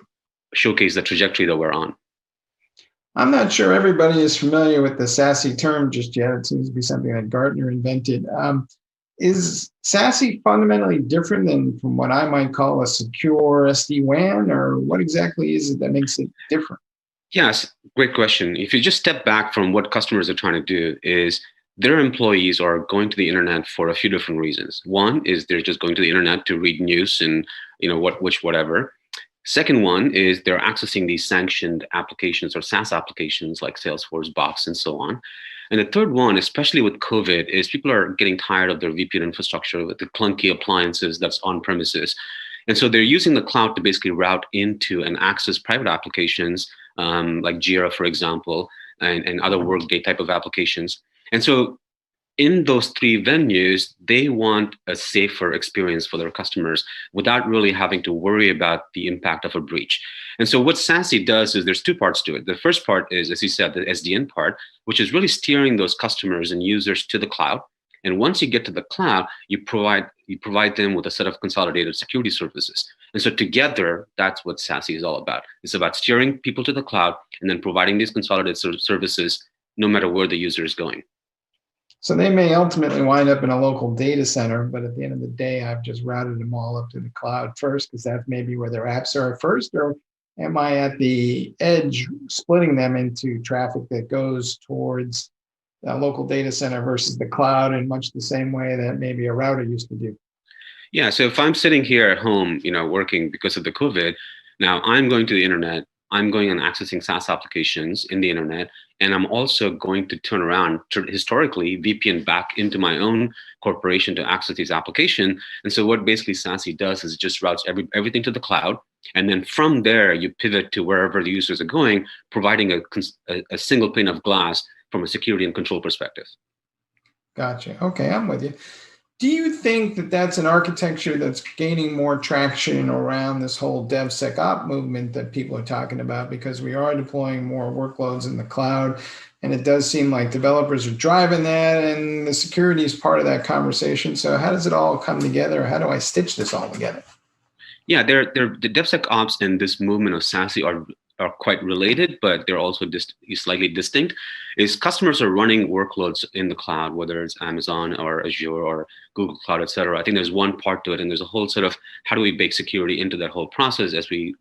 H: showcase the trajectory that we're on.
G: I'm not sure everybody is familiar with the SASE term just yet. It seems to be something that Gartner invented. Is SASE fundamentally different than from what I might call a secure SD-WAN, or what exactly is it that makes it different?
H: Yes, great question. If you just step back from what customers are trying to do, is their employees are going to the internet for a few different reasons. One is they're just going to the internet to read news and whatever. Second one is they're accessing these sanctioned applications or SaaS applications like Salesforce, Box, and so on. And the third one, especially with COVID, is people are getting tired of their VPN infrastructure with the clunky appliances that's on premises. And so they're using the cloud to basically route into and access private applications like Jira, for example, and other Workday type of applications. And so in those three venues, they want a safer experience for their customers without really having to worry about the impact of a breach. And so what SASE does is there's two parts to it. The first part is, as you said, the SDN part, which is really steering those customers and users to the cloud. And once you get to the cloud, you provide them with a set of consolidated security services. And so together, that's what SASE is all about. It's about steering people to the cloud and then providing these consolidated services no matter where the user is going.
G: So they may ultimately wind up in a local data center, but at the end of the day, I've just routed them all up to the cloud first, because that's maybe where their apps are first, or am I at the edge splitting them into traffic that goes towards a local data center versus the cloud in much the same way that maybe a router used to do?
H: Yeah, so if I'm sitting here at home, working because of the COVID, now I'm going to the internet, I'm going and accessing SaaS applications in the internet, and I'm also going to turn around to historically VPN back into my own corporation to access these applications. And so what basically SASE does is just routes everything to the cloud. And then from there, you pivot to wherever the users are going, providing a single pane of glass from a security and control perspective.
G: Gotcha. Okay, I'm with you. Do you think that that's an architecture that's gaining more traction around this whole DevSecOps movement that people are talking about? Because we are deploying more workloads in the cloud, and it does seem like developers are driving that, and the security is part of that conversation. So how does it all come together? How do I stitch this all together?
H: Yeah, the DevSecOps and this movement of SASE are quite related, but they're also slightly distinct. Is customers are running workloads in the cloud, whether it's Amazon or Azure or Google Cloud, et cetera. I think there's one part to it, and there's a whole set of how do we bake security into that whole process as we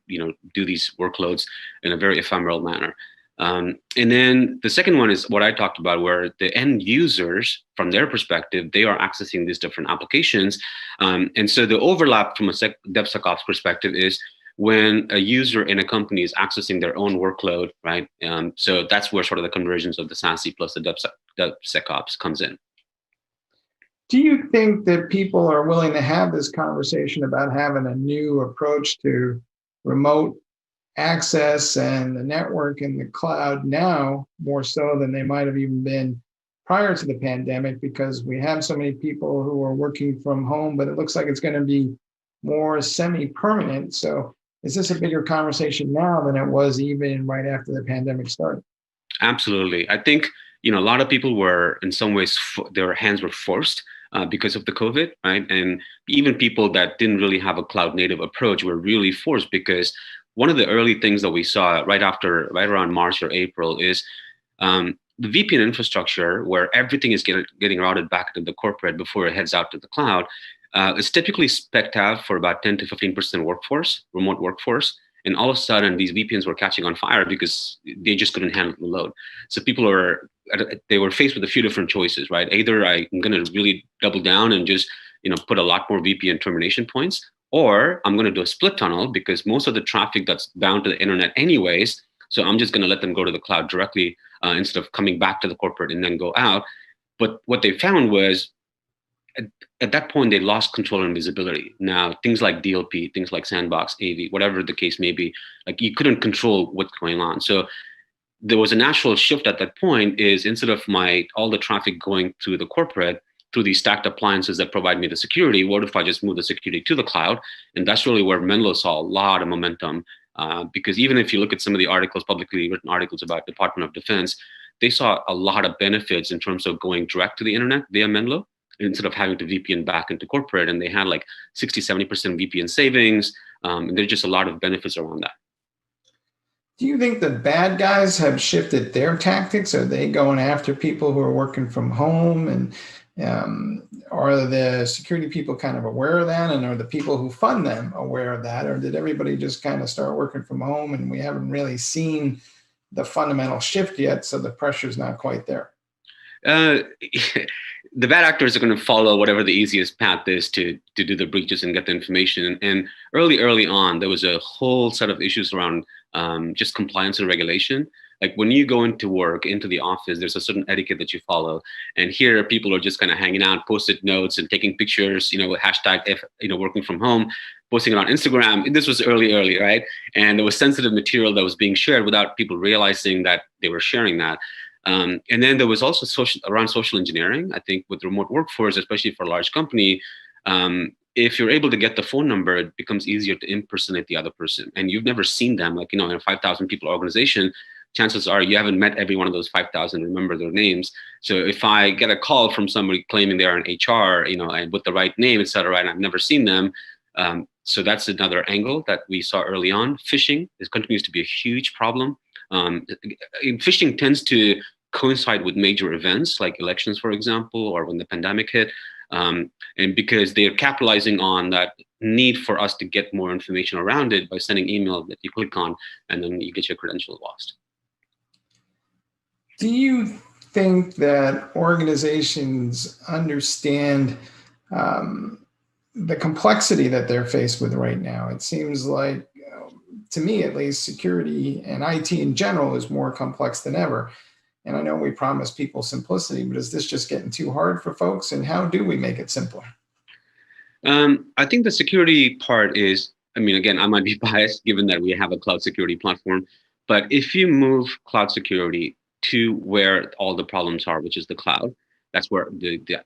H: do these workloads in a very ephemeral manner. And then the second one is what I talked about, where the end users, from their perspective, they are accessing these different applications. And so the overlap from a DevSecOps perspective is when a user in a company is accessing their own workload, right? So that's where sort of the convergence of the SASE plus the DevSecOps comes in.
G: Do you think that people are willing to have this conversation about having a new approach to remote access and the network and the cloud now, more so than they might have even been prior to the pandemic, because we have so many people who are working from home, but it looks like it's going to be more semi-permanent. So is this a bigger conversation now than it was even right after the pandemic started?
H: Absolutely. I think, a lot of people were, in some ways, their hands were forced because of the COVID, right? And even people that didn't really have a cloud native approach were really forced, because one of the early things that we saw right around March or April is the VPN infrastructure, where everything is getting routed back to the corporate before it heads out to the cloud. It's typically spec'd out for about 10 to 15% remote workforce. And all of a sudden, these VPNs were catching on fire because they just couldn't handle the load. So people were faced with a few different choices, right? Either I'm going to really double down and just put a lot more VPN termination points, or I'm going to do a split tunnel because most of the traffic that's bound to the internet anyways, so I'm just going to let them go to the cloud directly instead of coming back to the corporate and then go out. But what they found was at that point, they lost control and visibility. Now, things like DLP, things like Sandbox, AV, whatever the case may be, like you couldn't control what's going on. So there was a natural shift at that point is instead of all the traffic going through the corporate, through these stacked appliances that provide me the security, what if I just move the security to the cloud? And that's really where Menlo saw a lot of momentum. Because even if you look at some of the articles, publicly written articles about Department of Defense, they saw a lot of benefits in terms of going direct to the internet via Menlo instead of having to VPN back into corporate. And they had like 60, 70% VPN savings. And there's just a lot of benefits around that.
G: Do you think the bad guys have shifted their tactics? Are they going after people who are working from home? And are the security people kind of aware of that? And are the people who fund them aware of that? Or did everybody just kind of start working from home and we haven't really seen the fundamental shift yet, so the pressure's not quite there?
H: The bad actors are going to follow whatever the easiest path is to do the breaches and get the information. And early on, there was a whole set of issues around just compliance and regulation. Like when you go into work, into the office, there's a certain etiquette that you follow. And here people are just kind of hanging out, post-it notes and taking pictures, with hashtag if, working from home, posting it on Instagram. This was early, right? And there was sensitive material that was being shared without people realizing that they were sharing that. And then there was also social engineering. I think with remote workforce, especially for a large company, if you're able to get the phone number, it becomes easier to impersonate the other person. And you've never seen them, in a 5,000 people organization, chances are you haven't met every one of those 5,000, remember their names. So if I get a call from somebody claiming they're in HR, and with the right name, et cetera, and I've never seen them, so that's another angle that we saw early on. Phishing continues to be a huge problem. Phishing tends to coincide with major events like elections, for example, or when the pandemic hit. And because they're capitalizing on that need for us to get more information around it by sending email that you click on and then you get your credentials lost.
G: Do you think that organizations understand the complexity that they're faced with right now? It seems like, to me at least, security and IT in general is more complex than ever. And I know we promise people simplicity, but is this just getting too hard for folks? And how do we make it simpler?
H: I think the security part is, again, I might be biased given that we have a cloud security platform, but if you move cloud security to where all the problems are, which is the cloud, that's where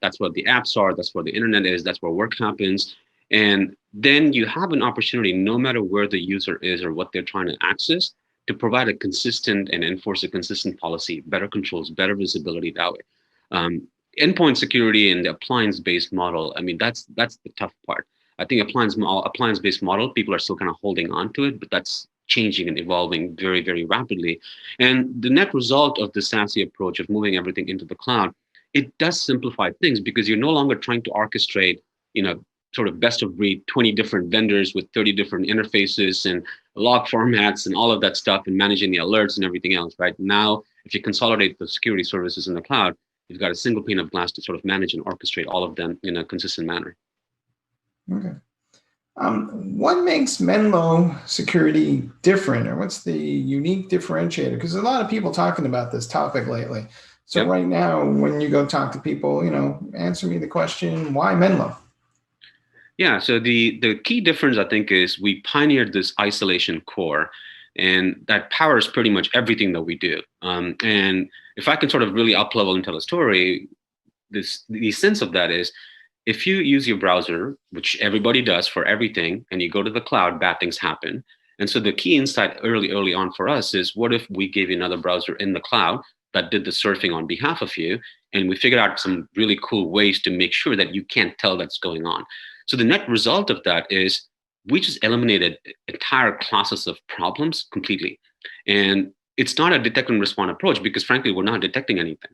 H: that's where the apps are, that's where the internet is, that's where work happens. And then you have an opportunity, no matter where the user is or what they're trying to access, to provide a consistent and enforce a consistent policy, better controls, better visibility that way. Endpoint security and the appliance-based model, that's the tough part. I think appliance-based model, people are still kind of holding on to it, but that's changing and evolving very, very rapidly. And the net result of the SASE approach of moving everything into the cloud, it does simplify things because you're no longer trying to orchestrate, sort of best of breed, 20 different vendors with 30 different interfaces and log formats and all of that stuff and managing the alerts and everything else, right? Now, if you consolidate the security services in the cloud, you've got a single pane of glass to sort of manage and orchestrate all of them in a consistent manner.
G: Okay. What makes Menlo security different, or what's the unique differentiator? Because there's a lot of people talking about this topic lately. So right now, when you go talk to people, answer me the question, why Menlo?
H: Yeah, so the key difference, I think, is we pioneered this isolation core, and that powers pretty much everything that we do. And if I can sort of really up-level and tell a story, the sense of that is, if you use your browser, which everybody does for everything, and you go to the cloud, bad things happen. And so the key insight early on for us is, what if we gave you another browser in the cloud that did the surfing on behalf of you, and we figured out some really cool ways to make sure that you can't tell that's going on. So the net result of that is we just eliminated entire classes of problems completely. And it's not a detect and respond approach because frankly, we're not detecting anything,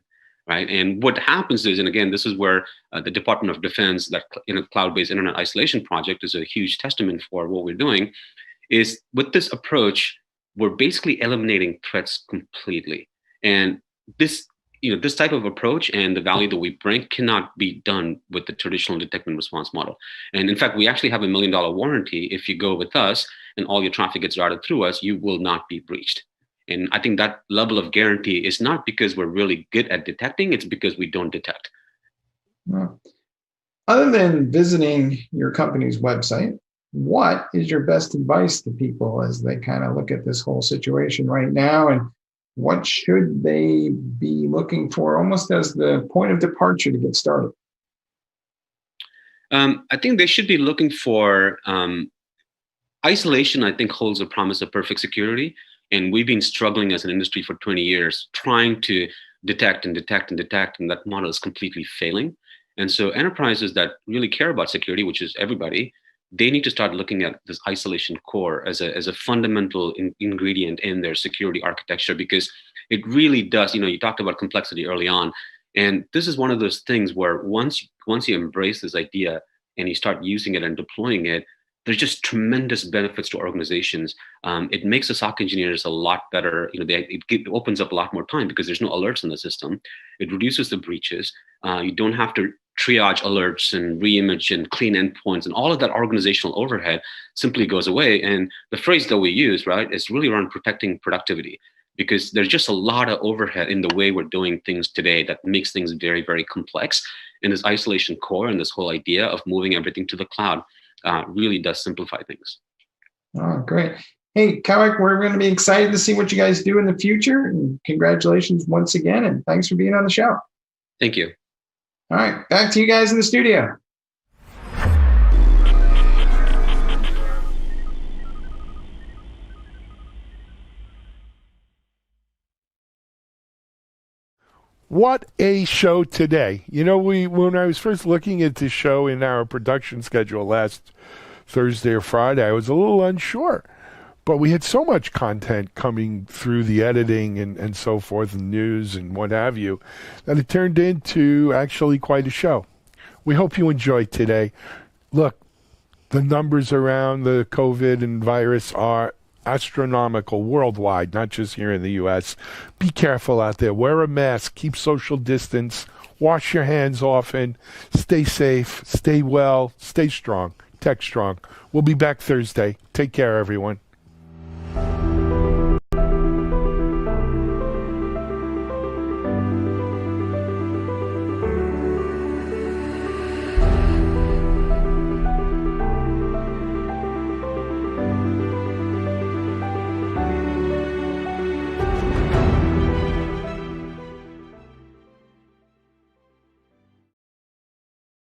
H: right? And what happens is, and again, this is where the Department of Defense, that cloud-based internet isolation project is a huge testament for what we're doing, is with this approach, we're basically eliminating threats completely. And this this type of approach and the value that we bring cannot be done with the traditional detect and response model. And in fact, we actually have $1 million warranty. If you go with us and all your traffic gets routed through us, you will not be breached. And I think that level of guarantee is not because we're really good at detecting, it's because we don't detect.
G: Well, other than visiting your company's website, what is your best advice to people as they kind of look at this whole situation right now? And what should they be looking for almost as the point of departure to get started?
H: I think they should be looking for isolation. I think holds a promise of perfect security. And we've been struggling as an industry for 20 years, trying to detect and detect and detect, and that model is completely failing. And so enterprises that really care about security, which is everybody, they need to start looking at this isolation core as a fundamental ingredient in their security architecture, because it really does, you talked about complexity early on. And this is one of those things where once you embrace this idea and you start using it and deploying it, there's just tremendous benefits to organizations. It makes the SOC engineers a lot better. It opens up a lot more time because there's no alerts in the system. It reduces the breaches. You don't have to triage alerts and reimage and clean endpoints, and all of that organizational overhead simply goes away. And the phrase that we use, right, is really around protecting productivity, because there's just a lot of overhead in the way we're doing things today that makes things very, very complex. And this isolation core and this whole idea of moving everything to the cloud really does simplify things.
G: Oh, great. Hey, Kawak, we're going to be excited to see what you guys do in the future. And congratulations once again, and thanks for being on the show.
H: Thank you.
G: All right, back to you guys in the studio.
A: What a show today. When I was first looking at this show in our production schedule last Thursday or Friday, I was a little unsure. But we had so much content coming through the editing and so forth, and news and what have you, that it turned into actually quite a show. We hope you enjoyed today. Look, the numbers around the COVID and virus are astronomical worldwide, not just here in the U.S. Be careful out there. Wear a mask. Keep social distance. Wash your hands often. Stay safe. Stay well. Stay strong. TechStrong. We'll be back Thursday. Take care, everyone.